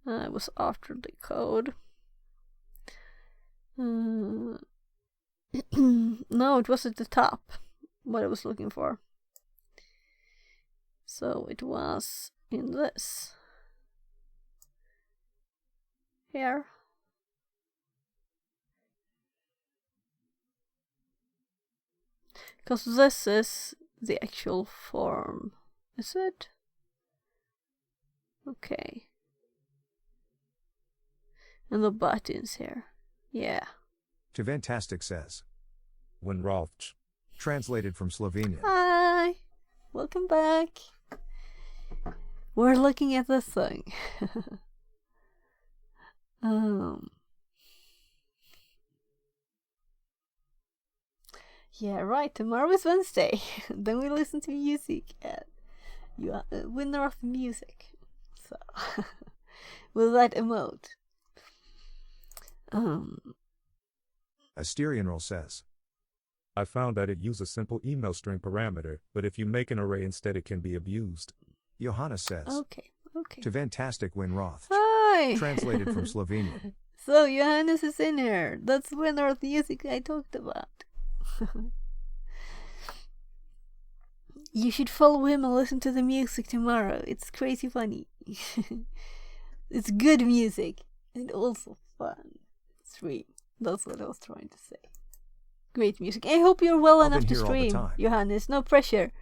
It was after the code. No, it was at the top, what I was looking for. So it was in this. Here. Because this is the actual form. Is it? Okay. And the buttons here. Yeah. To Fantastic says. Winroth. Translated from Slovenian. Hi. Welcome back. We're looking at the thing. Yeah, right. Tomorrow is Wednesday. Then we listen to music at Winner of Music. So with that emote. Asterianral says. I found that it uses a simple email string parameter, but if you make an array instead it can be abused. Johannes says. Okay. To Fantastic Winroth. Hi. Translated from Slovenian. So Johannes is in here. That's Winner of Music I talked about. You should follow him and listen to the music tomorrow. It's crazy funny. It's good music and also fun. Stream. That's what I was trying to say. Great music. I hope you're well enough to stream, Johannes. No pressure.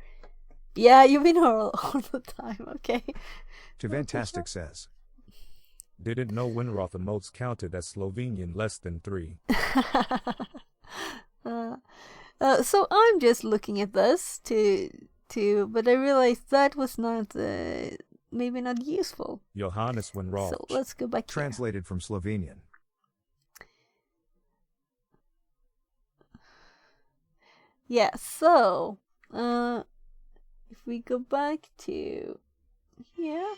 Yeah, you've been here all the time. Okay. To Fantastic says. Didn't know Winroth emotes counted as Slovenian less than 3. So I'm just looking at this but I realized that was not maybe not useful. Johannes Winroth. So let's go back. Translated from Slovenian. Yeah. So if we go back to here.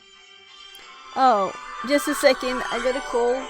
Oh, just a second. I got a call.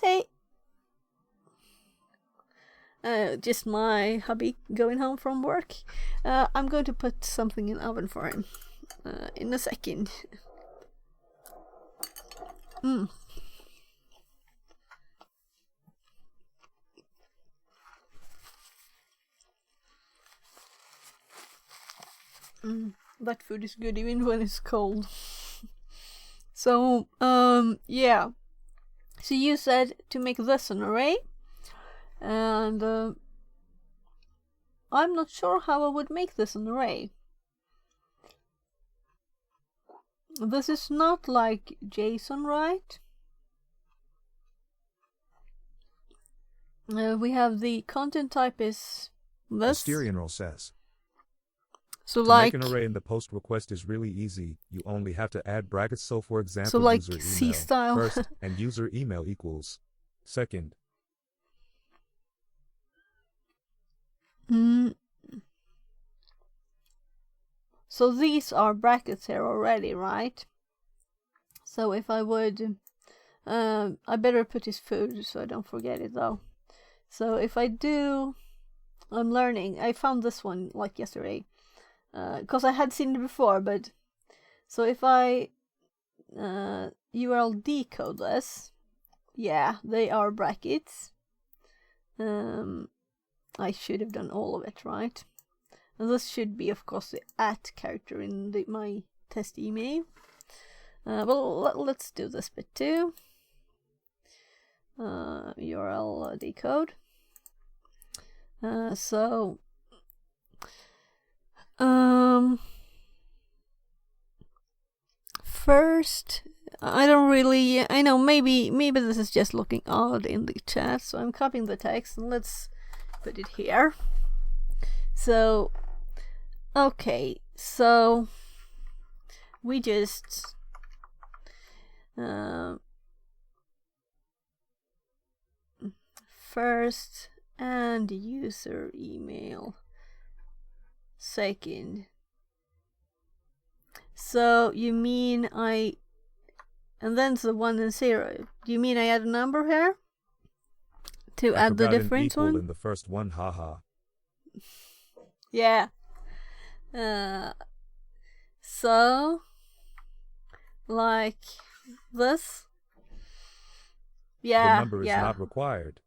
Hey. Just my hubby going home from work. I'm going to put something in the oven for him in a second. That food is good even when it's cold. So, yeah. So you said to make this an array, and I'm not sure how I would make this an array. This is not like JSON, right? We have the content type is this. Asterianral says. So to like make an array in the post request is really easy. You only have to add brackets. So for example, so like user email C style first and user email equals second. So these are brackets here already, right? So if I would, I better put his food so I don't forget it though. So if I do, I'm learning. I found this one like yesterday. Because I had seen it before, but so if I URL decode this, yeah, they are brackets. I should have done all of it, right? And this should be, of course, the @ character in my test email. Well, let's do this bit too. URL decode. So. First, I don't really, I know, maybe this is just looking odd in the chat, so I'm copying the text and let's put it here. So, okay, so we just first and user email second. So you mean and then the 1 and 0. Do you mean I add a number here to add the different one? In the first one, haha. Yeah. So like this. Yeah. The number is not required.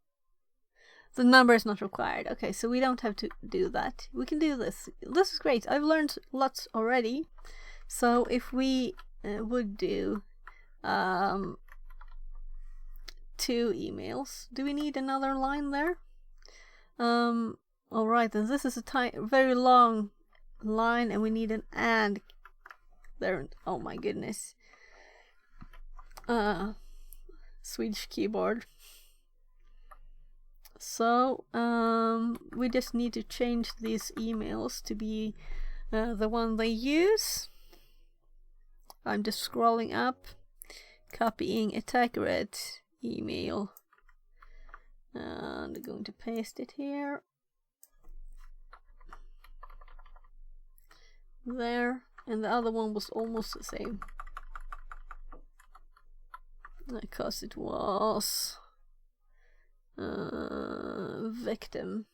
The number is not required. Okay, so we don't have to do that. We can do this. This is great. I've learned lots already. So if we would do 2 emails, do we need another line there? All right, then this is a very long line, and we need an and there. Oh my goodness. Swedish keyboard. So we just need to change these emails to be the one they use. I'm just scrolling up, copying attacker email, and I'm going to paste it here. There, and the other one was almost the same, because it was victim.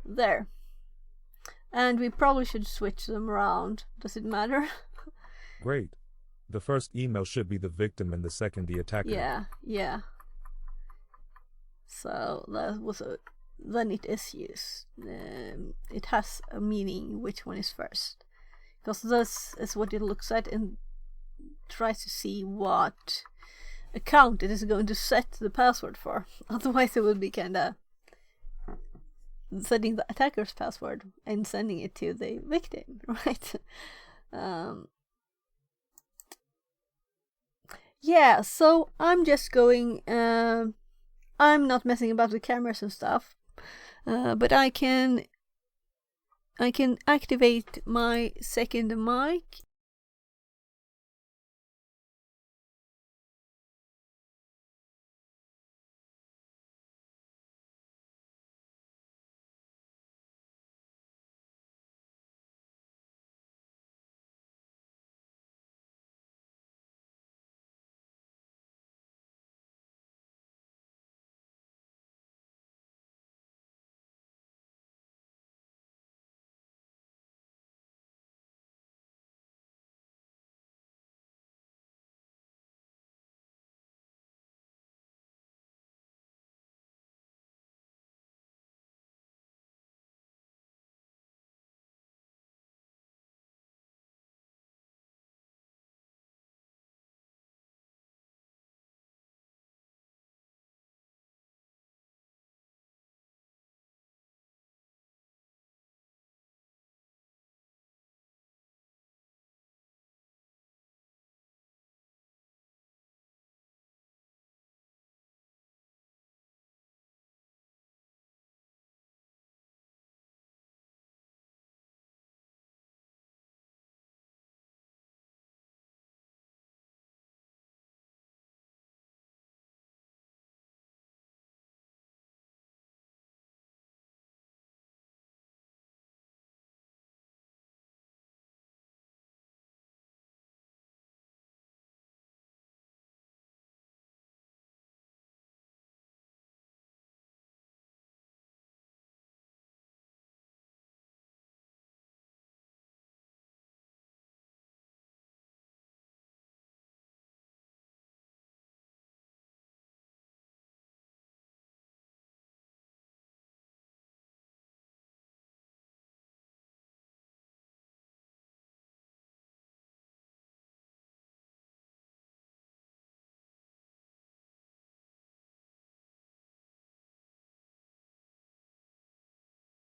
There. And we probably should switch them around. Does it matter? Great. The first email should be the victim and the second the attacker. Yeah. So that was then it is used. It has a meaning which one is first, because this is what it looks at and tries to see what account it is going to set the password for. Otherwise, it would be kind of setting the attacker's password and sending it to the victim, right? Yeah, so I'm just going, I'm not messing about with cameras and stuff, but I can activate my second mic.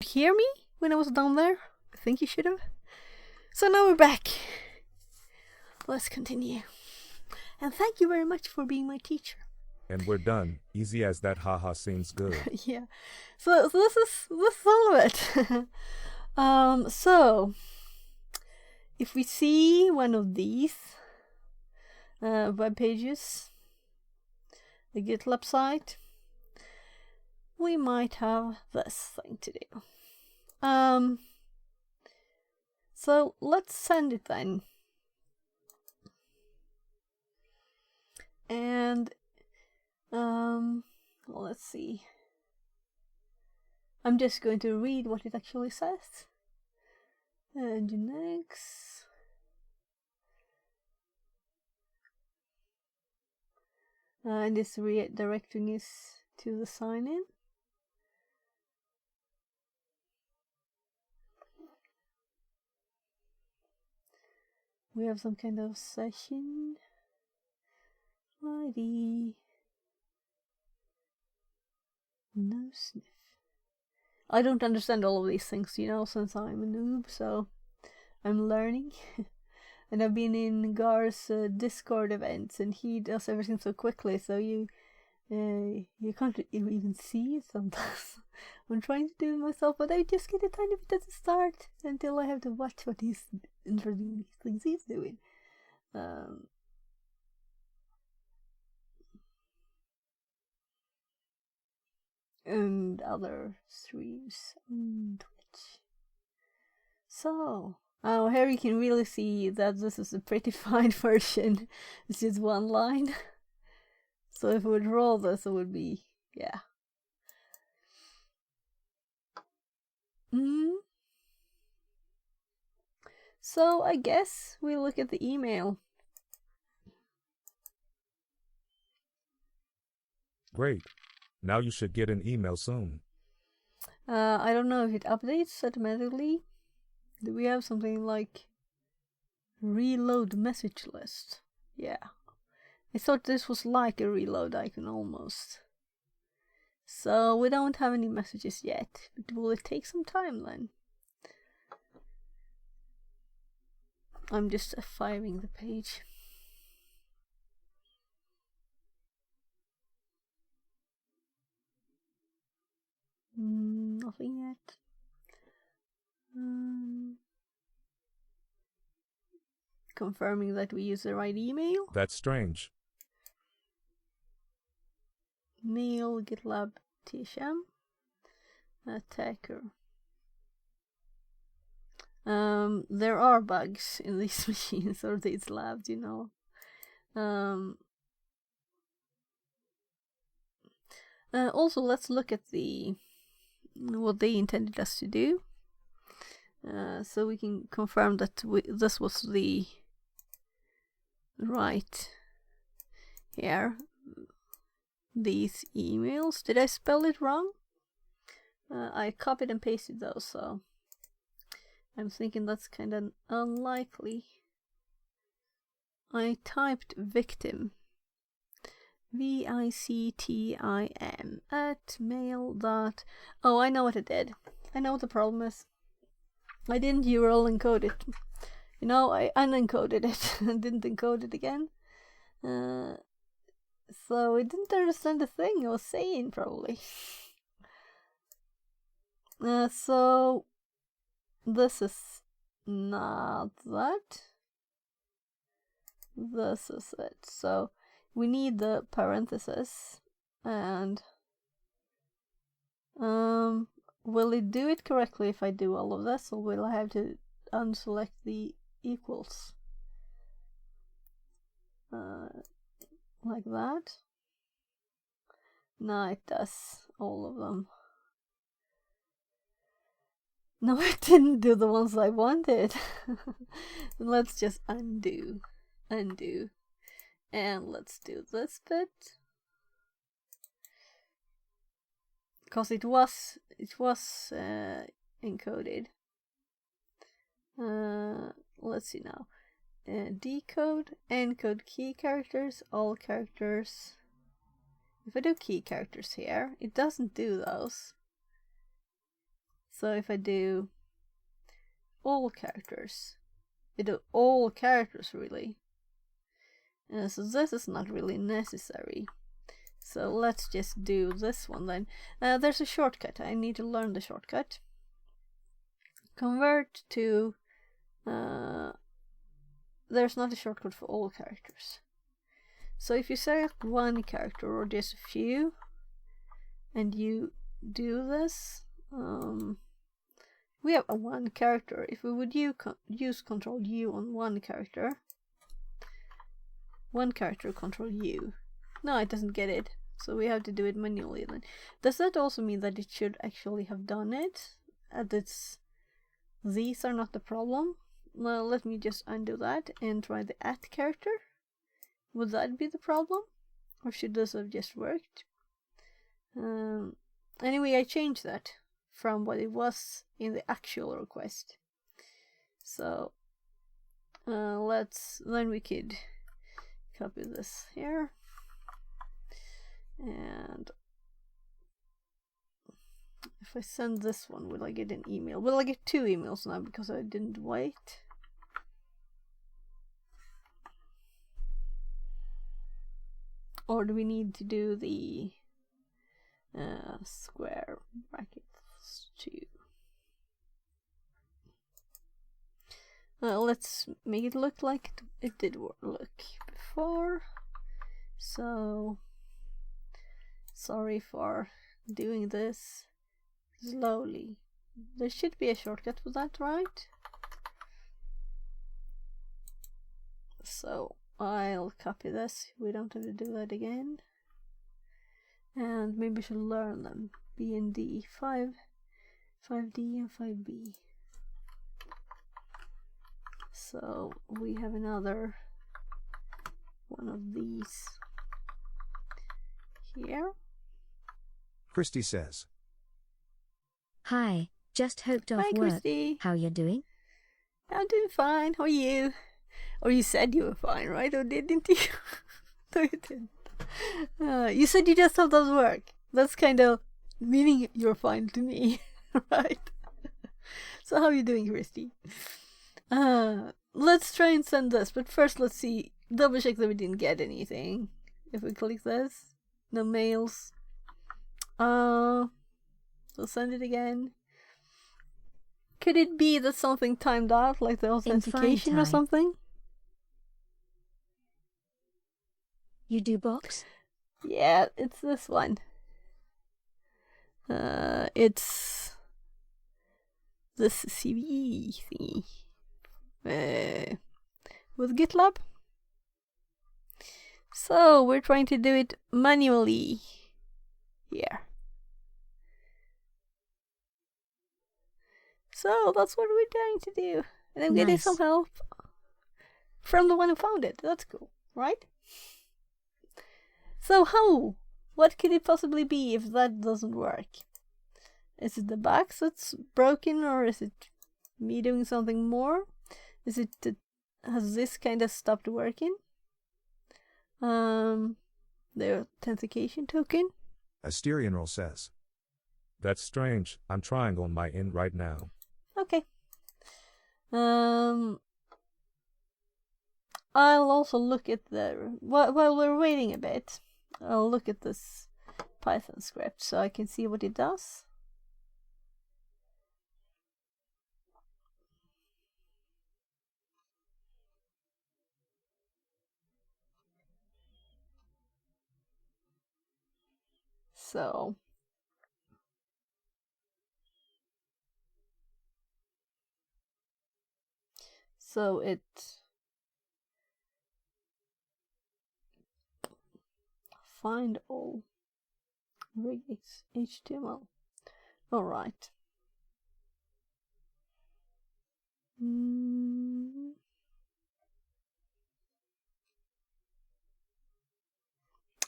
Hear me when I was down there? I think you should have. So now we're back. Let's continue. And thank you very much for being my teacher. And we're done. Easy as that, haha, seems good. Yeah. So this is all of it. So if we see one of these web pages, the GitLab site, we might have this thing to do. So let's send it then. And let's see. I'm just going to read what it actually says. Nginx. And this redirecting is to the sign in. We have some kind of session ID. No sniff. I don't understand all of these things, you know, since I'm a noob, so I'm learning. And I've been in Gar's Discord events, and he does everything so quickly, so you can't even see it sometimes. I'm trying to do it myself, but I just get a tiny bit at the start until I have to watch what he's interesting things he's doing. And other streams on Twitch. So, here you can really see that this is a pretty fine version. It's just one line. So if we would roll this, it would be, yeah. So I guess we look at the email. Great. Now you should get an email soon. I don't know if it updates automatically. Do we have something like reload message list? Yeah. I thought this was like a reload icon almost. So we don't have any messages yet, but will it take some time then? I'm just F5ing the page. Nothing yet. Confirming that we use the right email. That's strange. Mail GitLab TSM attacker. There are bugs in these machines or these labs, you know. Also, let's look at what they intended us to do, so we can confirm that this was the right here. These emails. Did I spell it wrong? I copied and pasted those, so I'm thinking that's kind of unlikely. I typed victim. VICTIM at mail. Oh, I know what I did. I know what the problem is. I didn't URL encode it. You know, I unencoded it and didn't encode it again. So it didn't understand the thing I was saying, probably. So this is not that. This is it. So we need the parentheses, and will it do it correctly if I do all of this, or will I have to unselect the equals? Like that? No, it does all of them. No, it didn't do the ones I wanted. Let's just undo. And let's do this bit. Because it was encoded. Let's see now. Decode, encode key characters, all characters. If I do key characters here, it doesn't do those. So if I do all characters, with all characters really. So this is not really necessary. So let's just do this one then. There's a shortcut. I need to learn the shortcut. Convert to... there's not a shortcut for all characters. So if you select one character or just a few, and you do this, we have a one character. If we would use Control U on one character Control U. No, it doesn't get it. So we have to do it manually then. Does that also mean that it should actually have done it? These are not the problem. Well, let me just undo that and try the @ character. Would that be the problem? Or should this have just worked? Anyway, I changed that from what it was in the actual request. So then we could copy this here, and if I send this one, will I get an email? Will I get 2 emails now because I didn't wait? Or do we need to do the square brackets too? Let's make it look like it did look before. So sorry for doing this slowly. There should be a shortcut for that, right? So I'll copy this. We don't have to do that again. And maybe we should learn them. B and D, 5D and 5B. So we have another one of these here. Christy says, Hi, just hopped off Hi, work. Christy. How you doing? I'm doing fine. How are you? Or you said you were fine, right? Or didn't you? No, you didn't. You said you just hopped off work. That's kind of meaning you're fine to me, right? So how are you doing, Christy? Let's try and send this, but first let's see, double check that we didn't get anything. If we click this, no mails. So send it again. Could it be that something timed out, like the authentication or something? You do box? Yeah, it's this one. It's this CVE thingy. With GitLab. So we're trying to do it manually here. So that's what we're trying to do. And I'm getting some help from the one who found it. That's cool, right? So how? What could it possibly be if that doesn't work? Is it the box that's broken, or is it me doing something more? Is it has this kind of stopped working? The authentication token? Asterianroll says, That's strange. I'm trying on my end right now. Okay. I'll also look at the... While we're waiting a bit, I'll look at this Python script so I can see what it does. So it find all regex HTML. All right.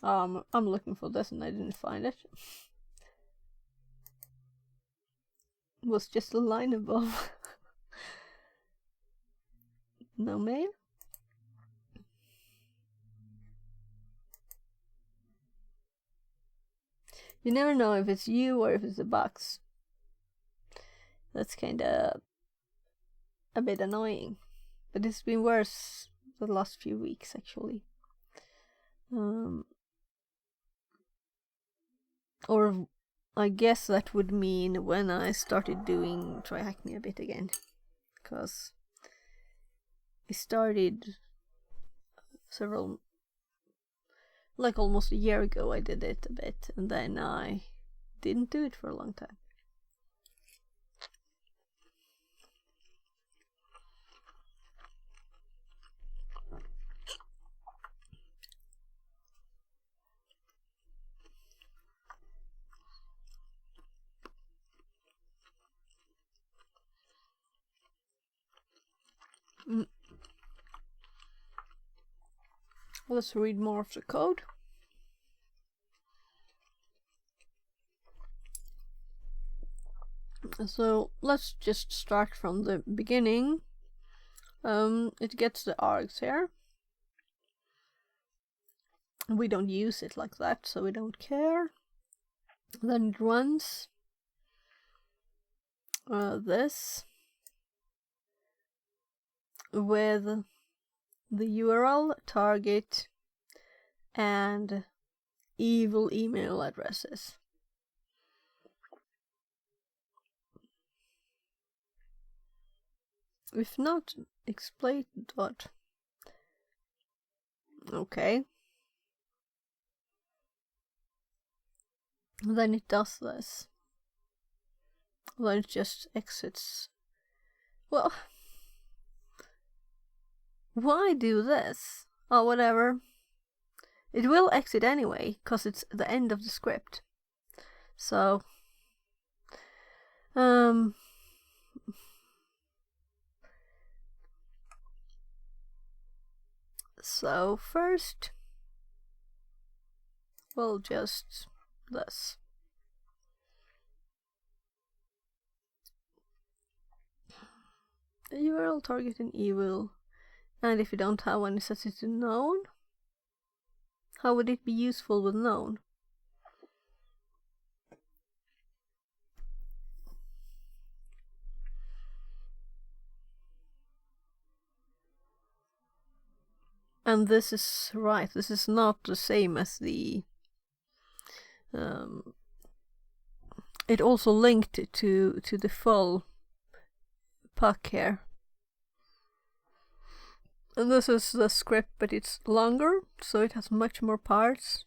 I'm looking for this and I didn't find it. It was just a line above. No mail. You never know if it's you or if it's a box. That's kind of a bit annoying. but it's been worse the last few weeks actually. Or I guess that would mean when I started doing Try Hack Me a bit again, because I started almost a year ago I did it a bit, and then I didn't do it for a long time. Let's read more of the code. So let's just start from the beginning. It gets the args here. We don't use it like that, so we don't care. Then it runs this with the URL, target, and evil email addresses. If not, explain dot. Okay. Then it does this. Then it just exits. Well, why do this? Oh, whatever. It will exit anyway, because it's the end of the script. So, so first, we'll just this. URL, target, and evil. And if you don't have one, it sets it to known. How would it be useful with known? And this is right. This is not the same as the. It also linked to the full puck here. And this is the script, but it's longer, so it has much more parts.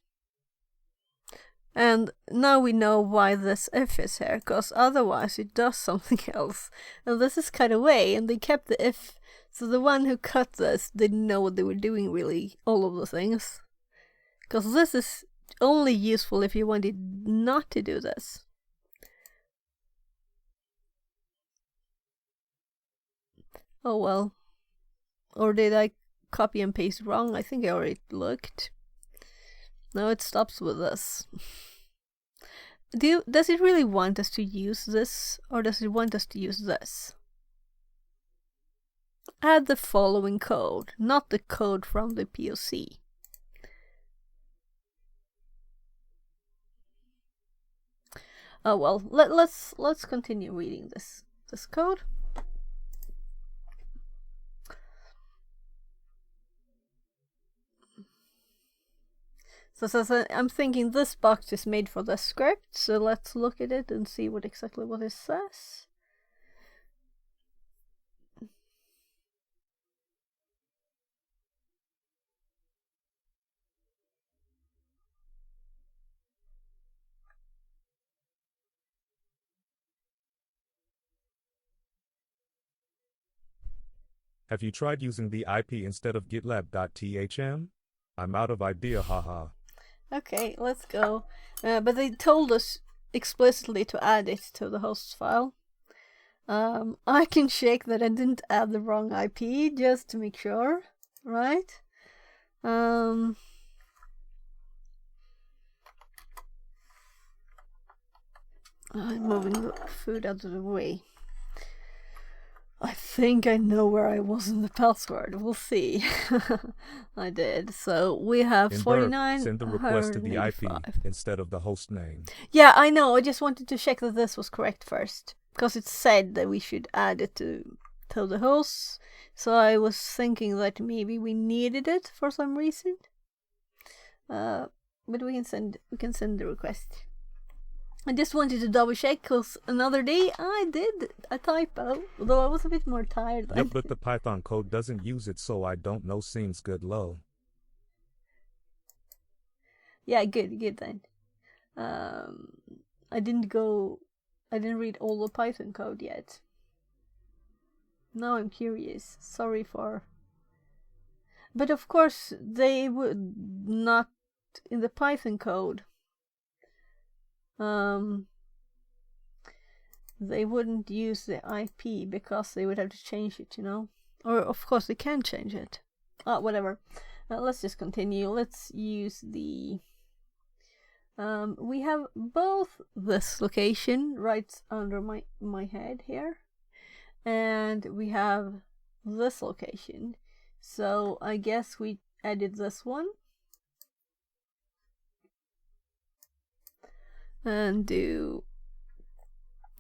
And now we know why this if is here, because otherwise it does something else. And this is cut away, and they kept the if. So the one who cut this didn't know what they were doing, really, all of the things. Because this is only useful if you wanted not to do this. Oh well. Or did I copy and paste wrong? I think I already looked. No, it stops with this. Does it really want us to use this, or does it want us to use this? Add the following code, not the code from the POC. Oh well, let's continue reading this code. So I'm thinking this box is made for the script, so let's look at it and see exactly what it says. Have you tried using the IP instead of GitLab.thm? I'm out of idea, haha. Okay, let's go. But they told us explicitly to add it to the host file. I can check that I didn't add the wrong IP just to make sure, right? I'm moving the food out of the way. I think I know where I was in the password. We'll see. I did. So we have In 49. Burp, send the request to the IP instead of the host name. Yeah, I know. I just wanted to check that this was correct first, because it said that we should add it to to the hosts. So I was thinking that maybe we needed it for some reason. But we can send the request. I just wanted to double check because another day I did a typo, although I was a bit more tired then. Yep, but the Python code doesn't use it, so I don't know. Seems good, low. Yeah, good then. I didn't read all the Python code yet. Now I'm curious. Sorry for... But of course, they would not, in the Python code, they wouldn't use the IP because they would have to change it, you know? Or of course they can change it. Whatever. Let's just continue. Let's use the... we have both this location right under my head here, and we have this location. So I guess we added this one and do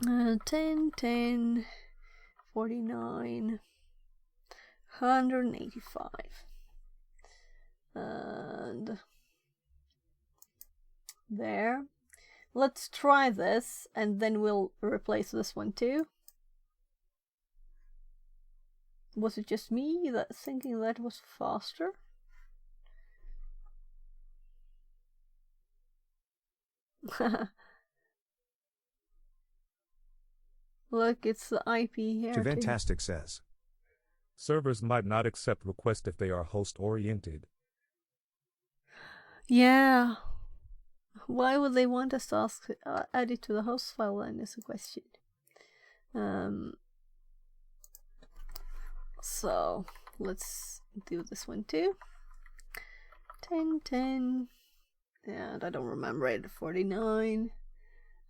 10, 10, 49, 185, and there. Let's try this and then we'll replace this one too. Was it just me that thinking that was faster? Look, it's the IP here too. Fantastic says. Servers might not accept requests if they are host-oriented. Yeah. Why would they want us to add it to the host file then is a question. So let's do this one too. 10, 10, and I don't remember it. 49,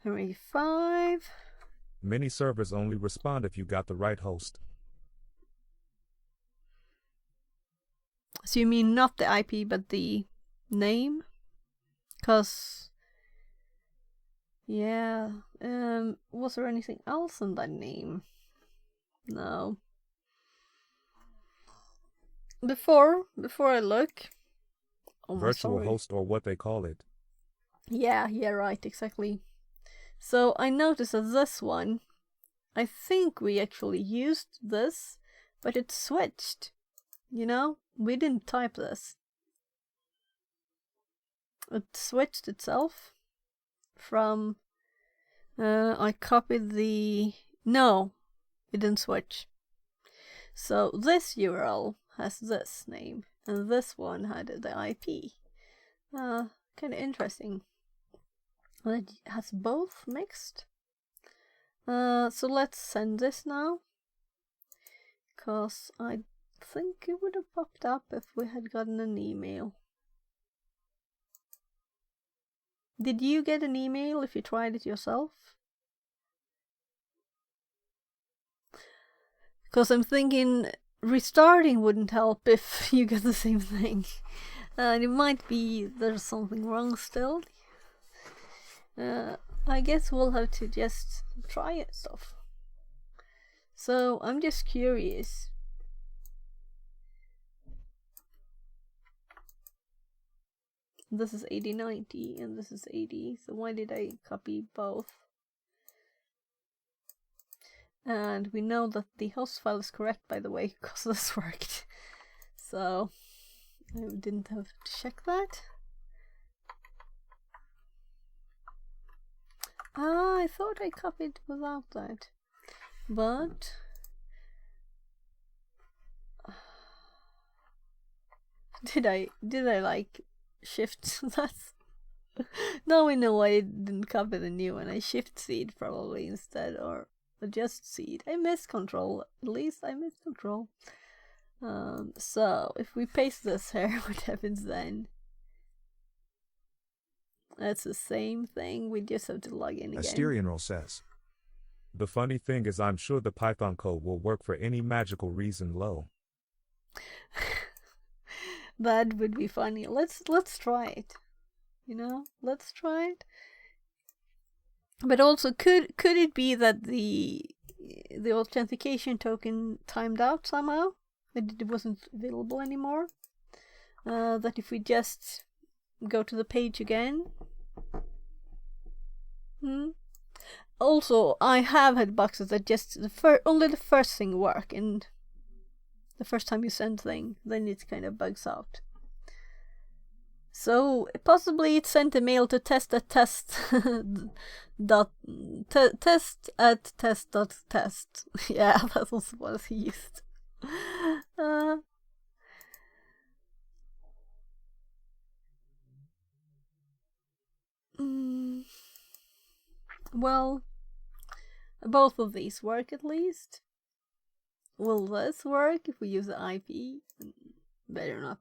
35. Many servers only respond if you got the right host. So you mean not the IP but the name? Cause yeah, was there anything else in that name? No. Before I look. Oh, virtual host or what they call it. Yeah, right, exactly. So I noticed that this one, I think we actually used this, but it switched. You know, we didn't type this. It switched itself from, I copied the, no, it didn't switch. So this URL has this name, and this one had the IP. Kind of interesting. It has both mixed. So let's send this now, because I think it would have popped up if we had gotten an email. Did you get an email if you tried it yourself? Because I'm thinking restarting wouldn't help if you get the same thing. And it might be there's something wrong still. I guess we'll have to just try it stuff. So I'm just curious. This is 8090 and this is 80, so why did I copy both? And we know that the host file is correct, by the way, because this worked. So I didn't have to check that. I thought I copied without that, but did I like shift that? Now we know why I didn't copy the new one. I shift seed probably instead, or adjust seed. I missed control. At least I missed control. So if we paste this here, what happens then? That's the same thing. We just have to log in again. Asterian Roll says. The funny thing is, I'm sure the Python code will work for any magical reason, low. That would be funny. Let's try it. You know, let's try it. But also, could it be that the the authentication token timed out somehow. It wasn't available anymore. That if we just go to the page again. Also, I have had boxes that just only the first thing work, and the first time you send thing, then it kind of bugs out. So possibly it sent a mail to test at test test at test. Yeah, that was what he used. Well, both of these work at least. Will this work if we use the IP? Better not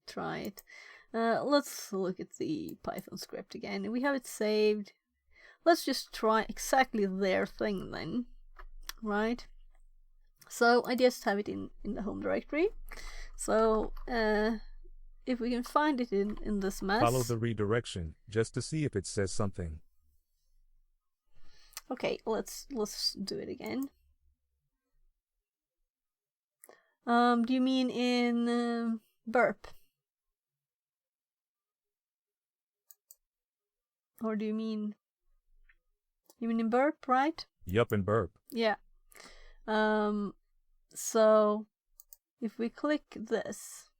try it. Let's look at the Python script again. We have it saved. Let's just try exactly their thing then, right? So I just have it in the home directory. So if we can find it in this mess. Follow the redirection just to see if it says something. Okay, let's do it again. Do you mean in burp? Or do you mean in burp, right? Yup, in burp. Yeah. So if we click this,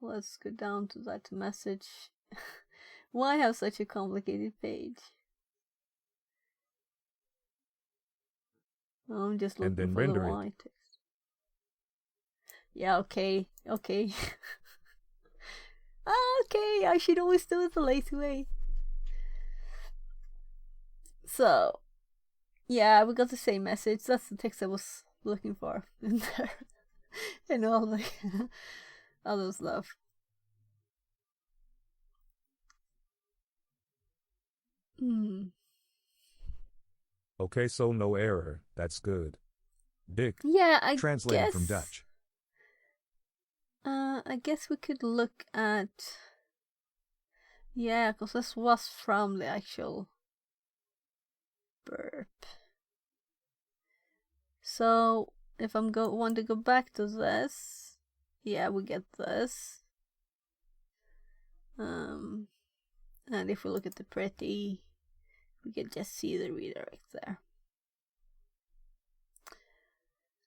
let's go down to that message. Why have such a complicated page? I'm just looking for the white text. Yeah, okay. Okay, I should always do it the lazy way. So, yeah, we got the same message. That's the text I was looking for in there. And all the other stuff. Okay, so no error. That's good. Dick. Yeah, I Translated guess, from Dutch. I guess we could look at... Yeah, because this was from the actual burp. So, if I'm want to go back to this, yeah, we get this. And if we look at the pretty, we can just see the redirect there.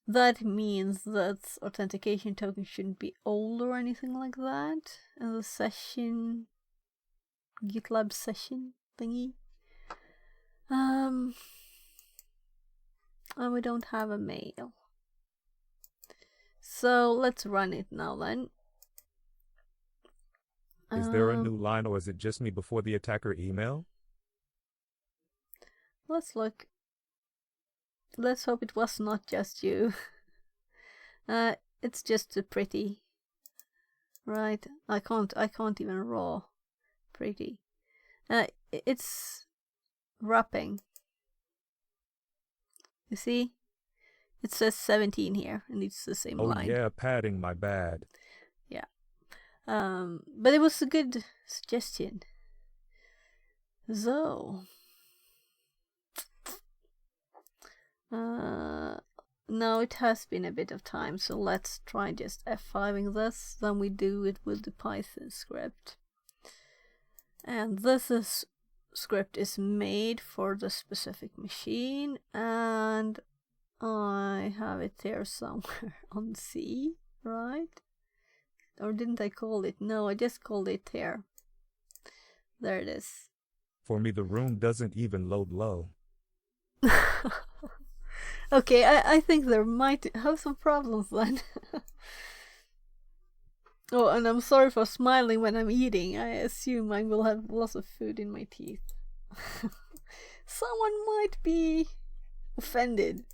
That means that authentication token shouldn't be old or anything like that. And the session, GitLab session thingy. And we don't have a mail. So let's run it now then. Is there a new line, or is it just me before the attacker email? Let's look. Let's hope it was not just you. It's just a pretty. Right? I can't even raw pretty. It's wrapping. You see? It says 17 here, and it's the same line. Oh yeah, padding, my bad. Yeah. But it was a good suggestion. So now it has been a bit of time, so let's try just F5ing this, then we do it with the Python script. And this script is made for the specific machine, and I have it here somewhere on C, right? Or didn't I call it? No, I just called it here. There it is. For me, the room doesn't even load low. Okay, I think there might have some problems then. Oh, and I'm sorry for smiling when I'm eating. I assume I will have lots of food in my teeth. Someone might be offended.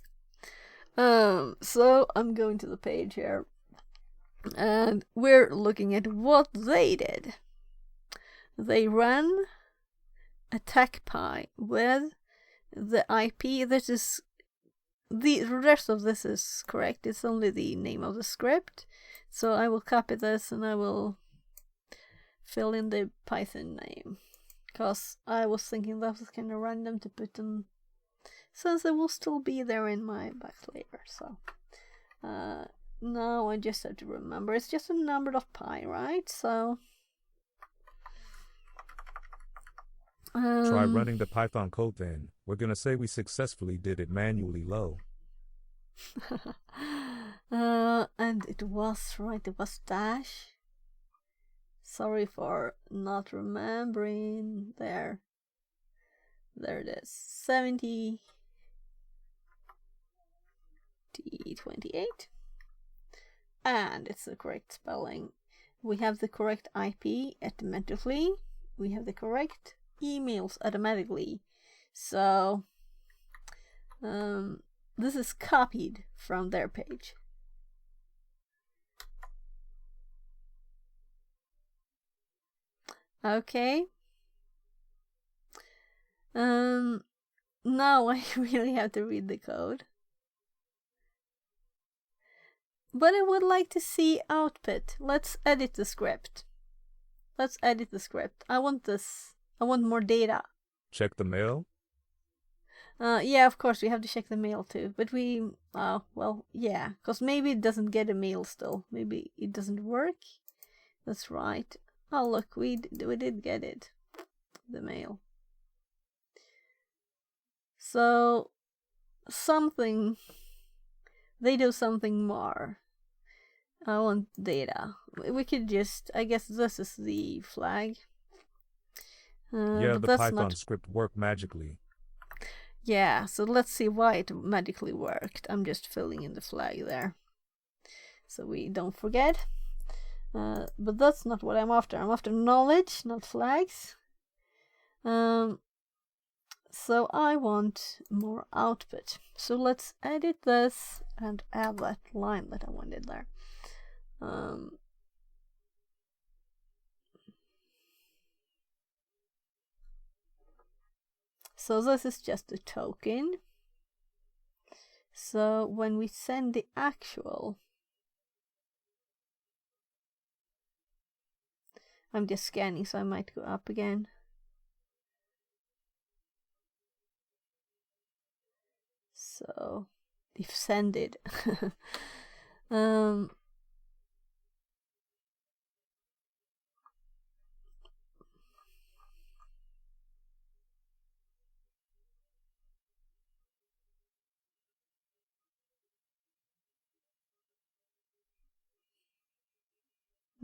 So I'm going to the page here. And we're looking at what they did. They ran AttackPy with the IP. This is the rest of this is correct. It's only the name of the script. So I will copy this and I will fill in the Python name, because I was thinking that was kind of random to put them, since it will still be there in my back layer. So now I just have to remember it's just a number of pi, right? So try running the Python code then. We're gonna say we successfully did it manually low. And it was right, it was dash. Sorry for not remembering there. There it is. 70 T28. And it's the correct spelling. We have the correct IP automatically. We have the correct emails automatically. So this is copied from their page. Okay. Now I really have to read the code. But I would like to see output. Let's edit the script. Let's edit the script. I want this. I want more data. Check the mail? Yeah, of course, we have to check the mail too. But we, well, yeah. Because maybe it doesn't get a mail still. Maybe it doesn't work. That's right. Oh, look, we did get it. The mail. So, something. They do something more. I want data. We could just, I guess this is the flag. Yeah, the Python script worked magically. Yeah, so let's see why it magically worked. I'm just filling in the flag there, so we don't forget. But that's not what I'm after. I'm after knowledge, not flags. So I want more output. So let's edit this and add that line that I wanted there. So this is just a token. So when we send the actual, I'm just scanning, so I might go up again. So if sended,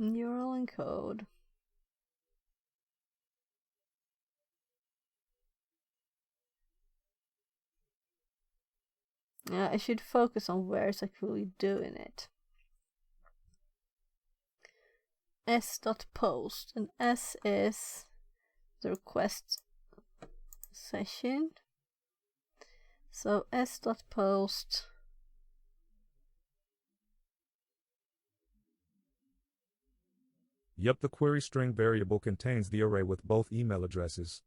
URL encode. Yeah, I should focus on where it's actually doing it. s.post, and s is the request session. So s.post. Yep, the query string variable contains the array with both email addresses.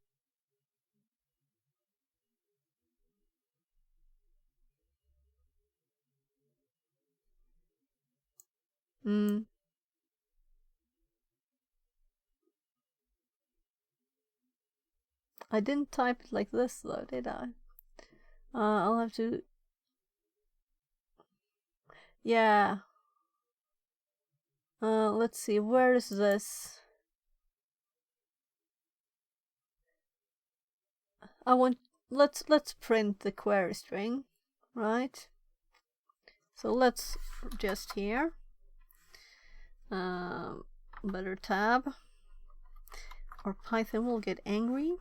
I didn't type it like this though, did I? I'll have to... Yeah. Let's see, where is this? Let's print the query string, right? So let's just here. Better tab, or Python will get angry.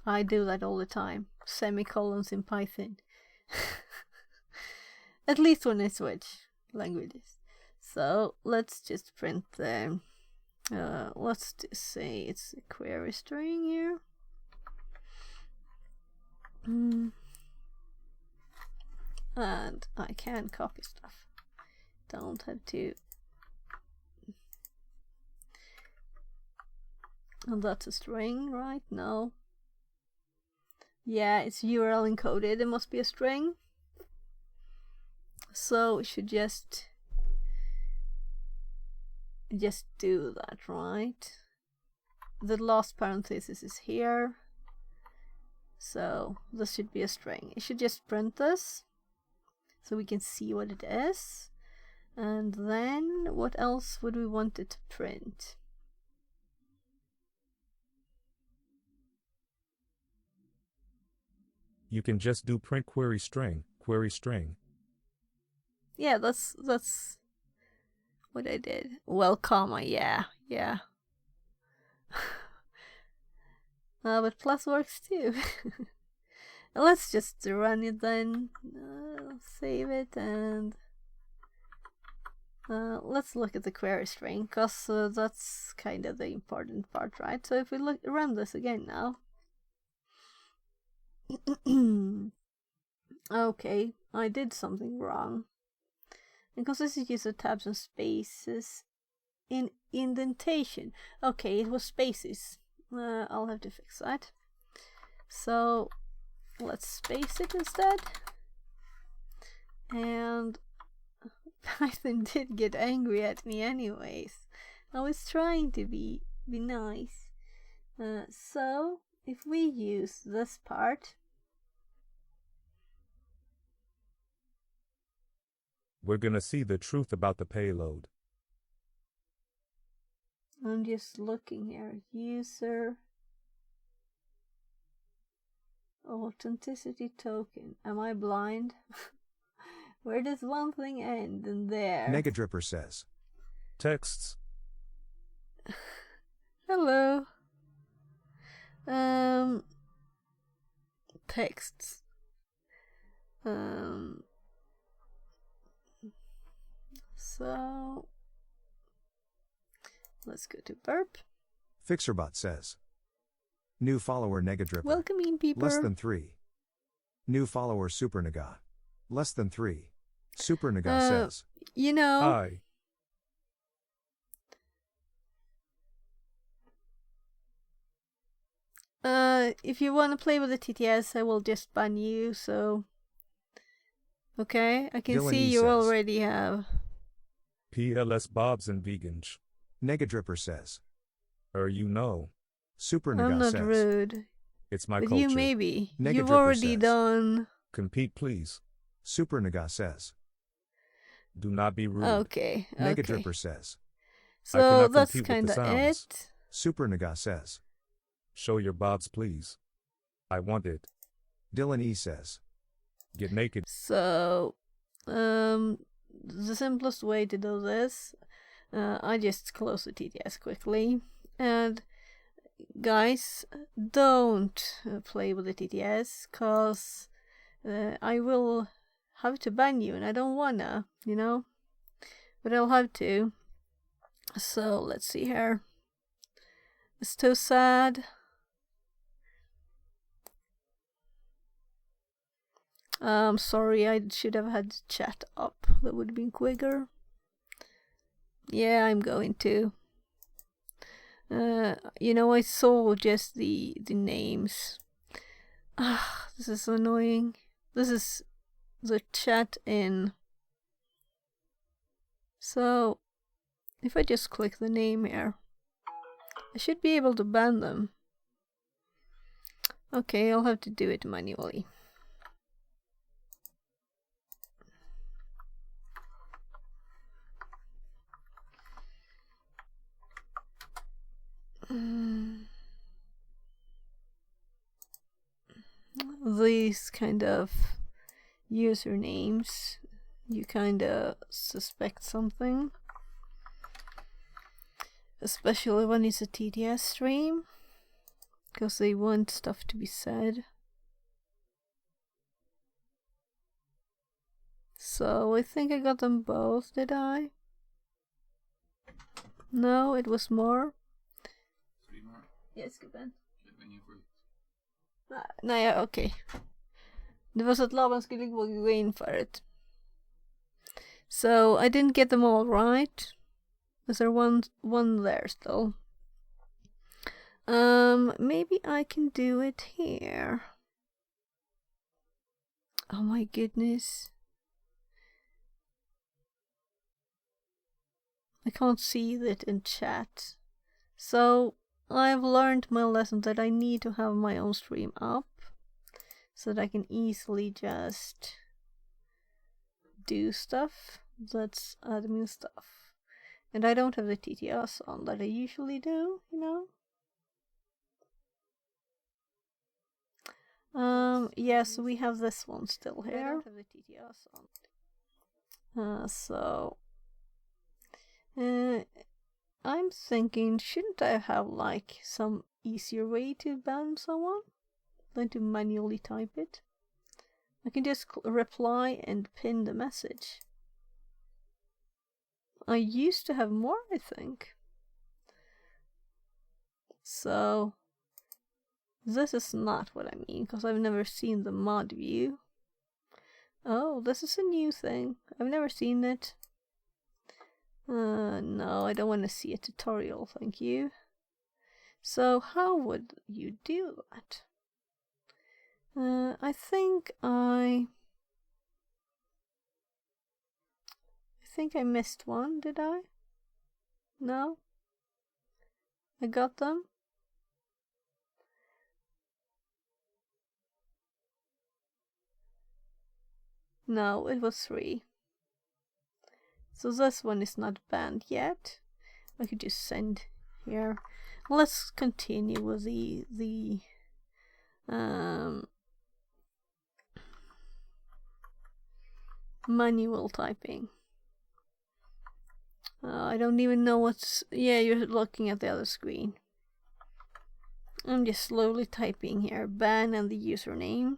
I do that all the time. Semicolons in Python. At least when I switch languages. So let's just print the let's just say it's a query string here. And I can copy stuff. Don't have to. And that's a string, right? No. Yeah, it's URL encoded. It must be a string. So we should just just do that, right? The last parenthesis is here. So this should be a string. It should just print this so we can see what it is. And then what else would we want it to print? You can just do print query string, query string. Yeah, that's what I did. Well, comma, yeah. But plus works too. Let's just run it then. Save it and let's look at the query string, because that's kind of the important part, right? So if we run this again now. Okay, I did something wrong. Because this is use of tabs and spaces in indentation. Okay, it was spaces. I'll have to fix that. So let's space it instead. And Python did get angry at me anyways. I was trying to be nice. So if we use this part, we're gonna see the truth about the payload. I'm just looking here. User authenticity token. Am I blind? Where does one thing end? And there. Negadripper says. Texts. Hello. Texts. So let's go to burp. Fixerbot says. New follower Negadripper. Welcoming people. Less than 3. New follower Supernaga. Less than 3. Supernaga says. You know. Hi. If you want to play with the TTS, I will just ban you, so. Okay, I can Dylan see E you says. already have. PLS Bobs and Vegans. Negadripper says. You know. Supernaga I'm not says. rude. It's my But culture. you maybe. Negadripper You've already says. done. Compete, please. Supernaga says. Do not be rude. Okay. Negadripper says. So cannot that's compete with the kind of sounds. it. Supernaga says. Show your bobs, please. I want it. Dylan E says. Get naked. So, the simplest way to do this, I just close the TTS quickly. And guys, don't play with the TTS, cause I will have to ban you, and I don't wanna, you know. But I'll have to. So let's see here. It's too sad. Sorry, I should have had the chat up. That would have been quicker. Yeah, I'm going to. You know, I saw just the names. This is annoying. This is the chat in. So, if I just click the name here, I should be able to ban them. Okay, I'll have to do it manually. These kind of usernames, you kind of suspect something, especially when it's a TTS stream, because they want stuff to be said. So I think I got them both, did I? No, it was more. Yes, gubben. Nej, okej. Det var så att Laban skulle gå in för det. So, I didn't get them all right. Is there one there still? Maybe I can do it here. Oh my goodness. I can't see it in chat. So I've learned my lesson that I need to have my own stream up so that I can easily just do stuff that's admin stuff. And I don't have the TTS on that I usually do, you know? Yes, we have this one still here. I don't have the TTS on. I'm thinking, shouldn't I have like some easier way to ban someone than to manually type it? I can just reply and pin the message. I used to have more, I think. So this is not what I mean, because I've never seen the mod view. Oh, this is a new thing. I've never seen it. No, I don't want to see a tutorial, thank you. So how would you do that? I think I missed one, did I? No? I got them? No, it was 3. So this one is not banned yet. I could just send here. Let's continue with the manual typing. I don't even know what's... Yeah, you're looking at the other screen. I'm just slowly typing here. Ban and the username.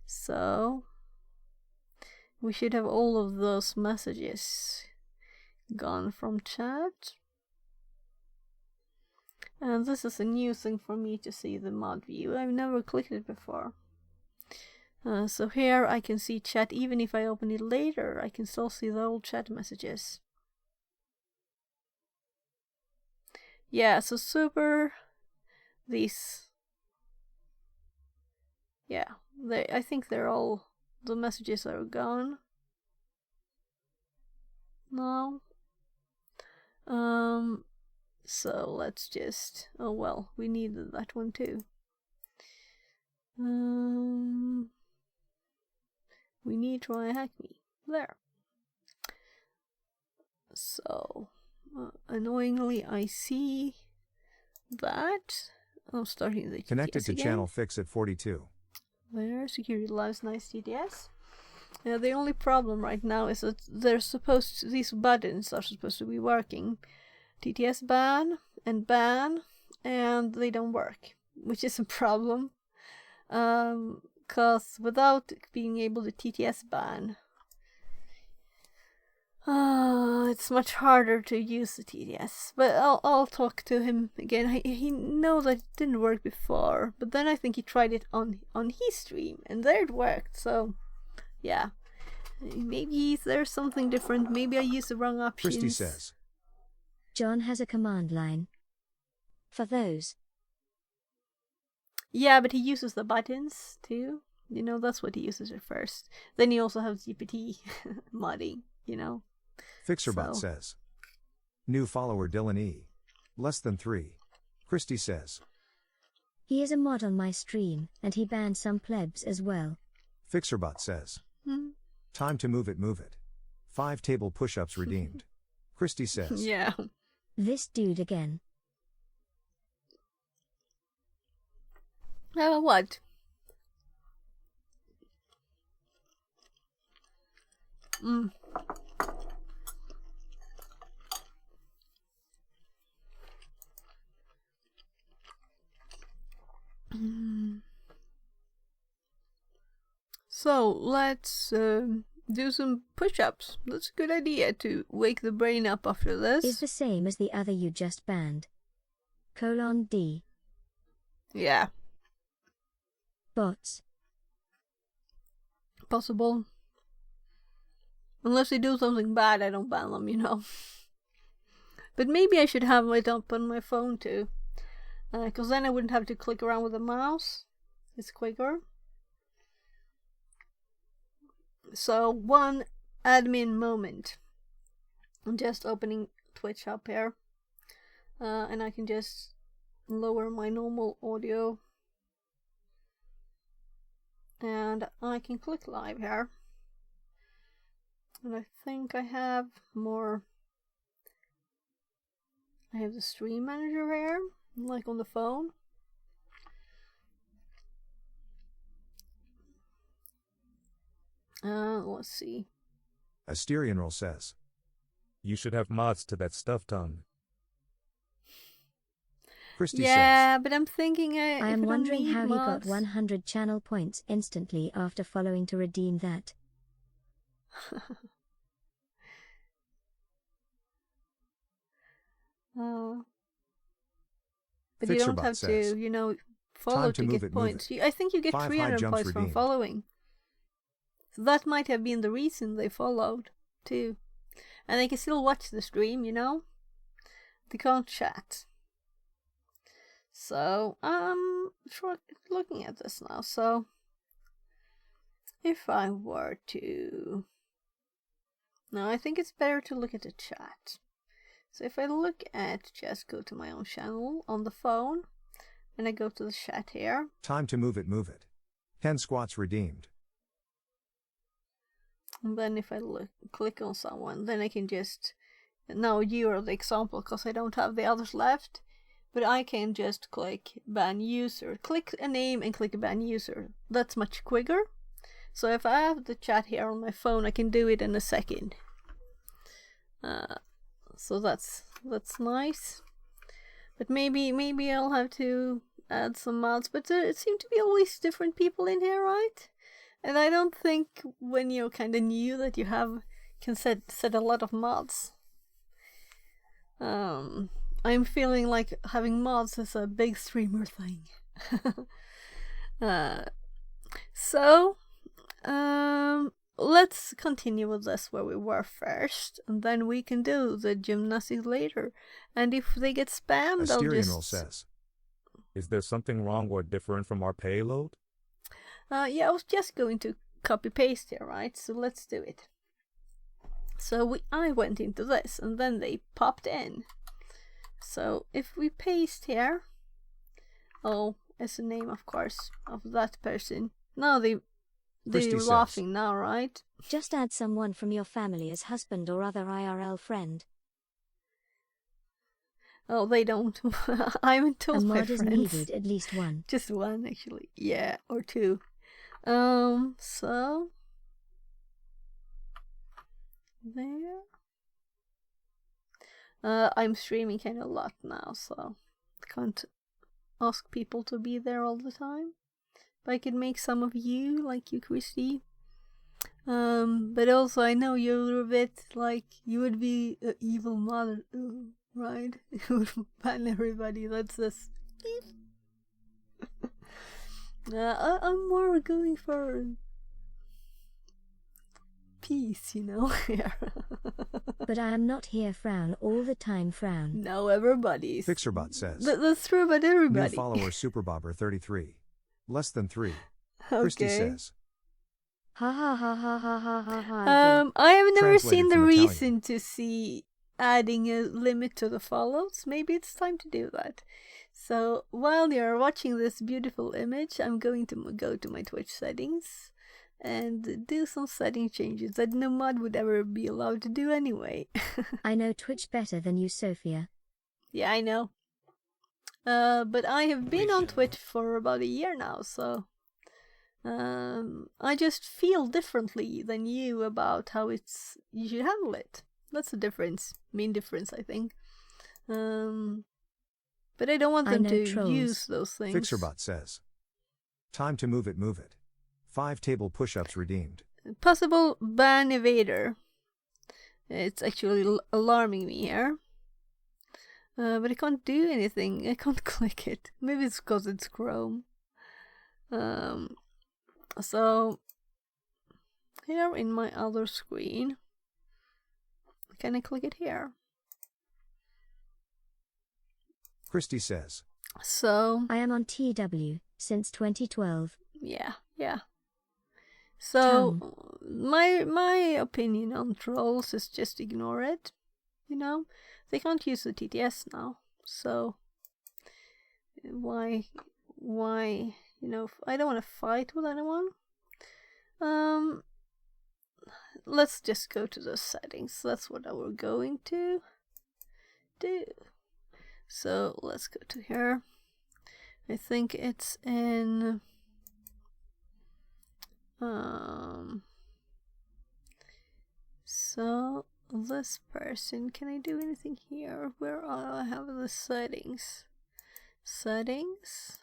So we should have all of those messages gone from chat. And this is a new thing for me to see the mod view. I've never clicked it before. So here I can see chat. Even if I open it later, I can still see the old chat messages. Yeah, so super. These. Yeah, I think they're all, the messages are gone. No. So let's just, oh well, we needed that one too. We need try hack me. There. So, annoyingly, I see that. I'm starting the Connected TTS to again. channel fix at 42. There, security lives nice TTS. Now the only problem right now is that these buttons are supposed to be working. TTS ban, and they don't work, which is a problem. Cause without being able to TTS ban, it's much harder to use the TTS. But I'll talk to him again. He knows that it didn't work before, but then I think he tried it on his stream, and there it worked. So yeah, maybe there's something different. Maybe I used the wrong options. Christy says. John has a command line for those. Yeah, but he uses the buttons too. You know, that's what he uses at first. Then he also has GPT modding, you know. Fixerbot says. New follower Dylan E. Less than 3. Christy says. He is a mod on my stream, and he banned some plebs as well. Fixerbot says. Time to move it, move it. 5 table push-ups redeemed. Christy says. Yeah. This dude again. What? So let's do some push-ups. That's a good idea to wake the brain up after this. Is the same as the other you just banned. :D. Yeah. Bots. Possible. Unless they do something bad, I don't ban them, you know. But maybe I should have it up on my phone too. Because then I wouldn't have to click around with the mouse. It's quicker. So, one admin moment. I'm just opening Twitch up here. And I can just lower my normal audio. And I can click live here. And I think I have more. I have the stream manager here, like on the phone. Let's see. Asterianral says. You should have mods to that stuff tongue. Christy Yeah, says. but I'm thinking I am wondering how he got 100 channel points instantly after following to redeem that. But you don't Fixerbot have says, to, follow to get points. I think you get 5 high 300 jumps points from redeemed. following. So that might have been the reason they followed, too. And they can still watch the stream, They can't chat. So, looking at this now. So, if I were to... No, I think it's better to look at the chat. So if I look at, just go to my own channel on the phone, and I go to the chat here. Time to move it, move it. 10 squats redeemed. And then if I click on someone, then I can just, now you are the example because I don't have the others left, but I can just click ban user, click a name and click ban user. That's much quicker. So if I have the chat here on my phone, I can do it in a second. So that's nice. But maybe I'll have to add some mods. But it seemed to be always different people in here, right? And I don't think when you're kind of new that you can set a lot of mods. I'm feeling like having mods is a big streamer thing. So let's continue with this where we were first, and then we can do the gymnastics later. And if they get spammed, I'll Asterianal just... says. Is there something wrong or different from our payload? Yeah, I was just going to copy paste here, right? So let's do it. So I went into this, and then they popped in. So if we paste here, it's the name, of course, of that person. Now they're laughing now, right? Just add someone from your family as husband or other IRL friend. Oh, they don't. I haven't told my mod is friends. needed, at least one. Just one, actually. Yeah, or two. So there. I'm streaming kind of a lot now, so I can't ask people to be there all the time. But I could make some of you, like you, Christy. But also I know you're a bit like, you would be an evil mother, right? You would ban everybody. That's this. I'm more going for peace, here. But I am not here, frown, all the time, frown. No, everybody's. Fixerbot says. That's true about everybody. New follower Superbobber 33. Less than 3. Christy says. Ha ha ha ha ha ha ha ha. I have never Translated seen the from reason Italian. to see adding a limit to the follows. Maybe it's time to do that. So while you're watching this beautiful image, I'm going to go to my Twitch settings and do some setting changes that no mod would ever be allowed to do anyway. I know Twitch better than you, Sophia. Yeah, I know. But I have been on Twitch for about a year now, so I just feel differently than you about how you should handle it. That's the difference, main difference, I think. But I don't want them to use those things. Fixerbot says. Time to move it, move it. 5 table push-ups redeemed. Possible ban evader. It's actually alarming me here. But I can't do anything. I can't click it. Maybe it's because it's Chrome. So here in my other screen, can I click it here? Christy says. So I am on TW since 2012. Yeah. So my opinion on trolls is just ignore it. you know? They can't use the TTS now, so why, you know, I don't want to fight with anyone. Let's just go to the settings. That's what we're going to do. So let's go to here. I think it's in so this person, can I do anything here? Where I have the settings? Settings.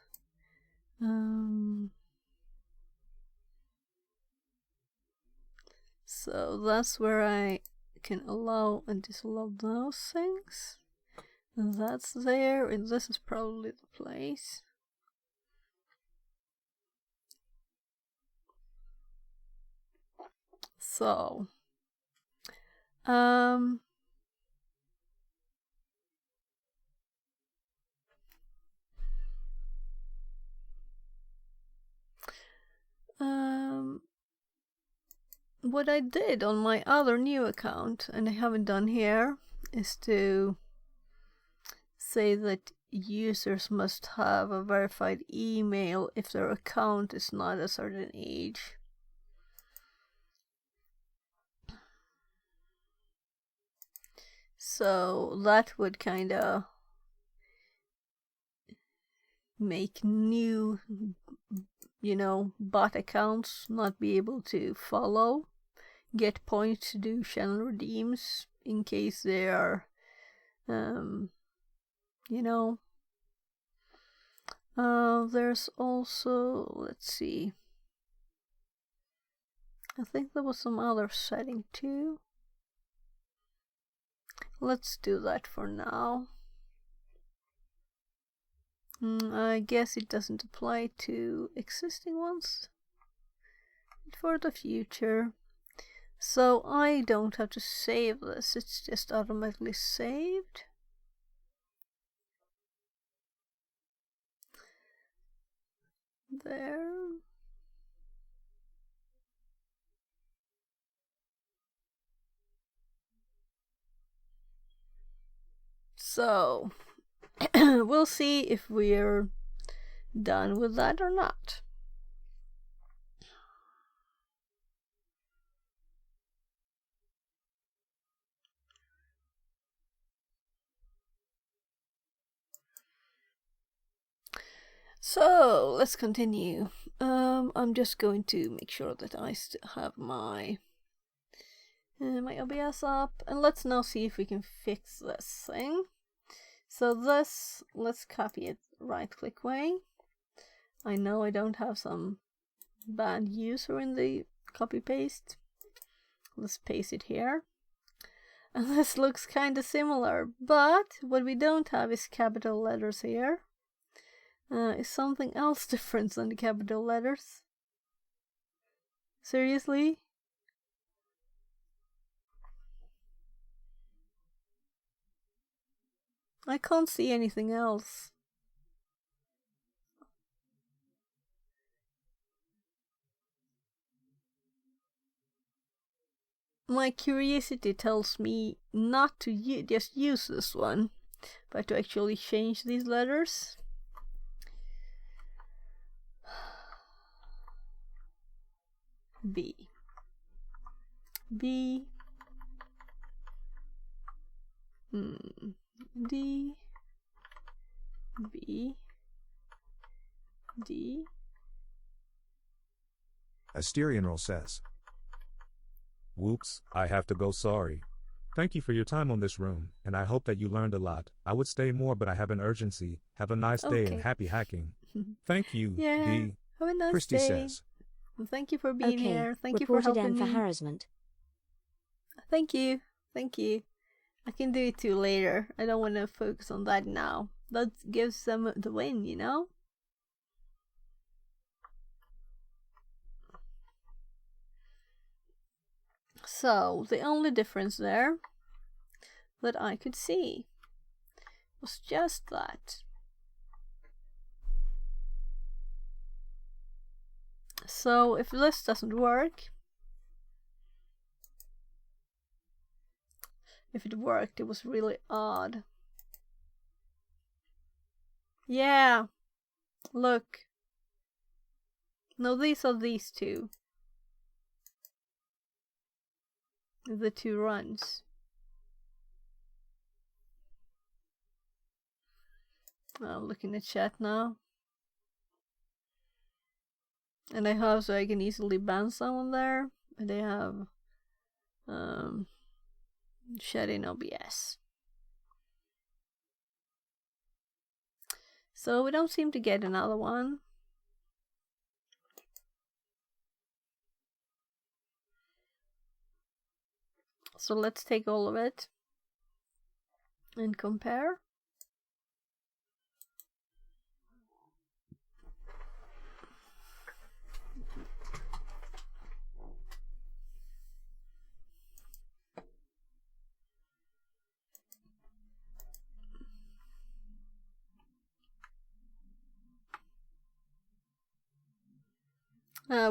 So that's where I can allow and disallow those things. And that's there, and this is probably the place. So, what I did on my other new account, and I haven't done here, is to say that users must have a verified email if their account is not a certain age. So that would kind of make new, you know, bot accounts not be able to follow, get points to do channel redeems in case they are, you know. There's also, let's see, I think there was some other setting too. Let's do that for now. I guess it doesn't apply to existing ones for the future. So I don't have to save this, it's just automatically saved. There. So we'll see if we're done with that or not. So let's continue. I'm just going to make sure that I still have my my OBS up, and let's now see if we can fix this thing. So this, let's copy it right click way. I know I don't have some bad user in the copy paste. Let's paste it here. And this looks kind of similar, but what we don't have is capital letters here. Is something else different than the capital letters? Seriously? I can't see anything else. My curiosity tells me not to just use this one, but to actually change these letters. B. B. D. B. D. Asterianral says. Whoops, I have to go, sorry. Thank you for your time on this room, and I hope that you learned a lot. I would stay more, but I have an urgency. Have a nice day and happy hacking. Thank you, Yeah, D. have a nice Christy day. says. Thank you for being Okay, here. Thank you for reported helping M for me. harassment. Thank you. Thank you. I can do it too later. I don't want to focus on that now. That gives them the win, you know? So, the only difference there that I could see was just that. So, if this doesn't work, if it worked. It was really odd. Yeah, look. No, these are these two. The two runs. I'll look in the chat now. And I have, so I can easily ban someone there. And they have shut in OBS. So we don't seem to get another one. So let's take all of it and compare.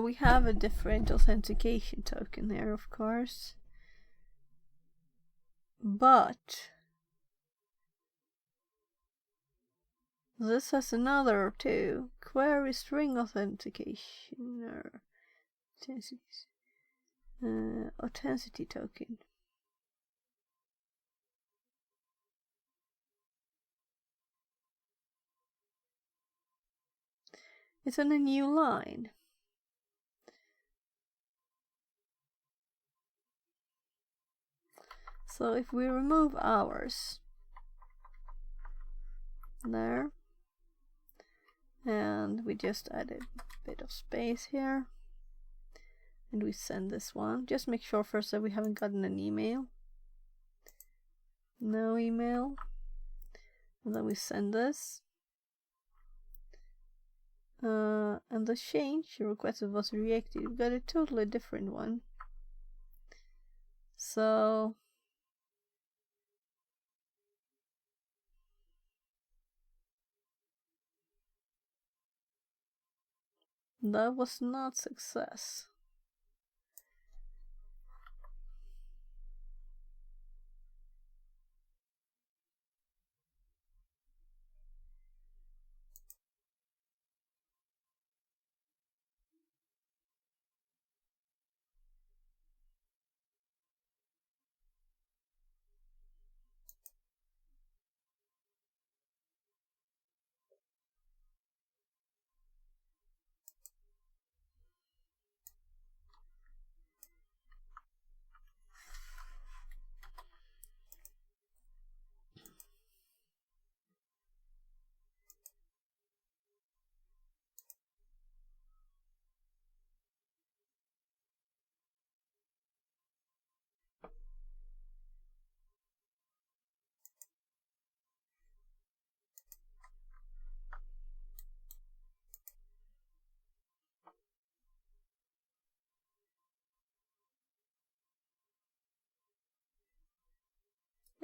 We have a different authentication token there, of course. But this has another too. Query string authentication or authenticity token. It's on a new line. So if we remove ours there, and we just added a bit of space here, and we send this one, just make sure first that we haven't gotten an email. No email. And then we send this. And the change requested was rejected. We got a totally different one. So that was not success.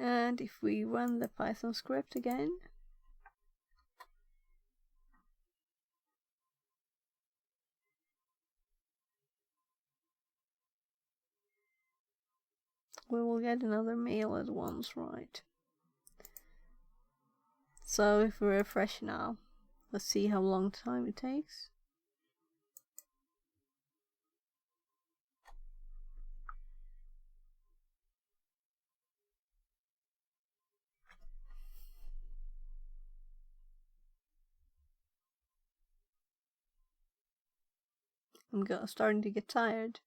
And if we run the Python script again, we will get another mail at once, right? So if we refresh now, let's see how long time it takes. I'm starting to get tired.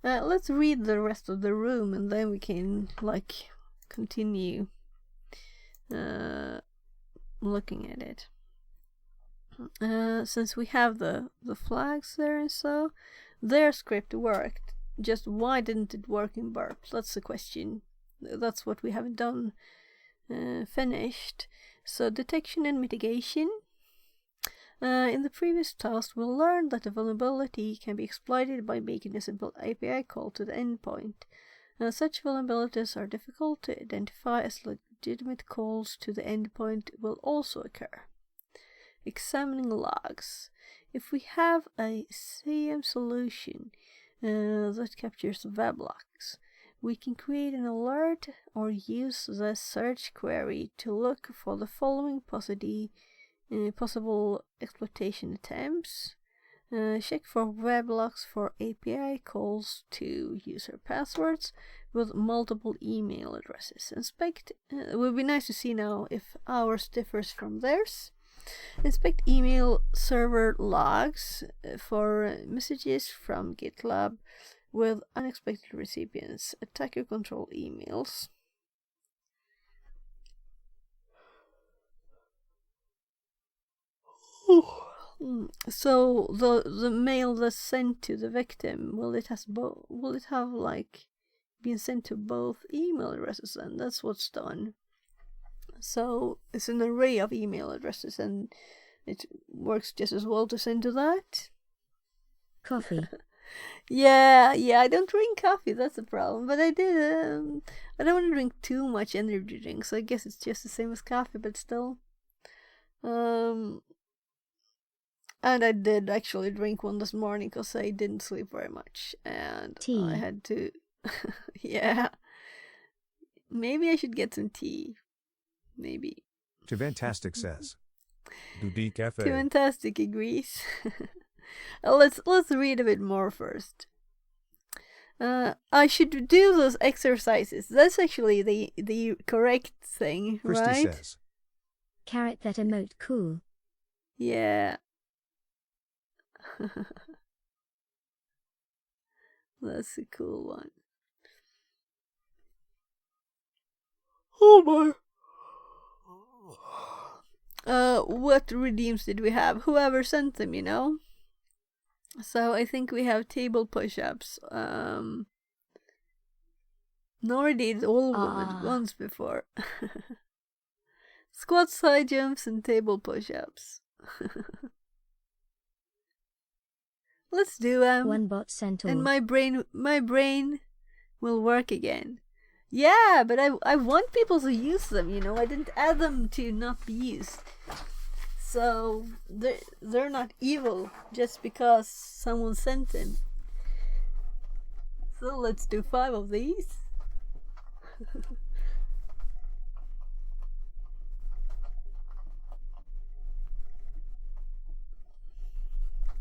Let's read the rest of the room and then we can like continue looking at it. Since we have the flags there and so, their script worked. Just why didn't it work in burp? That's the question. That's what we haven't done finished. So detection and mitigation. In the previous task, we learned that the vulnerability can be exploited by making a simple API call to the endpoint. Such vulnerabilities are difficult to identify as legitimate calls to the endpoint will also occur. Examining logs. If we have a CM solution that captures weblogs. We can create an alert or use the search query to look for the following possible exploitation attempts. Check for weblogs for API calls to user passwords with multiple email addresses. Inspect. It would be nice to see now if ours differs from theirs. Inspect email server logs for messages from GitLab with unexpected recipients. Attacker control emails. So the mail that's sent to the victim, will it have like been sent to both email addresses? And that's what's done. So it's an array of email addresses, and it works just as well to send to that. Coffee. Yeah, I don't drink coffee, that's the problem. But I did, I don't want to drink too much energy drinks, so I guess it's just the same as coffee, but still. And I did actually drink one this morning because I didn't sleep very much. And tea. I had to... yeah. Maybe I should get some tea. Maybe. Fantastic says. Du Cafe. Fantastic agrees. Let's read a bit more first. I should do those exercises. That's actually the correct thing, Christy right? Says. Carrot that emote cool. Yeah. That's a cool one. Oh my. What redeems did we have? Whoever sent them, you know? So I think we have table push-ups. Nor did all of them at once before. Squats, high jumps, and table push-ups. Let's do them. One bot sent all. And my brain will work again. Yeah, but I want people to use them, you know. I didn't add them to not be used. So they're not evil just because someone sent them. So let's do 5 of these.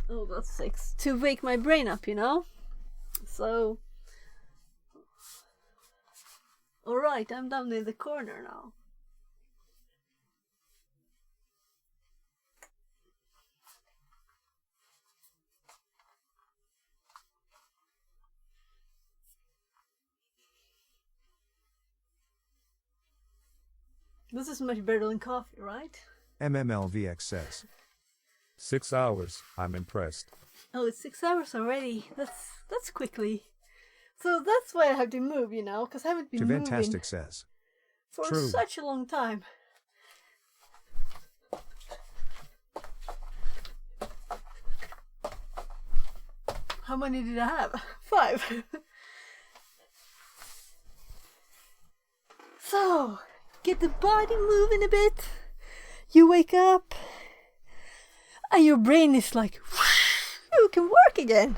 Oh, that's 6. To wake my brain up, you know? So... Alright, I'm down in the corner now. This is much better than coffee, right? MMLVX says. 6 hours. I'm impressed. Oh, it's 6 hours already. That's quickly. So that's why I have to move, you know, because I haven't been moving. Fantastic says. For True. such a long time. How many did I have? 5. So, get the body moving a bit. You wake up. And your brain is like, you can work again.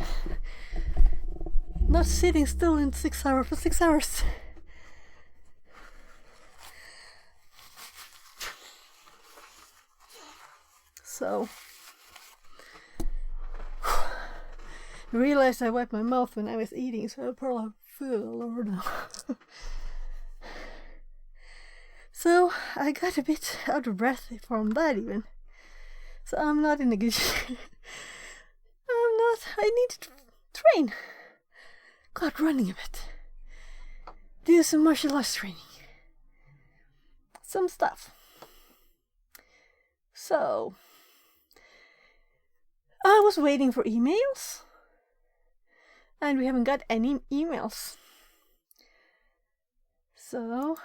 Not sitting still in 6 hours for 6 hours. So, I realized I wiped my mouth when I was eating, so I probably have food all over now. So, I got a bit out of breath from that even. So I'm not in a good shape. I need to train. God, running a bit. Do some martial arts training. Some stuff. So, I was waiting for emails. And we haven't got any emails. So,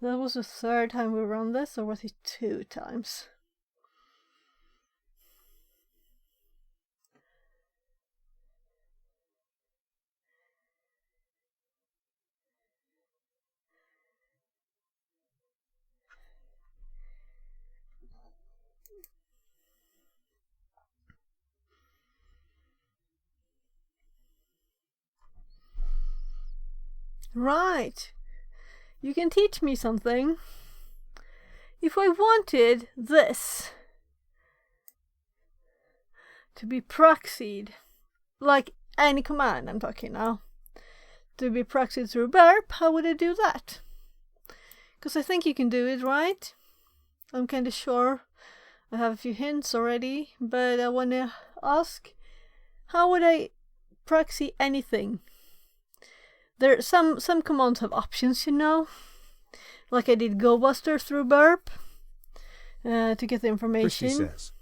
that was the 3rd time we run this, or was it 2 times? Right. You can teach me something. If I wanted this to be proxied, like any command I'm talking now, to be proxied through burp, how would I do that? Because I think you can do it, right? I'm kind of sure. I have a few hints already, but I want to ask, how would I proxy anything? There some commands have options, you know, like I did GoBuster through burp to get the information. Says.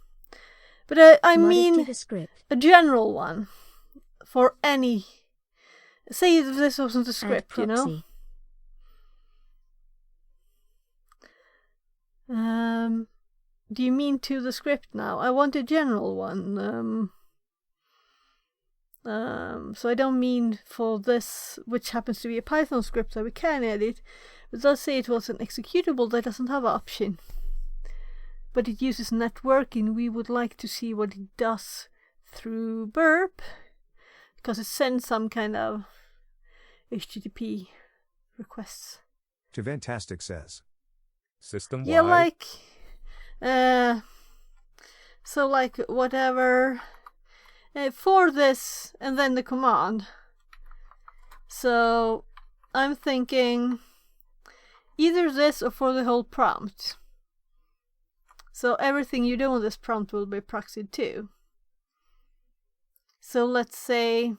But I mean the script. a general one for any. Say if this wasn't a script, you know. Do you mean to the script now? I want a general one. So I don't mean for this, which happens to be a Python script that we can edit, but let's say it was an executable that doesn't have an option, but it uses networking. We would like to see what it does through burp, because it sends some kind of HTTP requests. Fantastic says. System wide. Yeah, like, so like whatever, for this and then the command. So I'm thinking either this or for the whole prompt. So everything you do on this prompt will be proxied too. So let's say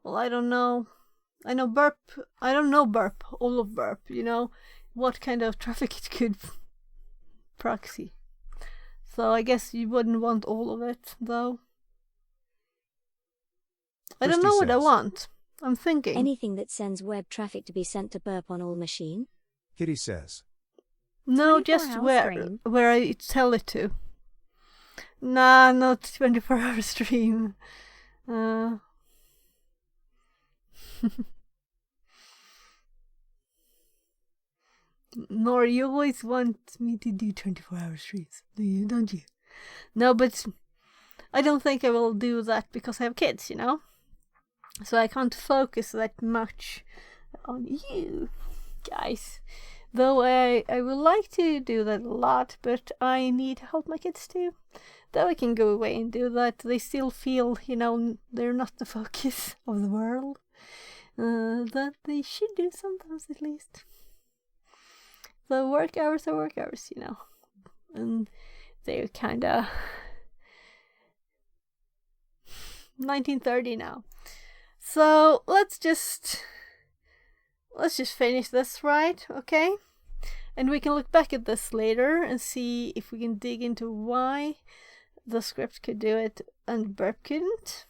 well, I don't know. I know burp. I don't know burp, all of burp, you know, what kind of traffic it could proxy. So I guess you wouldn't want all of it, though. I don't know what I want. I'm thinking. Anything that sends web traffic to be sent to burp on all machine? Kitty says. No, just where I tell it to. Nah, not 24-hour stream. Nor you always want me to do 24-hour streams, do you? Don't you? No, but I don't think I will do that because I have kids, you know? So I can't focus that much on you guys. Though I would like to do that a lot, but I need to help my kids too. Though I can go away and do that, they still feel, you know, they're not the focus of the world. That they should do sometimes at least. The work hours are work hours, you know. And they're kinda 1930 now. So let's just finish this, right? Okay? And we can look back at this later and see if we can dig into why the script could do it and burp couldn't.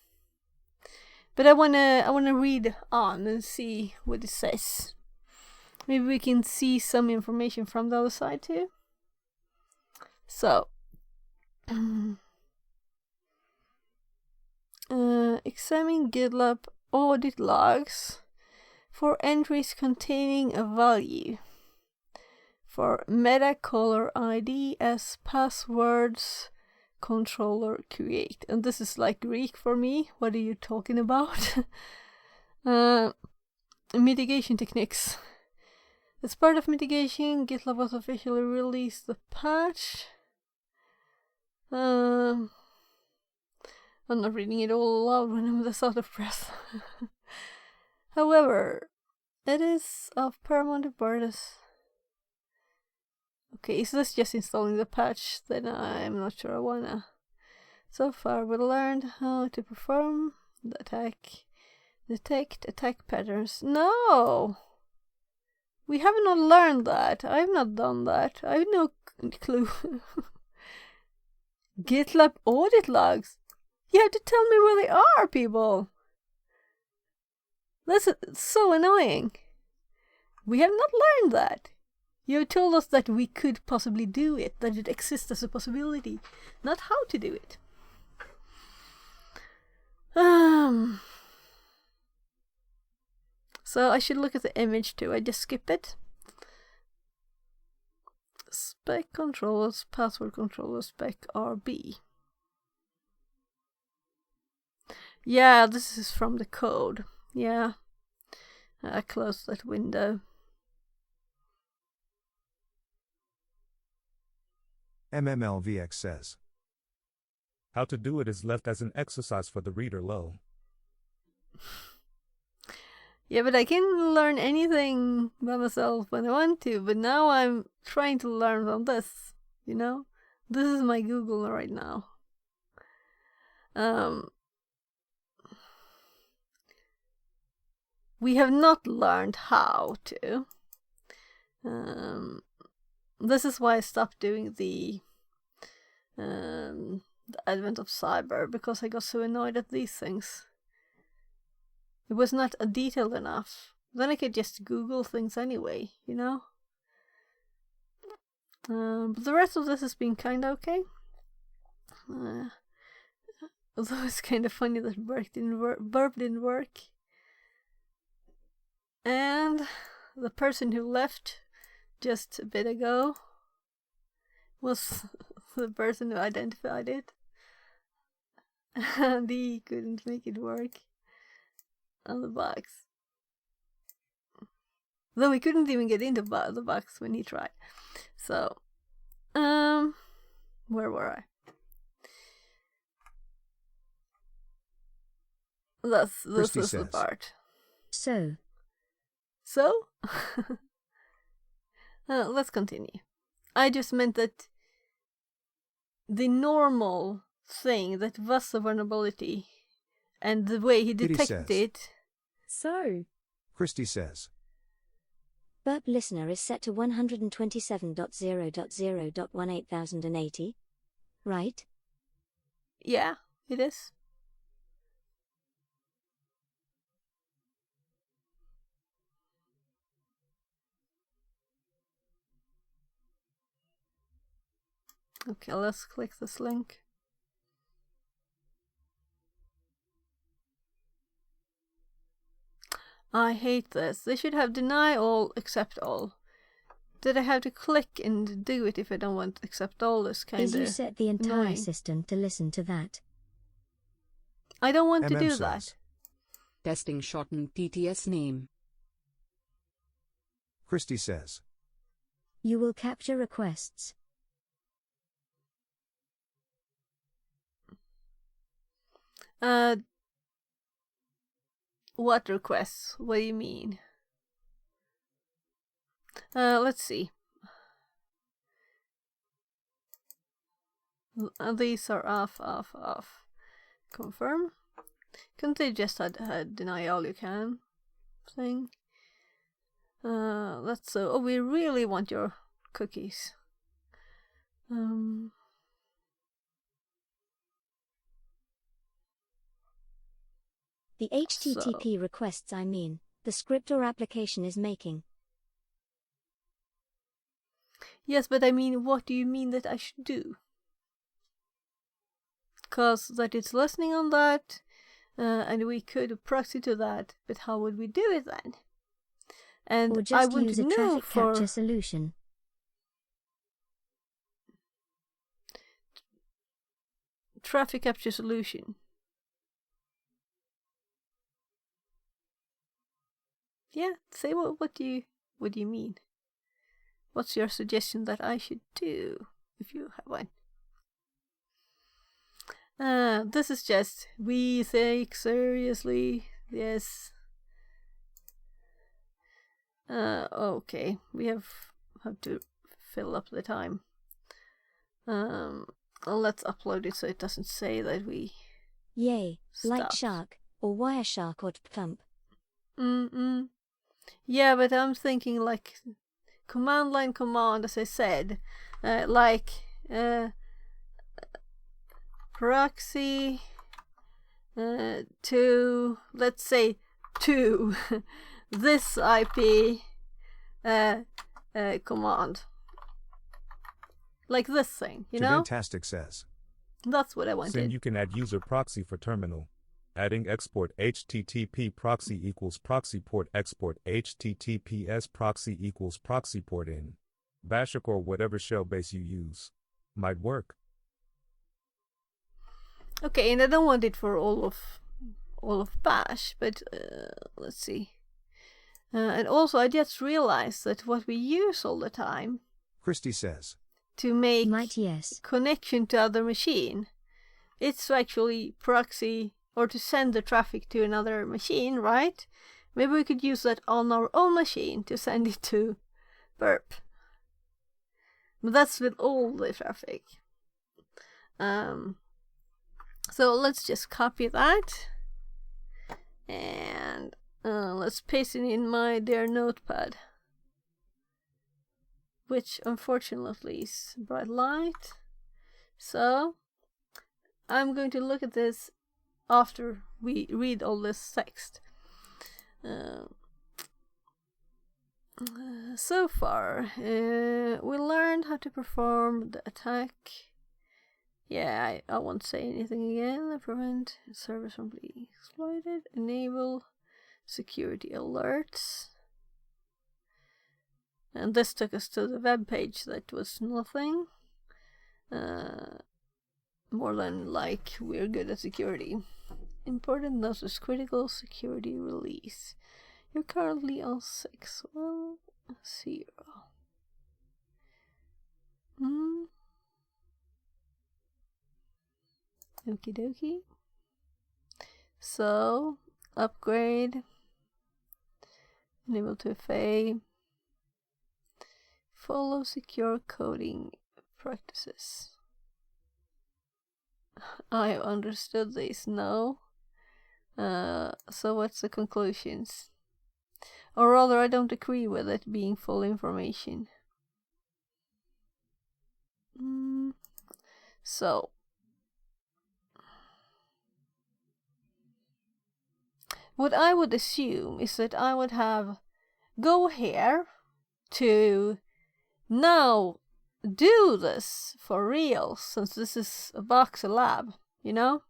But I wanna read on and see what it says. Maybe we can see some information from the other side too. So examine GitLab audit logs for entries containing a value for meta caller ID as passwords controller create. And this is like Greek for me. What are you talking about? Mitigation techniques. As part of mitigation, GitLab has officially released the patch. I'm not reading it all aloud when I'm this out of breath. However, it is of paramount importance. Okay, is this just installing the patch? Then I'm not sure I wanna. So far, we learned how to perform the attack, detect attack patterns. No! We have not learned that. I have not done that. I have no clue. GitLab audit logs. You have to tell me where they are, people. That's so annoying. We have not learned that. You have told us that we could possibly do it, that it exists as a possibility, not how to do it. So I should look at the image too. I just skip it. Spec controllers, password controller, spec RB. Yeah, this is from the code. Yeah. Close that window. MMLVX says. How to do it is left as an exercise for the reader low. Yeah, but I can learn anything by myself when I want to, but now I'm trying to learn from this, you know? This is my Google right now. We have not learned how to. This is why I stopped doing the advent of cyber, because I got so annoyed at these things. It was not detailed enough. Then I could just Google things anyway, you know? But the rest of this has been kind of okay. Although it's kind of funny that burp didn't work. And the person who left just a bit ago was the person who identified it. And he couldn't make it work on the box. Though he couldn't even get into the box when he tried. So, where were I? This is the part. So? Let's continue. I just meant that the normal thing that was a vulnerability and the way he detected it. So? Christy says. Burp listener is set to 127.0.0.18080. Right? Yeah, it is. Okay, let's click this link. I hate this. They should have deny all, accept all. Did I have to click and do it if I don't want to accept all? This kind of you set the entire annoying. system to listen to that. I don't want to do that. Testing shortened TTS name. Christy says. You will capture requests. What requests? What do you mean? Let's see. These are off. Confirm. Couldn't they just deny all you can thing? Let's so. Oh, we really want your cookies. The HTTP requests the script or application is making. Yes, but I mean, what do you mean that I should do? Because that it's listening on that, and we could proxy to that, but how would we do it then? And or just I would use a traffic capture solution. Traffic capture solution. Yeah, say what do you mean? What's your suggestion that I should do if you have one? This is just we think seriously. Yes. Okay, we have to fill up the time. Let's upload it so it doesn't say that we. Yay! Stopped. Like Shark or Wireshark or Pump. Yeah, but I'm thinking like command line command, as I said, like proxy to, let's say, to this IP command. Like this thing, you know? Fantastic says. That's what I wanted. Then you can add user proxy for terminal. Adding export HTTP proxy equals proxy port export HTTPS proxy equals proxy port in. Bashik or whatever shell base you use. Might work. Okay, and I don't want it for all of all of bash, but let's see. And also I just realized that what we use all the time, Christy says, to make yes. connection to other machine, it's actually proxy or to send the traffic to another machine, right? Maybe we could use that on our own machine to send it to Burp. But that's with all the traffic. So let's just copy that. And let's paste it in my dear notepad. Which unfortunately is bright light. So I'm going to look at this after we read all this text. So far, we learned how to perform the attack. Yeah, I won't say anything again. Prevent servers from being exploited. Enable security alerts. And this took us to the web page that was nothing. More than like we're good at security. Important notice critical security release. You're currently on 6. Well, 0. Okie dokie. So, upgrade. Enable 2FA. Follow secure coding practices. I understood this, no? So what's the conclusions? Or rather, I don't agree with it being full information. So what I would assume is that I would have go here to now do this for real, since this is a box, a lab, you know?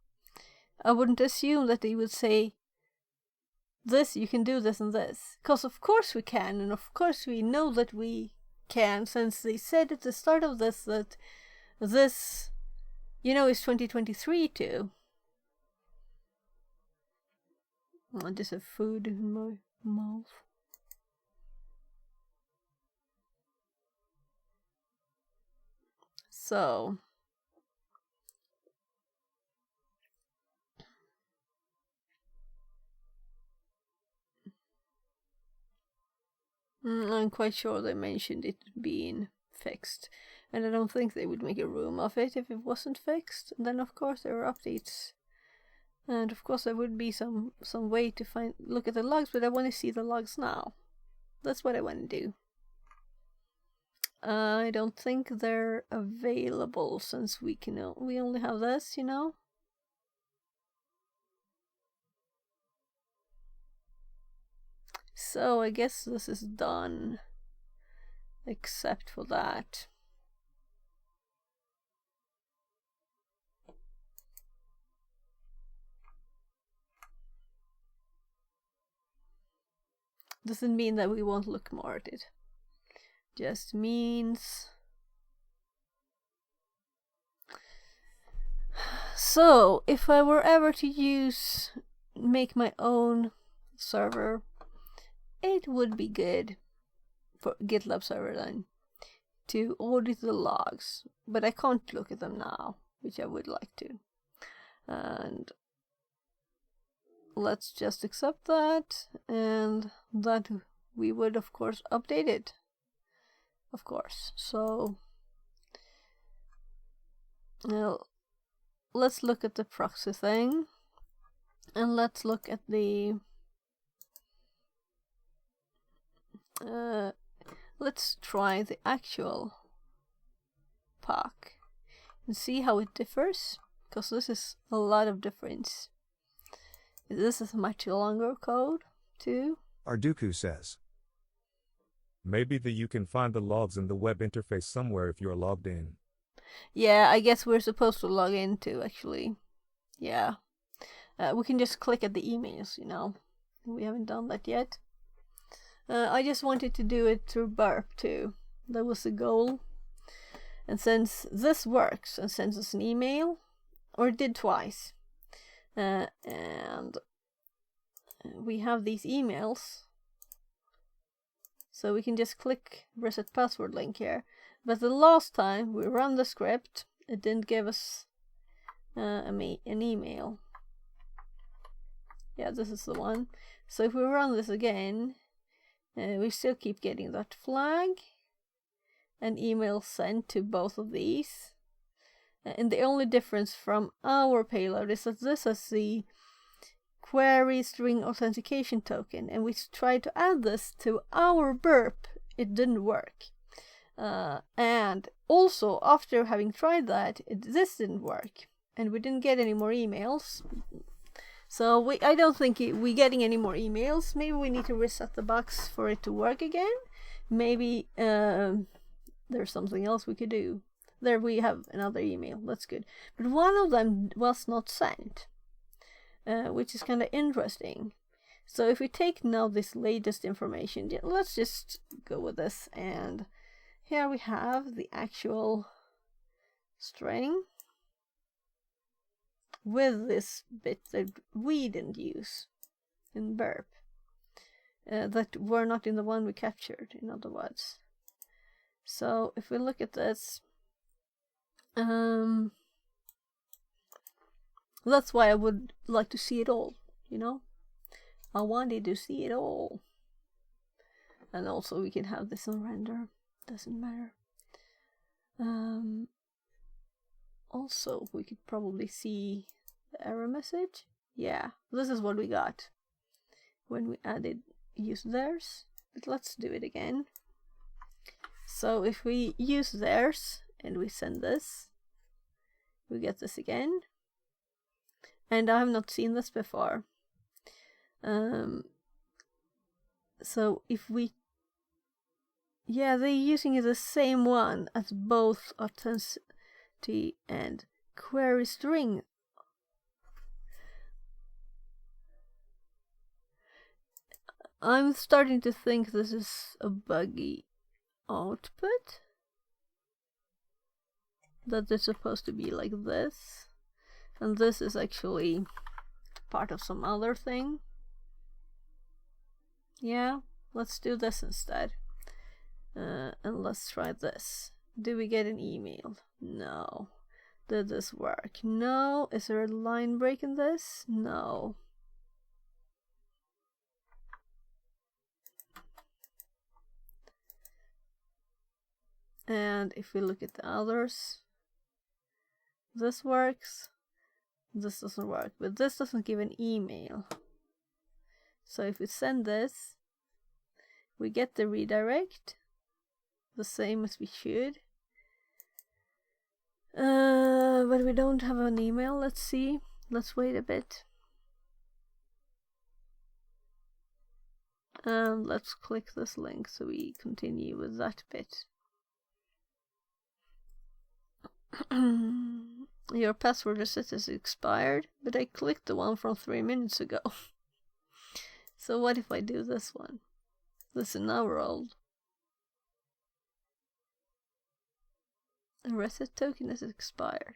I wouldn't assume that they would say, this, you can do this and this. Because of course we can, and of course we know that we can, since they said at the start of this that this, you know, is 2023 too. I just have food in my mouth. So I'm quite sure they mentioned it being fixed, and I don't think they would make a room of it if it wasn't fixed. And then of course there are updates, and of course there would be some way to look at the logs, but I want to see the logs now. That's what I want to do. I don't think they're available since we only have this, you know. So I guess this is done, except for that. Doesn't mean that we won't look more at it. Just means. So if I were ever to make my own server, it would be good for GitLab server then to audit the logs, but I can't look at them now, which I would like to. And let's just accept that, and that we would of course update it, of course. So now let's look at the proxy thing, and let's look at the let's try the actual POC and see how it differs, because this is a lot of difference. This is much longer code too. Arduku says, maybe that you can find the logs in the web interface somewhere if you're logged in. Yeah, I guess we're supposed to log in too, actually. Yeah. We can just click at the emails, you know. We haven't done that yet. I just wanted to do it through Burp too. That was the goal. And since this works and sends us an email, or it did twice, and we have these emails. So we can just click reset password link here. But the last time we run the script, it didn't give us an email. Yeah, this is the one. So if we run this again, we still keep getting that flag and email sent to both of these. And the only difference from our payload is that this has the query string authentication token, and we tried to add this to our burp. It didn't work. And also, after having tried that, this didn't work, and we didn't get any more emails. So I don't think we're getting any more emails. Maybe we need to reset the box for it to work again. Maybe there's something else we could do. There we have another email. That's good. But one of them was not sent, which is kind of interesting. So if we take now this latest information, let's just go with this. And here we have the actual string with this bit that we didn't use in burp, that were not in the one we captured, in other words. So if we look at this, that's why I would like to see it all, you know? I wanted to see it all. And also we can have this on render, doesn't matter. Also, we could probably see the error message. Yeah, this is what we got when we added use theirs. But let's do it again. So if we use theirs and we send this, we get this again. And I have not seen this before. So if we... Yeah, they're using the same one as both authenticity and query string. I'm starting to think this is a buggy output. That it's supposed to be like this. And this is actually part of some other thing. Yeah, let's do this instead. And let's try this. Do we get an email? No. Did this work? No. Is there a line break in this? No. And if we look at the others, this works. This doesn't work, but this doesn't give an email. So if we send this, we get the redirect, the same as we should. But we don't have an email. Let's see. Let's wait a bit. And let's click this link so we continue with that bit. Your password reset is expired, but I clicked the one from 3 minutes ago. So what if I do this one? This is an hour old. The reset token is expired.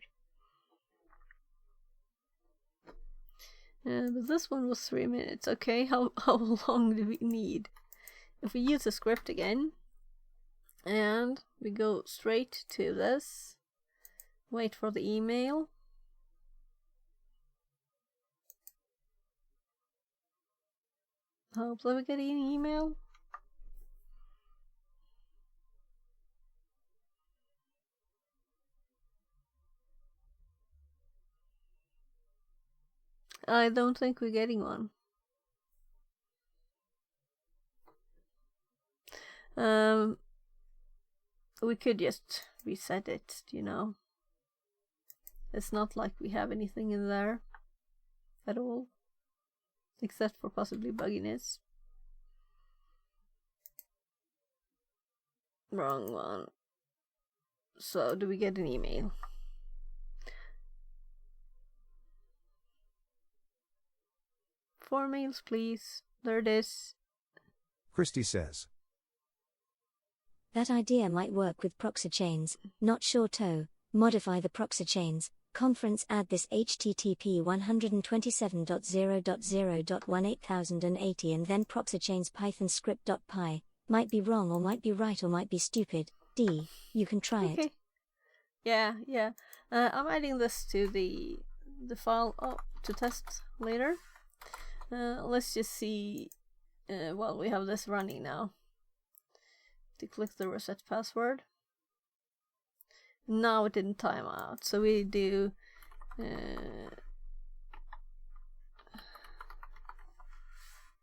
But this one was 3 minutes. Okay, how long do we need? If we use the script again, and we go straight to this, wait for the email. Hopefully we get an email. I don't think we're getting one. We could just reset it, you know. It's not like we have anything in there at all, except for possibly bugginess. Wrong one. So, do we get an email? Four mails, please. There it is. Christy says. That idea might work with proxy chains. Not sure, Toe. Modify the proxy chains. Conference add this http 127.0.0.18080 and then proxychains python script.py. Might be wrong or might be right or might be stupid. D. You can try it. Yeah. I'm adding this to the file to test later. Let's just see. Well, we have this running now. To click the reset password. Now it didn't time out, so we do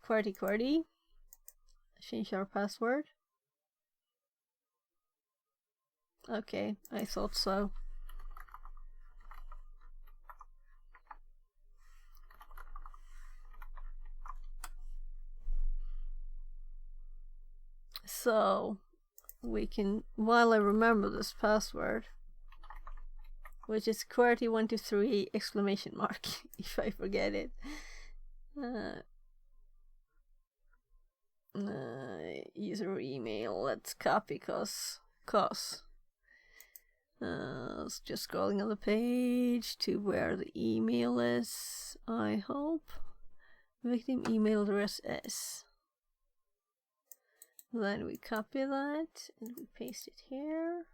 QWERTY, change our password. Okay, I thought so. So we can, while I remember this password, which is QWERTY123 exclamation mark, if I forget it. User email, let's copy cause just scrolling on the page to where the email is, I hope. Victim email address is. Then we copy that and we paste it here.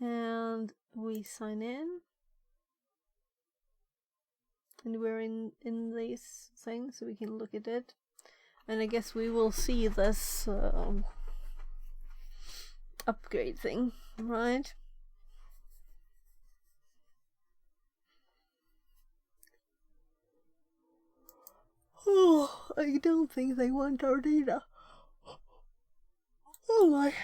And we sign in. And we're in this thing so we can look at it. And I guess we will see this upgrade thing, right? Oh, I don't think they want our data. Oh my.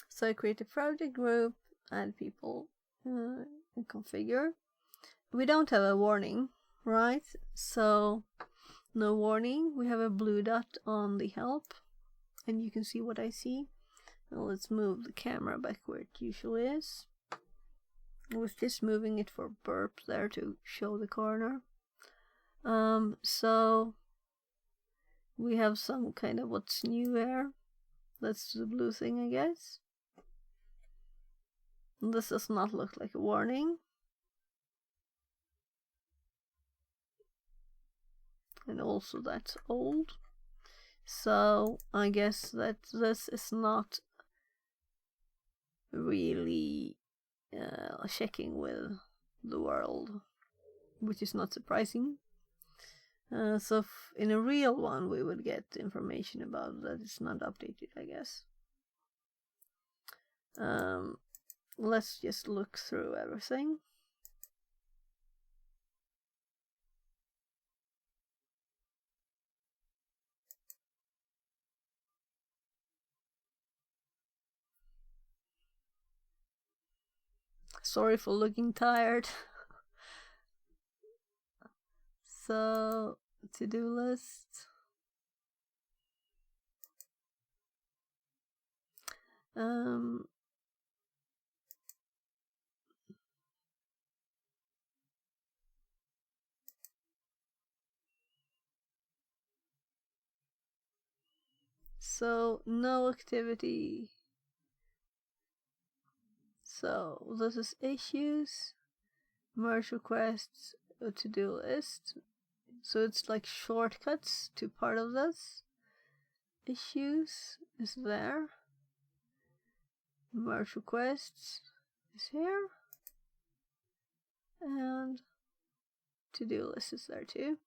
So I create a project group, add people, and configure. We don't have a warning, right? So no warning. We have a blue dot on the help, and you can see what I see. Now let's move the camera back where it usually is. I was just moving it for burp there to show the corner. So we have some kind of what's new here. That's the blue thing, I guess. This does not look like a warning. And also that's old. So I guess that this is not really checking with the world, which is not surprising. So in a real one we would get information about that it's not updated, I guess. Let's just look through everything. Sorry for looking tired. So, to-do list. So, no activity. So, this is issues, merge requests, a to-do list. So it's like shortcuts to part of this. Issues is there. Merge requests is here. And to-do list is there too.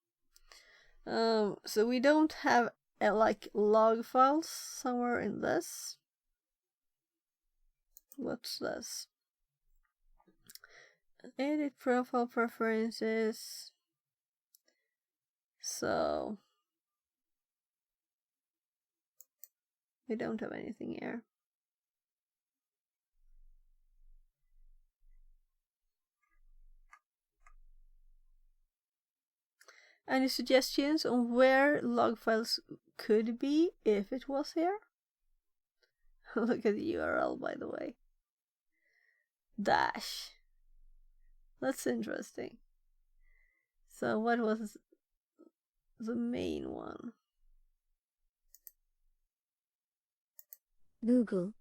So we don't have like log files somewhere in this. What's this? Edit profile preferences. So we don't have anything here. Any suggestions on where log files could be if it was here? Look at the URL, by the way. Dash. That's interesting. So what was the main one? Google.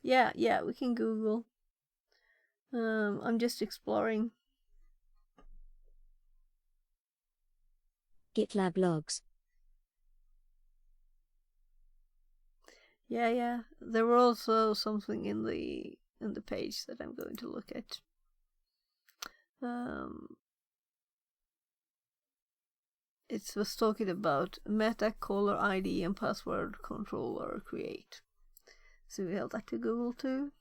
Yeah, we can Google. I'm just exploring. GitLab logs. Yeah. There were also something in the page that I'm going to look at. It was talking about Meta Caller ID and password controller create. So we have that to Google too.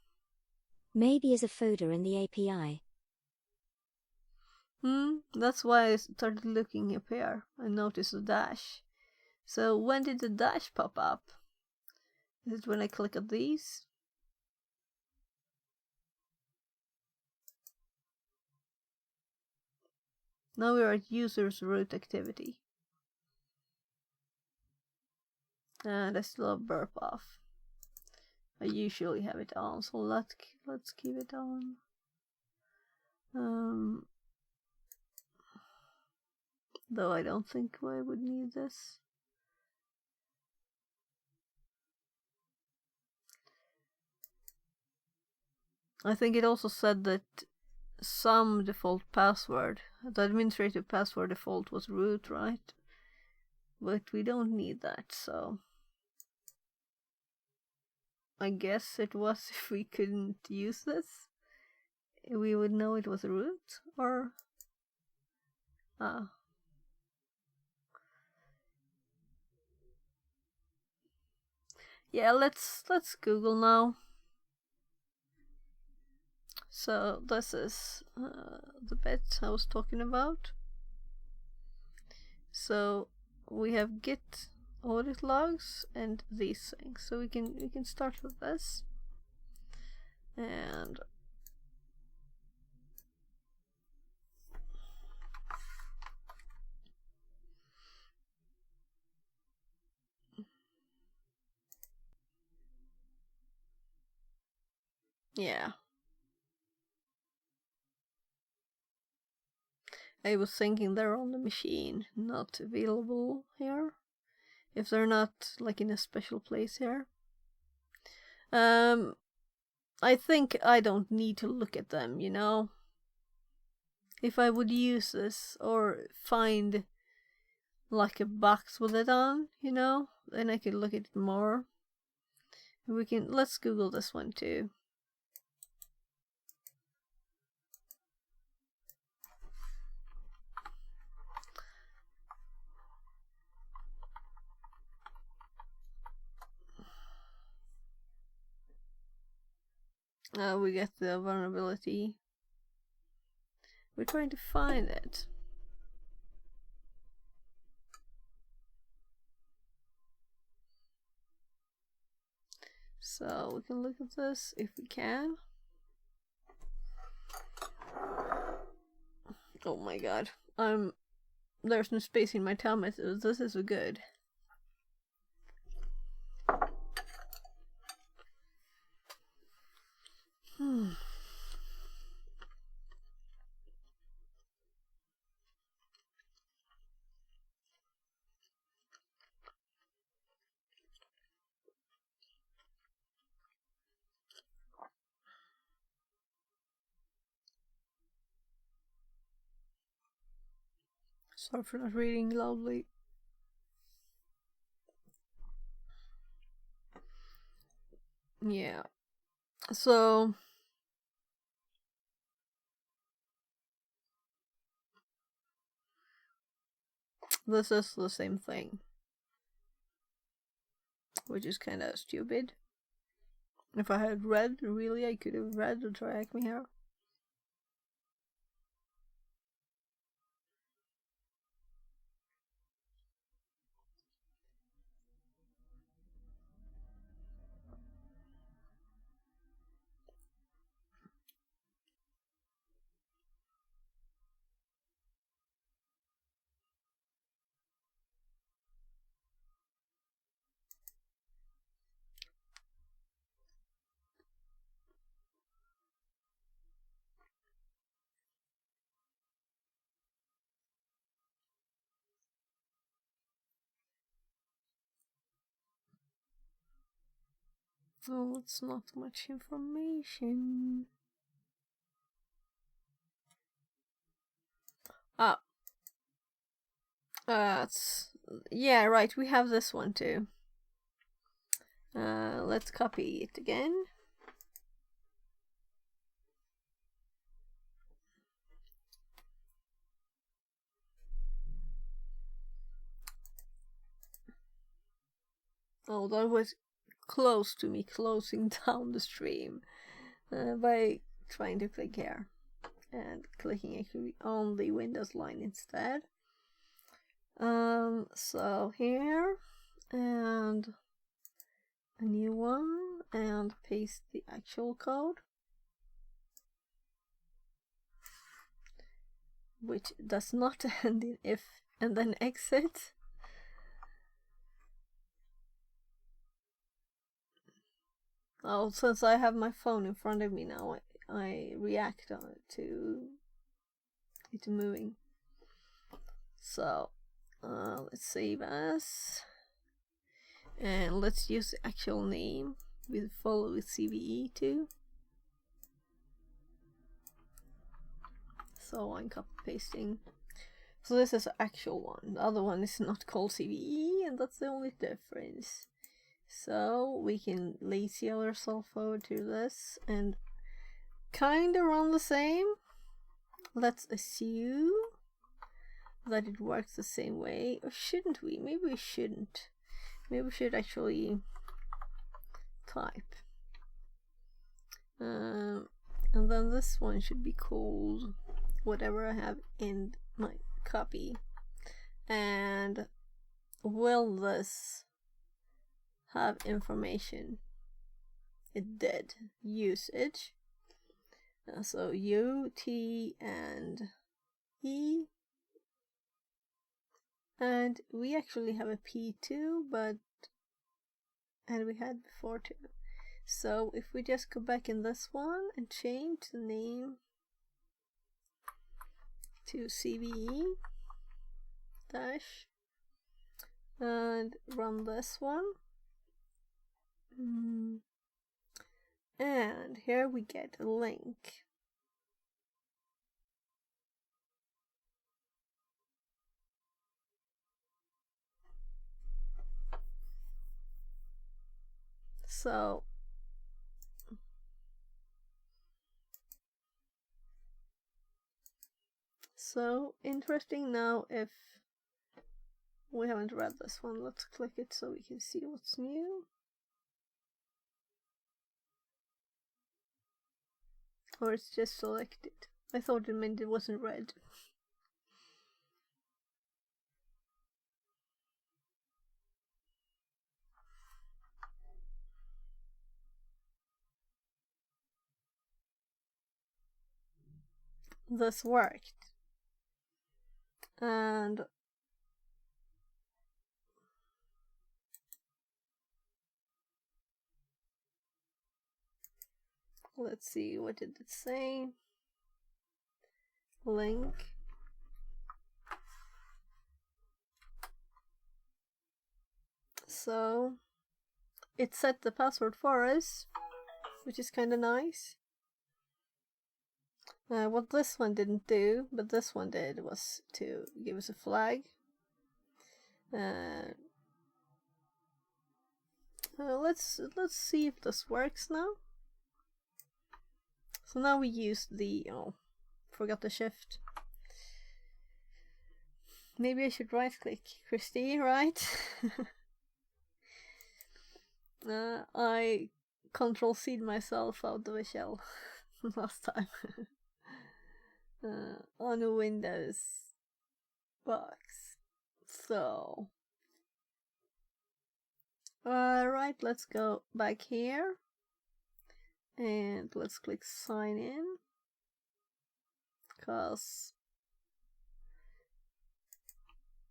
Maybe as a folder in the API. That's why I started looking up here and noticed the dash. So when did the dash pop up? Is it when I click on these? Now we're at user's root activity. And I still have burp off. I usually have it on, so let's keep it on. Though I don't think I would need this. I think it also said that some default password, the administrative password default was root, right? But we don't need that, so I guess it was if we couldn't use this, we would know it was root, or yeah, let's Google now. So this is the bit I was talking about. So we have Git audit logs and these things. So we can start with this. And yeah. I was thinking they're on the machine, not available here. If they're not like in a special place here. I think I don't need to look at them, you know. If I would use this or find like a box with it on, you know, then I could look at it more. Let's Google this one too. We get the vulnerability. We're trying to find it. So we can look at this if we can. Oh my god. There's no space in my tummy, so this is good. Sorry for not reading loudly. Yeah. So this is the same thing, which is kind of stupid. If I had read, really, I could have read the track me here. Oh, it's not much information. Ah. Yeah, right, we have this one too. Let's copy it again. Oh, that was close to me closing down the stream by trying to click here and clicking actually on the Windows line instead. So here, and a new one, and paste the actual code, which does not end in if, and then exit. Oh, since I have my phone in front of me now, I react to it moving. So let's save as, and let's use the actual name with follow with CVE too. So I'm copy pasting. So this is the actual one. The other one is not called CVE, and that's the only difference. So we can lazy ourselves over to this and kind of run the same. Let's assume that it works the same way, or shouldn't we? Maybe we shouldn't. Maybe we should actually type. And then this one should be called whatever I have in my copy. And will this have information? It did. Usage. So U, T, and E. And we actually have a P2, and we had before too. So if we just go back in this one and change the name to CVE dash and run this one, and here we get a link. So interesting. Now if we haven't read this one, let's click it so we can see what's new. Or it's just selected. I thought it meant it wasn't read. This worked. And let's see, what did it say? Link. So it set the password for us, which is kind of nice. What this one didn't do, but this one did, was to give us a flag. Let's see if this works now. So now we use the, forgot the shift. Maybe I should right click Christy, right? I control C'd myself out of a shell last time. On a Windows box. So right, let's go back here and let's click sign in,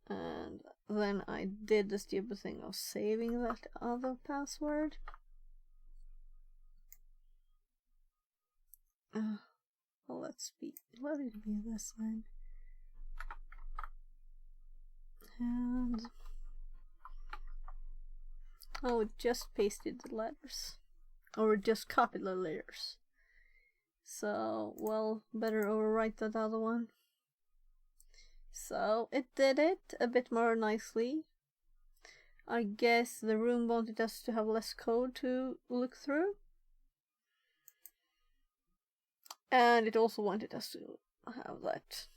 and then I did the stupid thing of saving that other password. Well, let it be this one. And it just pasted the letters. or just copy the letters. So, well, better overwrite that other one. So it did it a bit more nicely. I guess the room wanted us to have less code to look through. And it also wanted us to have that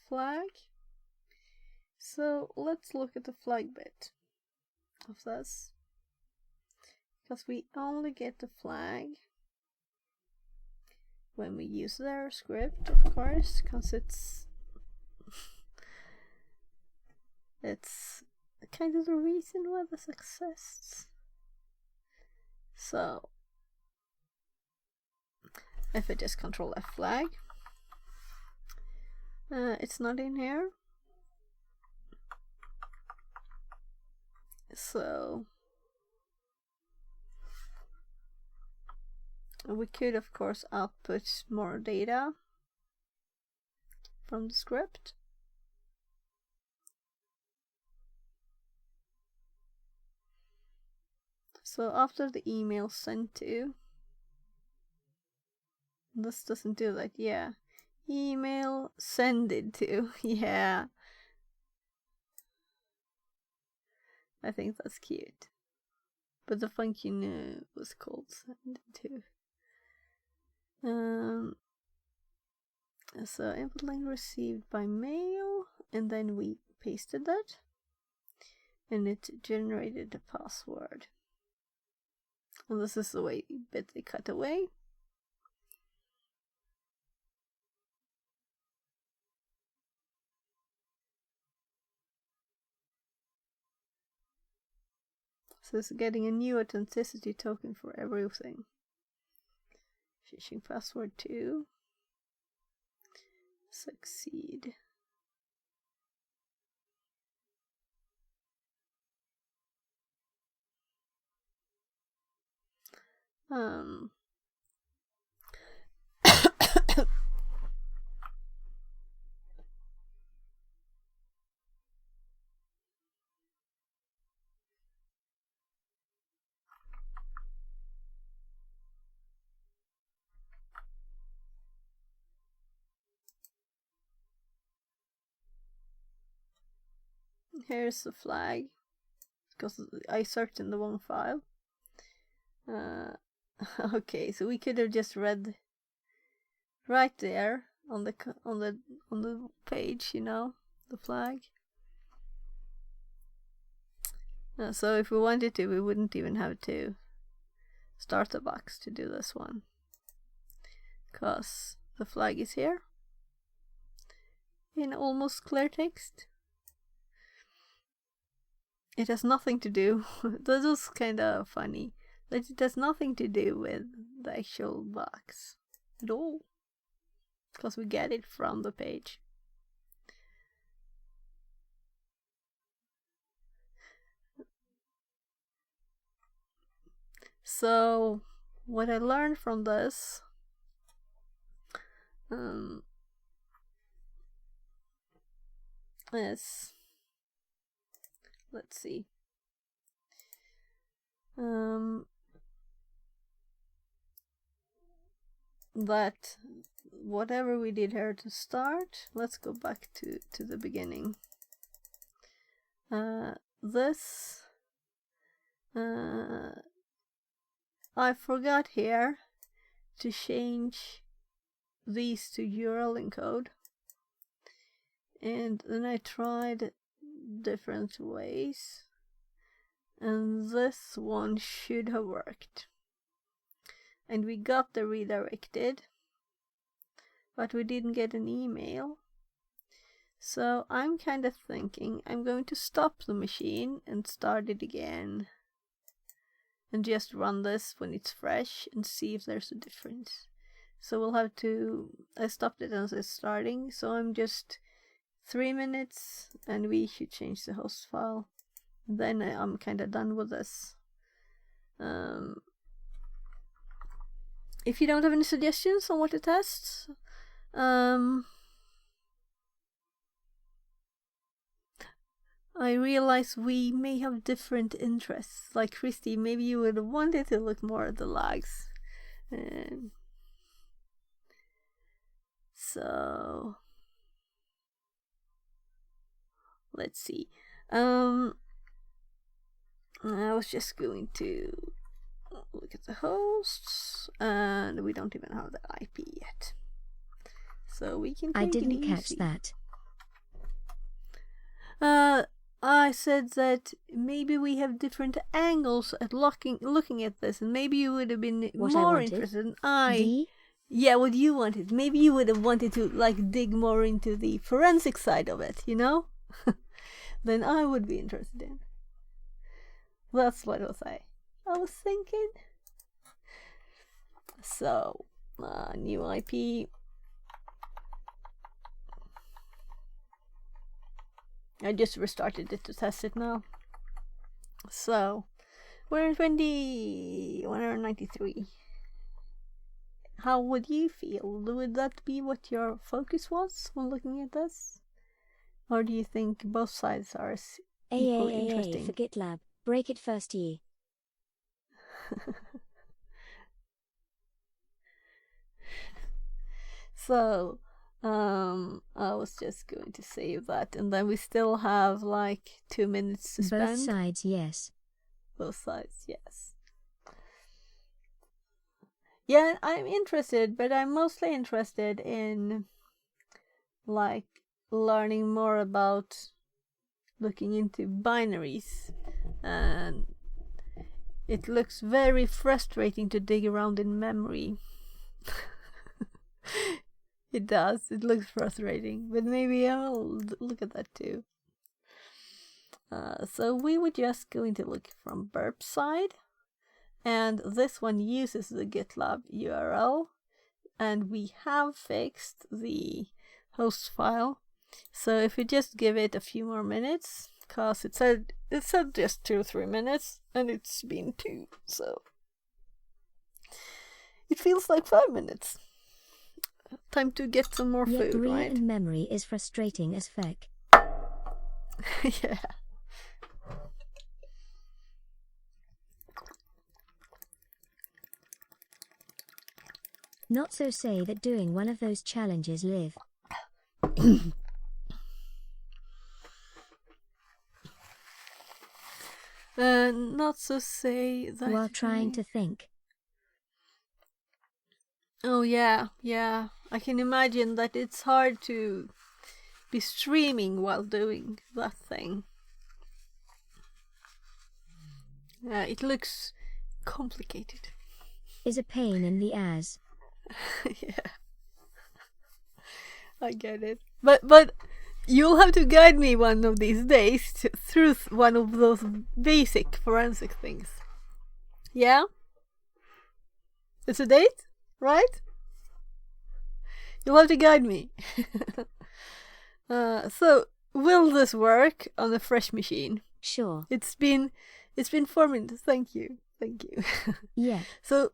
flag. So let's look at the flag bit of this. Because we only get the flag when we use their script, of course, because it's kind of the reason why this exists. So if I just control F flag, it's not in here. So we could of course output more data from the script. So after the email sent to, this doesn't do that, yeah. Email sended to, yeah. I think that's cute. But the function was called sended to. So input link received by mail, and then we pasted that, and it generated a password. And this is the bit they cut away. So it's getting a new authenticity token for everything. Phishing password 2. Succeed. Here's the flag, because I searched in the wrong file. Okay, so we could have just read right there on the page, you know, the flag. So if we wanted to, we wouldn't even have to start the box to do this one, because the flag is here in almost clear text. It has nothing to do, this is kind of funny, that it has nothing to do with the actual box at all, because we get it from the page. So what I learned from this is, let's see, that whatever we did here to start, let's go back to the beginning. This I forgot here to change these to URL encode, and then I tried different ways, and this one should have worked, and we got the redirected, but we didn't get an email. So I'm kind of thinking I'm going to stop the machine and start it again, and just run this when it's fresh and see if there's a difference. So we'll have to, I stopped it as it's starting, so I'm just 3 minutes and we should change the host file. Then I'm kind of done with this. If you don't have any suggestions on what to test, I realize we may have different interests. Like Christy, maybe you would have wanted to look more at the logs. So let's see. I was just going to look at the hosts, and we don't even have the IP yet. So we can take I didn't it catch easy. that. I said that maybe we have different angles at looking at this, and maybe you would have been What I more wanted? interested than D? Yeah, what you wanted. Maybe you would have wanted to like dig more into the forensic side of it, you know? Then I would be interested in. That's what I was thinking. So, new IP. I just restarted it to test it now. So, we're in 193. How would you feel? Would that be what your focus was when looking at this? Or do you think both sides are equally interesting? For GitLab. Break it first, ye. So, I was just going to save that, and then we still have like 2 minutes to spend. Both sides, yes. Both sides, yes. Yeah, I'm interested, but I'm mostly interested in like learning more about looking into binaries, and it looks very frustrating to dig around in memory. It does. It looks frustrating, but maybe I'll look at that too. So we would just going to look from burp side, and this one uses the GitLab URL, and we have fixed the host file. So if we just give it a few more minutes, cause it said just 2 or 3 minutes, and it's been 2, so it feels like 5 minutes. Time to get some more Yet food, right? and memory is frustrating as feck. Yeah. Not so say that doing one of those challenges live. Not so say that while trying to think. Oh yeah. I can imagine that it's hard to be streaming while doing that thing. It looks complicated. Is a pain in the ass. Yeah. I get it. But you'll have to guide me one of these days through one of those basic forensic things. Yeah? It's a date, right? You'll have to guide me. So, will this work on a fresh machine? Sure. It's been 4 minutes. Thank you. Yeah. So,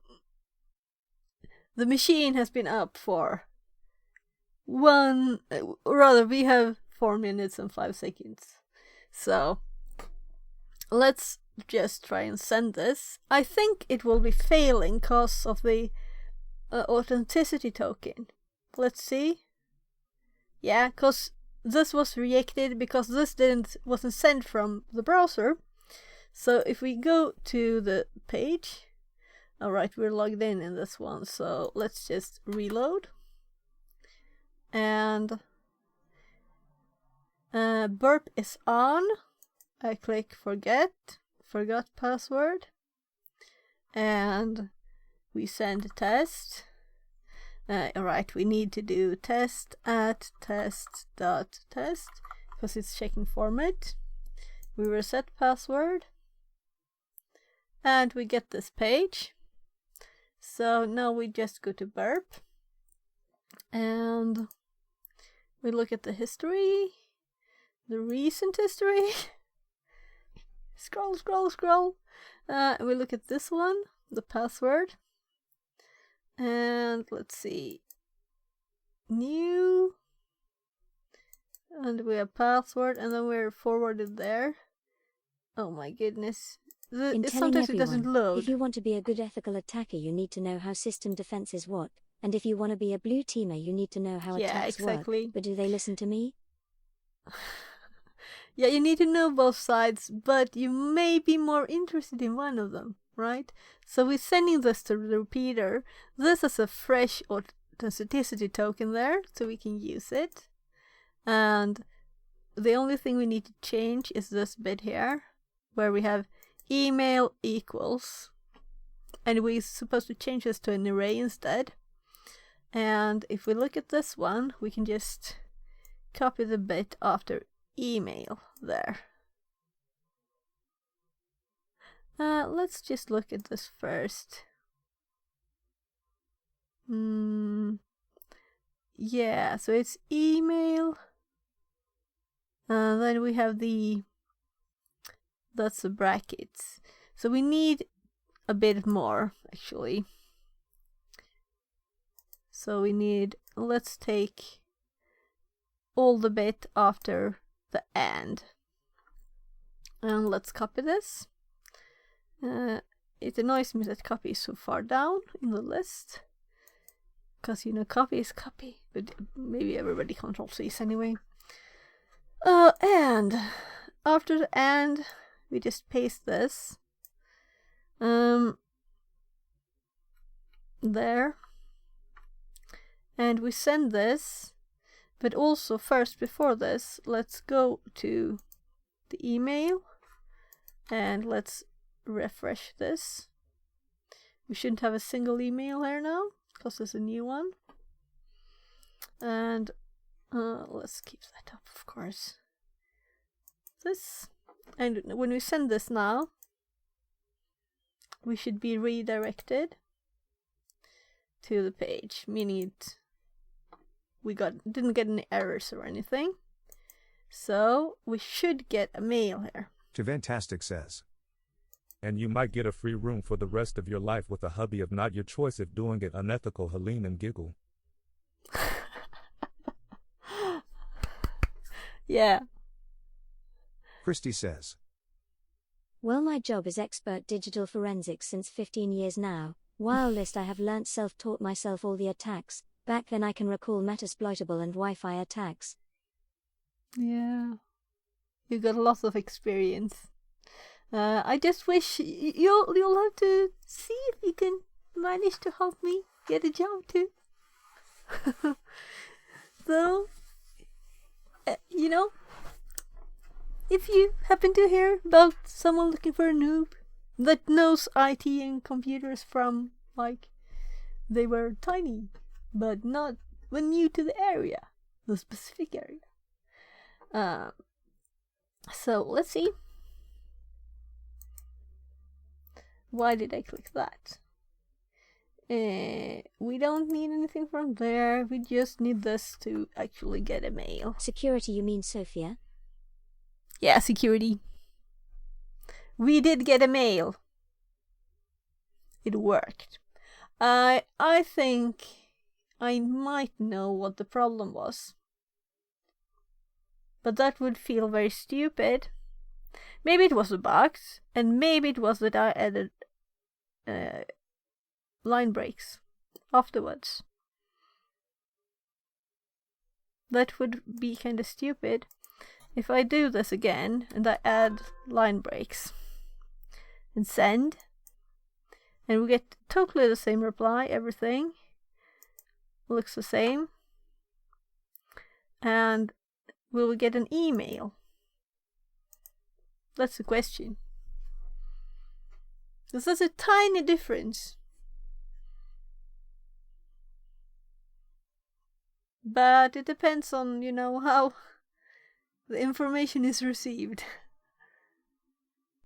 the machine has been up for we have 4 minutes and 5 seconds. So, let's just try and send this. I think it will be failing because of the authenticity token. Let's see. Yeah, because this was rejected because this wasn't sent from the browser. So if we go to the page, alright, we're logged in this one, so let's just reload. And burp is on. I click forgot password, and we send test. Alright, we need to do test at test.test because it's checking format. We reset password, and we get this page. So now we just go to burp, and we look at the history, the recent history. Scroll. We look at this one, the password. And let's see. New. And we have password, and then we're forwarded there. Oh my goodness. Sometimes it doesn't load. If you want to be a good ethical attacker, you need to know how system defenses work. And if you want to be a blue teamer, you need to know how attacks work. But do they listen to me? Yeah, you need to know both sides, but you may be more interested in one of them, right? So we're sending this to the repeater. This is a fresh authenticity token there, so we can use it. And the only thing we need to change is this bit here, where we have email equals. And we're supposed to change this to an array instead. And if we look at this one, we can just copy the bit after email there. Let's just look at this first. Yeah, so it's email. Then we have that's the brackets. So we need a bit more, actually. So we need, let's take all the bit after the and. And let's copy this. It annoys me that copy is so far down in the list. Because, copy is copy. But maybe everybody control C's anyway. And after the and, we just paste this. There. And we send this, but also first before this, let's go to the email and let's refresh this. We shouldn't have a single email here now, because there's a new one. And let's keep that up, of course. This, and when we send this now, we should be redirected to the page, meaning we didn't get any errors or anything. So we should get a mail here. Fantastic says. And you might get a free room for the rest of your life with a hubby of not your choice if doing it unethical. Helene and giggle. Yeah. Christy says. Well, my job is expert digital forensics since 15 years now. Whilst I have learnt self-taught myself all the attacks. Back then I can recall Metasploitable and Wi-Fi attacks. Yeah. You got lots of experience. I just wish you'll have to see if you can manage to help me get a job too. So, if you happen to hear about someone looking for a noob that knows IT and computers from, they were tiny, but not when new to the area, the specific area. So, let's see. Why did I click that? We don't need anything from there. We just need this to actually get a mail. Security, you mean, Sophia? Yeah, security. We did get a mail. It worked. I think I might know what the problem was. But that would feel very stupid. Maybe it was a bug, and maybe it was that I added line breaks afterwards. That would be kind of stupid. If I do this again and I add line breaks and send, and we get totally the same reply, everything looks the same, and will we get an email? That's the question. This is a tiny difference. But it depends on, how the information is received.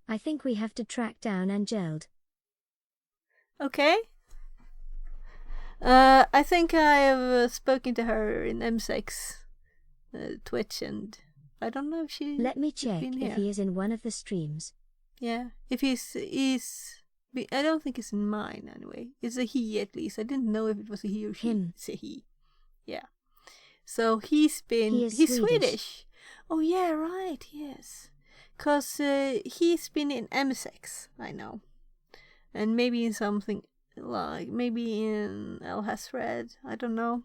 I think we have to track down Angeld. Okay. I think I have spoken to her in M6 Twitch, and I don't know if she. Let me check if he is in one of the streams. Yeah, if he's I don't think it's in mine anyway. It's a he at least. I didn't know if it was a he or she. Him. It's a he. Yeah. So he's Swedish. Swedish. Oh yeah, right, yes. 'Cause he's been in M6, I know. And maybe in something like, maybe in El Hasred, I don't know.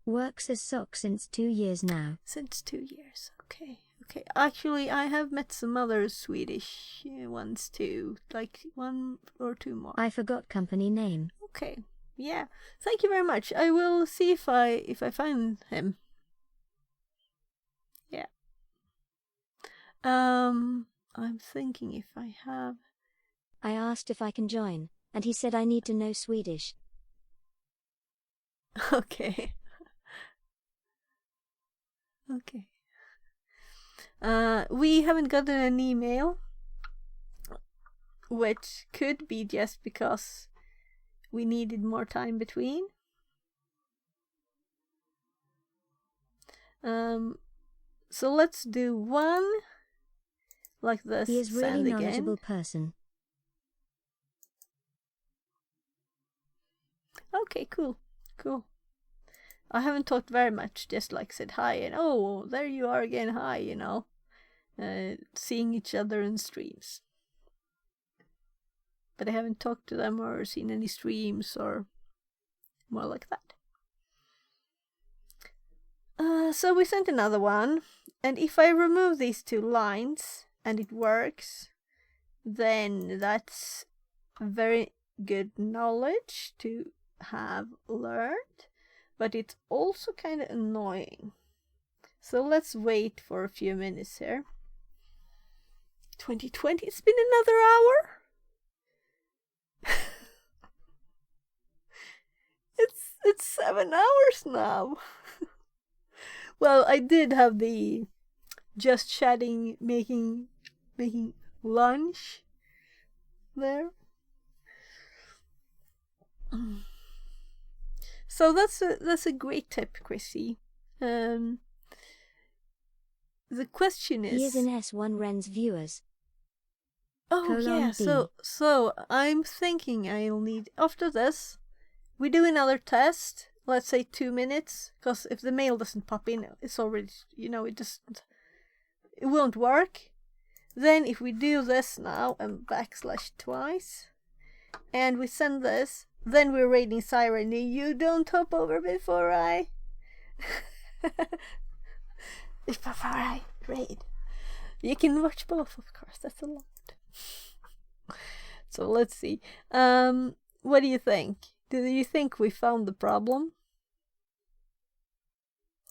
Works as SOC since 2 years now. Since 2 years, okay. Okay, actually I have met some other Swedish ones too, like 1 or 2 more. I forgot company name. Okay, yeah. Thank you very much. I will see if I find him. Yeah. I'm thinking if I have. I asked if I can join, and he said I need to know Swedish. Okay. Okay. We haven't gotten an email, which could be just because we needed more time between. So let's do one like this. He is really send knowledgeable again. person. Okay, cool. I haven't talked very much, just like said hi and oh, there you are again, hi, you know. Seeing each other in streams. But I haven't talked to them or seen any streams or more like that. So we sent another one, and if I remove these 2 lines and it works, then that's very good knowledge to have learned, but it's also kind of annoying. So let's wait for a few minutes here. 2020, it's been another hour. It's 7 hours now. Well, I did have the just chatting, making lunch there. So that's a great tip, Chrissy. The question is. He is in S1 Ren's viewers. Oh yeah, so I'm thinking I'll need, after this, we do another test, let's say 2 minutes, because if the mail doesn't pop in, it's already, it won't work. Then if we do this now and backslash twice, and we send this, then we're raiding Siren. You don't hop over before I raid. You can watch both, of course, that's allowed. So let's see. What do you think? Do you think we found the problem?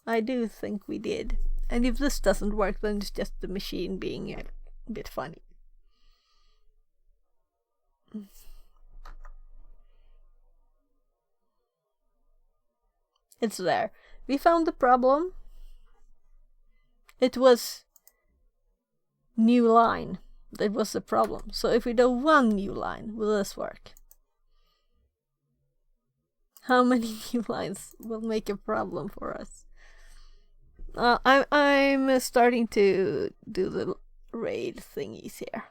I do think we did. And if this doesn't work, then it's just the machine being a bit funny. It's there. We found the problem. It was new line. That was the problem. So if we do 1 new line, will this work? How many new lines will make a problem for us? I'm starting to do the raid thingies here.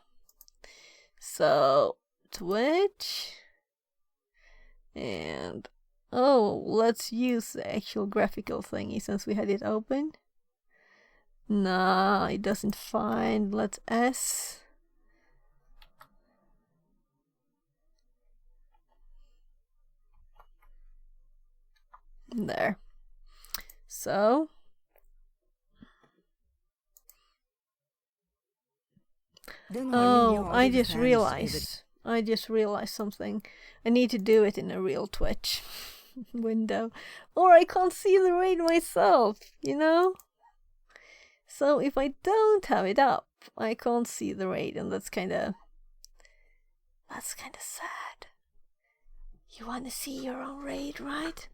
So Twitch and let's use the actual graphical thingy since we had it open. Nah, it doesn't find. Let's S. There. So I just realized something. I need to do it in a real Twitch window, or I can't see the raid myself, So if I don't have it up, I can't see the raid, and that's kind of sad. You want to see your own raid, right?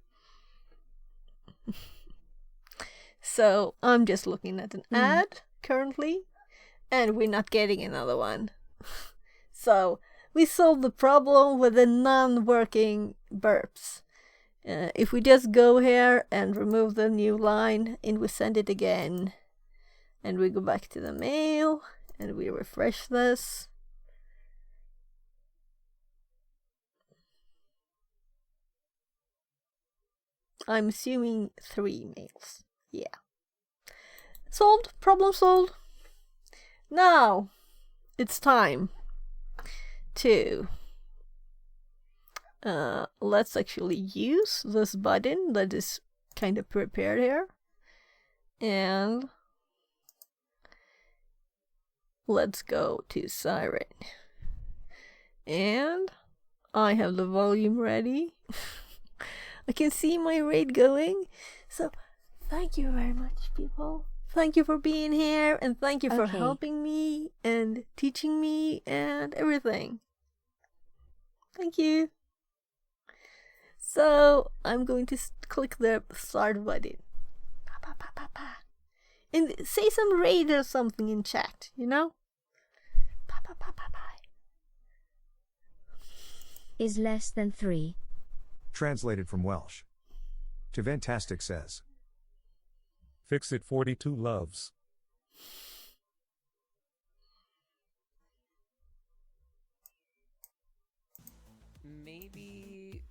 So I'm just looking at an ad currently, and we're not getting another one. So we solved the problem with the non-working burps. If we just go here and remove the new line, and we send it again, and we go back to the mail, and we refresh this. I'm assuming 3 mails. Yeah. Solved. Problem solved. Now, it's time to let's actually use this button that is kind of prepared here, and let's go to Siren, and I have the volume ready. I can see my rate going, so thank you very much, people. Thank you for being here, and thank you for helping me and teaching me and everything. Thank you. So I'm going to click the start button. And say some rate or something in chat, you know? Is less than 3. Translated from Welsh. To Fantastic says. Fix-It 42 loves. Maybe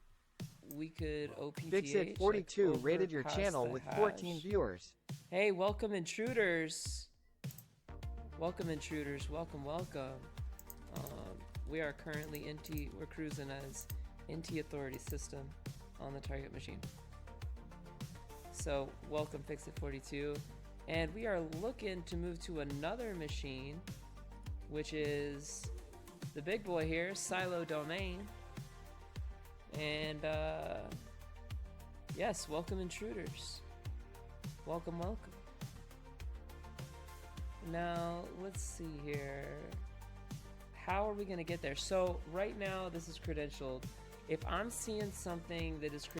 we could OPTH. Fix-It 42 rated your channel with 14 viewers. Hey, welcome intruders. Welcome intruders. Welcome, welcome. We are currently we're cruising as NT Authority system on the target machine. So welcome Fix-It 42. And we are looking to move to another machine, which is the big boy here, Silo Domain. And yes, welcome intruders. Welcome, welcome. Now, let's see here. How are we going to get there? So right now, this is credentialed. If I'm seeing something that is